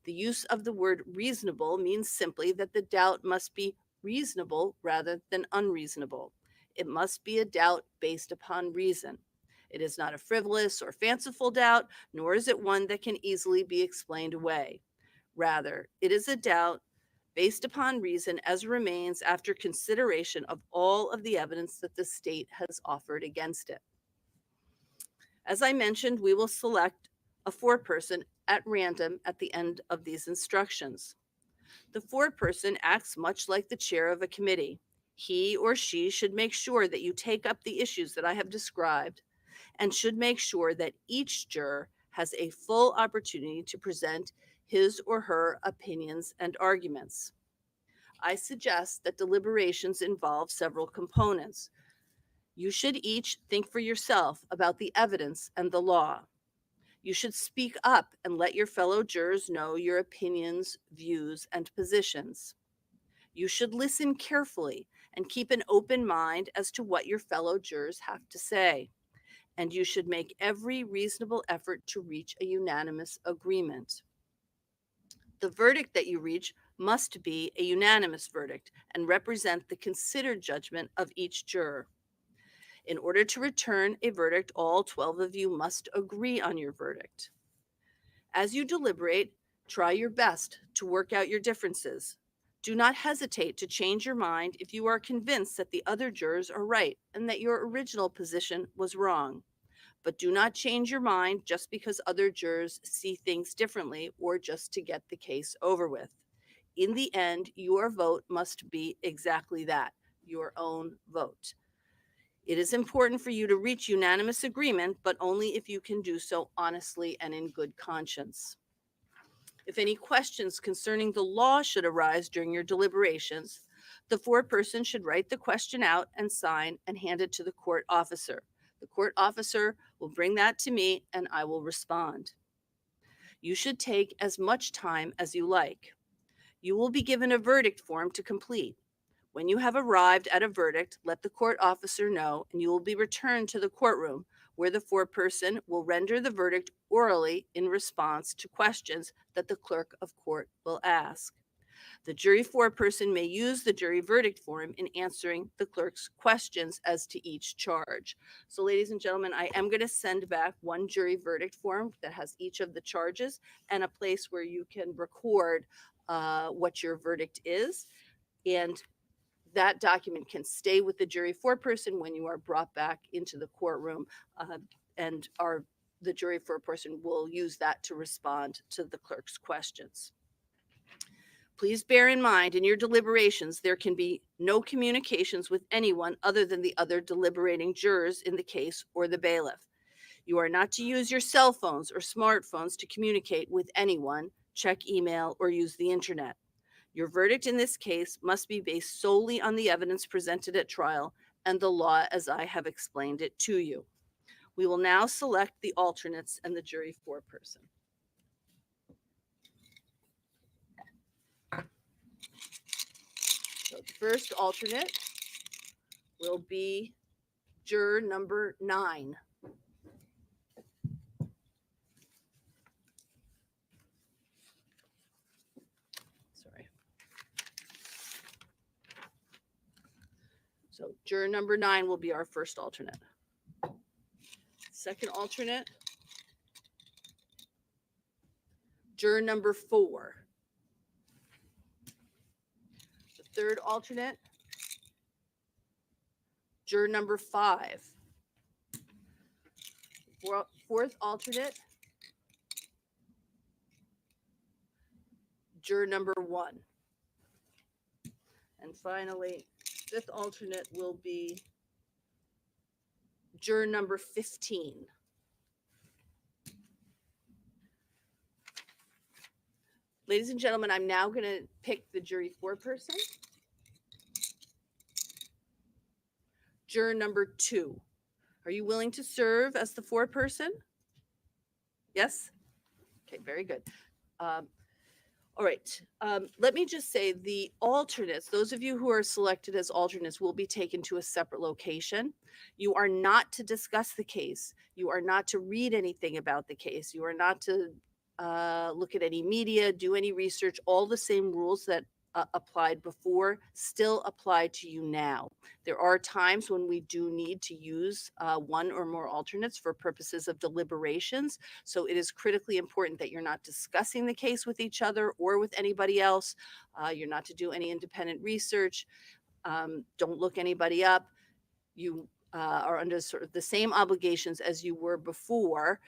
The use of the word reasonable means simply that the doubt must be reasonable rather than unreasonable. It must be a doubt based upon reason. It is not a frivolous or fanciful doubt, nor is it one that can easily be explained away. Rather, it is a doubt based upon reason as remains after consideration of all of the evidence that the state has offered against it. As I mentioned, we will select a foreperson at random at the end of these instructions. The foreperson acts much like the chair of a committee. He or she should make sure that you take up the issues that I have described and should make sure that each juror has a full opportunity to present his or her opinions and arguments. I suggest that deliberations involve several components. You should each think for yourself about the evidence and the law. You should speak up and let your fellow jurors know your opinions, views, and positions. You should listen carefully and keep an open mind as to what your fellow jurors have to say. And you should make every reasonable effort to reach a unanimous agreement. The verdict that you reach must be a unanimous verdict and represent the considered judgment of each juror. In order to return a verdict, all 12 of you must agree on your verdict. As you deliberate, try your best to work out your differences. Do not hesitate to change your mind if you are convinced that the other jurors are right and that your original position was wrong. But do not change your mind just because other jurors see things differently or just to get the case over with. In the end, your vote must be exactly that, your own vote. It is important for you to reach unanimous agreement, but only if you can do so honestly and in good conscience. If any questions concerning the law should arise during your deliberations, the foreperson should write the question out and sign and hand it to the court officer. The court officer will bring that to me and I will respond. You should take as much time as you like. You will be given a verdict form to complete. When you have arrived at a verdict, let the court officer know, and you will be returned to the courtroom where the foreperson will render the verdict orally in response to questions that the clerk of court will ask. The jury foreperson may use the jury verdict form in answering the clerk's questions as to each charge. So, ladies and gentlemen, I am going to send back one jury verdict form that has each of the charges and a place where you can record what your verdict is. And that document can stay with the jury foreperson when you are brought back into the courtroom, and the jury foreperson will use that to respond to the clerk's questions. Please bear in mind in your deliberations, there can be no communications with anyone other than the other deliberating jurors in the case or the bailiff. You are not to use your cell phones or smartphones to communicate with anyone, check email, or use the internet. Your verdict in this case must be based solely on the evidence presented at trial and the law as I have explained it to you. We will now select the alternates and the jury foreperson. So the first alternate will be juror number 9. Sorry. So juror number 9 will be our first alternate. Second alternate, juror number 4. The third alternate, juror number 5. Fourth alternate, juror number 1. And finally, fifth alternate will be juror number 15. Ladies and gentlemen, I'm now going to pick the jury foreperson. Juror number 2. Are you willing to serve as the foreperson? Yes? Okay, very good. All right. Let me just say the alternates, those of you who are selected as alternates, will be taken to a separate location. You are not to discuss the case. You are not to read anything about the case. You are not to look at any media, do any research. All the same rules that applied before still apply to you now. There are times when we do need to use one or more alternates for purposes of deliberations. So it is critically important that you're not discussing the case with each other or with anybody else. You're not to do any independent research. Don't look anybody up. You are under sort of the same obligations as you were before.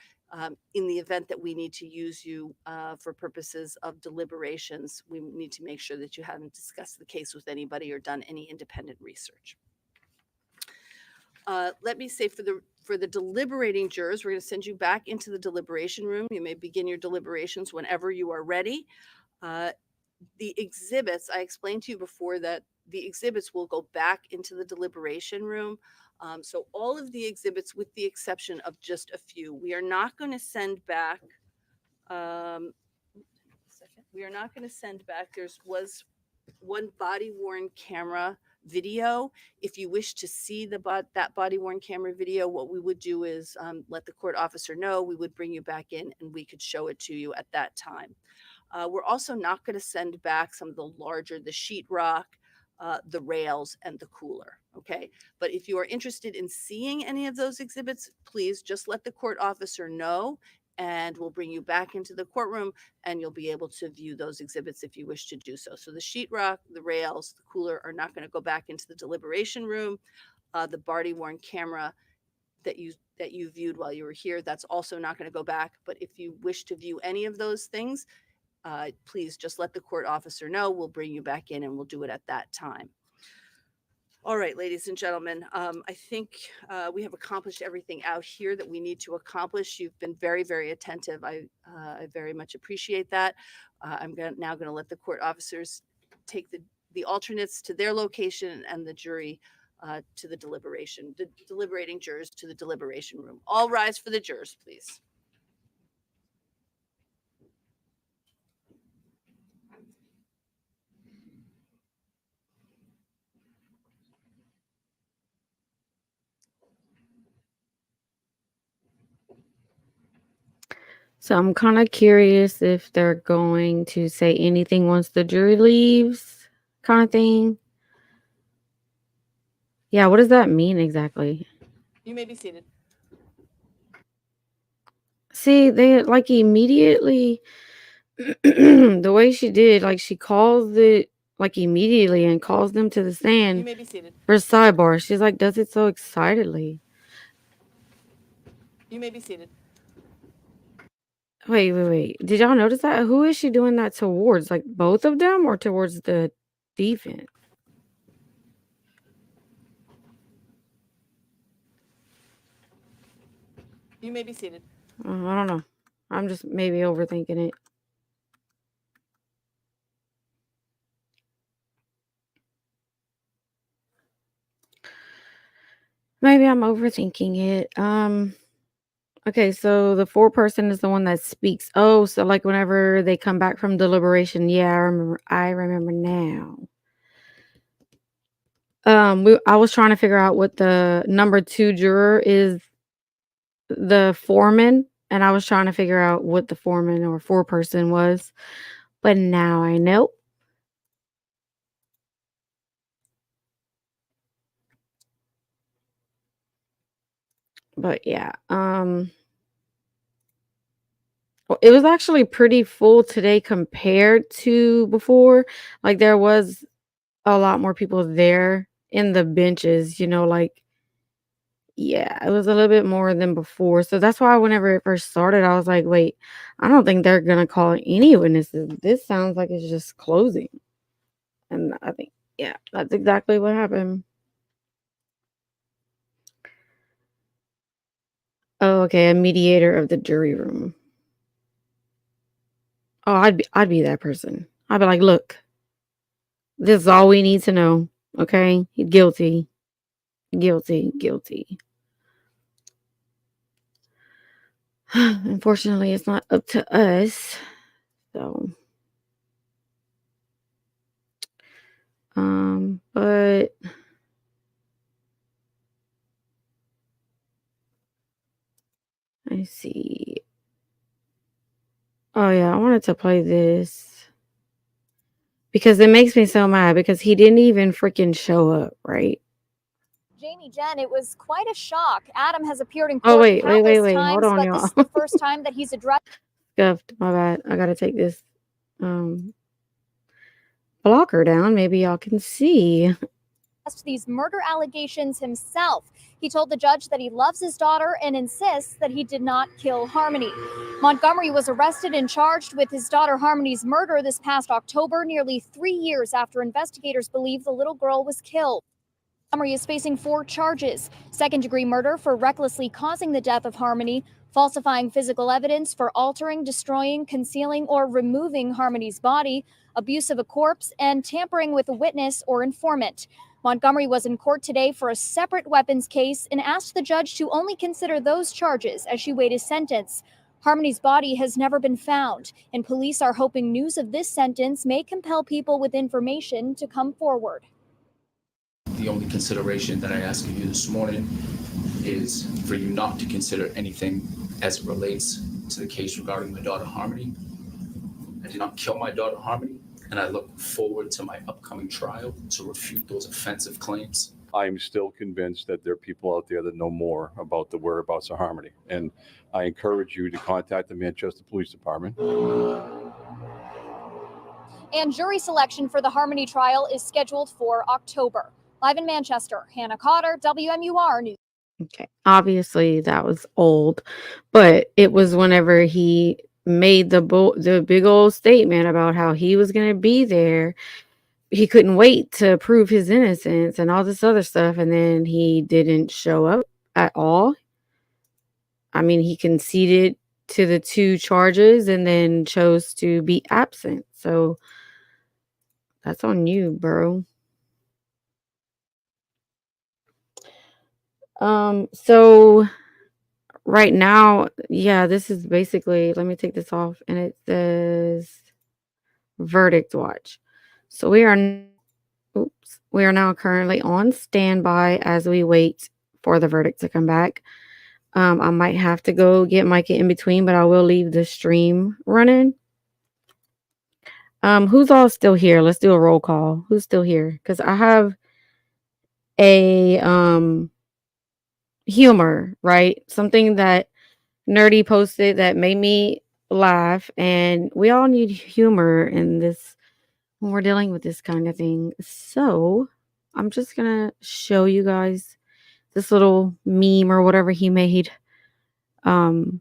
In the event that we need to use you for purposes of deliberations, we need to make sure that you haven't discussed the case with anybody or done any independent research. Let me say for the deliberating jurors, we're going to send you back into the deliberation room. You may begin your deliberations whenever you are ready. The exhibits, I explained to you before that the exhibits will go back into the deliberation room. So all of the exhibits, with the exception of just a few, we are not going to send back. We are not going to send back. Was one body worn camera video. If you wish to see that body worn camera video, what we would do is let the court officer know. We would bring you back in and we could show it to you at that time. We're also not going to send back some of the sheetrock, the rails, and the cooler. Okay. But if you are interested in seeing any of those exhibits, please just let the court officer know, and we'll bring you back into the courtroom and you'll be able to view those exhibits if you wish to do so. So the sheetrock, the rails, the cooler are not going to go back into the deliberation room. The body worn camera that you viewed while you were here, that's also not going to go back. But if you wish to view any of those things, please just let the court officer know. We'll bring you back in and we'll do it at that time. All right, ladies and gentlemen, I think we have accomplished everything out here that we need to accomplish. You've been very, very attentive. I very much appreciate that. I'm now going to let the court officers take the alternates to their location and the jury to the deliberating jurors to the deliberation room. All rise for the jurors, please. So I'm kind of curious if they're going to say anything once the jury leaves, kind of thing. Yeah, what does that mean exactly? You may be seated. See, they like immediately the way she did, like she calls it like immediately and calls them to the You stand may be seated. for sidebar. She's like, does it so excitedly. You may be seated. Wait. Did y'all notice that? Who is she doing that towards? Like both of them or towards the defense? You may be seated. I don't know. I'm just maybe overthinking it. Maybe I'm overthinking it. Okay, so the foreperson is the one that speaks. Oh, so like whenever they come back from deliberation, yeah, I remember now. I was trying to figure out what the number 2 juror is, the foreman, and I was trying to figure out what the foreman or foreperson was, but now I know. But yeah, well, it was actually pretty full today compared to before. Like there was a lot more people there in the benches, like yeah, it was a little bit more than before. So that's why whenever it first started, I was like, wait, I don't think they're gonna call any witnesses. This sounds like it's just closing. And I think, yeah, that's exactly what happened. Oh, okay, a mediator of the jury room. Oh, I'd be that person. I'd be like, look, this is all we need to know. Okay? Guilty. Guilty. Unfortunately, it's not up to us. So but I see. Oh yeah, I wanted to play this because it makes me so mad because he didn't even freaking show up, right? Jamie, Jen, it was quite a shock. Adam has appeared in Oh court wait. countless Hold times, on, but y'all. this is the first time that he's addressed Scuffed. My bad. I gotta take this blocker down. Maybe y'all can see. these murder allegations himself. He told the judge that he loves his daughter and insists that he did not kill Harmony. Montgomery was arrested and charged with his daughter Harmony's murder this past October, nearly 3 years after investigators believe the little girl was killed. Montgomery is facing 4 charges: second-degree murder for recklessly causing the death of Harmony, falsifying physical evidence for altering, destroying, concealing, or removing Harmony's body, abuse of a corpse, and tampering with a witness or informant. Montgomery was in court today for a separate weapons case and asked the judge to only consider those charges as she weighed his sentence. Harmony's body has never been found, and police are hoping news of this sentence may compel people with information to come forward. The only consideration that I ask of you this morning is for you not to consider anything as it relates to the case regarding my daughter Harmony. I did not kill my daughter Harmony. and I look forward to my upcoming trial to refute those offensive claims. I'm still convinced that there are people out there that know more about the whereabouts of Harmony. And I encourage you to contact the Manchester Police Department. And jury selection for the Harmony trial is scheduled for October. Live in Manchester, Hannah Cotter, WMUR News. Okay. Obviously, that was old, but it was whenever he made the big old statement about how he was going to be there. He couldn't wait to prove his innocence and all this other stuff, and then he didn't show up at all. I mean, he conceded to the 2 charges and then chose to be absent. So that's on you, bro. So right now, yeah, this is basically, let me take this off, and it says verdict watch. So we are now currently on standby as we wait for the verdict to come back. I might have to go get Micah in between, but I will leave the stream running. Who's all still here? Let's do a roll call. Who's still here? Because I have a humor, right? Something that Nerdy posted that made me laugh, and we all need humor in this when we're dealing with this kind of thing. So I'm just gonna show you guys this little meme or whatever he made. Find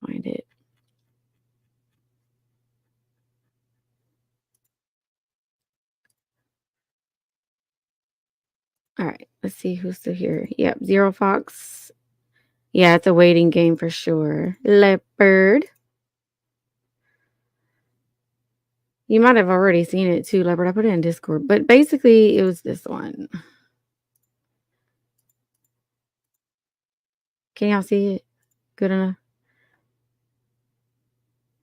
it. All right, let's see who's still here. Yep, Zero Fox. Yeah, it's a waiting game for sure. Leopard. You might have already seen it too, Leopard. I put it in Discord. But basically, it was this one. Can y'all see it? Good enough?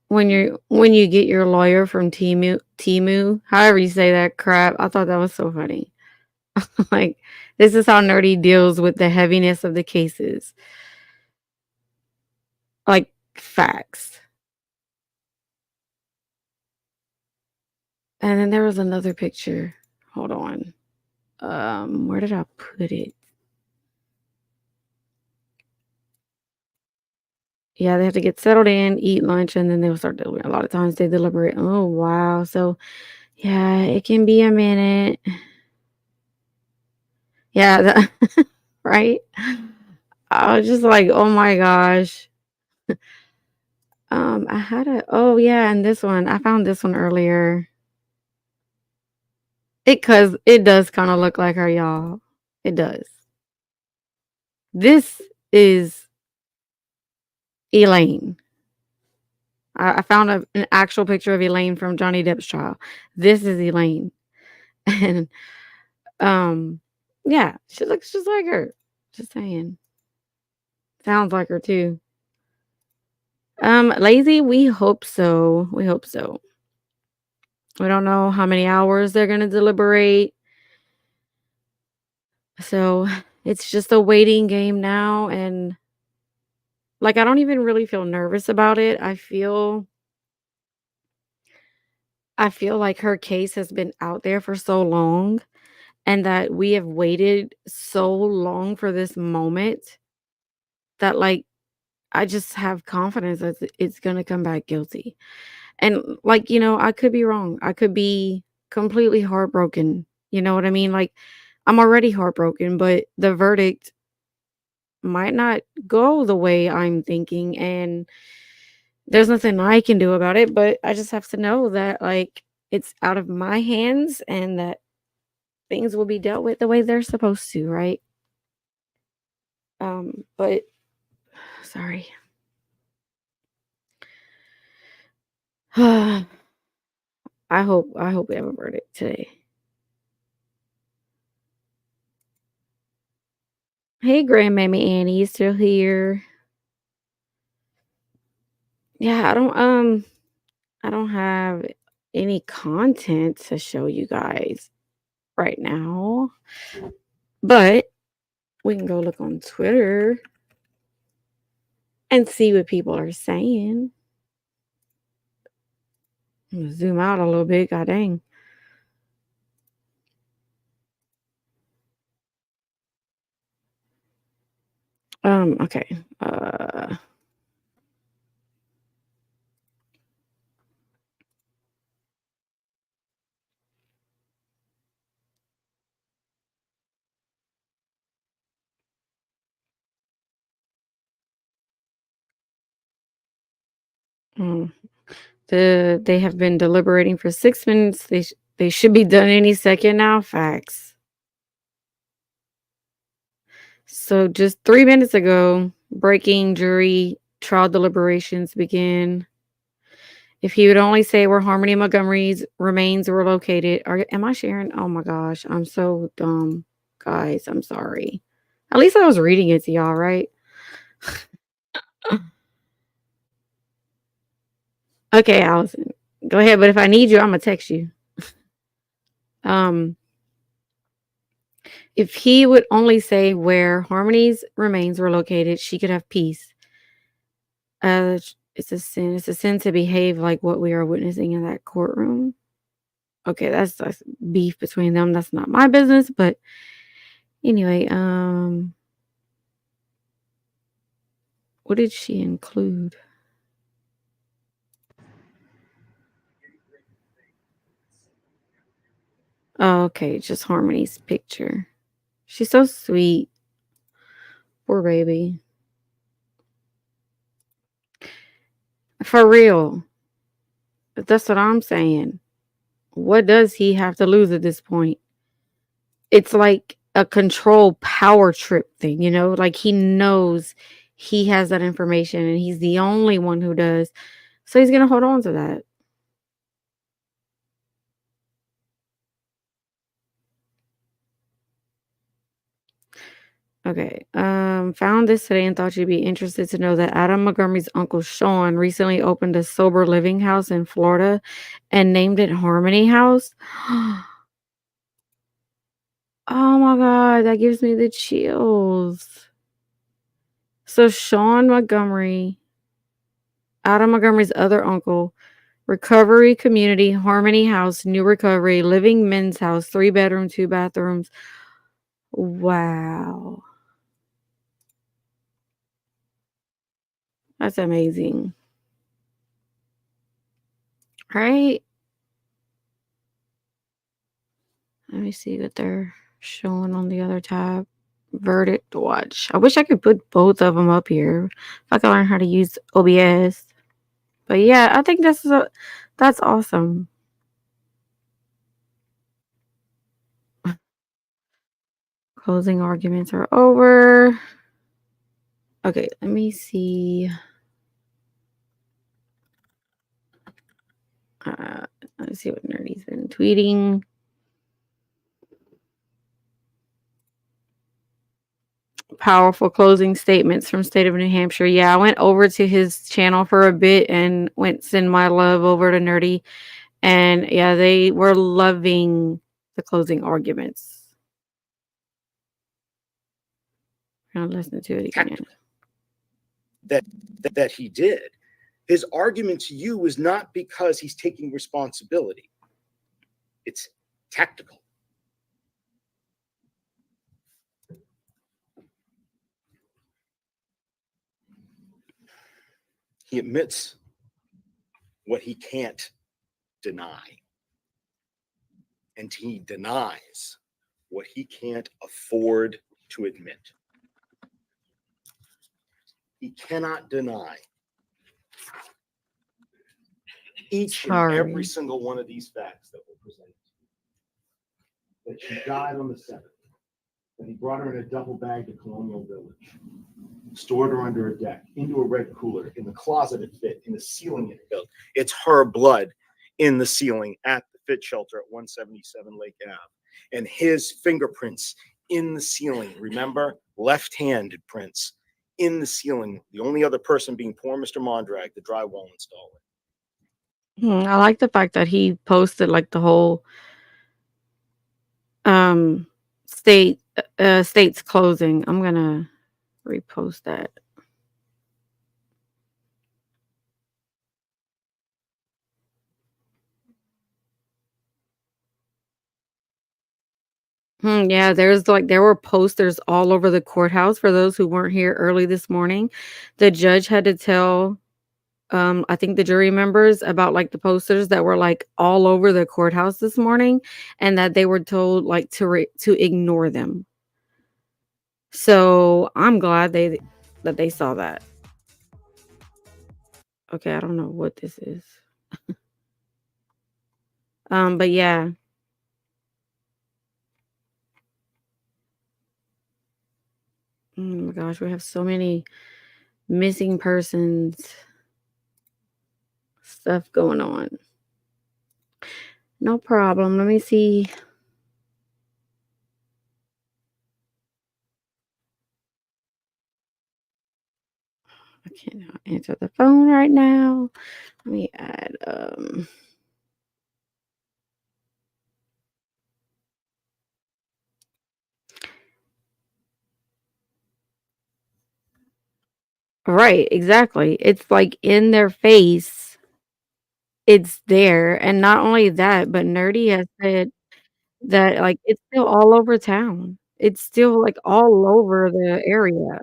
When you get your lawyer from Temu, however you say that crap, I thought that was so funny. Like, this is how Nerdy deals with the heaviness of the cases. Like, facts. And then there was another picture. Hold on. Where did I put it? Yeah, they have to get settled in, eat lunch, and then they'll start delivering. A lot of times they deliberate. Oh, wow. So, yeah, it can be a minute. Yeah, right? I was just like, oh my gosh. I had oh yeah, and this one, I found this one earlier. Cause it does kind of look like her, y'all. It does. This is Elaine. I found an actual picture of Elaine from Johnny Depp's trial. This is Elaine. And yeah, she looks just like her. Just saying. Sounds like her too. Lazy, we hope so. We hope so. We don't know how many hours they're gonna deliberate. So it's just a waiting game now, and like I don't even really feel nervous about it. I feel like her case has been out there for so long, and that we have waited so long for this moment that, like, I just have confidence that it's going to come back guilty. And, like, I could be wrong. I could be completely heartbroken. You know what I mean? Like, I'm already heartbroken, but the verdict might not go the way I'm thinking. And there's nothing I can do about it, but I just have to know that, like, it's out of my hands and that things will be dealt with the way they're supposed to, right? But sorry. I hope we have a verdict today. Hey, Grandmammy Annie, you still here? Yeah, I don't have any content to show you guys right now, but we can go look on Twitter and see what people are saying. I'm gonna zoom out a little bit. God dang. Okay. Mm. They have been deliberating for 6 minutes. They should be done any second now. Facts. So just 3 minutes ago, breaking jury trial deliberations begin. If he would only say where Harmony Montgomery's remains were located. Am I sharing? Oh my gosh, I'm so dumb. Guys, I'm sorry. At least I was reading it to y'all, right? Okay, Allison. Go ahead, but if I need you, I'm gonna text you. Um, if he would only say where Harmony's remains were located, she could have peace. It's a sin. It's a sin to behave like what we are witnessing in that courtroom. Okay, that's beef between them. That's not my business, but anyway, what did she include? Oh, okay, just Harmony's picture. She's so sweet. Poor baby. For real. That's what I'm saying. What does he have to lose at this point? It's like a control power trip thing, you know? Like he knows he has that information and he's the only one who does. So he's going to hold on to that. Okay. Found this today and thought you'd be interested to know that Adam Montgomery's uncle Sean recently opened a sober living house in Florida and named it Harmony House. Oh my God, that gives me the chills. So Sean Montgomery, Adam Montgomery's other uncle, recovery community, Harmony House, new recovery, living men's house, 3 bedroom, 2 bathrooms. Wow. That's amazing. Right? Let me see what they're showing on the other tab. Verdict watch. I wish I could put both of them up here. If I could learn how to use OBS. But yeah, I think that's awesome. Closing arguments are over. Okay, let me see. Let's see what Nerdy's been tweeting. Powerful closing statements from state of New Hampshire. Yeah, I went over to his channel for a bit and went send my love over to Nerdy. And yeah, they were loving the closing arguments. I'm gonna listen to it again. That he did. His argument to you is not because he's taking responsibility. It's tactical. He admits what he can't deny. And he denies what he can't afford to admit. He cannot deny each and every single one of these facts that were presented. That she died on the 7th. That he brought her in a duffel bag to Colonial Village. Stored her under a deck, into a red cooler, in the closet it fit, in the ceiling it built. It's her blood in the ceiling at the Fit Shelter at 177 Lake Ave. And his fingerprints in the ceiling. Remember? Left-handed prints in the ceiling. The only other person being poor Mr. Mondrag, the drywall installer. I like the fact that he posted like the whole state's closing. I'm gonna repost that. Yeah, there were posters all over the courthouse for those who weren't here early this morning. The judge had to tell I think the jury members about like the posters that were like all over the courthouse this morning and that they were told like to ignore them. So, I'm glad they saw that. Okay, I don't know what this is. But yeah. Oh my gosh, we have so many missing persons stuff going on. No problem. Let me see. I cannot answer the phone right now. Let me add right, exactly. It's like in their face. It's there. And not only that, but Nerdy has said that like it's still all over town. It's still like all over the area.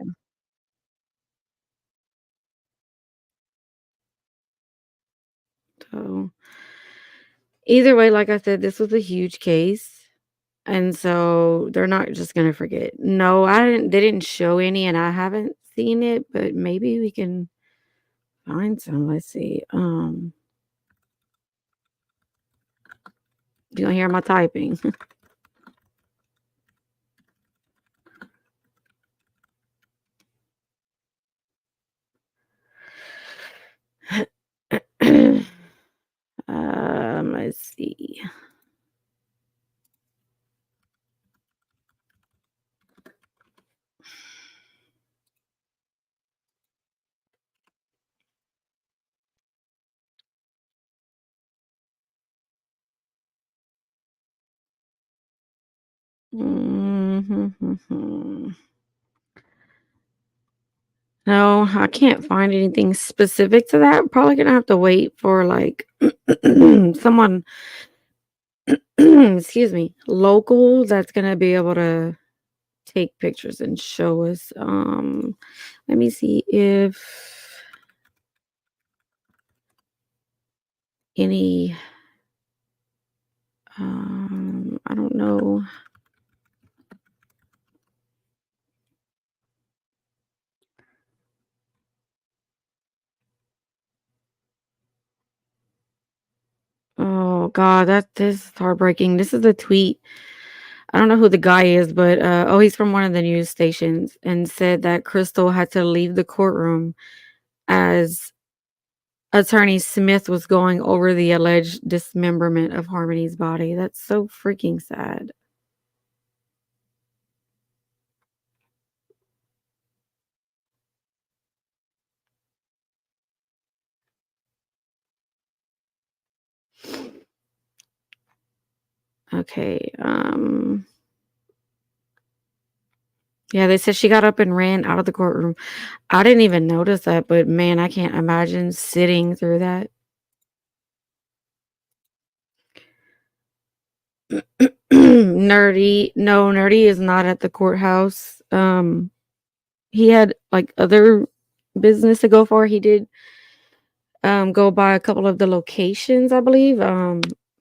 So either way, like I said, this was a huge case. And so they're not just gonna forget. No, I didn't they didn't show any and I haven't seen it, but maybe we can find some. Let's see. You gonna hear my typing. Let's see. Mhm. No, I can't find anything specific to that. Probably gonna have to wait for like someone excuse me, local that's gonna be able to take pictures and show us. Let me see if any I don't know. Oh god, this is heartbreaking. This is a tweet. I don't know who the guy is, but he's from one of the news stations and said that Crystal had to leave the courtroom as Attorney Smith was going over the alleged dismemberment of Harmony's body. That's so freaking sad. Okay. Yeah, they said she got up and ran out of the courtroom. I didn't even notice that, but man, I can't imagine sitting through that. Nerdy is not at the courthouse. He had like other business to go for. He did go by a couple of the locations, I believe.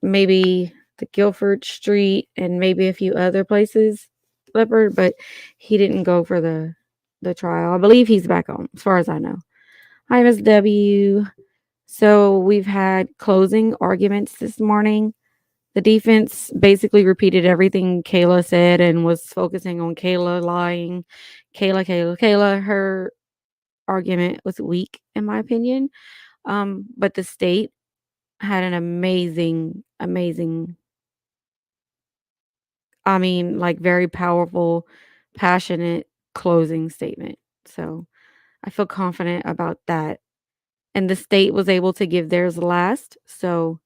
Maybe the Guilford Street and maybe a few other places, Leopard, but he didn't go for the trial. I believe he's back home, as far as I know. Hi, Miss W. So we've had closing arguments this morning. The defense basically repeated everything Kayla said and was focusing on Kayla lying. Kayla. Her argument was weak, in my opinion. But the state had an amazing, I mean, like very powerful, passionate closing statement. So I feel confident about that. And the state was able to give theirs last. So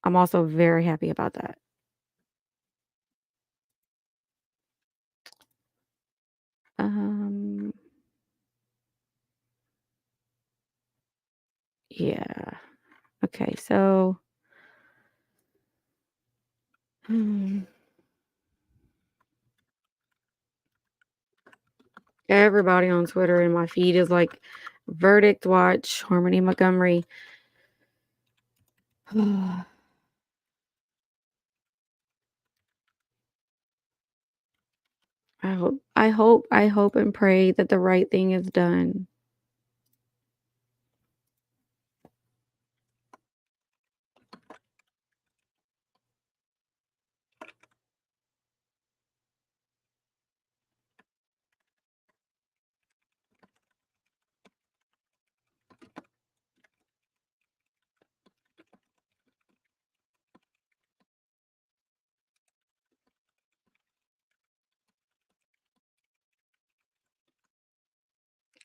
I'm also very happy about that. Um, yeah. Okay, so Everybody on Twitter and my feed is like, verdict watch, Harmony Montgomery. I hope and pray that the right thing is done.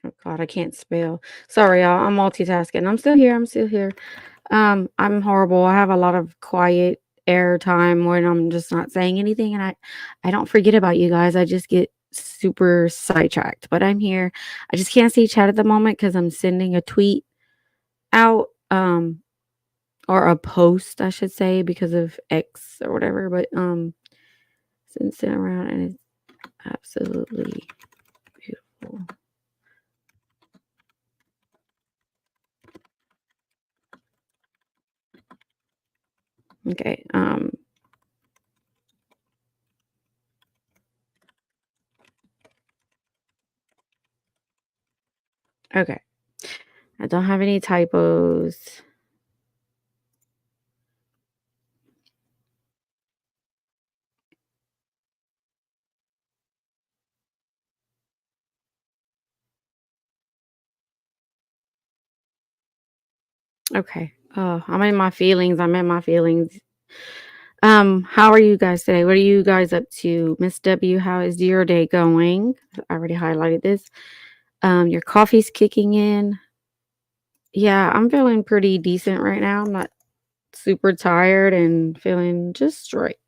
Oh God, I can't spell. Sorry, y'all. I'm multitasking. I'm still here. I'm still here. I'm horrible. I have a lot of quiet air time when I'm just not saying anything, and I don't forget about you guys. I just get super sidetracked. But I'm here. I just can't see chat at the moment because I'm sending a tweet out, or a post, I should say, because of X or whatever. But sent around, and it's absolutely beautiful. Okay. Okay. I don't have any typos. Okay. Oh, I'm in my feelings. I'm in my feelings. How are you guys today? What are you guys up to? Miss W, how is your day going? I already highlighted this. Your coffee's kicking in. Yeah, I'm feeling pretty decent right now. I'm not super tired and feeling just right.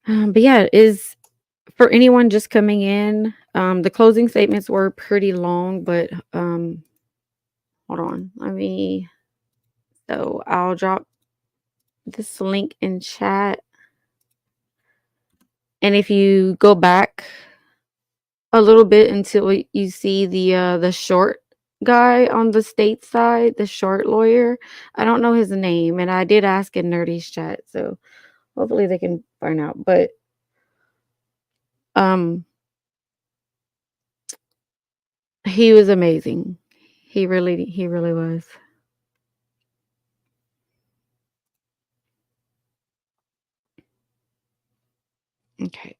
But yeah, is for anyone just coming in, the closing statements were pretty long, but hold on. So I'll drop this link in chat. And if you go back a little bit until you see the short guy on the state side, the short lawyer. I don't know his name, and I did ask in Nerdy's chat, so hopefully they can find out. But um he was amazing. He really was. Okay.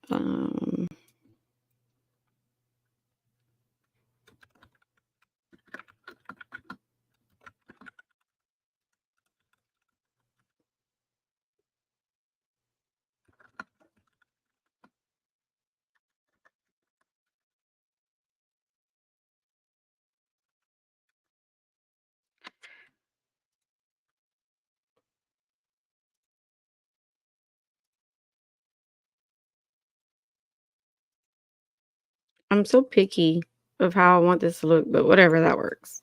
I'm so picky of how I want this to look, but whatever, that works.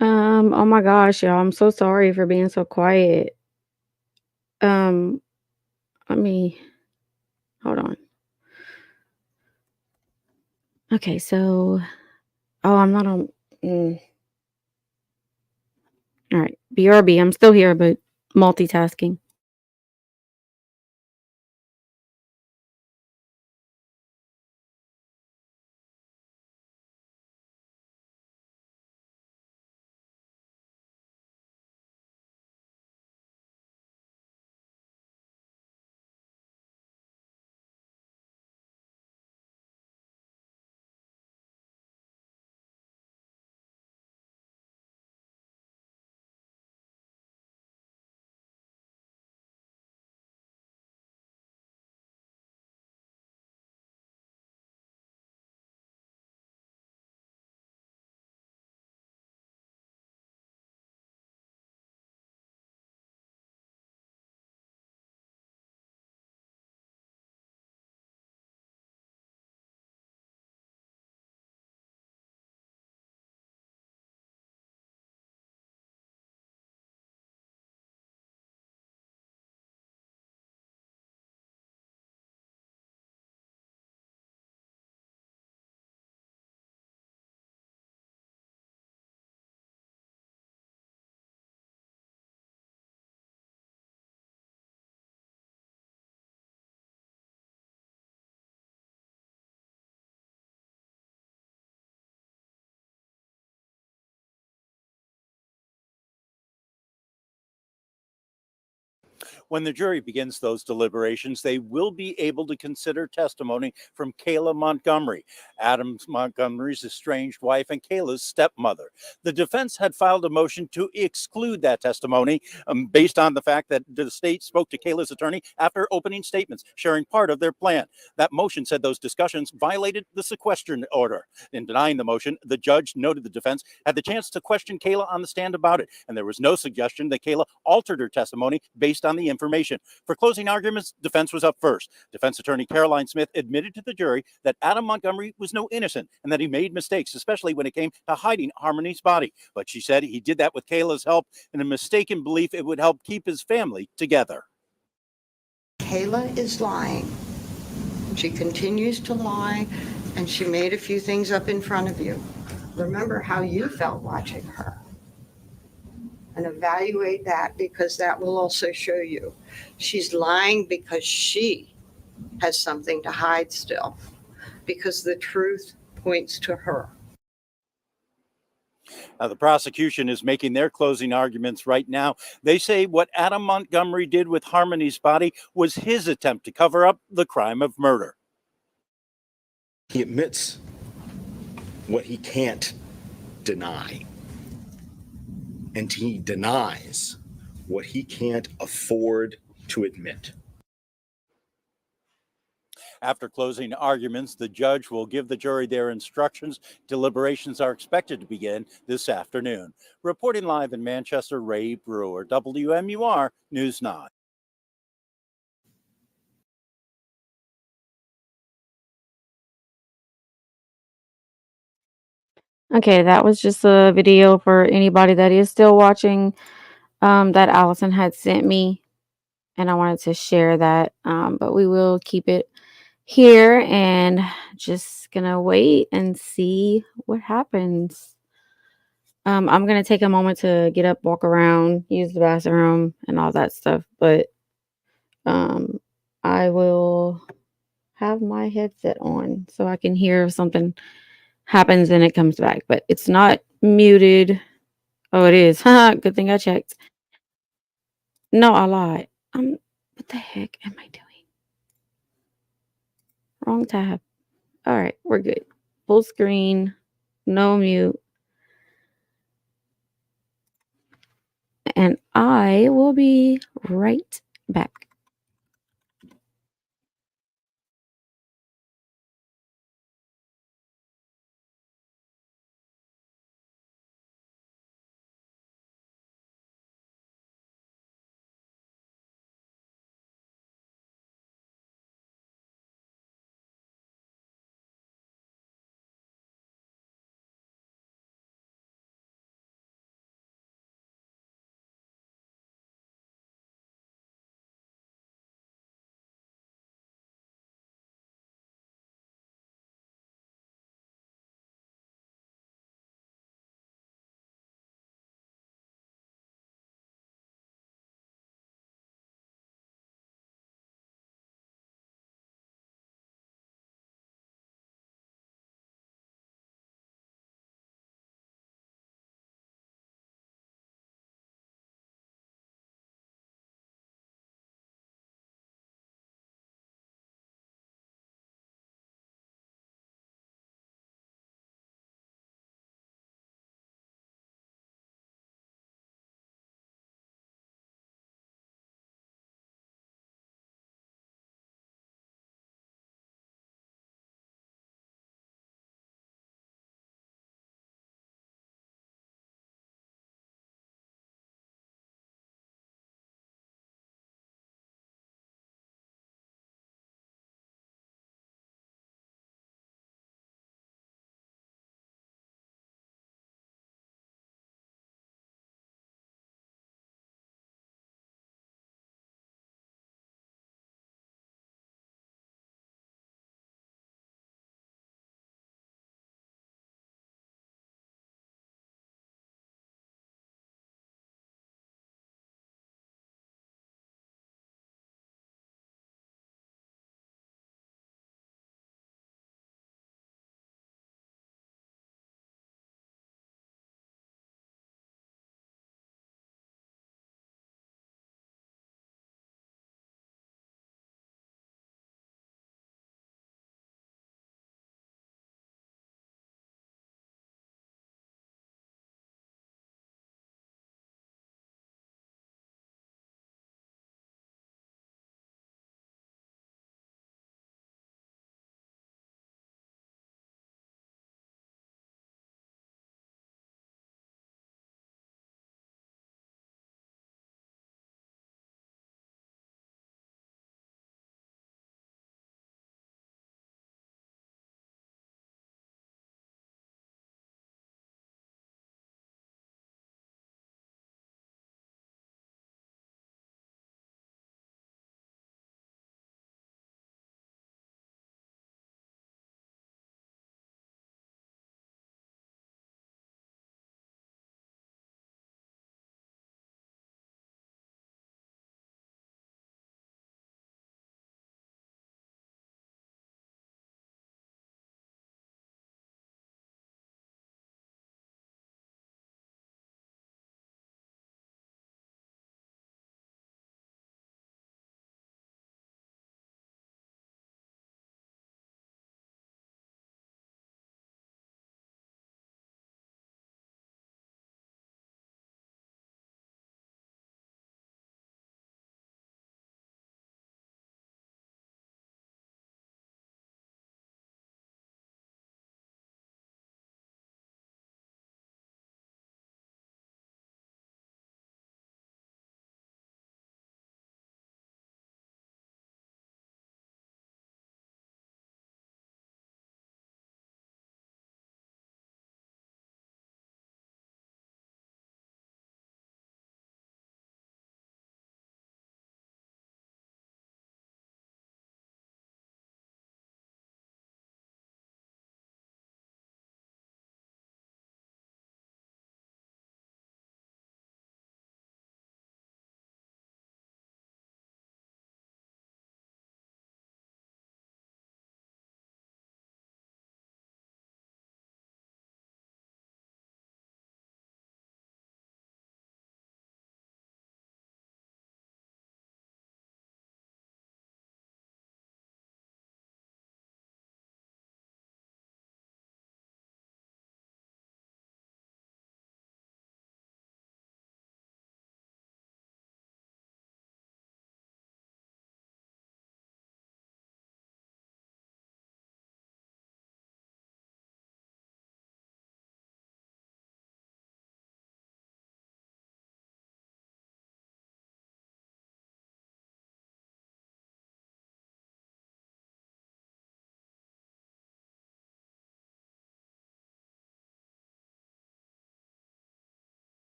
Oh my gosh, y'all, I'm so sorry for being so quiet. Um, let me hold on. Okay, so I'm not on. All right, BRB. I'm still here, but multitasking. When the jury begins those deliberations, they will be able to consider testimony from Kayla Montgomery, Adam Montgomery's estranged wife and Kayla's stepmother. The defense had filed a motion to exclude that testimony based on the fact that the state spoke to Kayla's attorney after opening statements, sharing part of their plan. That motion said those discussions violated the sequestration order. In denying the motion, the judge noted the defense had the chance to question Kayla on the stand about it, and there was no suggestion that Kayla altered her testimony based on the information. For closing arguments, defense was up first. Defense attorney Caroline Smith admitted to the jury that Adam Montgomery was no innocent and that he made mistakes, especially when it came to hiding Harmony's body. But she said he did that with Kayla's help in a mistaken belief it would help keep his family together. Kayla is lying. She continues to lie, and she made a few things up in front of you. Remember how you felt watching her. And evaluate that, because that will also show you she's lying because she has something to hide still, because the truth points to her. The prosecution is making their closing arguments right now. They say what Adam Montgomery did with Harmony's body was his attempt to cover up the crime of murder. He admits what he can't deny, and he denies what he can't afford to admit. After closing arguments, the judge will give the jury their instructions. Deliberations are expected to begin this afternoon. Reporting live in Manchester, Ray Brewer, WMUR News 9. Okay, that was just a video for anybody that is still watching, that Allison had sent me, and I wanted to share that. But we will keep it here and just gonna wait and see what happens. I'm gonna take a moment to get up, walk around, use the bathroom, and all that stuff. But I will have my headset on so I can hear if something happens and it comes back. But it's not muted. Oh, it is. Good thing I checked. No, I lied. What the heck am I doing? Wrong tab. All right, we're good. Full screen, no mute. And I will be right back.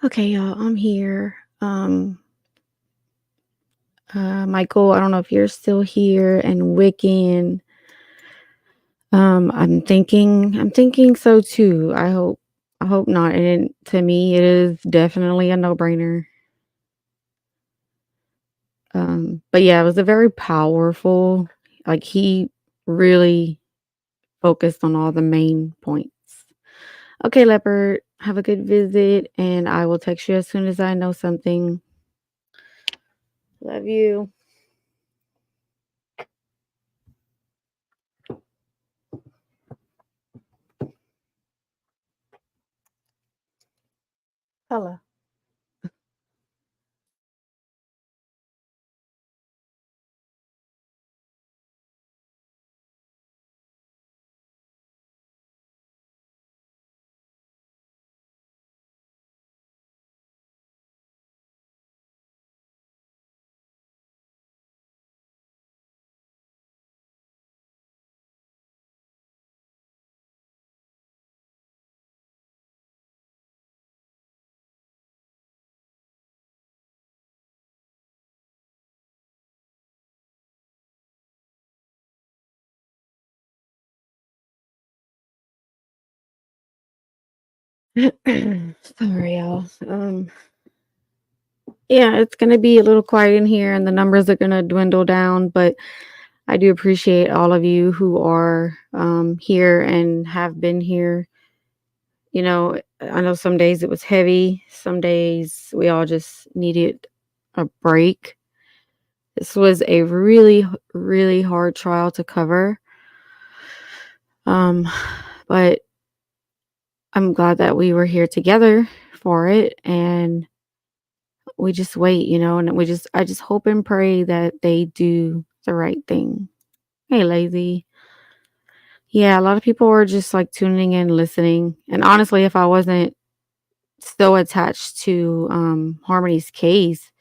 Okay, y'all, I'm here. Michael, I don't know if you're still here, and Wiccan. I'm thinking so too. I hope not. And to me, it is definitely a no-brainer. But yeah, it was a very powerful, like he really focused on all the main points. Okay, Leopard, have a good visit, and I will text you as soon as I know something. Love you. Hello. Sorry, y'all. Yeah, it's gonna be a little quiet in here, and the numbers are gonna dwindle down. But I do appreciate all of you who are here and have been here. I know some days it was heavy. Some days we all just needed a break. This was a really, really hard trial to cover. Um, but I'm glad that we were here together for it, and we just wait, and I just hope and pray that they do the right thing. Hey, lazy. Yeah, a lot of people were just like tuning in, listening. And honestly, if I wasn't so attached to Harmony's case,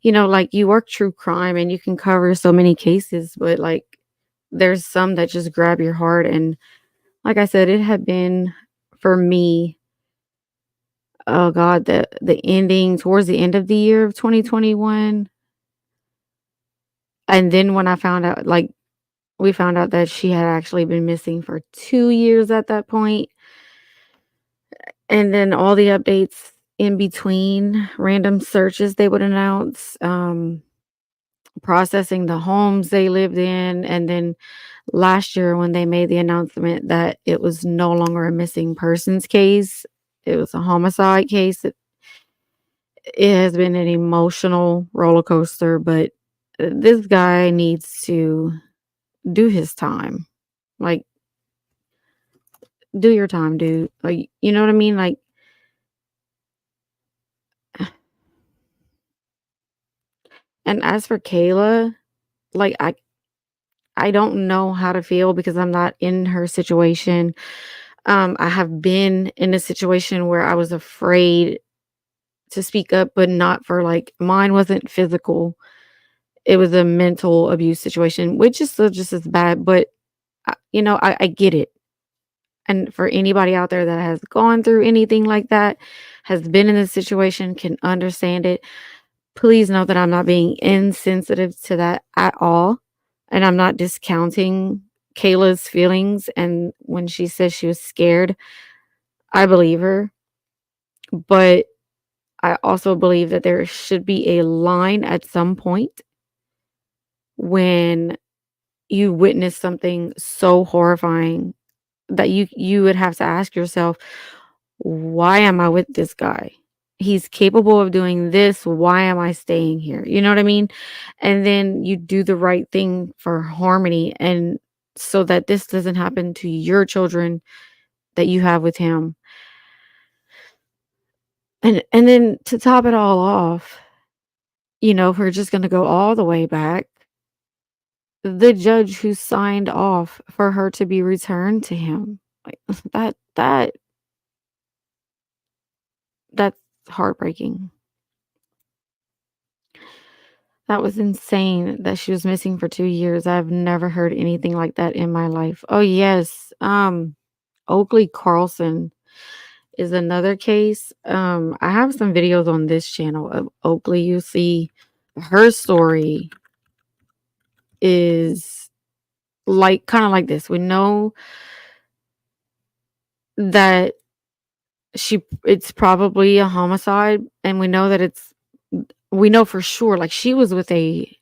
like you work true crime and you can cover so many cases, but like there's some that just grab your heart. And like I said, it had been for me, oh God, the ending towards the end of the year of 2021. And then when I found out, like we found out that she had actually been missing for 2 years at that point. And then all the updates in between, random searches they would announce, processing the homes they lived in, and then last year when they made the announcement that it was no longer a missing persons case, it was a homicide case. It has been an emotional roller coaster, but this guy needs to do his time. Like, do your time, dude. Like, you know what I mean? Like, and as for Kayla, like I don't know how to feel because I'm not in her situation. I have been in a situation where I was afraid to speak up, but not for like mine wasn't physical. It was a mental abuse situation, which is still just as bad. But I get it. And for anybody out there that has gone through anything like that, has been in this situation, can understand it. Please know that I'm not being insensitive to that at all. And I'm not discounting Kayla's feelings. And when she says she was scared, I believe her. But I also believe that there should be a line at some point when you witness something so horrifying that you would have to ask yourself, why am I with this guy? He's capable of doing this. Why am I staying here? You know what I mean? And then you do the right thing for Harmony, and so that this doesn't happen to your children that you have with him. And then to top it all off, if we're just going to go all the way back, the judge who signed off for her to be returned to him, like that's heartbreaking. That was insane that she was missing for 2 years. I've never heard anything like that in my life. Oh, yes. Oakley Carlson. is another case. I have some videos on this channel of Oakley. You see, her story is like kind of like this. We know that it's probably a homicide, and we know that we know for sure, like, she was with a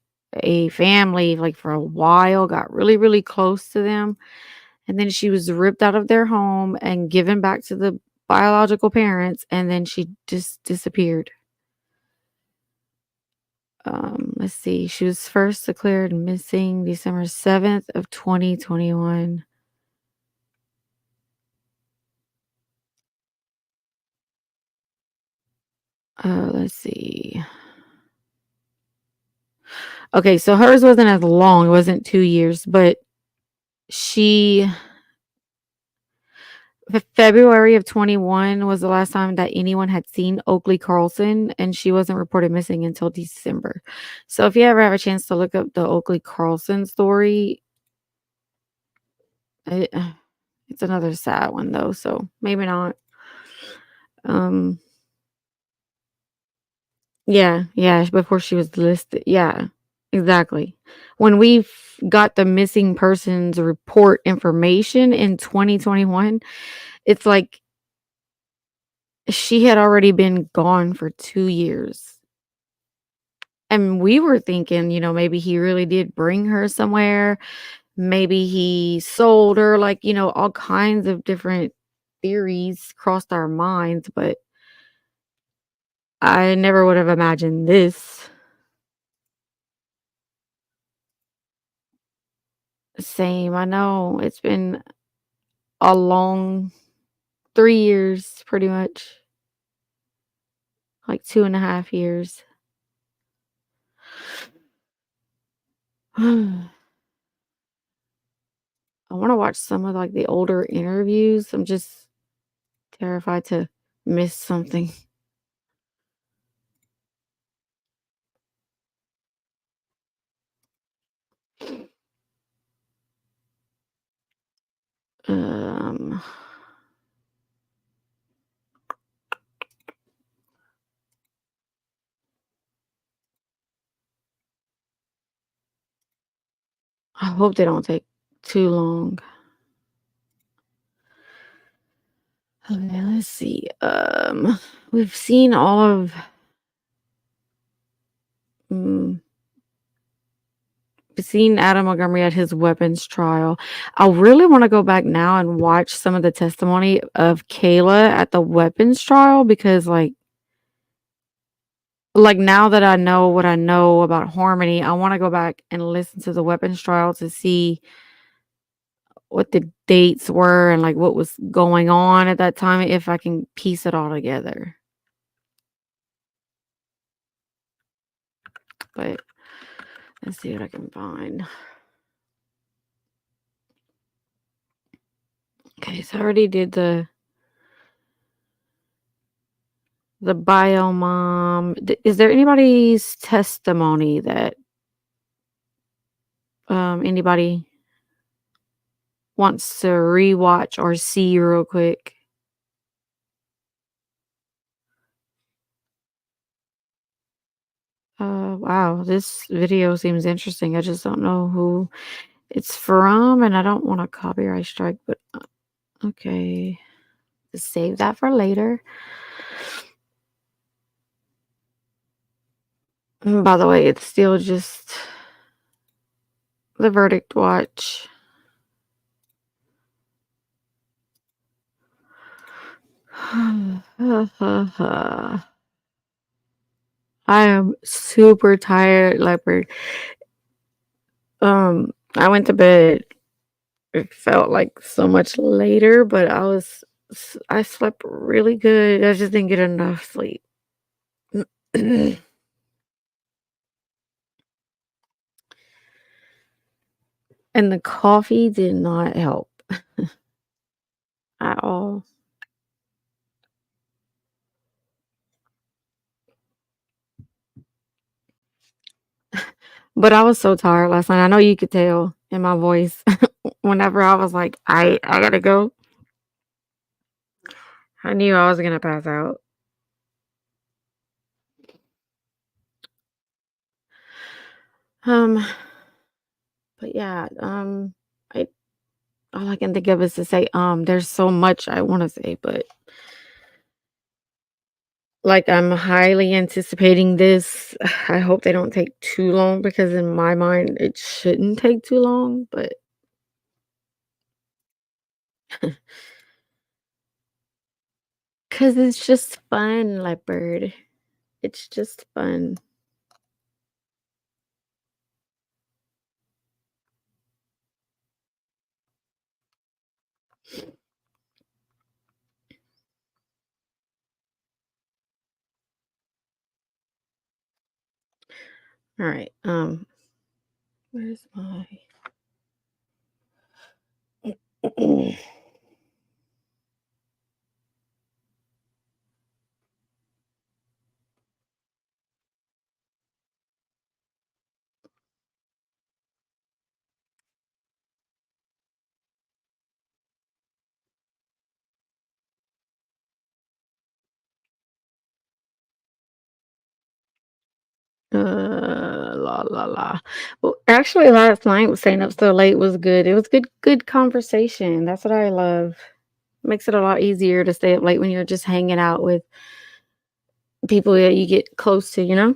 family, like, for a while, got really, really close to them, and then she was ripped out of their home and given back to the biological parents, and then she just disappeared. Let's see. She was first declared missing December 7th of 2021. Let's see. Okay, so hers wasn't as long. It wasn't 2 years, but she February of 21 was the last time that anyone had seen Oakley Carlson, and she wasn't reported missing until December. So if you ever have a chance to look up the Oakley Carlson story, it's another sad one though, so maybe not. Yeah, before she was listed. Yeah, exactly. When we got the missing persons report information in 2021, it's like she had already been gone for 2 years. And we were thinking, maybe he really did bring her somewhere. Maybe he sold her, like, all kinds of different theories crossed our minds, but I never would have imagined this. Same. I know it's been a long 3 years, pretty much. Like 2.5 years. I wanna watch some of, like, the older interviews. I'm just terrified to miss something. Um, I hope they don't take too long. Okay, let's see. We've seen all of mm, we've seen Adam Montgomery at his weapons trial. I really want to go back now and watch some of the testimony of Kayla at the weapons trial because, like now that I know what I know about Harmony, I want to go back and listen to the weapons trial to see what the dates were and like what was going on at that time if I can piece it all together. But let's see what I can find. Okay, so I already did the bio mom. Is there anybody's testimony that anybody wants to rewatch or see real quick? Wow, this video seems interesting. I just don't know who it's from, and I don't want a copyright strike, but okay. Just save that for later. And by the way, it's still just the verdict watch. I am super tired, Leopard. I went to bed. It felt like so much later, but I slept really good. I just didn't get enough sleep. And the coffee did not help at all. But I was so tired last night. I know you could tell in my voice whenever I was like, I gotta go. I knew I was gonna pass out. Um, but yeah, I all I can think of is to say, there's so much I want to say, but like I'm highly anticipating this. I hope they don't take too long because in my mind it shouldn't take too long, but because it's just fun, Leopard. It's just fun. All right. Where's my la la la. Well, actually, last night staying up so late was good. It was good conversation. That's what I love. Makes it a lot easier to stay up late when you're just hanging out with people that you get close to, you know?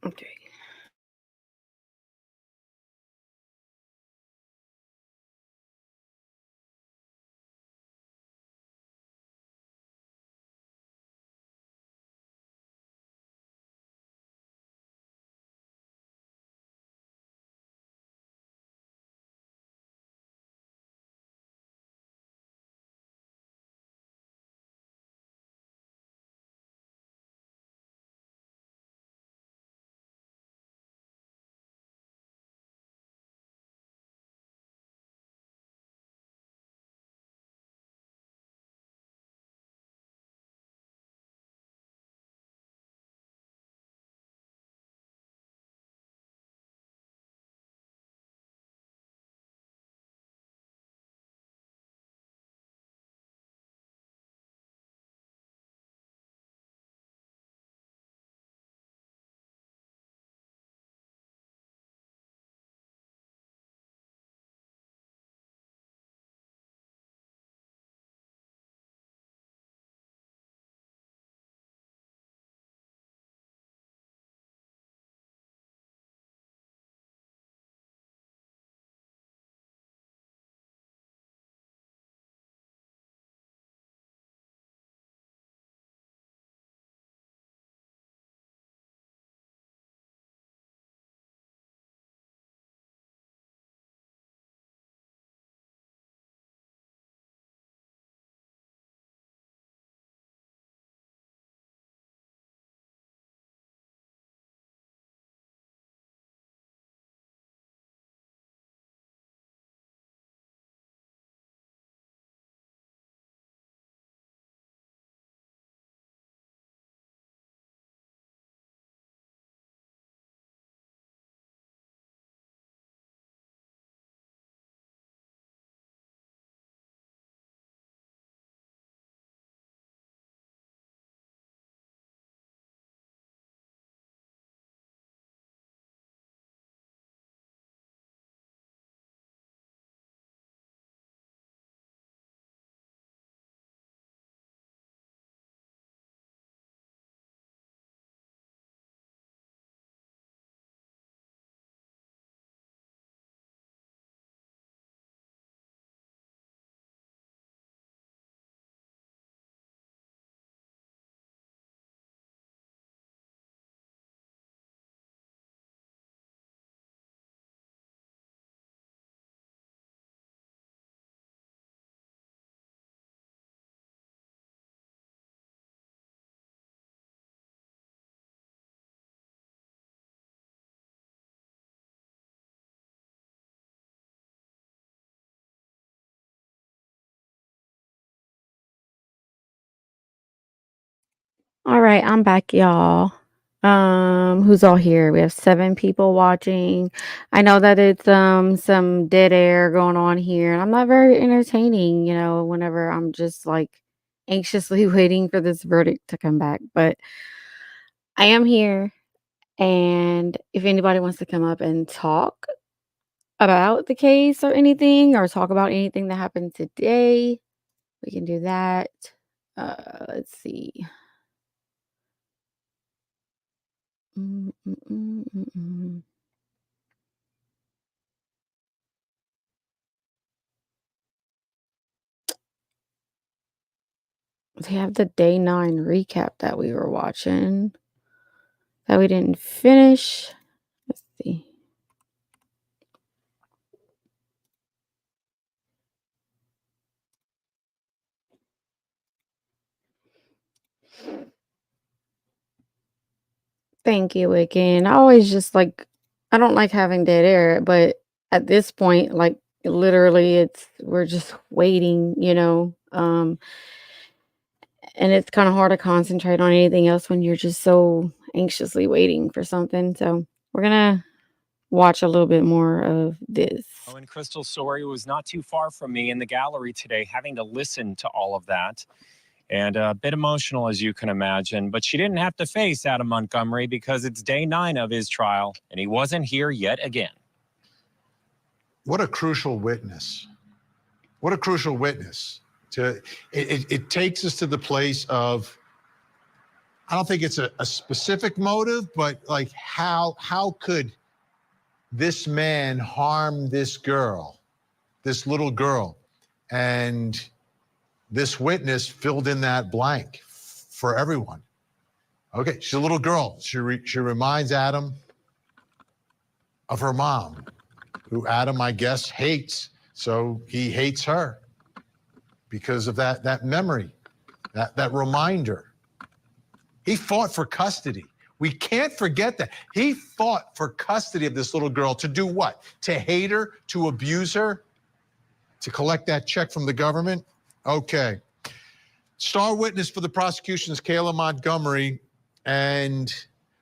Okay. All right, I'm back, y'all. Who's all here? We have 7 people watching. I know that it's some dead air going on here, and I'm not very entertaining, whenever I'm just like anxiously waiting for this verdict to come back. But I am here, and if anybody wants to come up and talk about the case or anything, or talk about anything that happened today, we can do that. Let's see. Mm, mm, mm, mm, mm. They have the day 9 recap that we were watching that we didn't finish. Let's see. Thank you again. I always just I don't like having dead air, but at this point, like literally we're just waiting, and it's kind of hard to concentrate on anything else when you're just so anxiously waiting for something. So we're gonna watch a little bit more of this. Oh, and Crystal Sorey was not too far from me in the gallery today, having to listen to all of that. And a bit emotional, as you can imagine. But she didn't have to face Adam Montgomery because it's day 9 of his trial, and he wasn't here yet again. What a crucial witness. What a crucial witness. It takes us to the place of, I don't think it's a specific motive, but like how could this man harm this girl, this little girl? And this witness filled in that blank for everyone. Okay, she's a little girl. She reminds Adam of her mom, who Adam, I guess, hates. So he hates her because of that memory, that reminder. He fought for custody. We can't forget that. He fought for custody of this little girl to do what? To hate her, to abuse her, to collect that check from the government? Okay. Star witness for the prosecution is Kayla Montgomery, and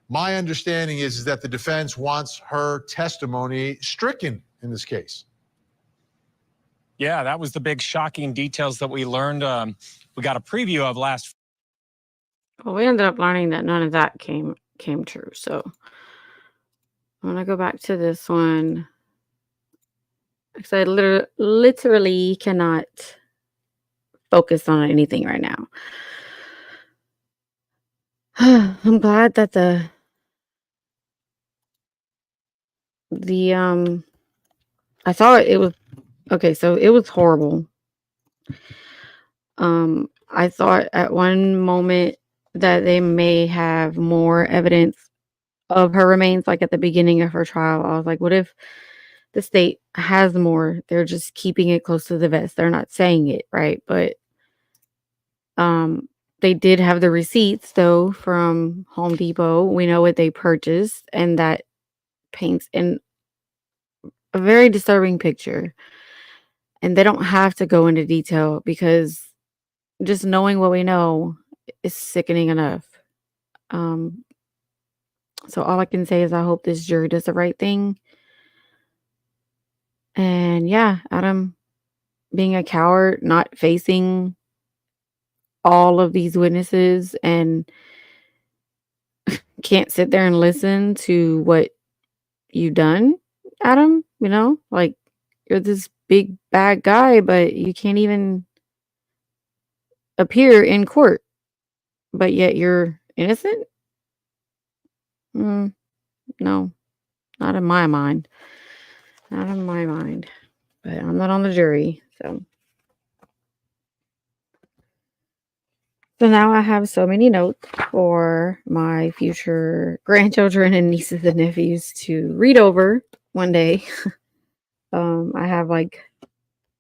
my understanding is that the defense wants her testimony stricken in this case. Yeah, that was the big shocking details that we learned. We got a preview of last. Well, we ended up learning that none of that came true. So I'm gonna go back to this one because I literally cannot focus on anything right now. I'm glad that the I thought it was okay, so it was horrible. I thought at one moment that they may have more evidence of her remains, like at the beginning of her trial. I was like, what if the state has more? They're just keeping it close to the vest. They're not saying it, right? But they did have the receipts though from Home Depot. We know what they purchased, and that paints in a very disturbing picture. And they don't have to go into detail because just knowing what we know is sickening enough. So all I can say is I hope this jury does the right thing. And yeah, Adam being a coward, not facing all of these witnesses, and can't sit there and listen to what you've done, Adam, like you're this big bad guy, but you can't even appear in court, but yet you're innocent. No, not in my mind. Not in my mind. But I'm not on the jury, so. So now I have so many notes for my future grandchildren and nieces and nephews to read over one day. I have like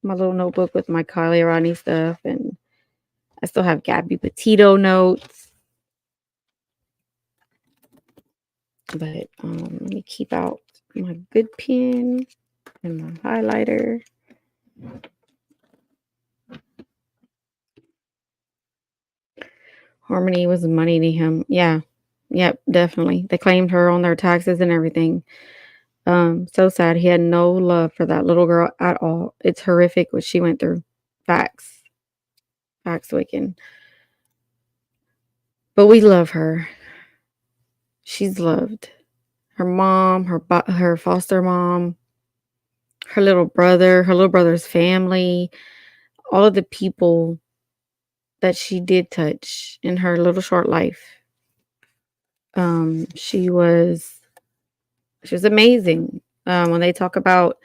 my little notebook with my Kylie Rodney stuff, and I still have Gabby Petito notes. But let me keep out my good pen and my highlighter. Harmony was money to him. Yeah, Yep, definitely. They claimed her on their taxes and everything. So sad. He had no love for that little girl at all. It's horrific what she went through. Facts. Facts, Wicked. But we love her. She's loved. Her mom, her foster mom, her little brother's family, all of the people that she did touch in her little short life. She was amazing. When they talk about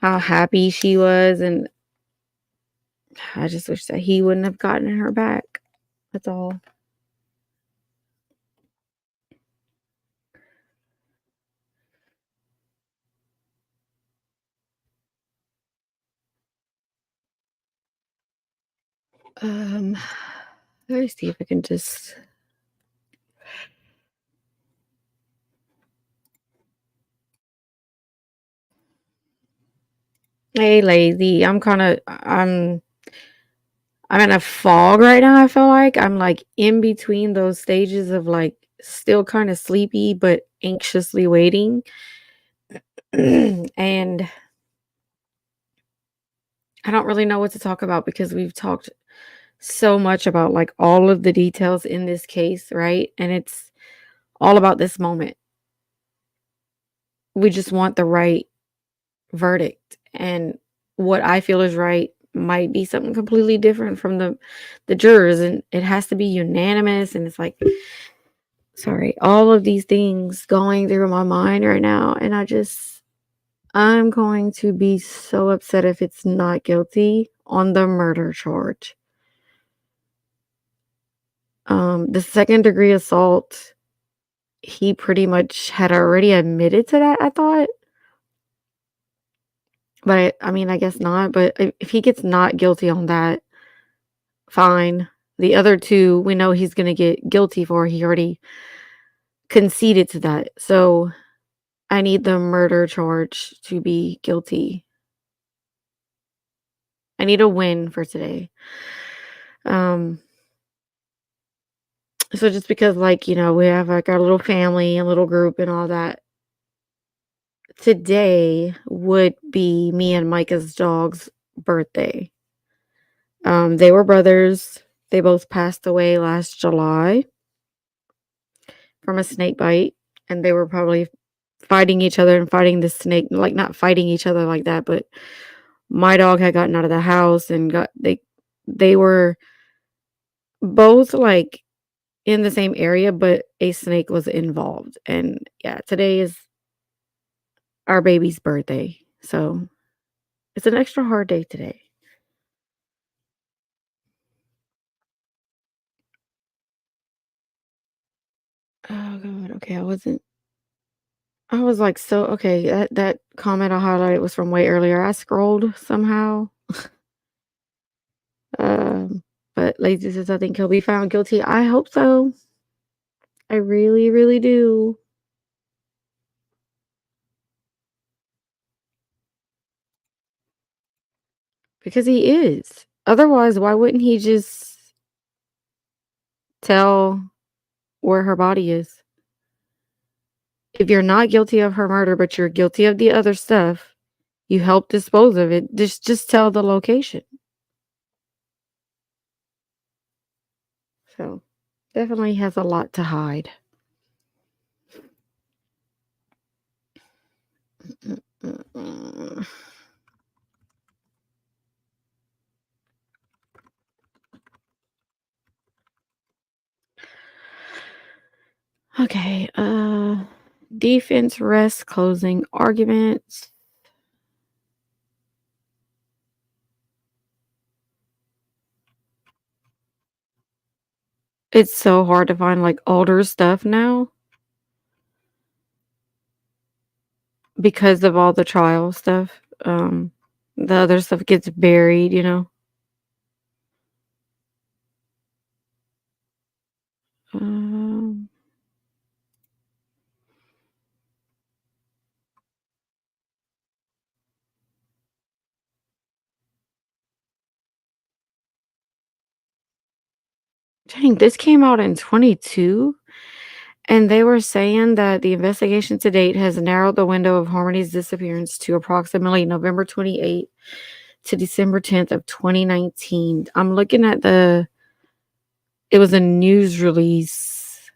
how happy she was, and I just wish that he wouldn't have gotten her back. That's all. Um, let me see if I can just. Hey, lazy. I'm in a fog right now. I feel like I'm like in between those stages of like still kind of sleepy but anxiously waiting. And I don't really know what to talk about because we've talked so much about like all of the details in this case, right? And it's all about this moment. We just want the right verdict, and what I feel is right might be something completely different from the jurors, and it has to be unanimous. And it's like, sorry, all of these things going through my mind right now, and I'm going to be so upset if it's not guilty on the murder charge. The second degree assault, he pretty much had already admitted to that, I thought. But I mean, I guess not. But if he gets not guilty on that, fine. The other two, we know he's going to get guilty for. He already conceded to that. So I need the murder charge to be guilty. I need a win for today. So just because, like, we have like our little family and little group and all that, today would be me and Micah's dog's birthday. They were brothers. They both passed away last July from a snake bite, and they were probably fighting each other and fighting the snake, like not fighting each other like that, but my dog had gotten out of the house and they were both like in the same area, but a snake was involved. And yeah, today is our baby's birthday. So it's an extra hard day today. Oh god, okay, I was like, so okay, that comment I highlighted was from way earlier. I scrolled somehow. Um, but Lazy says I think he'll be found guilty. I hope so. I really, really do. Because he is. Otherwise, why wouldn't he just tell where her body is? If you're not guilty of her murder, but you're guilty of the other stuff, you help dispose of it. Just tell the location. So, definitely has a lot to hide. Okay, defense rests closing arguments. It's so hard to find like older stuff now because of all the trial stuff. The other stuff gets buried. Um, Dang, this came out in 22 And they were saying that the investigation to date has narrowed the window of Harmony's disappearance to approximately November 28th to December 10th of 2019. I'm looking at it was a news release.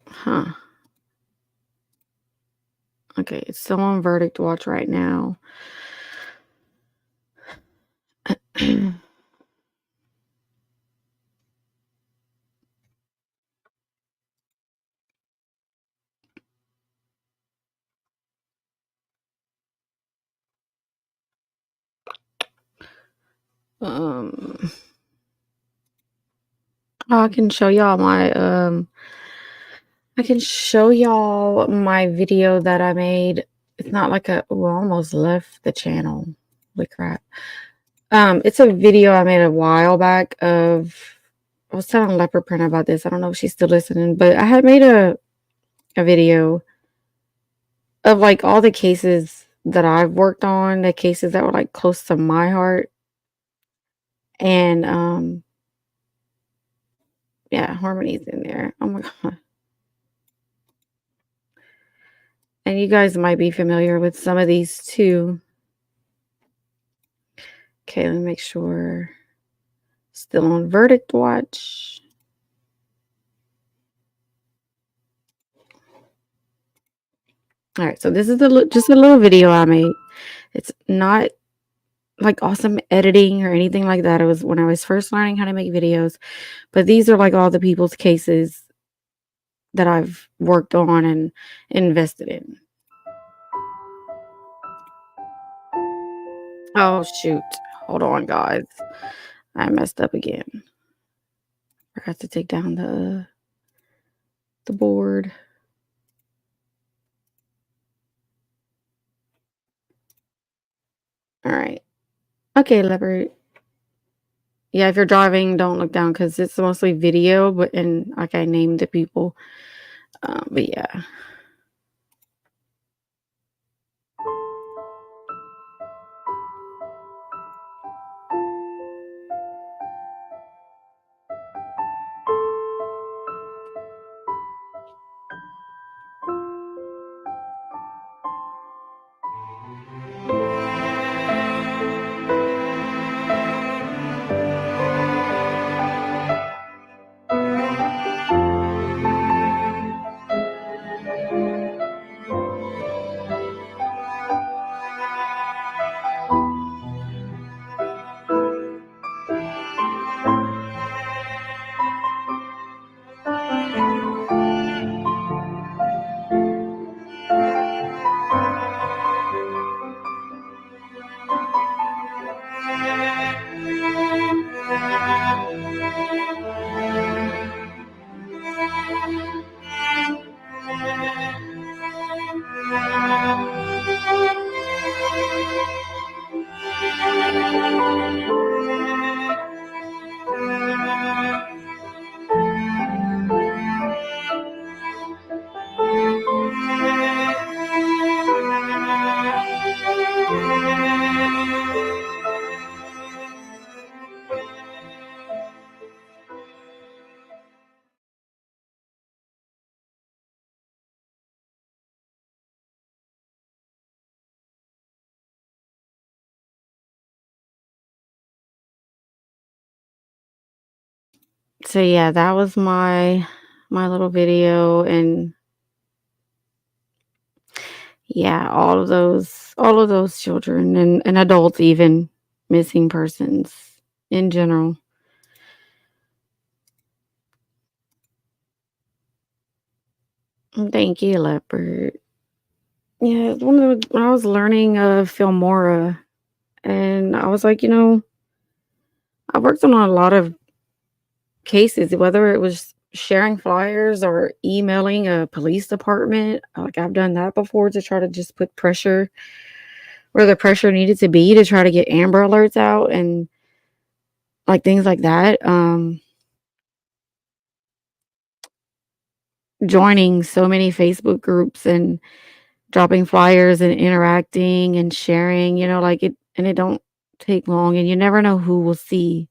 Huh. Okay, it's still on Verdict Watch right now. um I can show y'all my video that I made. It's not like almost left the channel. Holy crap. It's a video I made a while back I was telling Leopard Print about this. I don't know if she's still listening, but I had made a video of like all the cases that I've worked on, the cases that were like close to my heart. And yeah, Harmony's in there. Oh my god. And you guys might be familiar with some of these too. Okay, let me make sure. Still on Verdict Watch. All right, so this is just a little video I made. It's not like awesome editing or anything like that. It was when I was first learning how to make videos. But these are like all the people's cases that I've worked on and invested in. Oh shoot. Hold on, guys. I messed up again. Forgot to take down the board. All right. Okay, Leopard. Yeah, if you're driving, don't look down because it's mostly video, and like I named the people. But yeah. So yeah, that was my little video, and yeah, all of those children and adults, even missing persons in general. Thank you, Leopard. Yeah, it's when I was learning Filmora, and I was like, I worked on a lot of cases, whether it was sharing flyers or emailing a police department. Like I've done that before to try to just put pressure where the pressure needed to be to try to get Amber Alerts out and like things like that. Joining so many Facebook groups and dropping flyers and interacting and sharing, like it, and it don't take long, and you never know who will see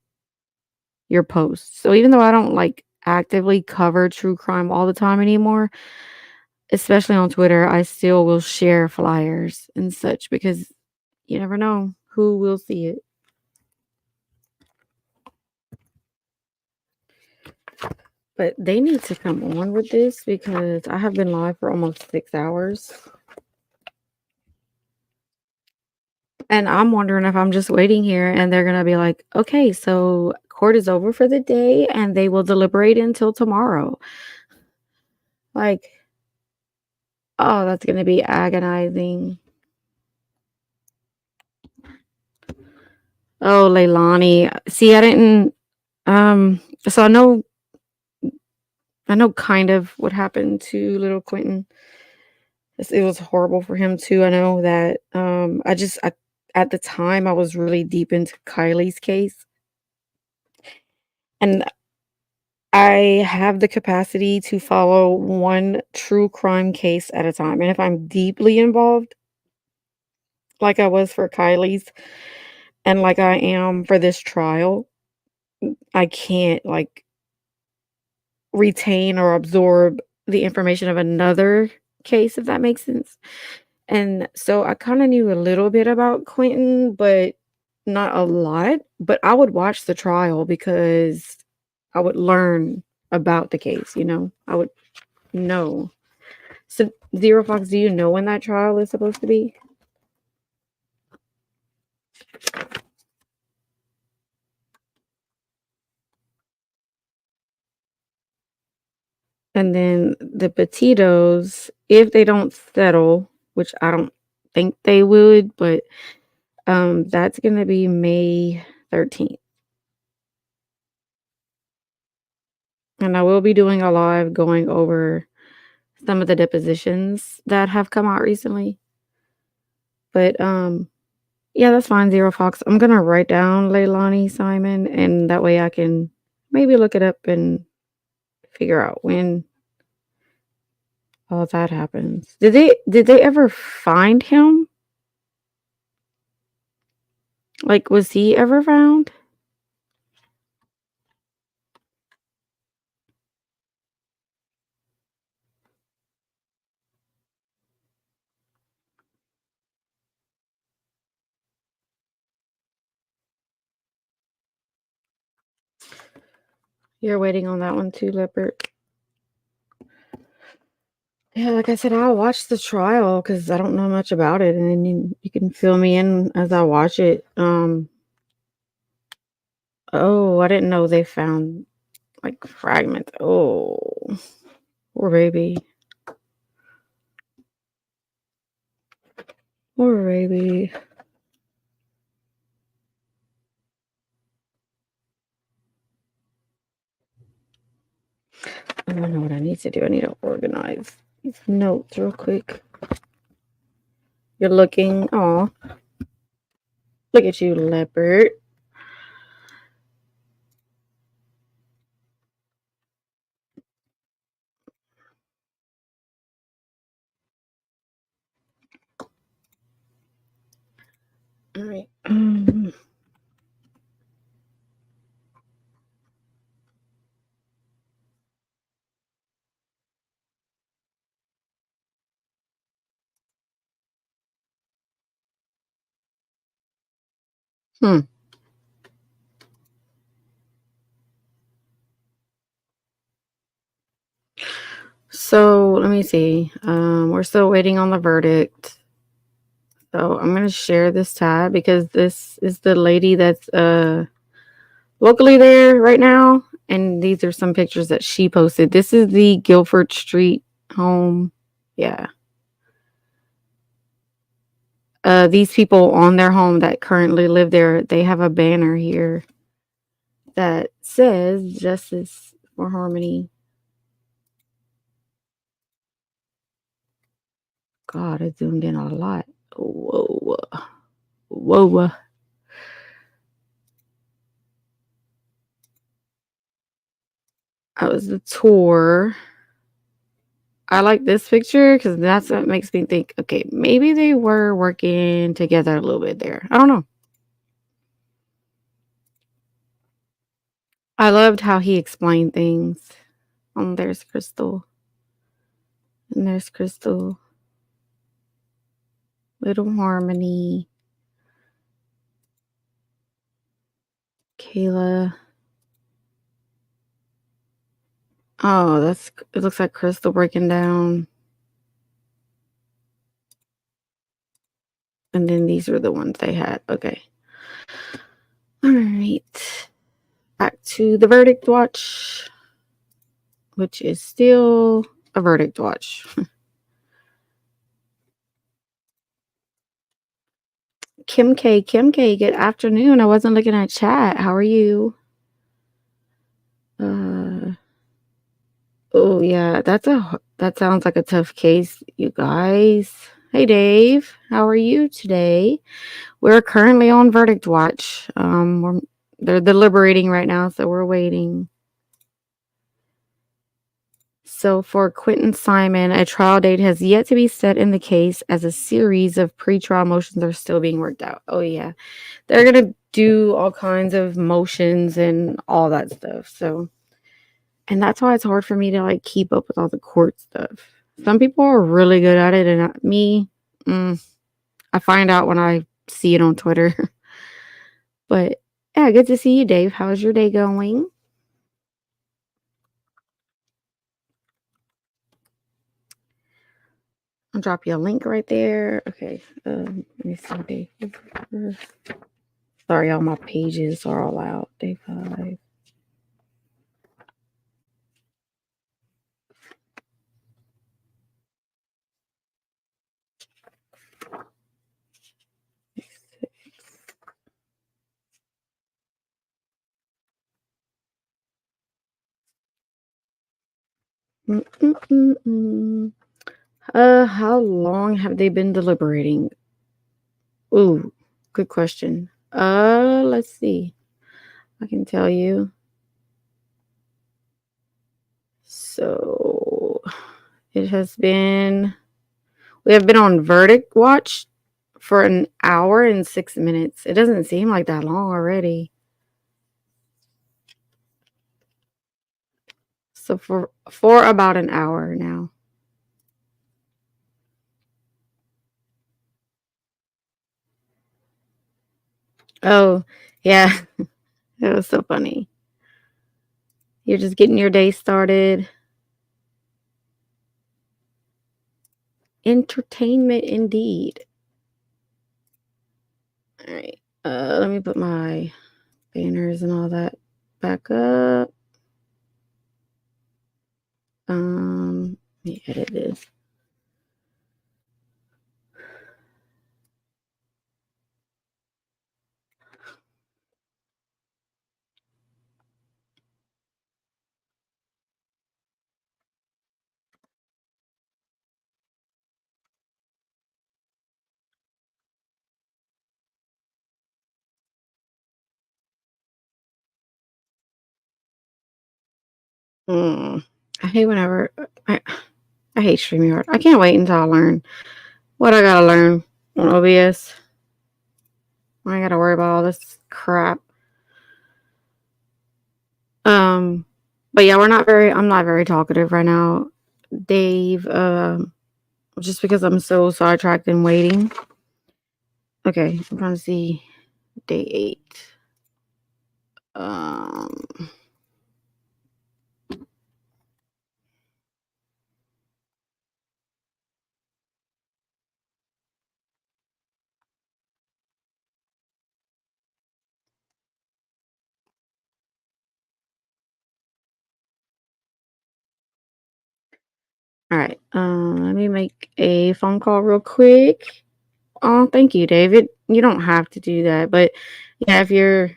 your posts. So even though I don't like actively cover true crime all the time anymore, especially on Twitter, I still will share flyers and such because you never know who will see it. But they need to come on with this because I have been live for almost 6 hours. And I'm wondering if I'm just waiting here and they're going to be like, okay, so court is over for the day and they will deliberate until tomorrow. Like, oh, that's going to be agonizing. Oh, Leilani. See, I didn't, so I know kind of what happened to little Quentin. It was horrible for him too. I know that, at the time I was really deep into Kylie's case. And I have the capacity to follow one true crime case at a time. And if I'm deeply involved, like I was for Kylie's and like I am for this trial, I can't like retain or absorb the information of another case, if that makes sense. And so I kind of knew a little bit about Quentin, but not a lot. But I would watch the trial because I would learn about the case, I would know. So, Zero Fox, do you know when that trial is supposed to be? And then the Petitos, if they don't settle, which I don't think they would, but that's going to be May 13th. And I will be doing a live going over some of the depositions that have come out recently. But yeah, that's fine, Zero Fox. I'm gonna write down Leilani Simon, and that way I can maybe look it up and figure out when all that happens. Did they ever find him? Like, was he ever found? You're waiting on that one too, Leopard. Yeah, like I said, I'll watch the trial because I don't know much about it, and then you can fill me in as I watch it. Oh, I didn't know they found like fragments. Oh, poor baby. Poor baby. I don't know what I need to do. I need to organize these notes real quick. You're looking. Oh, look at you, Leopard. All right. Hmm. So let me see. We're still waiting on the verdict. So I'm gonna share this tab because this is the lady that's locally there right now, and these are some pictures that she posted. This is the Guilford Street home. Yeah. These people on their home that currently live there, they have a banner here that says Justice for Harmony. God, I zoomed in a lot. Whoa. Whoa. That was the tour. I like this picture because that's what makes me think, okay, maybe they were working together a little bit there. I don't know. I loved how he explained things. There's Crystal. And there's Crystal. Little Harmony. Kayla. Oh, it looks like Crystal breaking down. And then these are the ones they had. Okay. All right. Back to the verdict watch, which is still a verdict watch. Kim K, good afternoon. I wasn't looking at chat. How are you? Oh yeah, that sounds like a tough case, you guys. Hey Dave, how are you today? We're currently on verdict watch. They're deliberating right now, so we're waiting. So for Quentin Simon, a trial date has yet to be set in the case as a series of pretrial motions are still being worked out. Oh yeah. They're going to do all kinds of motions and all that stuff. So, and that's why it's hard for me to like keep up with all the court stuff. Some people are really good at it, and me, I find out when I see it on Twitter. But yeah, good to see you, Dave. How's your day going? I'll drop you a link right there. Okay. Let me see. Dave. Sorry, all my pages are all out. Day 5. How long have they been deliberating? Ooh, good question. Let's see. I can tell you. So we have been on verdict watch for an hour and 6 minutes. It doesn't seem like that long already. So for about an hour now. Oh, yeah. It was so funny. You're just getting your day started. Entertainment indeed. All right. Let me put my banners and all that back up. Let me edit this. I hate whenever I hate StreamYard. I can't wait until I learn what I gotta learn on OBS. I gotta worry about all this crap. But yeah, I'm not very talkative right now, Dave. Just because I'm so sidetracked and waiting. Okay, I'm trying to see day 8. All right. Let me make a phone call real quick. Oh, thank you, David. You don't have to do that, but yeah, if you're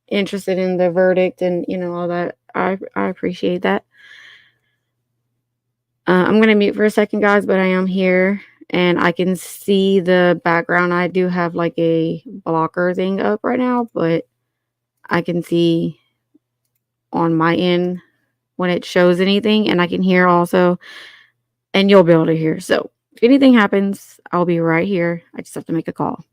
interested in the verdict and all that, I appreciate that. I'm gonna mute for a second, guys, but I am here and I can see the background. I do have like a blocker thing up right now, but I can see on my end when it shows anything, and I can hear also, and you'll be able to hear. So if anything happens, I'll be right here. I just have to make a call.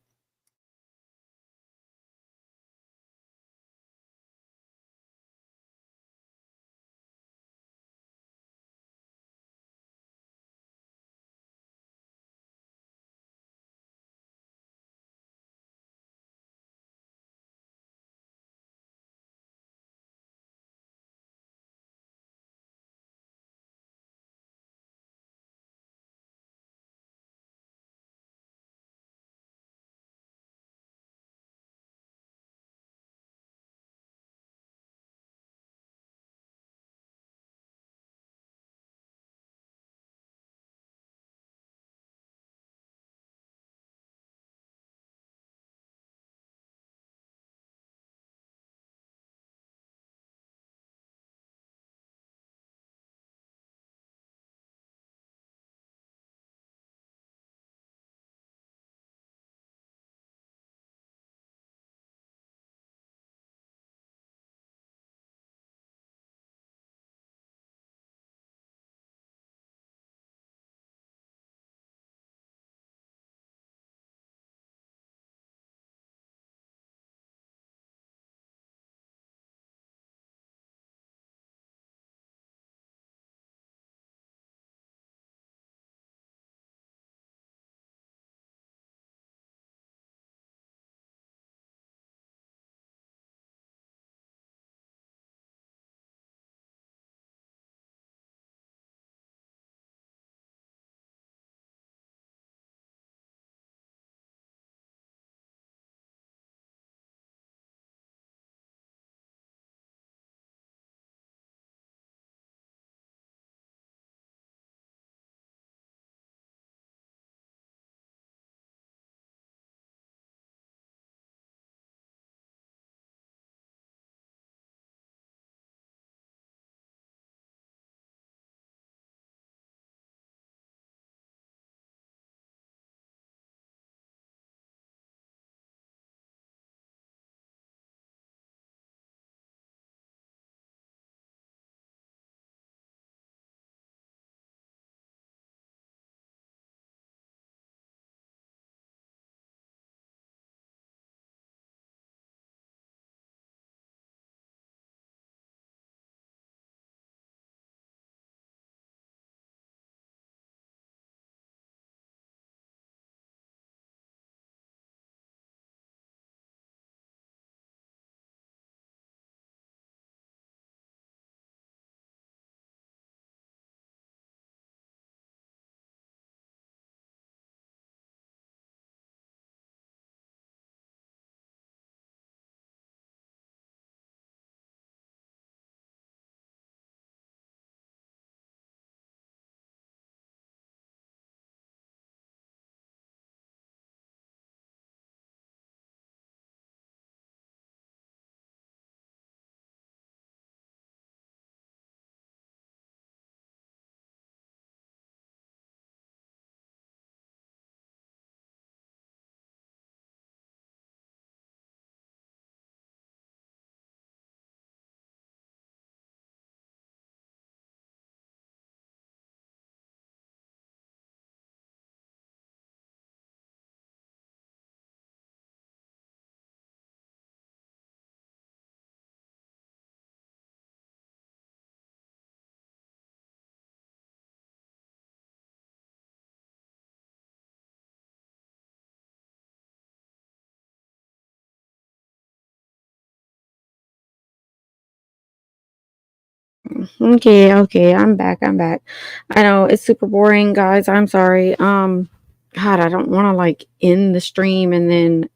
Okay, I'm back. I know it's super boring, guys. I'm sorry. God, I don't want to like end the stream and then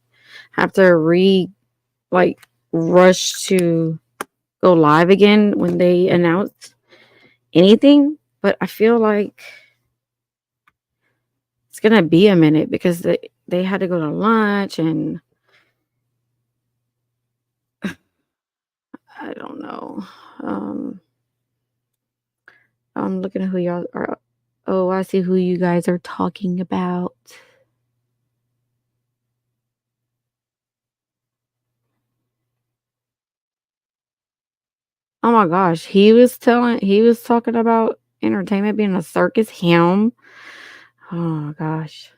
have to like rush to go live again when they announce anything. But I feel like it's gonna be a minute because they had to go to lunch and I don't know. Um, I'm looking at who y'all are. Oh, I see who you guys are talking about. Oh my gosh, he was talking about entertainment being a circus. Him. Oh my gosh.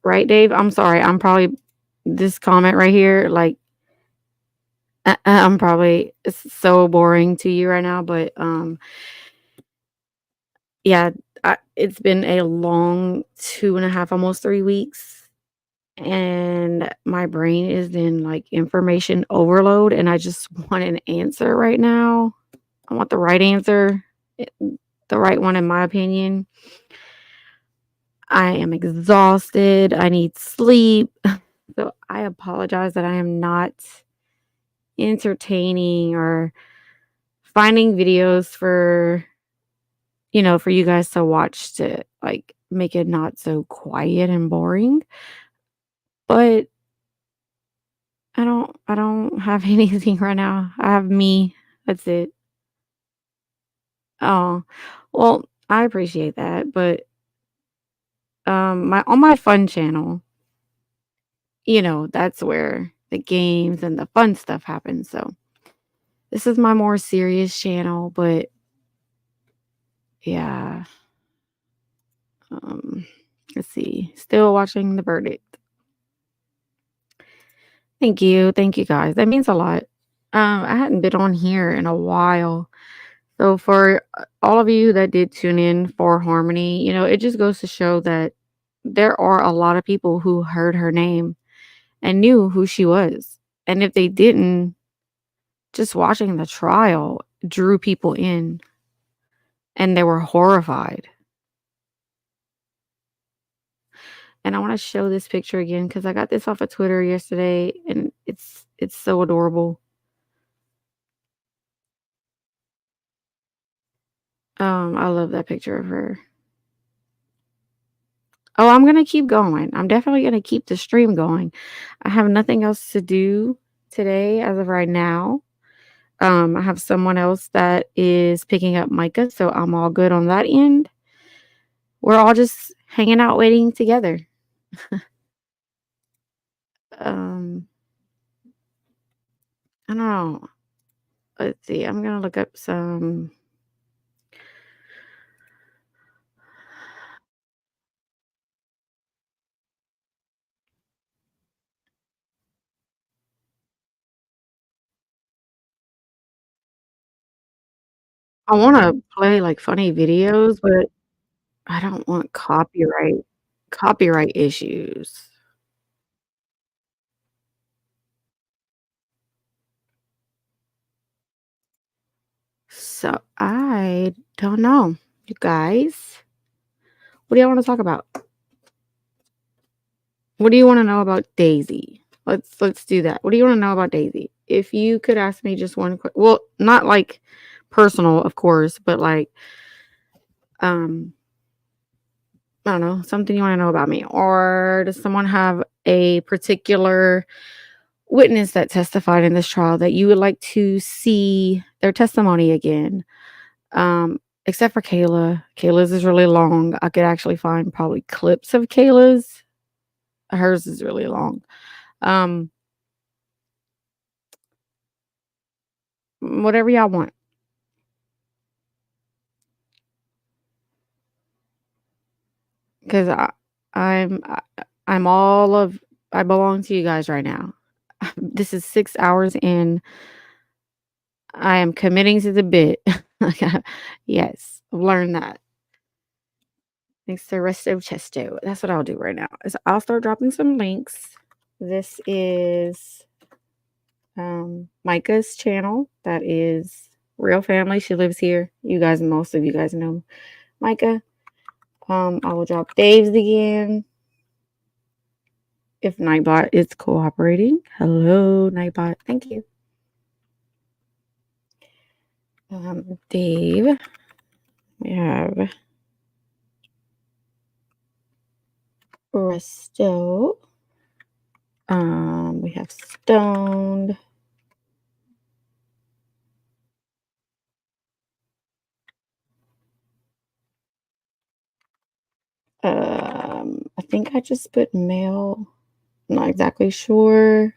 Right, Dave? I'm sorry. I'm probably this comment right here. Like, I'm probably it's so boring to you right now, but yeah, it's been a long 2.5, almost 3 weeks, and my brain is in like information overload, and I just want an answer right now. I want the right answer, the right one, in my opinion. I am exhausted. I need sleep. So I apologize that I am not entertaining or finding videos for you guys to watch to like make it not so quiet and boring. But I don't have anything right now. I have me. That's it. Oh, well, I appreciate that, but my on my fun channel, that's where the games and the fun stuff happens. So this is my more serious channel, but yeah. Um, let's see. Still watching The Verdict. Thank you. Thank you guys. That means a lot. I hadn't been on here in a while. So for all of you that did tune in for Harmony, it just goes to show that there are a lot of people who heard her name and knew who she was. And if they didn't, just watching the trial drew people in and they were horrified. And I want to show this picture again because I got this off of Twitter yesterday and it's so adorable. I love that picture of her. Oh, I'm gonna keep going. I'm definitely gonna keep the stream going. I have nothing else to do today as of right now. I have someone else that is picking up Micah, so I'm all good on that end. We're all just hanging out waiting together. Um, I don't know. Let's see. I'm gonna look up some. I want to play like funny videos, but I don't want copyright issues. So I don't know, you guys. What do y'all want to talk about? What do you want to know about Daisy? Let's do that. What do you want to know about Daisy? If you could ask me just one well, not like personal, of course, but like um I don't know, something you want to know about me. Or does someone have a particular witness that testified in this trial that you would like to see their testimony again? Except for Kayla. Kayla's is really long. I could actually find probably clips of Kayla's. Hers is really long. Whatever y'all want. Because I'm all of I belong to you guys right now. This is 6 hours in. I am committing to the bit. Yes, I've learned that. Thanks to Resto Chesto. That's what I'll do right now. Is I'll start dropping some links. This is Micah's channel. That is Real Family. She lives here. Most of you guys know Micah. I will drop Dave's again. If Nightbot is cooperating. Hello, Nightbot. Thank you. Dave. We have Resto. We have Stoned. I think I just put male. I'm not exactly sure.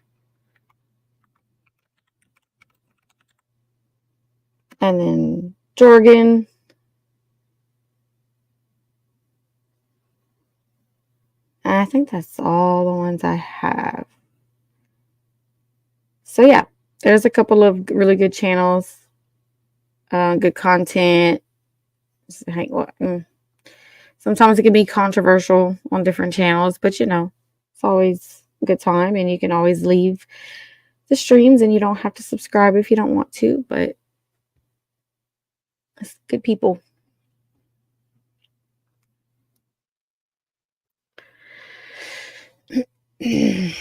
And then Jorgen. I think that's all the ones I have. So yeah, there's a couple of really good channels, good content. Sometimes it can be controversial on different channels, but it's always a good time, and you can always leave the streams, and you don't have to subscribe if you don't want to, but it's good people. I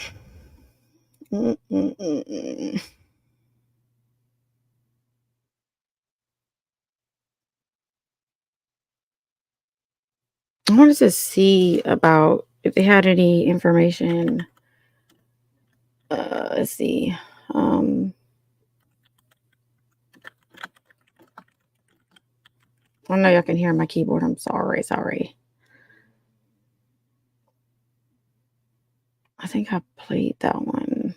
wanted to see about if they had any information. Let's see. I know y'all can hear my keyboard. I'm sorry. I think I played that one.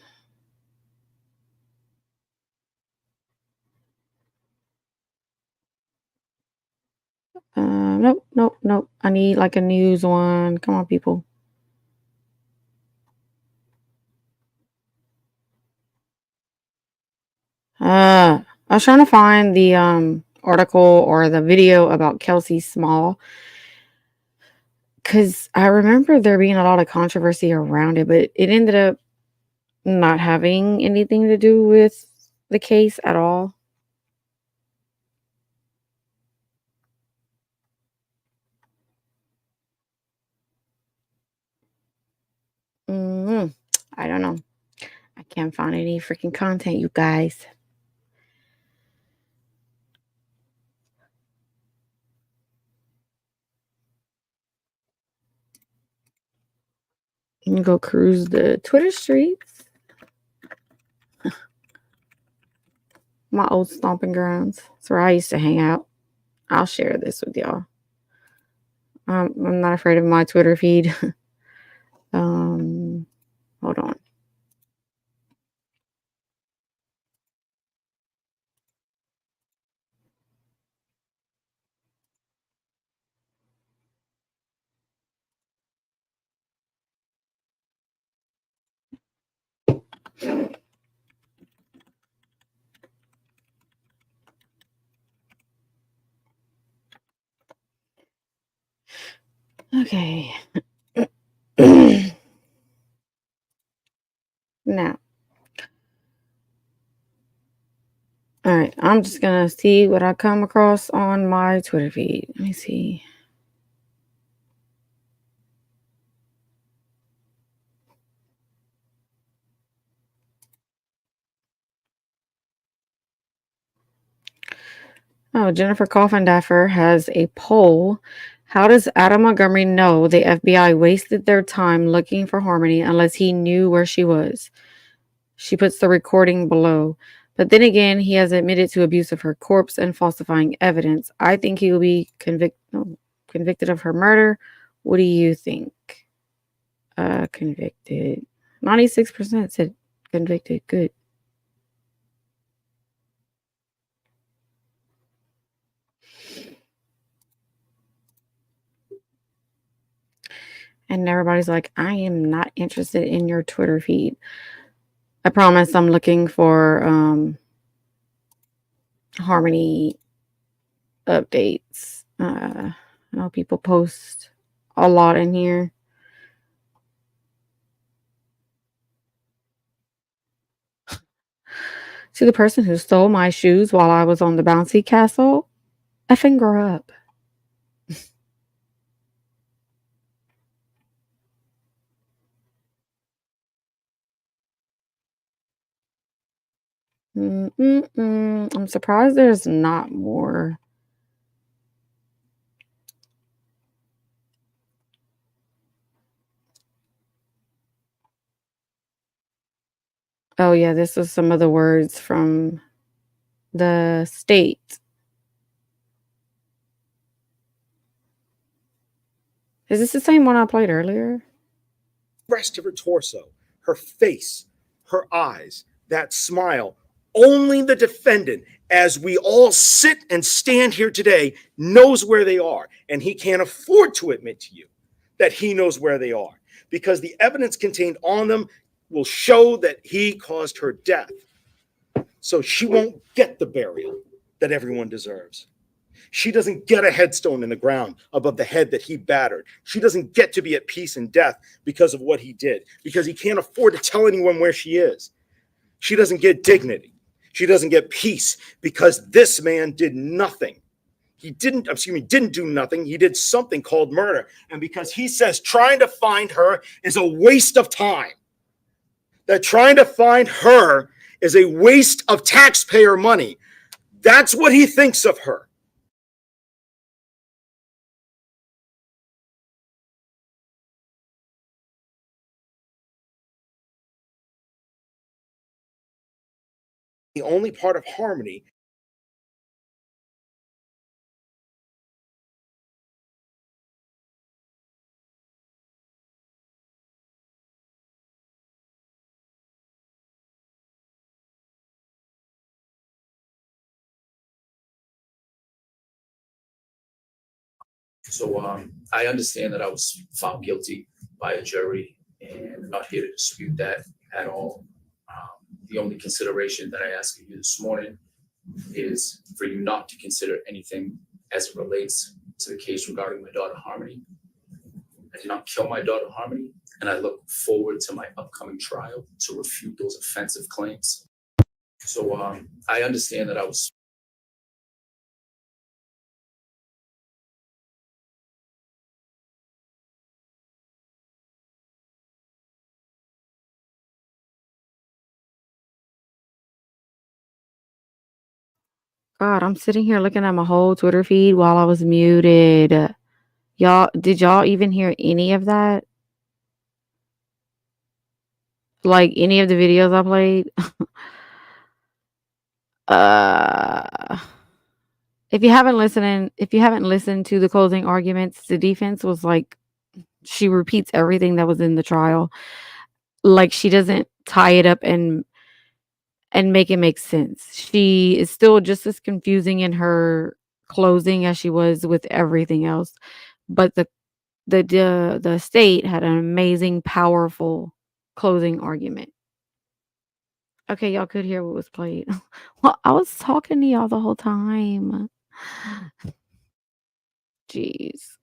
Nope. I need like a news one. Come on, people. I was trying to find the article or the video about Kelsey Small, because I remember there being a lot of controversy around it, but it ended up not having anything to do with the case at all. I don't know. I can't find any freaking content, you guys. You can go cruise the Twitter streets. My old stomping grounds. That's where I used to hang out. I'll share this with y'all. I'm not afraid of my Twitter feed. Hold on. Okay. Now. All right. I'm just going to see what I come across on my Twitter feed. Let me see. Oh, Jennifer Coffindaffer has a poll. How does Adam Montgomery know the FBI wasted their time looking for Harmony unless he knew where she was? She puts the recording below. But then again, he has admitted to abuse of her corpse and falsifying evidence. I think he will be convicted of her murder. What do you think? Convicted. 96% said convicted. Good. And everybody's like, I am not interested in your Twitter feed. I promise I'm looking for Harmony updates. I know people post a lot in here. To the person who stole my shoes while I was on the bouncy castle, effing grow up. I'm surprised there's not more. Oh, yeah, this is some of the words from the state. Is this the same one I played earlier? Rest of her torso, her face, her eyes, that smile. Only the defendant, as we all sit and stand here today, knows where they are. And he can't afford to admit to you that he knows where they are because the evidence contained on them will show that he caused her death. So she won't get the burial that everyone deserves. She doesn't get a headstone in the ground above the head that he battered. She doesn't get to be at peace in death because of what he did, because he can't afford to tell anyone where she is. She doesn't get dignity. She doesn't get peace because this man did nothing. He didn't do nothing. He did something called murder. And because he says trying to find her is a waste of time, that trying to find her is a waste of taxpayer money, that's what he thinks of her. The only part of harmony So I understand that I was found guilty by a jury, and I'm not here to dispute that at all. The only consideration that I ask of you this morning is for you not to consider anything as it relates to the case regarding my daughter Harmony. I did not kill my daughter Harmony, and I look forward to my upcoming trial to refute those offensive claims. So I understand that I was God, I'm sitting here looking at my whole Twitter feed while I was muted. Did y'all even hear any of that? Like any of the videos I played? uh if you haven't listened to the closing arguments, the defense was like she repeats everything that was in the trial. Like she doesn't tie it up and make it make sense. She is still just as confusing in her closing as she was with everything else. But the state had an amazing, powerful closing argument. Okay, y'all could hear what was played. Well, I was talking to y'all the whole time. Jeez.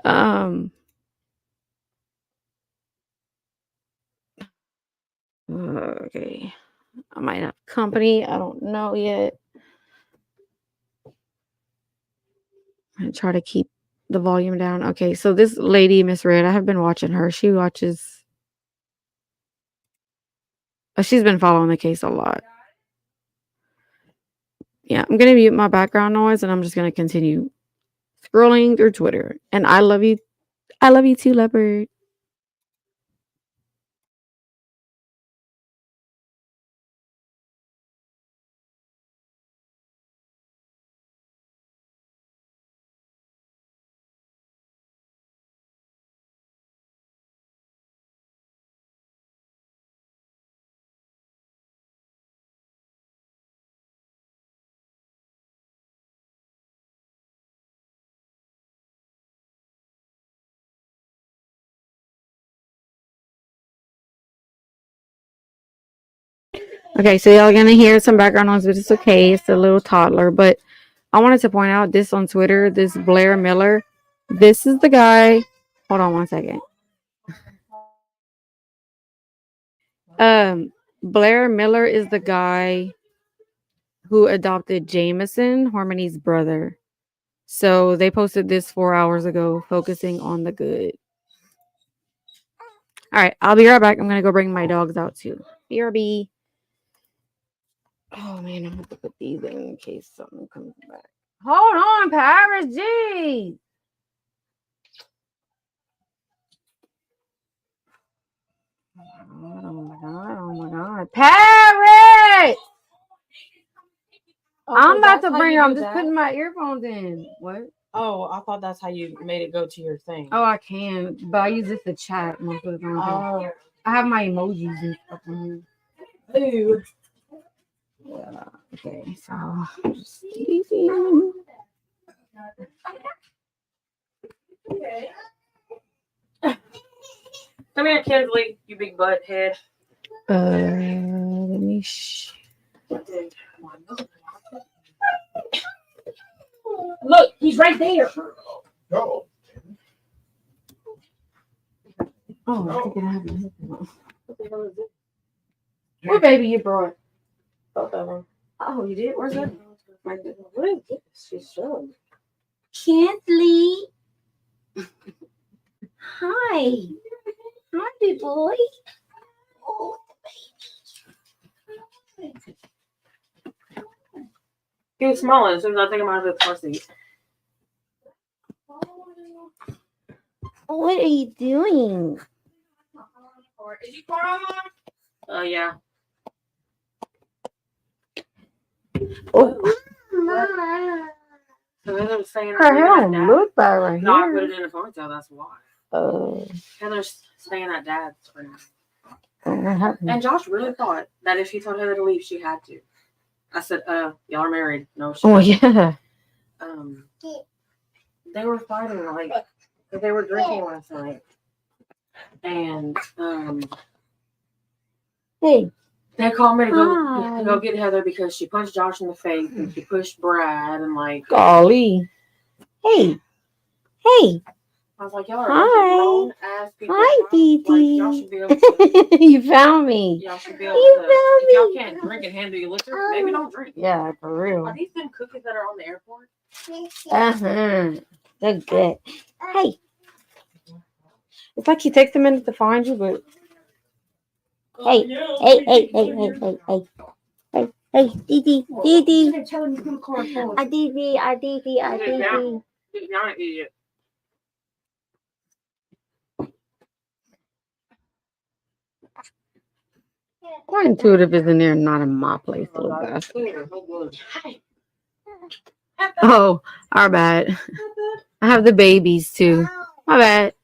Um. Okay. I might have company. I don't know yet. I try to keep the volume down. Okay, so this lady, Miss Red, I have been watching her. She watches. She's been following the case a lot. Yeah, I'm gonna mute my background noise, and I'm just gonna continue scrolling through Twitter. And I love you. I love you too, Leopard. Okay, so y'all gonna hear some background noise, but it's okay. It's a little toddler. But I wanted to point out this on Twitter, this Blair Miller. This is the guy. Hold on one second. Blair Miller is the guy who adopted Jameson, Harmony's brother. So they posted this 4 hours ago, focusing on the good. All right, I'll be right back. I'm gonna go bring my dogs out too. BRB. Oh man, I'm gonna put these in case something comes back. Hold on, Paris. Jeez. Oh my god! Oh my god! Paris. I'm about to bring her. I'm just putting my earphones in. What? Oh, I thought that's how you made it go to your thing. Oh, I can, but I use this to chat most of the time. Oh. I have my emojis and stuff on here. Ew. Yeah. Okay, so just easy. Come here, Kinsley, you big butt head. Let me. Look, he's right there. No. Oh, I think I have it. What baby you brought? Both of them. Oh, you did? Where's that? What is this? She's showing. Kinsley. Hi. Hi, big boy. Oh, He was smiling as soon as I think about his car seat. what are you doing? Is you car on? Yeah. Oh. So Heather's saying Her hair don't look bad right No, I here. put it in a ponytail, that's why. Heather's staying at dad's for now. What happened? And Josh really thought that if he told Heather to leave, she had to. I said, y'all are married. No, she Oh, doesn't. yeah. They were fighting, like, they were drinking last night. And, Hey. they called me to go get Heather because she punched Josh in the face and she pushed Brad and, like, Golly. Hey. Hey. I was like, y'all are Hi. ass people. Hi, Dee Like, y'all should be able to. You found me. Y'all should be able to. If y'all can't drink and handle your liquor, maybe don't drink. Yeah, for real. Are these them cookies that are on the airport? They're good. Hey. It's like he takes a minute to find you, but. Hey. Hey, Dee. Dee. You're an idiot. Why Intuitive is in there, not in my place to look after? Oh, our bad. I have the babies too. My bad.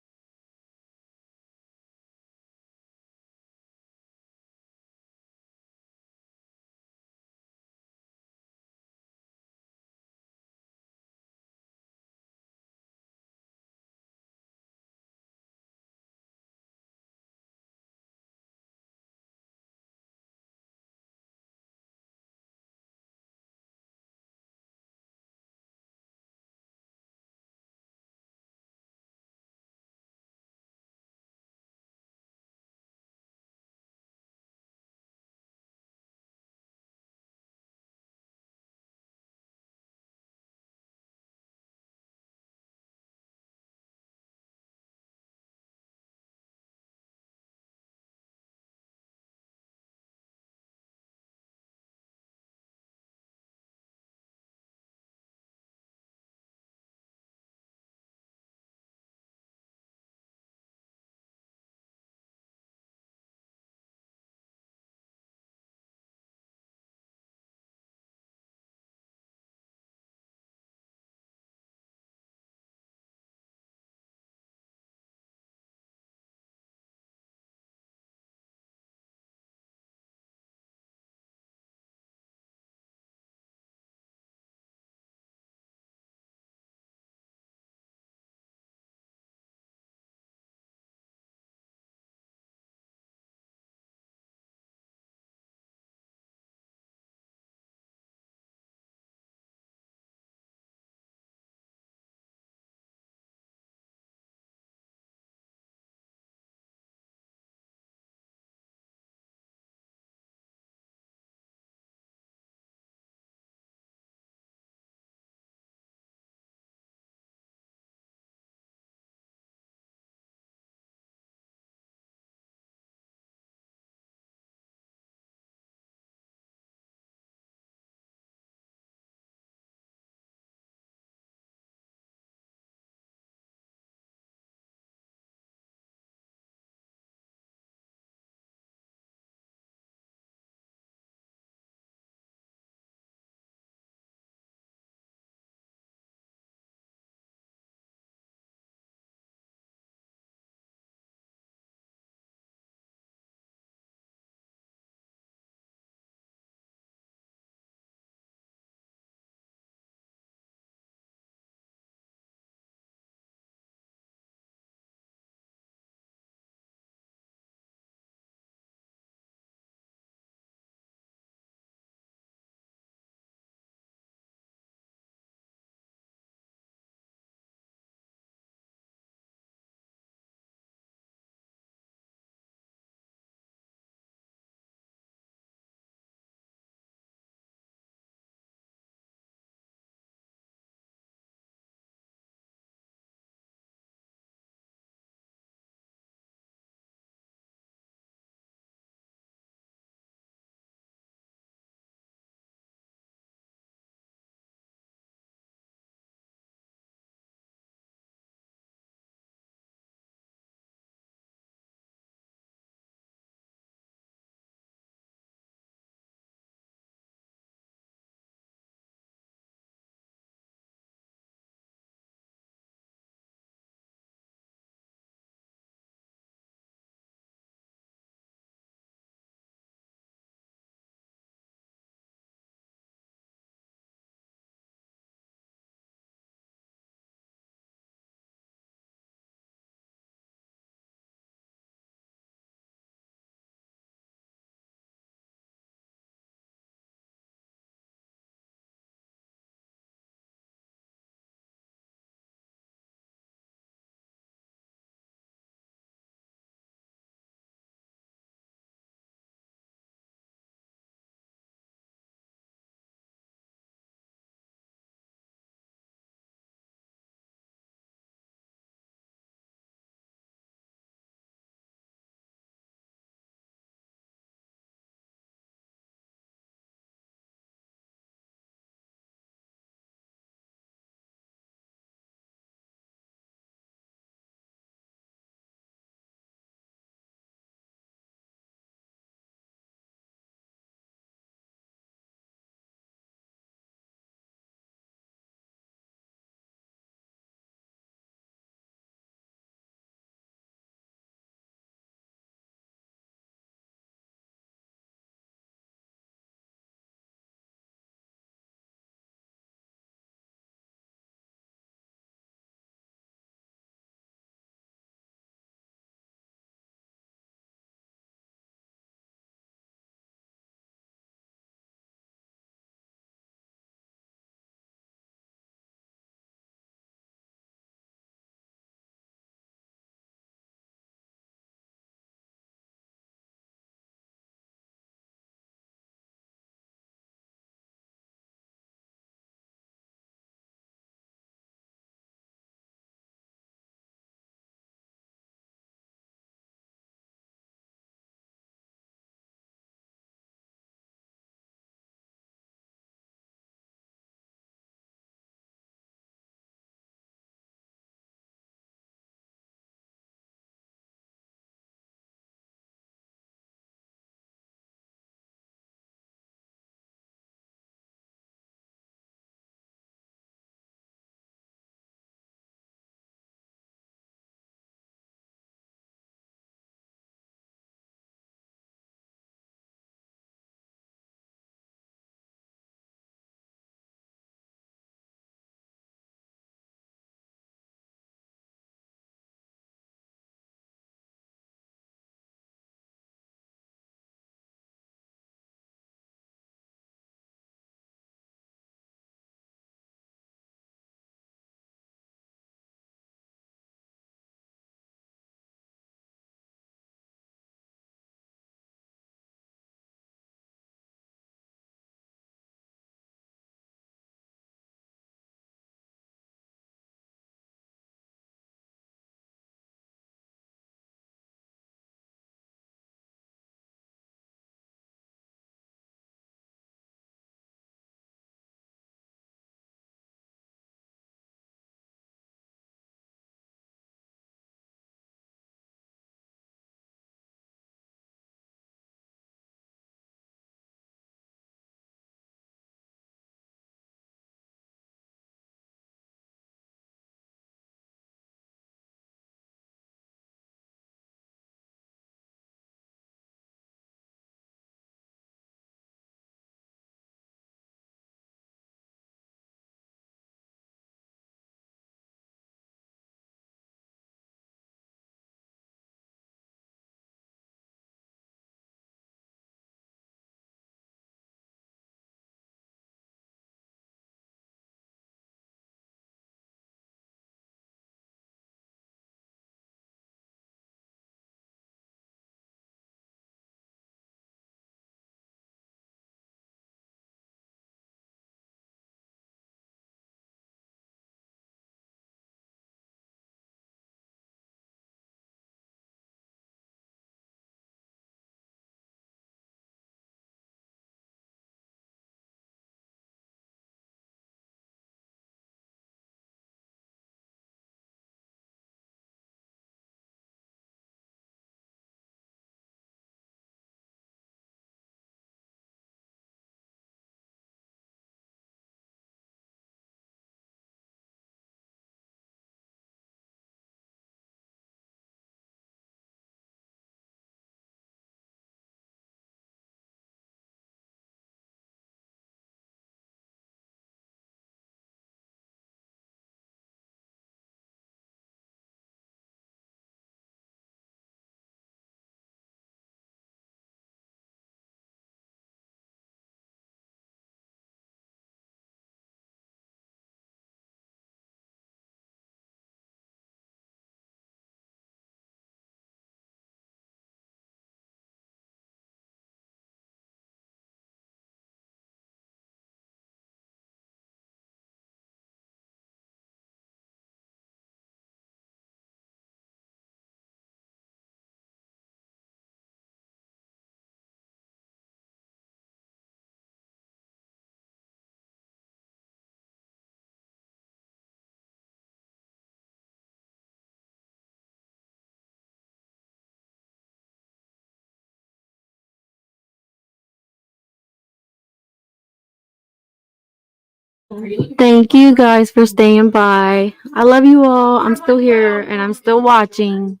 Thank you guys for staying by. I love you all. I'm still here and I'm still watching.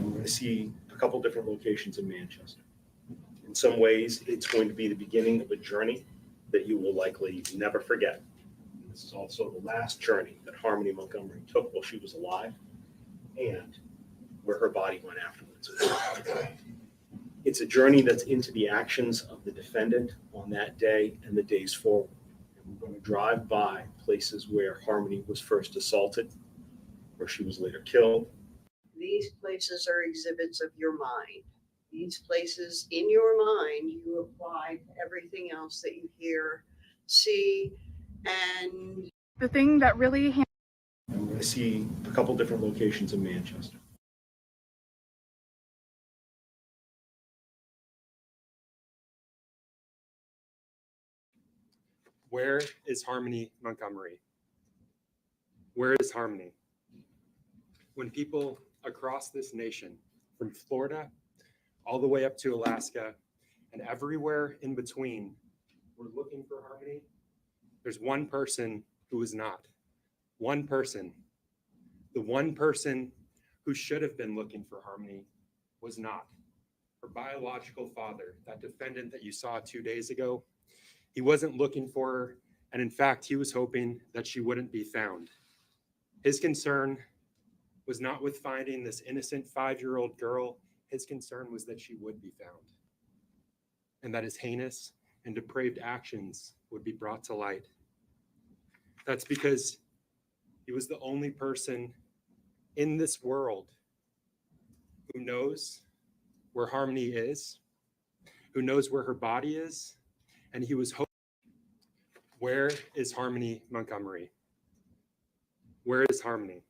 we're going to see a couple different locations in Manchester. In some ways, it's going to be the beginning of a journey that you will likely never forget. This is also the last journey that Harmony Montgomery took while she was alive, and where her body went afterwards. It's a journey that's into the actions of the defendant on that day and the days forward. And we're going to drive by places where Harmony was first assaulted, where she was later killed. These places are exhibits of your mind. These places in your mind, you apply to everything else that you hear, see, and the thing that really And we're going to see a couple different locations in Manchester. Where is Harmony Montgomery? Where is Harmony? When people across this nation, from Florida all the way up to Alaska and everywhere in between, were looking for Harmony, there's one person who is not. One person. The one person who should have been looking for Harmony was not. Her biological father, that defendant that you saw 2 days ago, he wasn't looking for her, and in fact, he was hoping that she wouldn't be found. His concern was not with finding this innocent 5-year-old girl. His concern was that she would be found, and that his heinous and depraved actions would be brought to light. That's because he was the only person in this world who knows where Harmony is, who knows where her body is, and he was hoping. Where is Harmony Montgomery? Where is Harmony?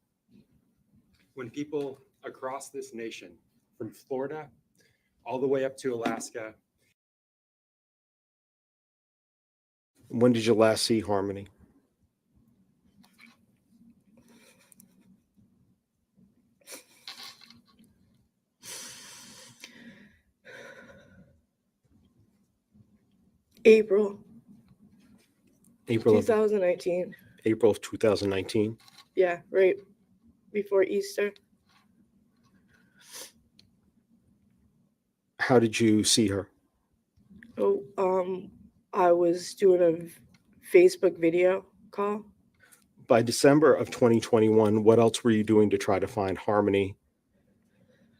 When people across this nation, from Florida all the way up to Alaska. When did you last see Harmony? April April of 2019. April of 2019. Yeah, right before Easter. How did you see her? Oh, I was doing a Facebook video call. By December of 2021, what else were you doing to try to find Harmony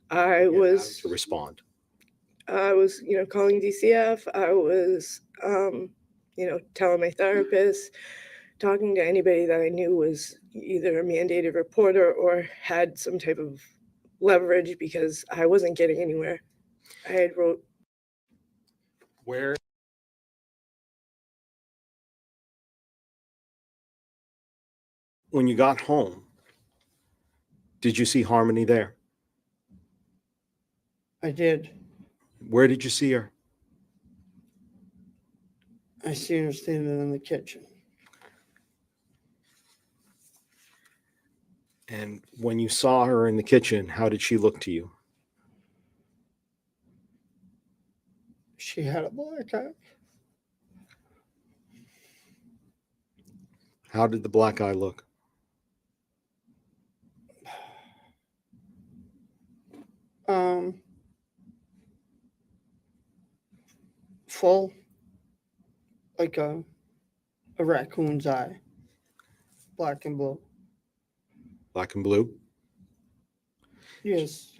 I was to respond? Calling DCF. I was, telling my therapist, talking to anybody that I knew was either a mandated reporter or had some type of leverage because I wasn't getting anywhere. I had wrote. Where? When you got home, did you see Harmony there? I did. Where did you see her? I seen her standing in the kitchen. And when you saw her in the kitchen, how did she look to you? She had a black eye. How did the black eye look? Full, like a raccoon's eye, black and blue. Black and blue? Yes.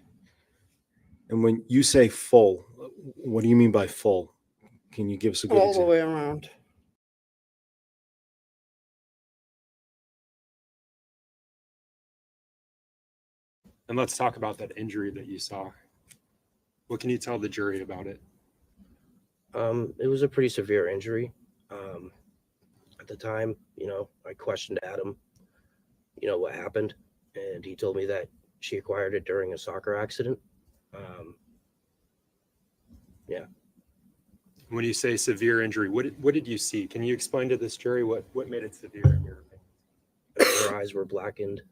And when you say full, what do you mean by full? Can you give us a good All the example? way around. And let's talk about that injury that you saw. What can you tell the jury about it? It was a pretty severe injury. At the time, I questioned Adam, what happened, and he told me that she acquired it during a soccer accident. Yeah. When you say severe injury, what did you see? Can you explain to this jury what made it severe in your opinion? Her eyes were blackened.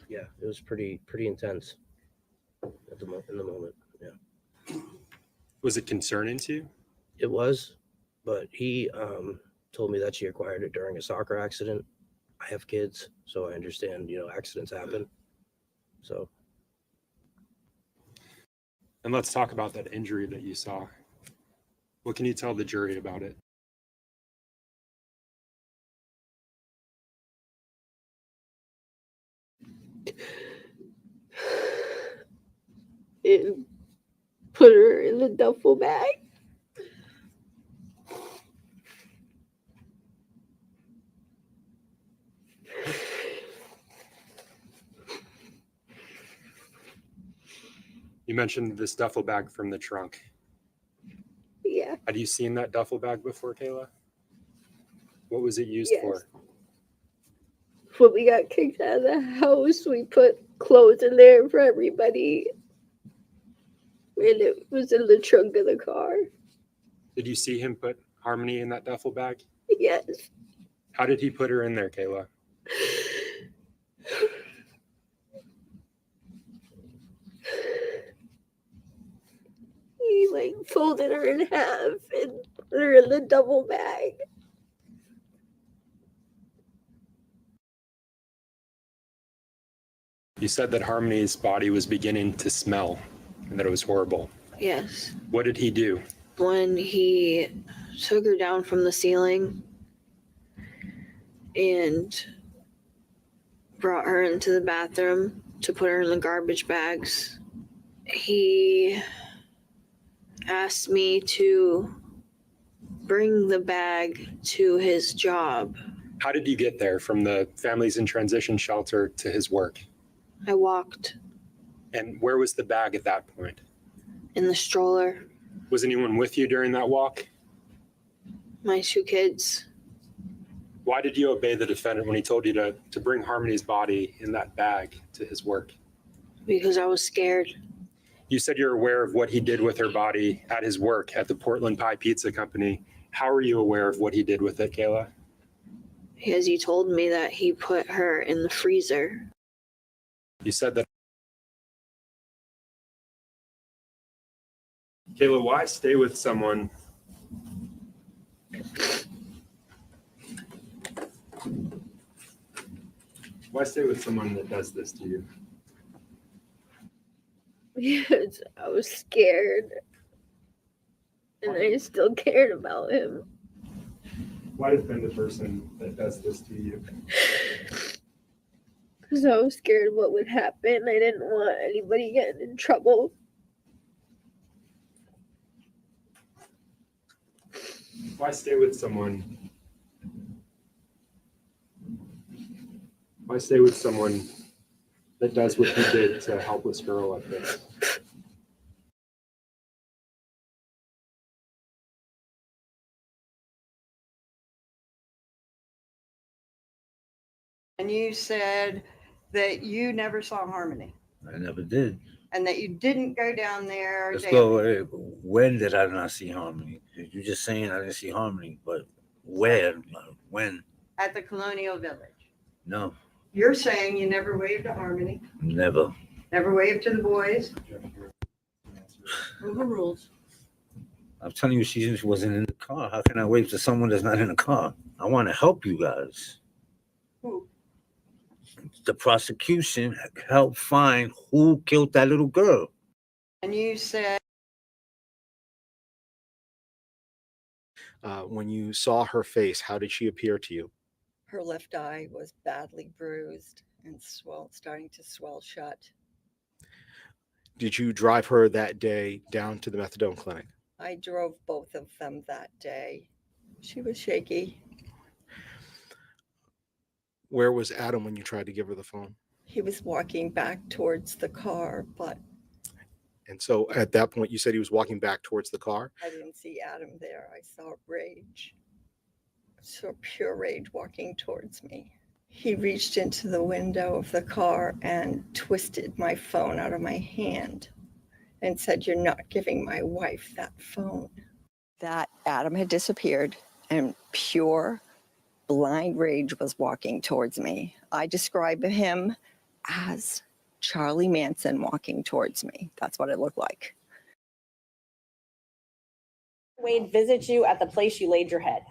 Yeah, it was pretty intense in the moment. Yeah. Was it concerning to you? It was, but he told me that she acquired it during a soccer accident. I have kids, so I understand, accidents happen. So And let's talk about that injury that you saw. What can you tell the jury about it? and put her in the duffel bag. You mentioned this duffel bag from the trunk. Yeah. Had you seen that duffel bag before, Kayla? What was it used Yes. for? When we got kicked out of the house, we put clothes in there for everybody. And it was in the trunk of the car. Did you see him put Harmony in that duffel bag? Yes. How did he put her in there, Kayla? He like folded her in half and put her in the double bag. You said that Harmony's body was beginning to smell and that it was horrible. Yes. What did he do? When he took her down from the ceiling and brought her into the bathroom to put her in the garbage bags, he asked me to bring the bag to his job. How did you get there from the Families in Transition shelter to his work? I walked And where was the bag at that point? in the stroller. Was anyone with you during that walk? My 2 kids. Why did you obey the defendant when he told you to bring Harmony's body in that bag to his work? Because I was scared. You said you're aware of what he did with her body at his work at the Portland Pie Pizza Company. How are you aware of what he did with it, Kayla? Because he told me that he put her in the freezer. You said that. Kayla, why stay with someone? Why stay with someone that does this to you? Because I was scared. And I still cared about him. Why defend the person that does this to you? Because I was scared of what would happen. I didn't want anybody getting in trouble. Why stay with someone? Why stay with someone that does what he did to a helpless girl like this? And you said that you never saw Harmony I never did. and that you didn't go down there. Let's daily. go. When did I not see Harmony? You're just saying I didn't see Harmony, but where? When? At the Colonial Village. No, You're saying you never waved to Harmony, never. never waved to the boys. Overruled. I'm telling you, she wasn't in the car. How can I wave to someone that's not in the car? I want to help you guys. Who? The prosecution helped find who killed that little girl. And you said When you saw her face, how did she appear to you? Her left eye was badly bruised and starting to swell shut. Did you drive her that day down to the methadone clinic? I drove both of them that day. She was shaky. Where was Adam when you tried to give her the phone? He was walking back towards the car, but And so at that point, you said he was walking back towards the car. I didn't see Adam there. I saw rage. I saw pure rage walking towards me. He reached into the window of the car and twisted my phone out of my hand and said, "You're not giving my wife that phone." That Adam had disappeared and pure blind rage was walking towards me. I describe him as Charlie Manson walking towards me. That's what it looked like. Wade visits you at the place you laid your head.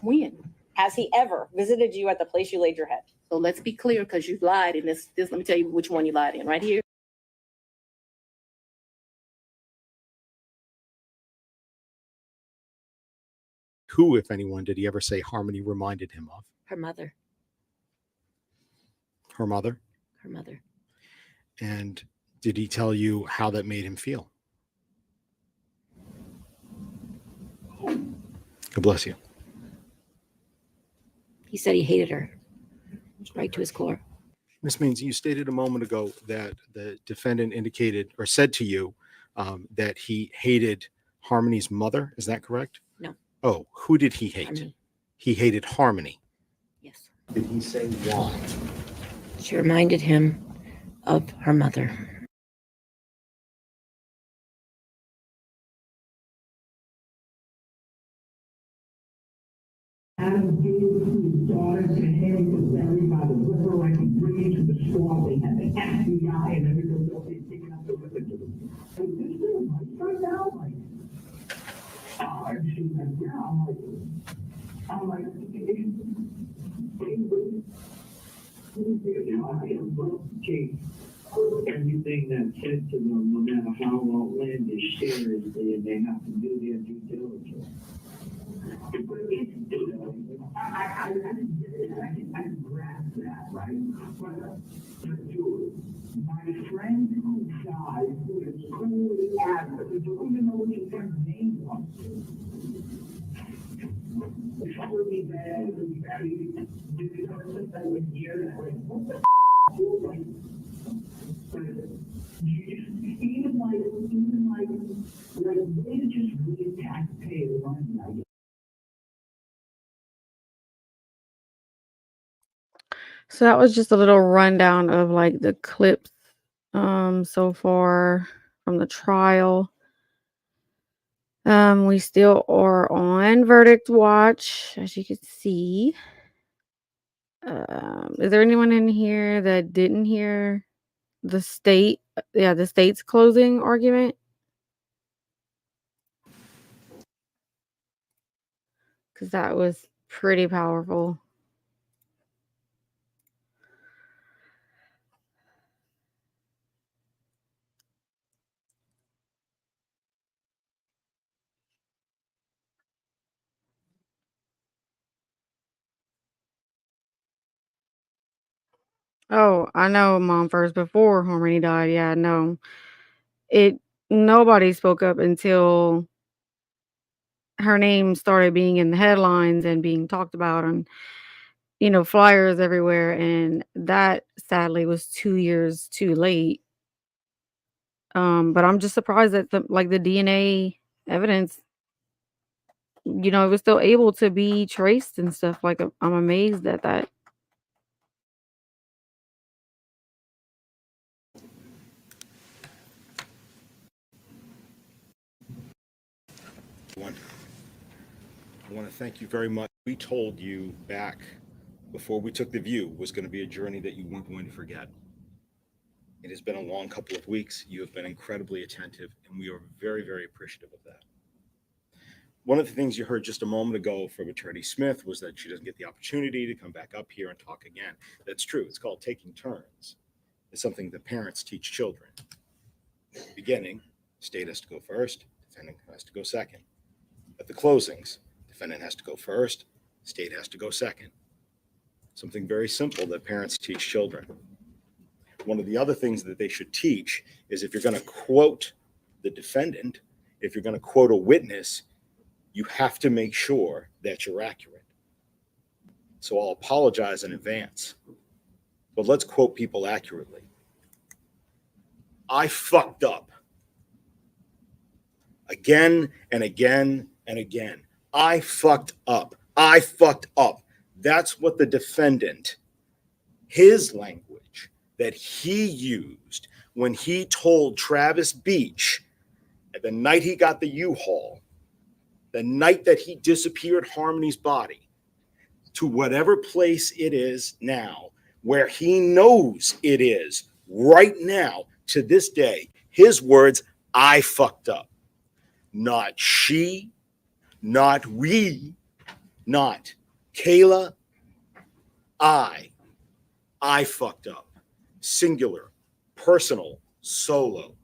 When? Has he ever visited you at the place you laid your head? So let's be clear, because you lied in this. Let me tell you which one you lied in right here. Who, if anyone, did he ever say Harmony reminded him of? Her mother. Her mother? Her mother. And did he tell you how that made him feel? God bless you. He said he hated her, right to his core. Ms. Means, you stated a moment ago that the defendant indicated or said to you that he hated Harmony's mother. Is that correct? No. Oh, who did he hate? Harmony. He hated Harmony. Yes. Did he say why? She reminded him of her mother. Adam gave his daughter to him to bury by the river like he bring to the swamp. They had the FBI and everything else. They taking up the weapons. Hey, this is right now, like, oh, I see that now. I'm like, everything that's said to them, no matter how outlandish, seriously, and they have to do their due diligence. I can grasp that, right? But dude, my friend who died, who is cool as you don't even know what his friend's name was. Would be bad, it would be very difficult that would hear that. What the even they just really taxpayer money. So that was just a little rundown of like the clips so far from the trial. We still are on verdict watch, as you can see. Is there anyone in here that didn't hear the state's closing argument? Because that was pretty powerful. Oh, I know Mom first before Harmony died. Yeah, no. Nobody spoke up until her name started being in the headlines and being talked about on, flyers everywhere, and that sadly was 2 years too late. But I'm just surprised that the DNA evidence, it was still able to be traced and stuff. Like, I'm amazed at that. I want to thank you very much. We told you back before we took the view was going to be a journey that you weren't going to forget. It has been a long couple of weeks. You have been incredibly attentive, and we are very, very appreciative of that. One of the things you heard just a moment ago from Attorney Smith was that she doesn't get the opportunity to come back up here and talk again. That's true. It's called taking turns. It's something that parents teach children. Beginning, state has to go first, defendant has to go second. At the closings, defendant has to go first, state has to go second. Something very simple that parents teach children. One of the other things that they should teach is if you're going to quote the defendant, if you're going to quote a witness, you have to make sure that you're accurate. So I'll apologize in advance, but let's quote people accurately. I fucked up. Again and again and again. I fucked up. I fucked up. That's what the defendant, his language that he used when he told Travis Beach at the night he got the U-Haul, the night that he disappeared Harmony's body, to whatever place it is now, where he knows it is right now to this day, his words, I fucked up. Not she, not we, not Kayla, I fucked up. Singular, personal, solo.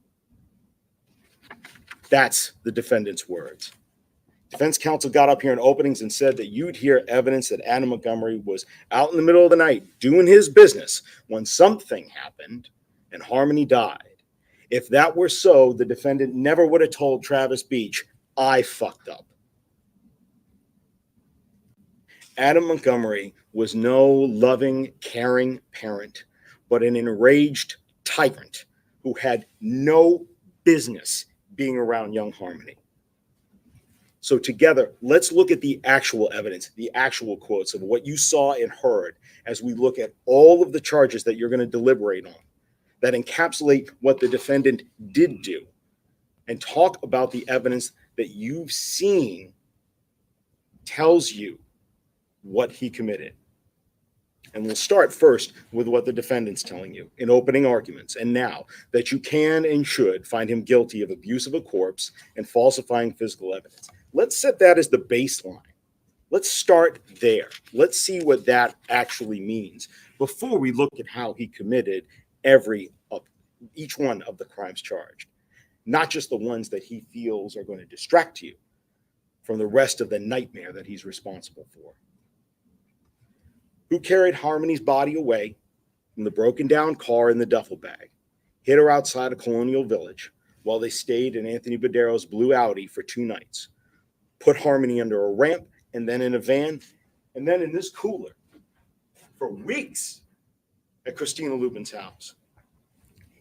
That's the defendant's words. Defense counsel got up here in openings and said that you'd hear evidence that Adam Montgomery was out in the middle of the night doing his business when something happened and Harmony died. If that were so, the defendant never would have told Travis Beach, I fucked up. Adam Montgomery was no loving, caring parent, but an enraged tyrant who had no business being around young Harmony. So together, let's look at the actual evidence, the actual quotes of what you saw and heard as we look at all of the charges that you're going to deliberate on that encapsulate what the defendant did do, and talk about the evidence that you've seen tells you what he committed. And we'll start first with what the defendant's telling you in opening arguments. And now that you can and should find him guilty of abuse of a corpse and falsifying physical evidence. Let's set that as the baseline. Let's start there. Let's see what that actually means before we look at how he committed each one of the crimes charged, not just the ones that he feels are going to distract you from the rest of the nightmare that he's responsible for. Who carried Harmony's body away from the broken down car in the duffel bag, hid her outside of Colonial Village while they stayed in Anthony Badero's blue Audi for 2 nights, put Harmony under a ramp and then in a van, and then in this cooler for weeks at Christina Lubin's house,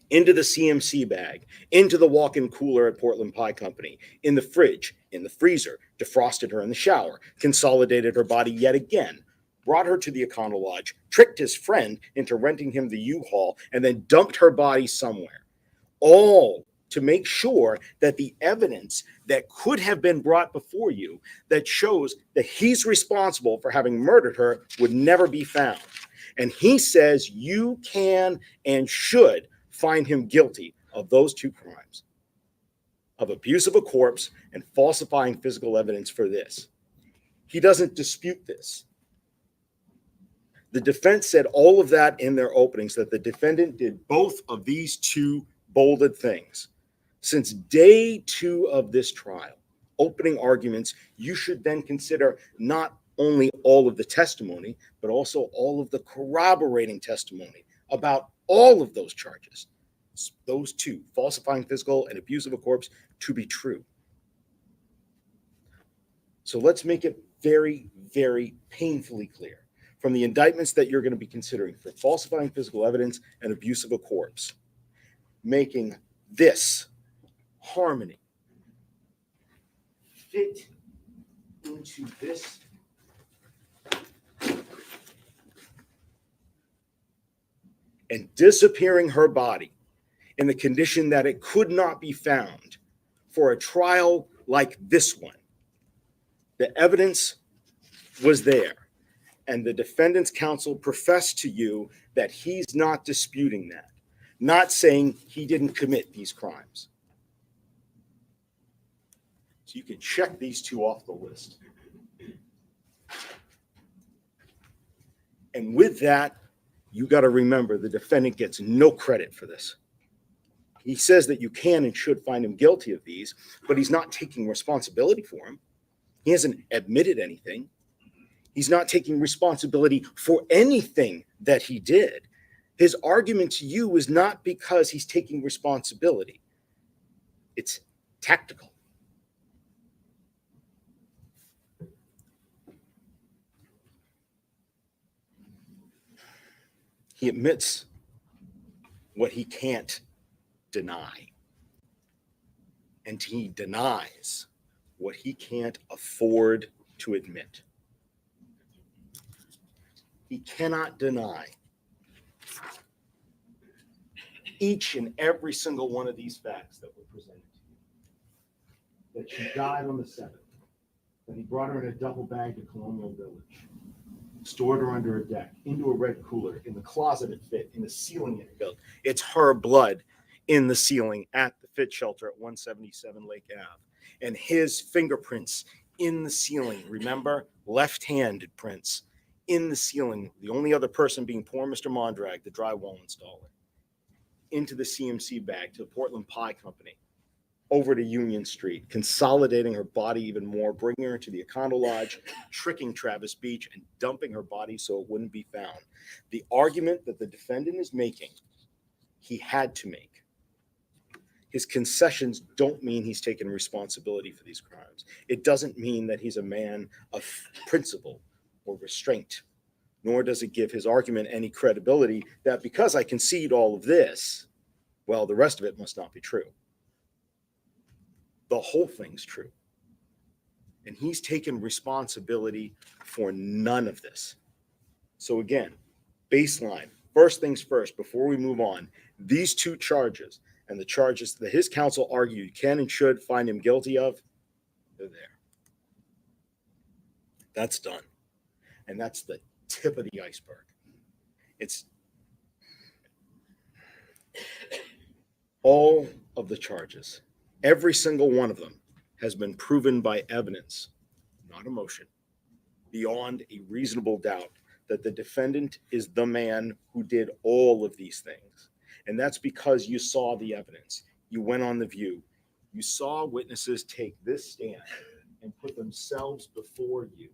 into the CMC bag, into the walk-in cooler at Portland Pie Company, in the fridge, in the freezer, defrosted her in the shower, consolidated her body yet again, brought her to the Econo Lodge, tricked his friend into renting him the U-Haul, and then dumped her body somewhere. All to make sure that the evidence that could have been brought before you that shows that he's responsible for having murdered her would never be found. And he says you can and should find him guilty of those 2 crimes, of abuse of a corpse and falsifying physical evidence for this. He doesn't dispute this. The defense said all of that in their openings, that the defendant did both of these 2 bolded things. Since day 2 of this trial, opening arguments, you should then consider not only all of the testimony, but also all of the corroborating testimony about all of those charges, those 2, falsifying physical and abuse of a corpse, to be true. So let's make it very, very painfully clear from the indictments that you're going to be considering for falsifying physical evidence and abuse of a corpse, making this Harmony fit into this and disappearing her body in the condition that it could not be found for a trial like this one. The evidence was there, and the defendant's counsel professed to you that he's not disputing that, not saying he didn't commit these crimes. So you can check these 2 off the list. And with that, you got to remember the defendant gets no credit for this. He says that you can and should find him guilty of these, but he's not taking responsibility for them. He hasn't admitted anything. He's not taking responsibility for anything that he did. His argument to you is not because he's taking responsibility. It's tactical. He admits what he can't deny. And he denies what he can't afford to admit. He cannot deny each and every single one of these facts that were presented to you. That she died on the 7th, that he brought her in a duffel bag to Colonial Village, stored her under a deck, into a red cooler, in the closet it fit, in the ceiling it built. It's her blood in the ceiling at the Fit Shelter at 177 Lake Ave. And his fingerprints in the ceiling, remember, left-handed prints in the ceiling, the only other person being poor Mr. Mondrag, the drywall installer, into the CMC bag to the Portland Pie Company, over to Union Street, consolidating her body even more, bringing her to the Econo Lodge, tricking Travis Beach, and dumping her body so it wouldn't be found. The argument that the defendant is making, he had to make. His concessions don't mean he's taken responsibility for these crimes. It doesn't mean that he's a man of principle or restraint, nor does it give his argument any credibility that because I concede all of this, well, the rest of it must not be true. The whole thing's true. And he's taken responsibility for none of this. So again, baseline, first things first, before we move on, these two charges and the charges that his counsel argued can and should find him guilty of, they're there. That's done. And that's the tip of the iceberg. It's all of the charges, every single one of them has been proven by evidence, not emotion, beyond a reasonable doubt that the defendant is the man who did all of these things. And that's because you saw the evidence. You went on The View. You saw witnesses take this stand and put themselves before you.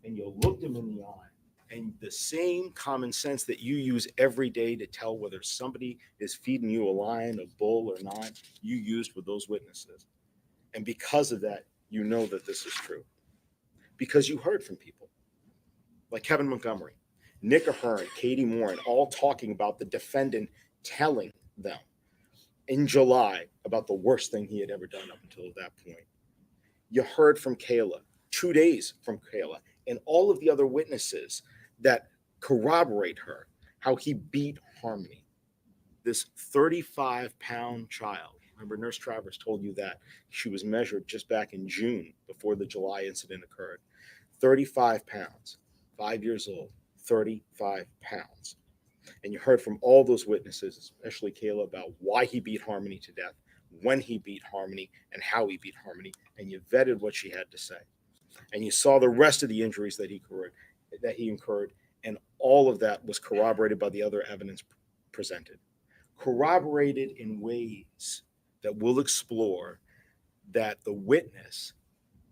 And you looked them in the eye. And the same common sense that you use every day to tell whether somebody is feeding you a lion, a bull, or not, you used with those witnesses. And because of that, you know that this is true. Because you heard from people like Kevin Montgomery, Nick Ahern, Katie Moran, all talking about the defendant telling them in July about the worst thing he had ever done up until that point. You heard from Kayla, 2 days from Kayla, and all of the other witnesses that corroborate her, how he beat Harmony, this 35-pound child. Remember, Nurse Travers told you that she was measured just back in June before the July incident occurred. 35 pounds, 5 years old, 35 pounds. And you heard from all those witnesses, especially Kayla, about why he beat Harmony to death, when he beat Harmony, and how he beat Harmony. And you vetted what she had to say. And you saw the rest of the injuries that he incurred, and all of that was corroborated by the other evidence presented. Corroborated in ways that we'll explore that the witness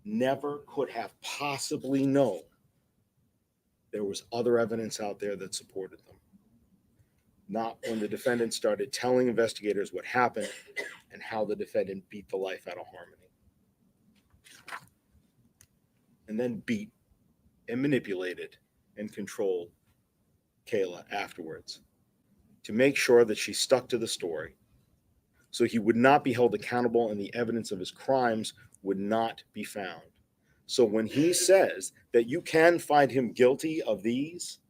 never could have possibly known there was other evidence out there that supported them. Not when the defendant started telling investigators what happened and how the defendant beat the life out of Harmony. And then beat and manipulated and controlled Kayla afterwards to make sure that she stuck to the story so he would not be held accountable and the evidence of his crimes would not be found. So when he says that you can find him guilty of these,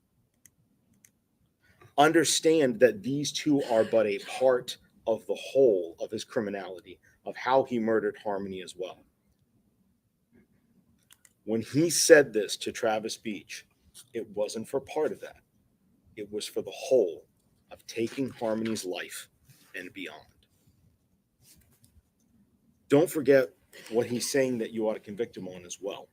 understand that these two are but a part of the whole of his criminality, of how he murdered Harmony as well. When he said this to Travis Beach, it wasn't for part of that. It was for the whole of taking Harmony's life and beyond. Don't forget what he's saying that you ought to convict him on as well.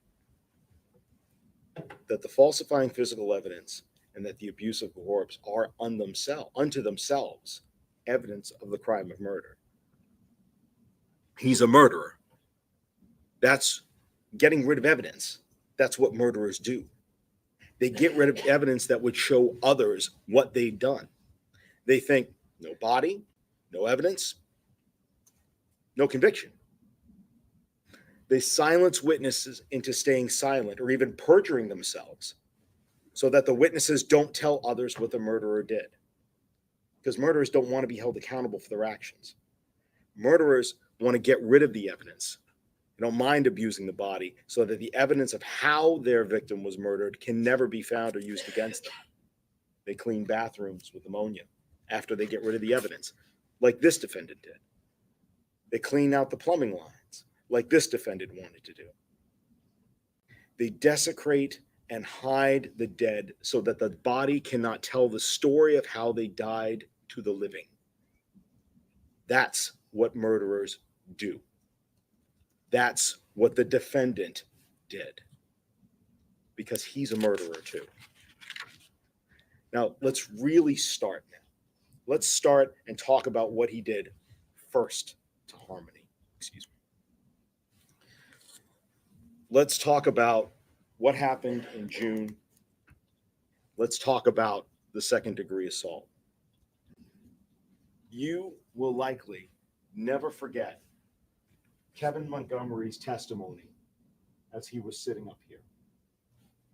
That the falsifying physical evidence and that the abuse of corpse are unto themselves evidence of the crime of murder. He's a murderer. That's getting rid of evidence. That's what murderers do. They get rid of evidence that would show others what they've done. They think, no body, no evidence, no conviction. They silence witnesses into staying silent or even perjuring themselves so that the witnesses don't tell others what the murderer did. Because murderers don't want to be held accountable for their actions. Murderers want to get rid of the evidence. They don't mind abusing the body so that the evidence of how their victim was murdered can never be found or used against them. They clean bathrooms with ammonia after they get rid of the evidence, like this defendant did. They clean out the plumbing lines, like this defendant wanted to do. They desecrate and hide the dead so that the body cannot tell the story of how they died to the living. That's what murderers do. That's what the defendant did. because he's a murderer too. Now, let's really start now. Let's start and talk about what he did first to Harmony. Excuse me. Let's talk about what happened in June. Let's talk about the second-degree assault. You will likely never forget Kevin Montgomery's testimony as he was sitting up here,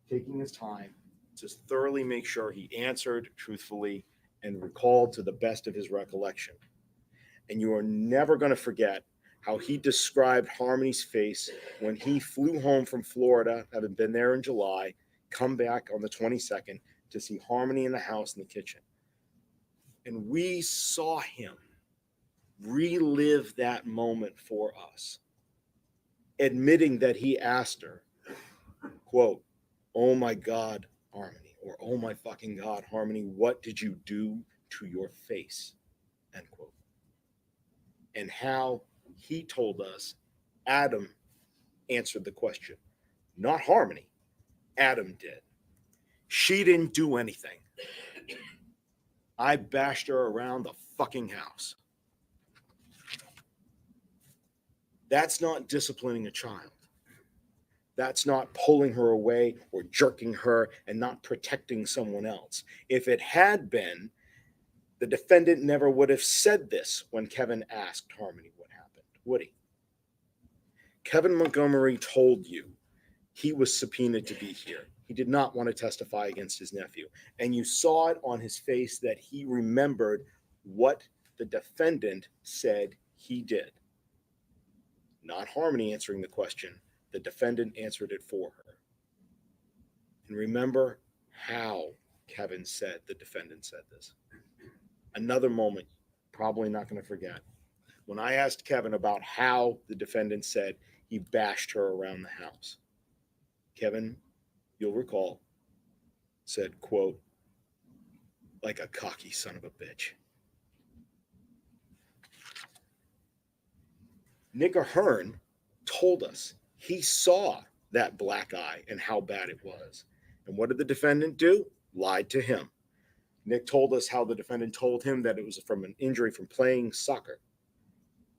taking his time to thoroughly make sure he answered truthfully and recalled to the best of his recollection. And you are never going to forget how he described Harmony's face when he flew home from Florida, having been there in July, come back on the 22nd to see Harmony in the house in the kitchen. And we saw him relive that moment for us, admitting that he asked her, quote, "Oh my God, Harmony," or "Oh my fucking God, Harmony, what did you do to your face?" End quote. And how he told us Adam answered the question. Not Harmony. Adam did. She didn't do anything. I bashed her around the fucking house. That's not disciplining a child. That's not pulling her away or jerking her and not protecting someone else. If it had been, the defendant never would have said this when Kevin asked Harmony what happened, would he? Kevin Montgomery told you he was subpoenaed to be here. He did not want to testify against his nephew. And you saw it on his face that he remembered what the defendant said he did. Not Harmony answering the question. The defendant answered it for her. And remember how Kevin said the defendant said this. Another moment, probably not going to forget. When I asked Kevin about how the defendant said he bashed her around the house, Kevin, you'll recall, said, quote, "like a cocky son of a bitch." Nick Ahern told us he saw that black eye and how bad it was. And what did the defendant do? Lied to him. Nick told us how the defendant told him that it was from an injury from playing soccer.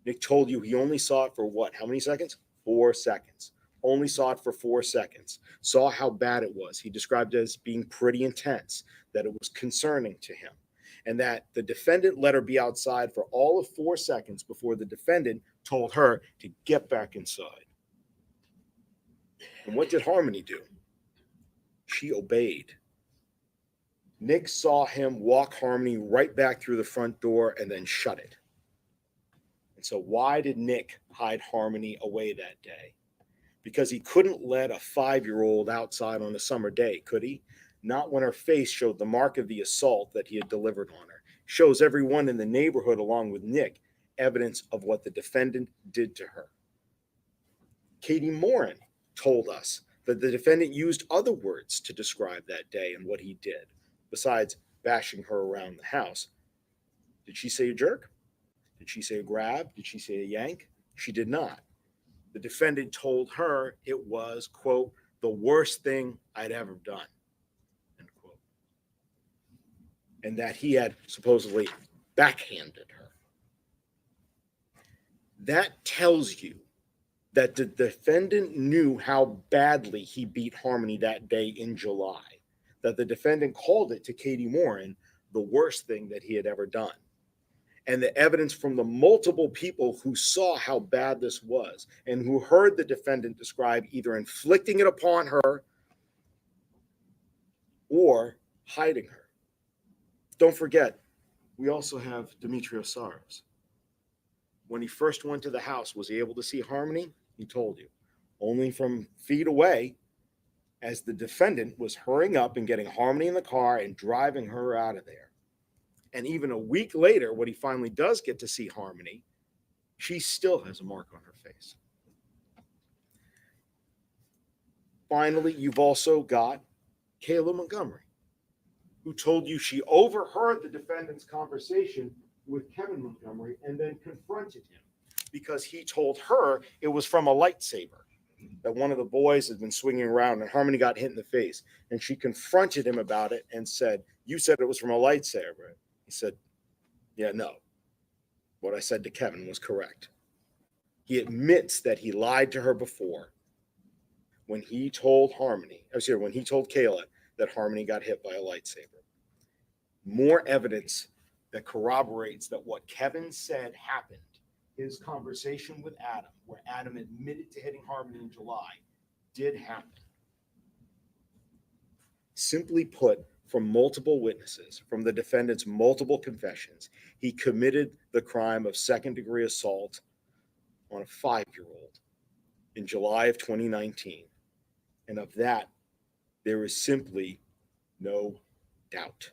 Nick told you he only saw it for what? How many seconds? 4 seconds. Only saw it for 4 seconds. Saw how bad it was. He described it as being pretty intense, that it was concerning to him, and that the defendant let her be outside for all of 4 seconds before the defendant told her to get back inside. And what did Harmony do? She obeyed. Nick saw him walk Harmony right back through the front door and then shut it. And so why did Nick hide Harmony away that day? Because he couldn't let a 5-year-old outside on a summer day, could he? Not when her face showed the mark of the assault that he had delivered on her. Shows everyone in the neighborhood, along with Nick, evidence of what the defendant did to her. Katie Morin told us that the defendant used other words to describe that day and what he did, besides bashing her around the house. Did she say a jerk? Did she say a grab? Did she say a yank? She did not. The defendant told her it was, quote, "the worst thing I'd ever done," end quote. And that he had supposedly backhanded her. That tells you that the defendant knew how badly he beat Harmony that day in July, that the defendant called it to Katie Morin the worst thing that he had ever done. And the evidence from the multiple people who saw how bad this was and who heard the defendant describe either inflicting it upon her or hiding her. Don't forget, we also have Demetrios Saros. When he first went to the house, was he able to see Harmony? He told you. Only from feet away, as the defendant was hurrying up and getting Harmony in the car and driving her out of there. And even a week later, when he finally does get to see Harmony, she still has a mark on her face. Finally, you've also got Kayla Montgomery, who told you she overheard the defendant's conversation with Kevin Montgomery and then confronted him because he told her it was from a lightsaber. that one of the boys had been swinging around and Harmony got hit in the face. And she confronted him about it and said, "You said it was from a lightsaber." He said, "Yeah, no. What I said to Kevin was correct." He admits that he lied to her before when he told when he told Kayla that Harmony got hit by a lightsaber. More evidence that corroborates that what Kevin said happened. His conversation with Adam, where Adam admitted to hitting Harmony in July, did happen. Simply put, from multiple witnesses, from the defendant's multiple confessions, he committed the crime of second-degree assault on a 5-year-old in July of 2019. And of that, there is simply no doubt.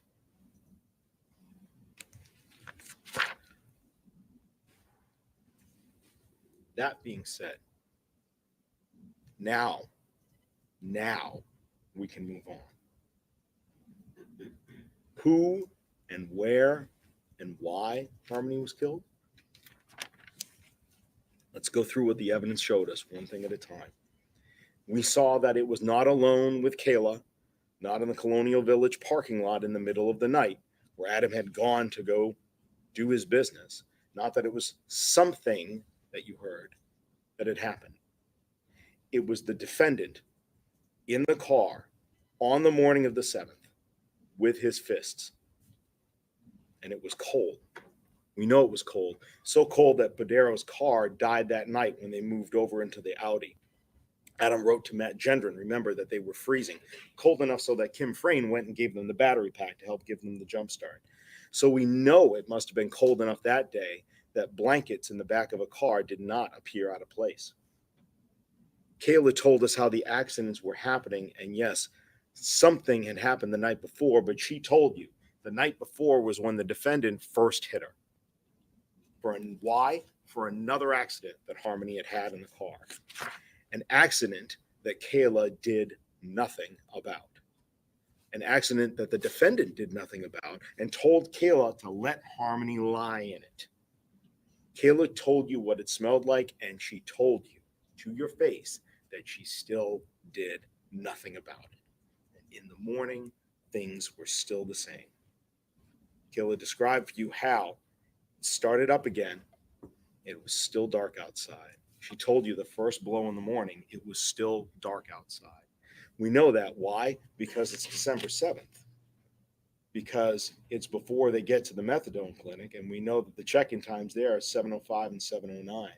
That being said, now we can move on. Who and where and why Harmony was killed? Let's go through what the evidence showed us, one thing at a time. We saw that it was not alone with Kayla, not in the Colonial Village parking lot in the middle of the night, where Adam had gone to go do his business. Not that it was something that you heard that had happened. It was the defendant in the car on the morning of the 7th with his fists. And it was cold. We know it was cold. So cold that Badero's car died that night when they moved over into the Audi. Adam wrote to Matt Gendron, remember, that they were freezing. Cold enough so that Kim Frayne went and gave them the battery pack to help give them the jump start. So we know it must have been cold enough that day that blankets in the back of a car did not appear out of place. Kayla told us how the accidents were happening, and yes, something had happened the night before, but she told you the night before was when the defendant first hit her. Why? For another accident that Harmony had had in the car. An accident that Kayla did nothing about. An accident that the defendant did nothing about and told Kayla to let Harmony lie in it. Kayla told you what it smelled like, and she told you to your face that she still did nothing about it. And in the morning, things were still the same. Kayla described for you how it started up again. It was still dark outside. She told you the first blow in the morning, it was still dark outside. We know that. Why? Because it's December 7th. Because it's before they get to the methadone clinic, and we know that the check-in times there are 7:05 and 7:09.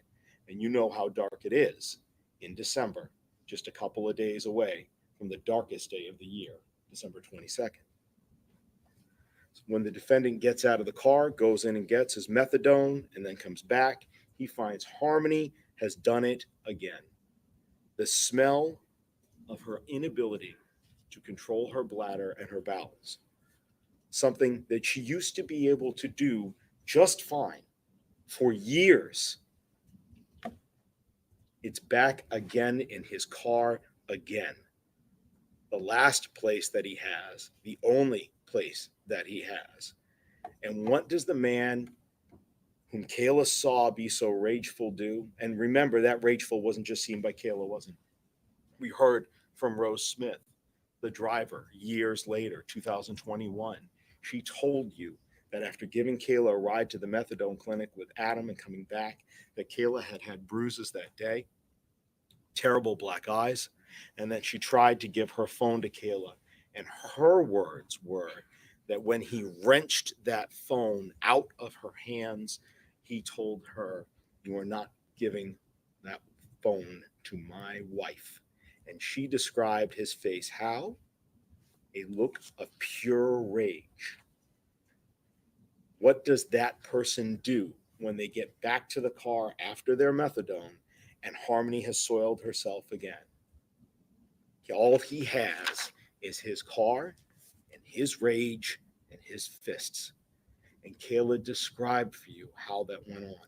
And you know how dark it is in December, just a couple of days away from the darkest day of the year, December 22nd. When the defendant gets out of the car, goes in and gets his methadone, and then comes back, he finds Harmony has done it again. The smell of her inability to control her bladder and her bowels, something that she used to be able to do just fine for years. It's back again in his car again. The last place that he has, the only place that he has. And what does the man whom Kayla saw be so rageful do? And remember, that rageful wasn't just seen by Kayla, wasn't it? We heard from Rose Smith, the driver, years later, 2021. She told you that after giving Kayla a ride to the methadone clinic with Adam and coming back, that Kayla had had bruises that day, terrible black eyes, and that she tried to give her phone to Kayla. And her words were that when he wrenched that phone out of her hands, he told her, "You are not giving that phone to my wife." And she described his face how? A look of pure rage. What does that person do when they get back to the car after their methadone and Harmony has soiled herself again? All he has is his car and his rage and his fists. And Kayla described for you how that went on.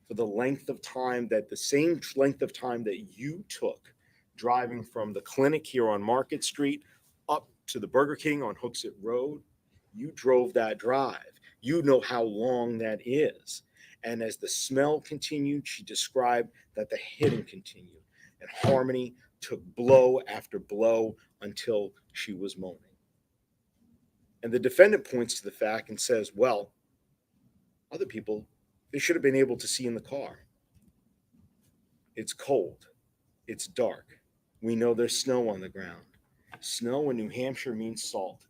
For the length of time the same length of time that you took driving from the clinic here on Market Street up to the Burger King on Hooksett Road, you drove that drive. You know how long that is. And as the smell continued, she described that the hitting continued. And Harmony took blow after blow until she was moaning. And the defendant points to the fact and says, well, other people, they should have been able to see in the car. It's cold. It's dark. We know there's snow on the ground. Snow in New Hampshire means salt,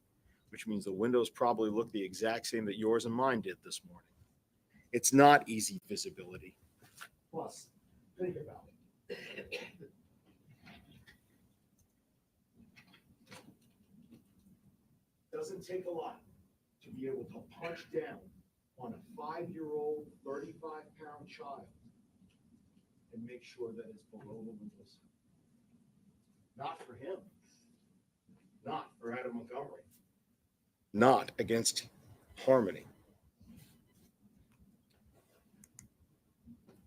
which means the windows probably look the exact same that yours and mine did this morning. It's not easy visibility. Plus, think about it. Doesn't take a lot to be able to punch down on a 5-year-old, 35-pound child and make sure that it's below the windows. Not for him. Not for Adam Montgomery. Not against Harmony.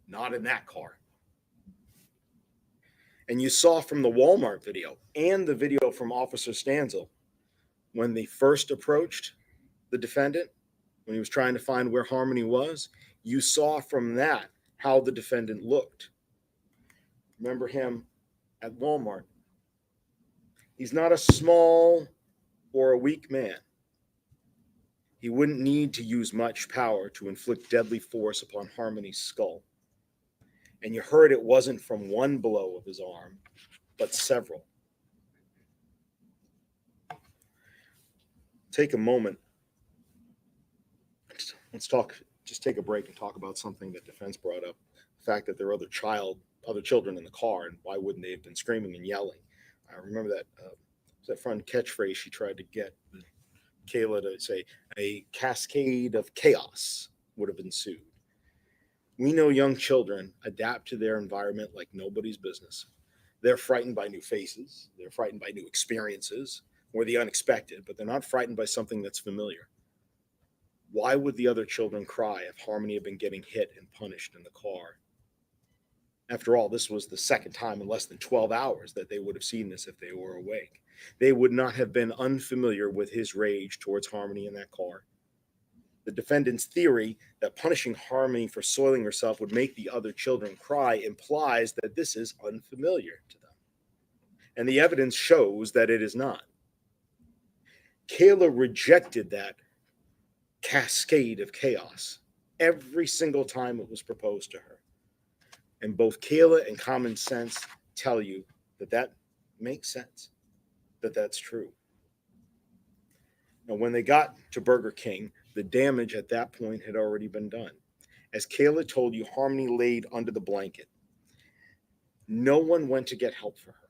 Not in that car. And you saw from the Walmart video and the video from Officer Stanzel, when they first approached the defendant, when he was trying to find where Harmony was, you saw from that how the defendant looked. Remember him at Walmart. He's not a small or a weak man. He wouldn't need to use much power to inflict deadly force upon Harmony's skull. And you heard it wasn't from one blow of his arm, but several. Take a moment. Let's just take a break and talk about something that defense brought up. The fact that there are other children in the car, and why wouldn't they have been screaming and yelling? I remember that fun catchphrase she tried to get Kayla to say, a cascade of chaos would have ensued. We know young children adapt to their environment like nobody's business. They're frightened by new faces. They're frightened by new experiences or the unexpected, but they're not frightened by something that's familiar. Why would the other children cry if Harmony had been getting hit and punished in the car? After all, this was the second time in less than 12 hours that they would have seen this if they were awake. They would not have been unfamiliar with his rage towards Harmony in that car. The defendant's theory that punishing Harmony for soiling herself would make the other children cry implies that this is unfamiliar to them. And the evidence shows that it is not. Kayla rejected that cascade of chaos every single time it was proposed to her. And both Kayla and common sense tell you that that makes sense, that that's true. Now, when they got to Burger King, the damage at that point had already been done. As Kayla told you, Harmony laid under the blanket. No one went to get help for her.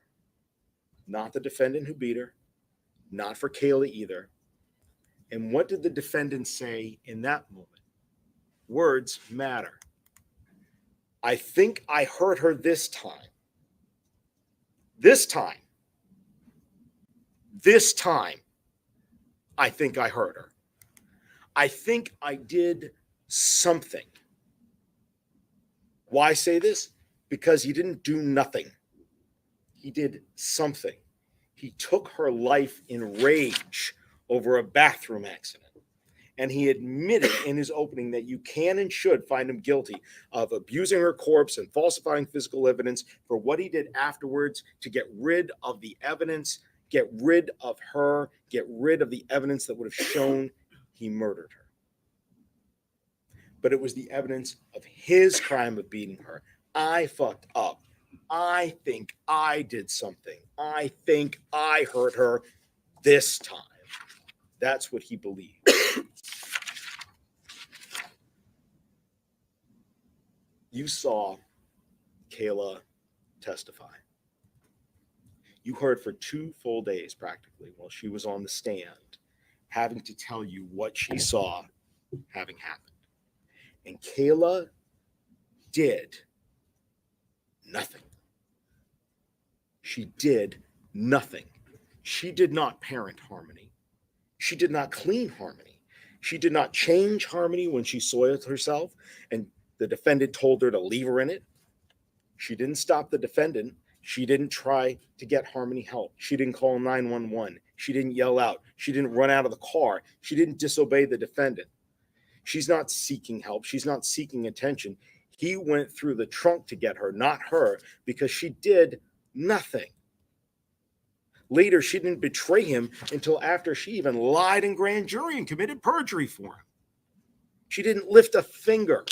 Not the defendant who beat her, not for Kayla either. And what did the defendant say in that moment? Words matter. I think I hurt her this time. This time. This time, I think I hurt her. I think I did something. Why say this? Because he didn't do nothing. He did something. He took her life in rage over a bathroom accident. And he admitted in his opening that you can and should find him guilty of abusing her corpse and falsifying physical evidence for what he did afterwards to get rid of the evidence, get rid of her, get rid of the evidence that would have shown he murdered her. But it was the evidence of his crime of beating her. I fucked up. I think I did something. I think I hurt her this time. That's what he believed. You saw Kayla testify. You heard for 2 full days practically while she was on the stand, having to tell you what she saw having happened. And Kayla did nothing. She did nothing. She did not parent Harmony. She did not clean Harmony. She did not change Harmony when she soiled herself and the defendant told her to leave her in it. She didn't stop the defendant. She didn't try to get Harmony help. She didn't call 911. She didn't yell out. She didn't run out of the car. She didn't disobey the defendant. She's not seeking help. She's not seeking attention. He went through the trunk to get her, not her, because she did Nothing. Later, she didn't betray him until after she even lied in grand jury and committed perjury for him. She didn't lift a finger.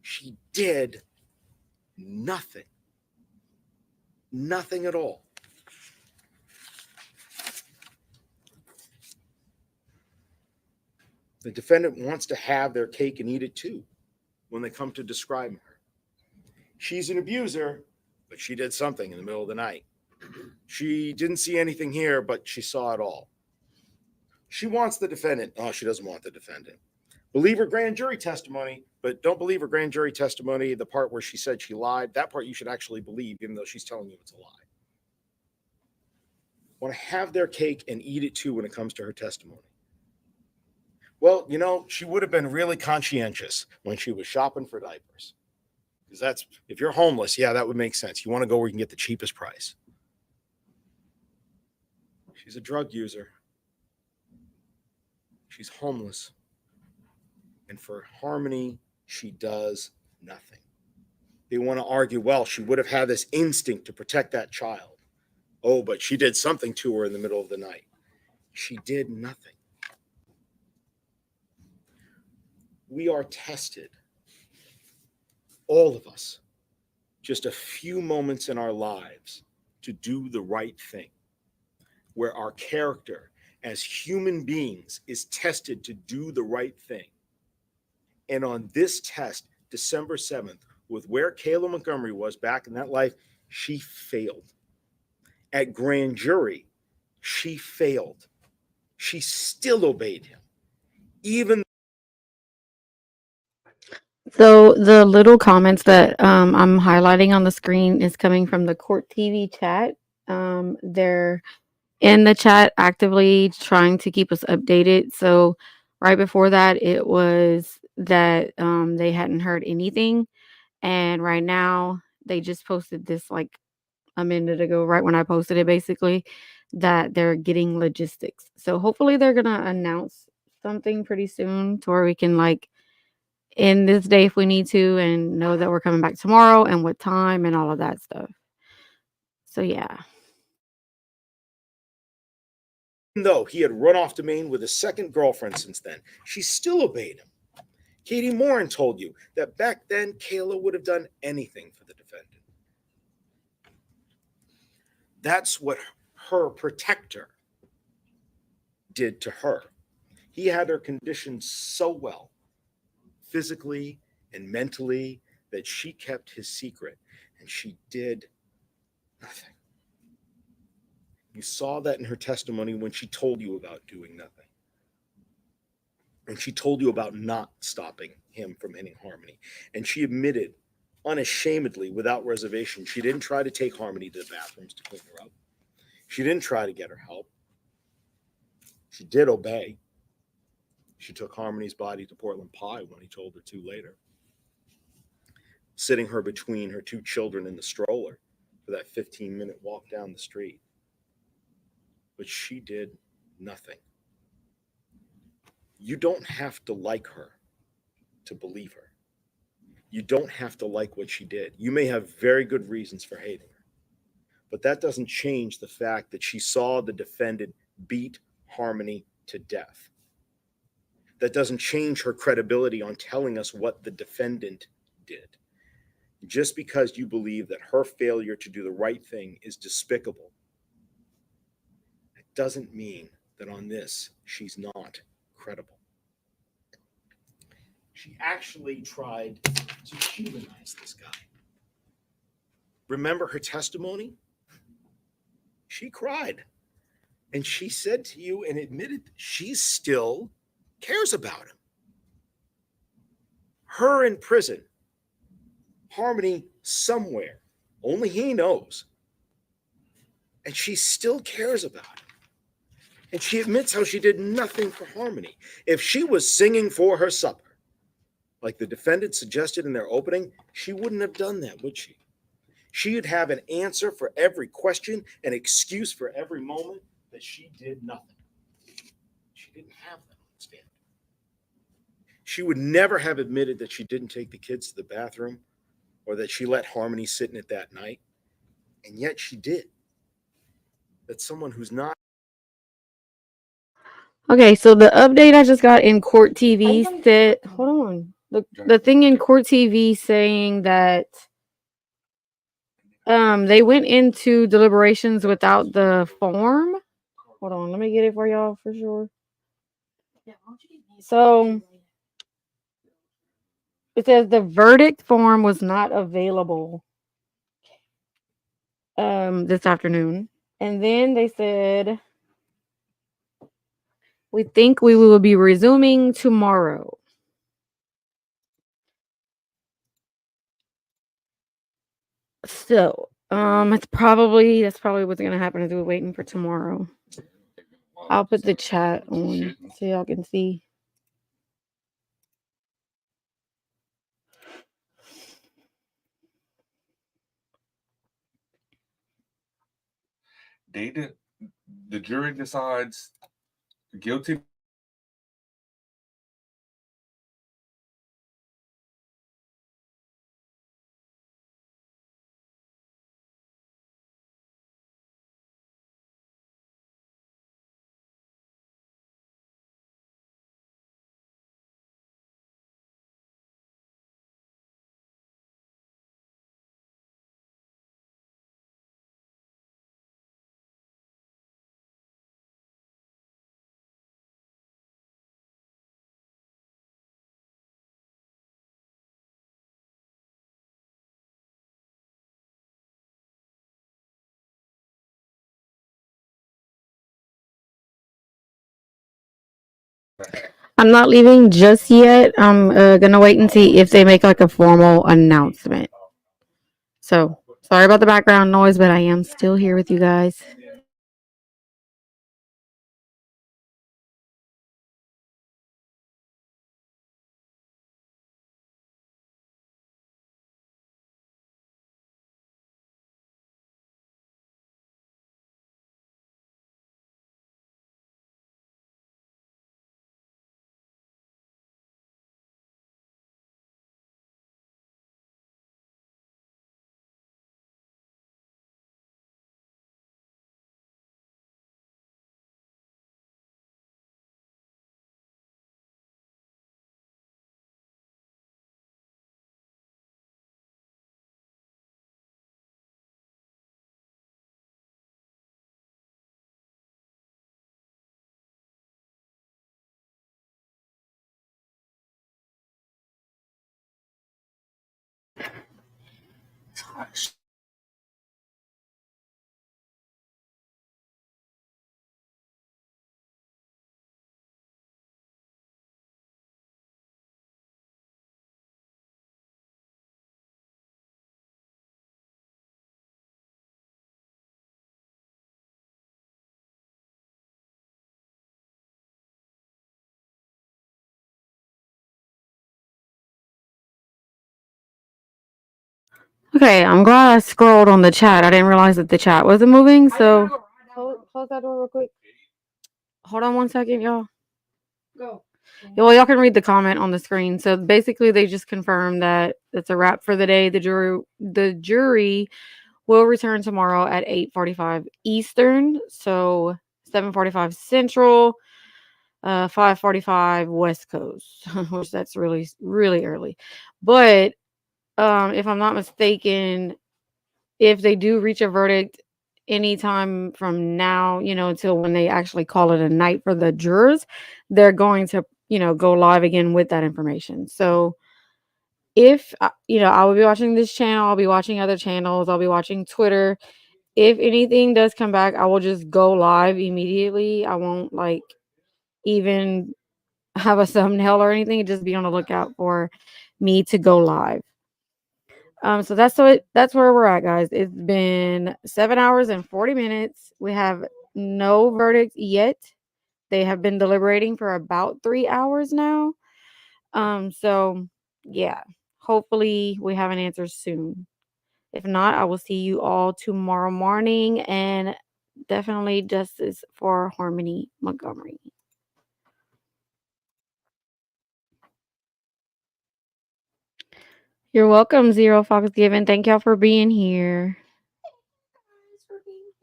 She did nothing. Nothing at all. The defendant wants to have their cake and eat it too when they come to describing her. She's an abuser, but she did something in the middle of the night. She didn't see anything here, but she saw it all. She wants the defendant. Oh, she doesn't want the defendant. Believe her grand jury testimony, but don't believe her grand jury testimony, the part where she said she lied. That part you should actually believe, even though she's telling you it's a lie. Want to have their cake and eat it too when it comes to her testimony. Well, you know, she would have been really conscientious when she was shopping for diapers. Because that's, if you're homeless, yeah, that would make sense. You want to go where you can get the cheapest price. She's a drug user. She's homeless. And for Harmony, she does nothing. They want to argue, well, she would have had this instinct to protect that child. Oh, but she did something to her in the middle of the night. She did nothing. We are tested, all of us, just a few moments in our lives to do the right thing, where our character as human beings is tested to do the right thing. And on this test, December 7th, with where Kayla Montgomery was back in that life, she failed. At grand jury, she failed. She still obeyed him. Even So the little comments that I'm highlighting on the screen is coming from the Court TV chat. They're in the chat actively trying to keep us updated. So right before that, it was that they hadn't heard anything. And right now, they just posted this like a minute ago, right when I posted it, basically, that they're getting logistics. So hopefully they're going to announce something pretty soon to where we can like end this day if we need to and know that we're coming back tomorrow and what time and all of that stuff. So yeah. though he had run off to Maine with a second girlfriend since then, she still obeyed him. Katie Morin told you that back then Kayla would have done anything for the defendant. That's what her protector did to her. He had her conditioned so well, physically and mentally, that she kept his secret, and she did nothing. You saw that in her testimony when she told you about doing nothing. And she told you about not stopping him from hitting Harmony. And she admitted unashamedly, without reservation, she didn't try to take Harmony to the bathrooms to clean her up. She didn't try to get her help. She did obey. She took Harmony's body to Portland Pie when he told her to later, sitting her between her two children in the stroller for that 15-minute walk down the street. But she did nothing. You don't have to like her to believe her. You don't have to like what she did. You may have very good reasons for hating her, but that doesn't change the fact that she saw the defendant beat Harmony to death. That doesn't change her credibility on telling us what the defendant did. Just because you believe that her failure to do the right thing is despicable, it doesn't mean that on this she's not credible. She actually tried to humanize this guy. Remember her testimony? She cried. And she said to you and admitted she still cares about him. Her in prison, Harmony somewhere, only he knows. And she still cares about him. And she admits how she did nothing for Harmony. If she was singing for her supper, like the defendant suggested in their opening, she wouldn't have done that, would she? She'd have an answer for every question, an excuse for every moment that she did nothing. She didn't have that on the stand. She would never have admitted that she didn't take the kids to the bathroom or that she let Harmony sit in it that night. And yet she did. That's someone who's not. Okay, so the update I just got in Court TV said, hold on. The thing in Court TV saying that they went into deliberations without the form. Hold on, let me get it for y'all for sure. So it says the verdict form was not available this afternoon. And then they said we think we will be resuming tomorrow. So, that's probably what's gonna happen is we're waiting for tomorrow. I'll put the chat on so y'all can see. The jury decides guilty. I'm not leaving just yet. I'm gonna wait and see if they make like a formal announcement. So sorry about the background noise, but I am still here with you guys. Okay, I'm glad I scrolled on the chat. I didn't realize that the chat wasn't moving. So close that door real quick. Hold on one second, y'all. Go. Yeah, well, y'all can read the comment on the screen. So basically, they just confirmed that it's a wrap for the day. The jury will return tomorrow at 8:45 Eastern, so 7:45 Central, 5:45 West Coast, which that's really really early. But if I'm not mistaken, if they do reach a verdict anytime from now, until when they actually call it a night for the jurors, they're going to, go live again with that information. So if, I will be watching this channel, I'll be watching other channels, I'll be watching Twitter. If anything does come back, I will just go live immediately. I won't even have a thumbnail or anything. Just be on the lookout for me to go live. So that's where we're at, guys. It's been 7 hours and 40 minutes. We have no verdict yet. They have been deliberating for about 3 hours now. So yeah, hopefully we have an answer soon. If not, I will see you all tomorrow morning, and definitely justice for Harmony Montgomery. You're welcome, Zero Fox Given. Thank y'all for being here.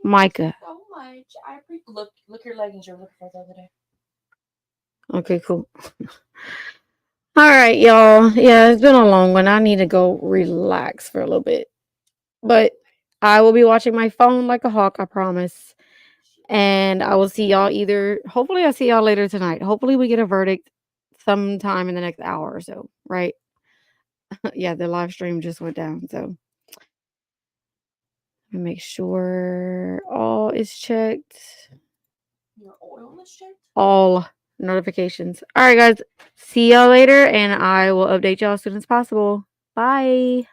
Micah. So much. I appreciate. Look your leggings you were looking for the other day. Okay, cool. All right, y'all. Yeah, it's been a long one. I need to go relax for a little bit. But I will be watching my phone like a hawk, I promise. And I will see y'all hopefully I see y'all later tonight. Hopefully we get a verdict sometime in the next hour or so, right? Yeah, the live stream just went down, so let me make sure all is checked. Your oil is checked? All notifications. All right, guys. See y'all later, and I will update y'all as soon as possible. Bye.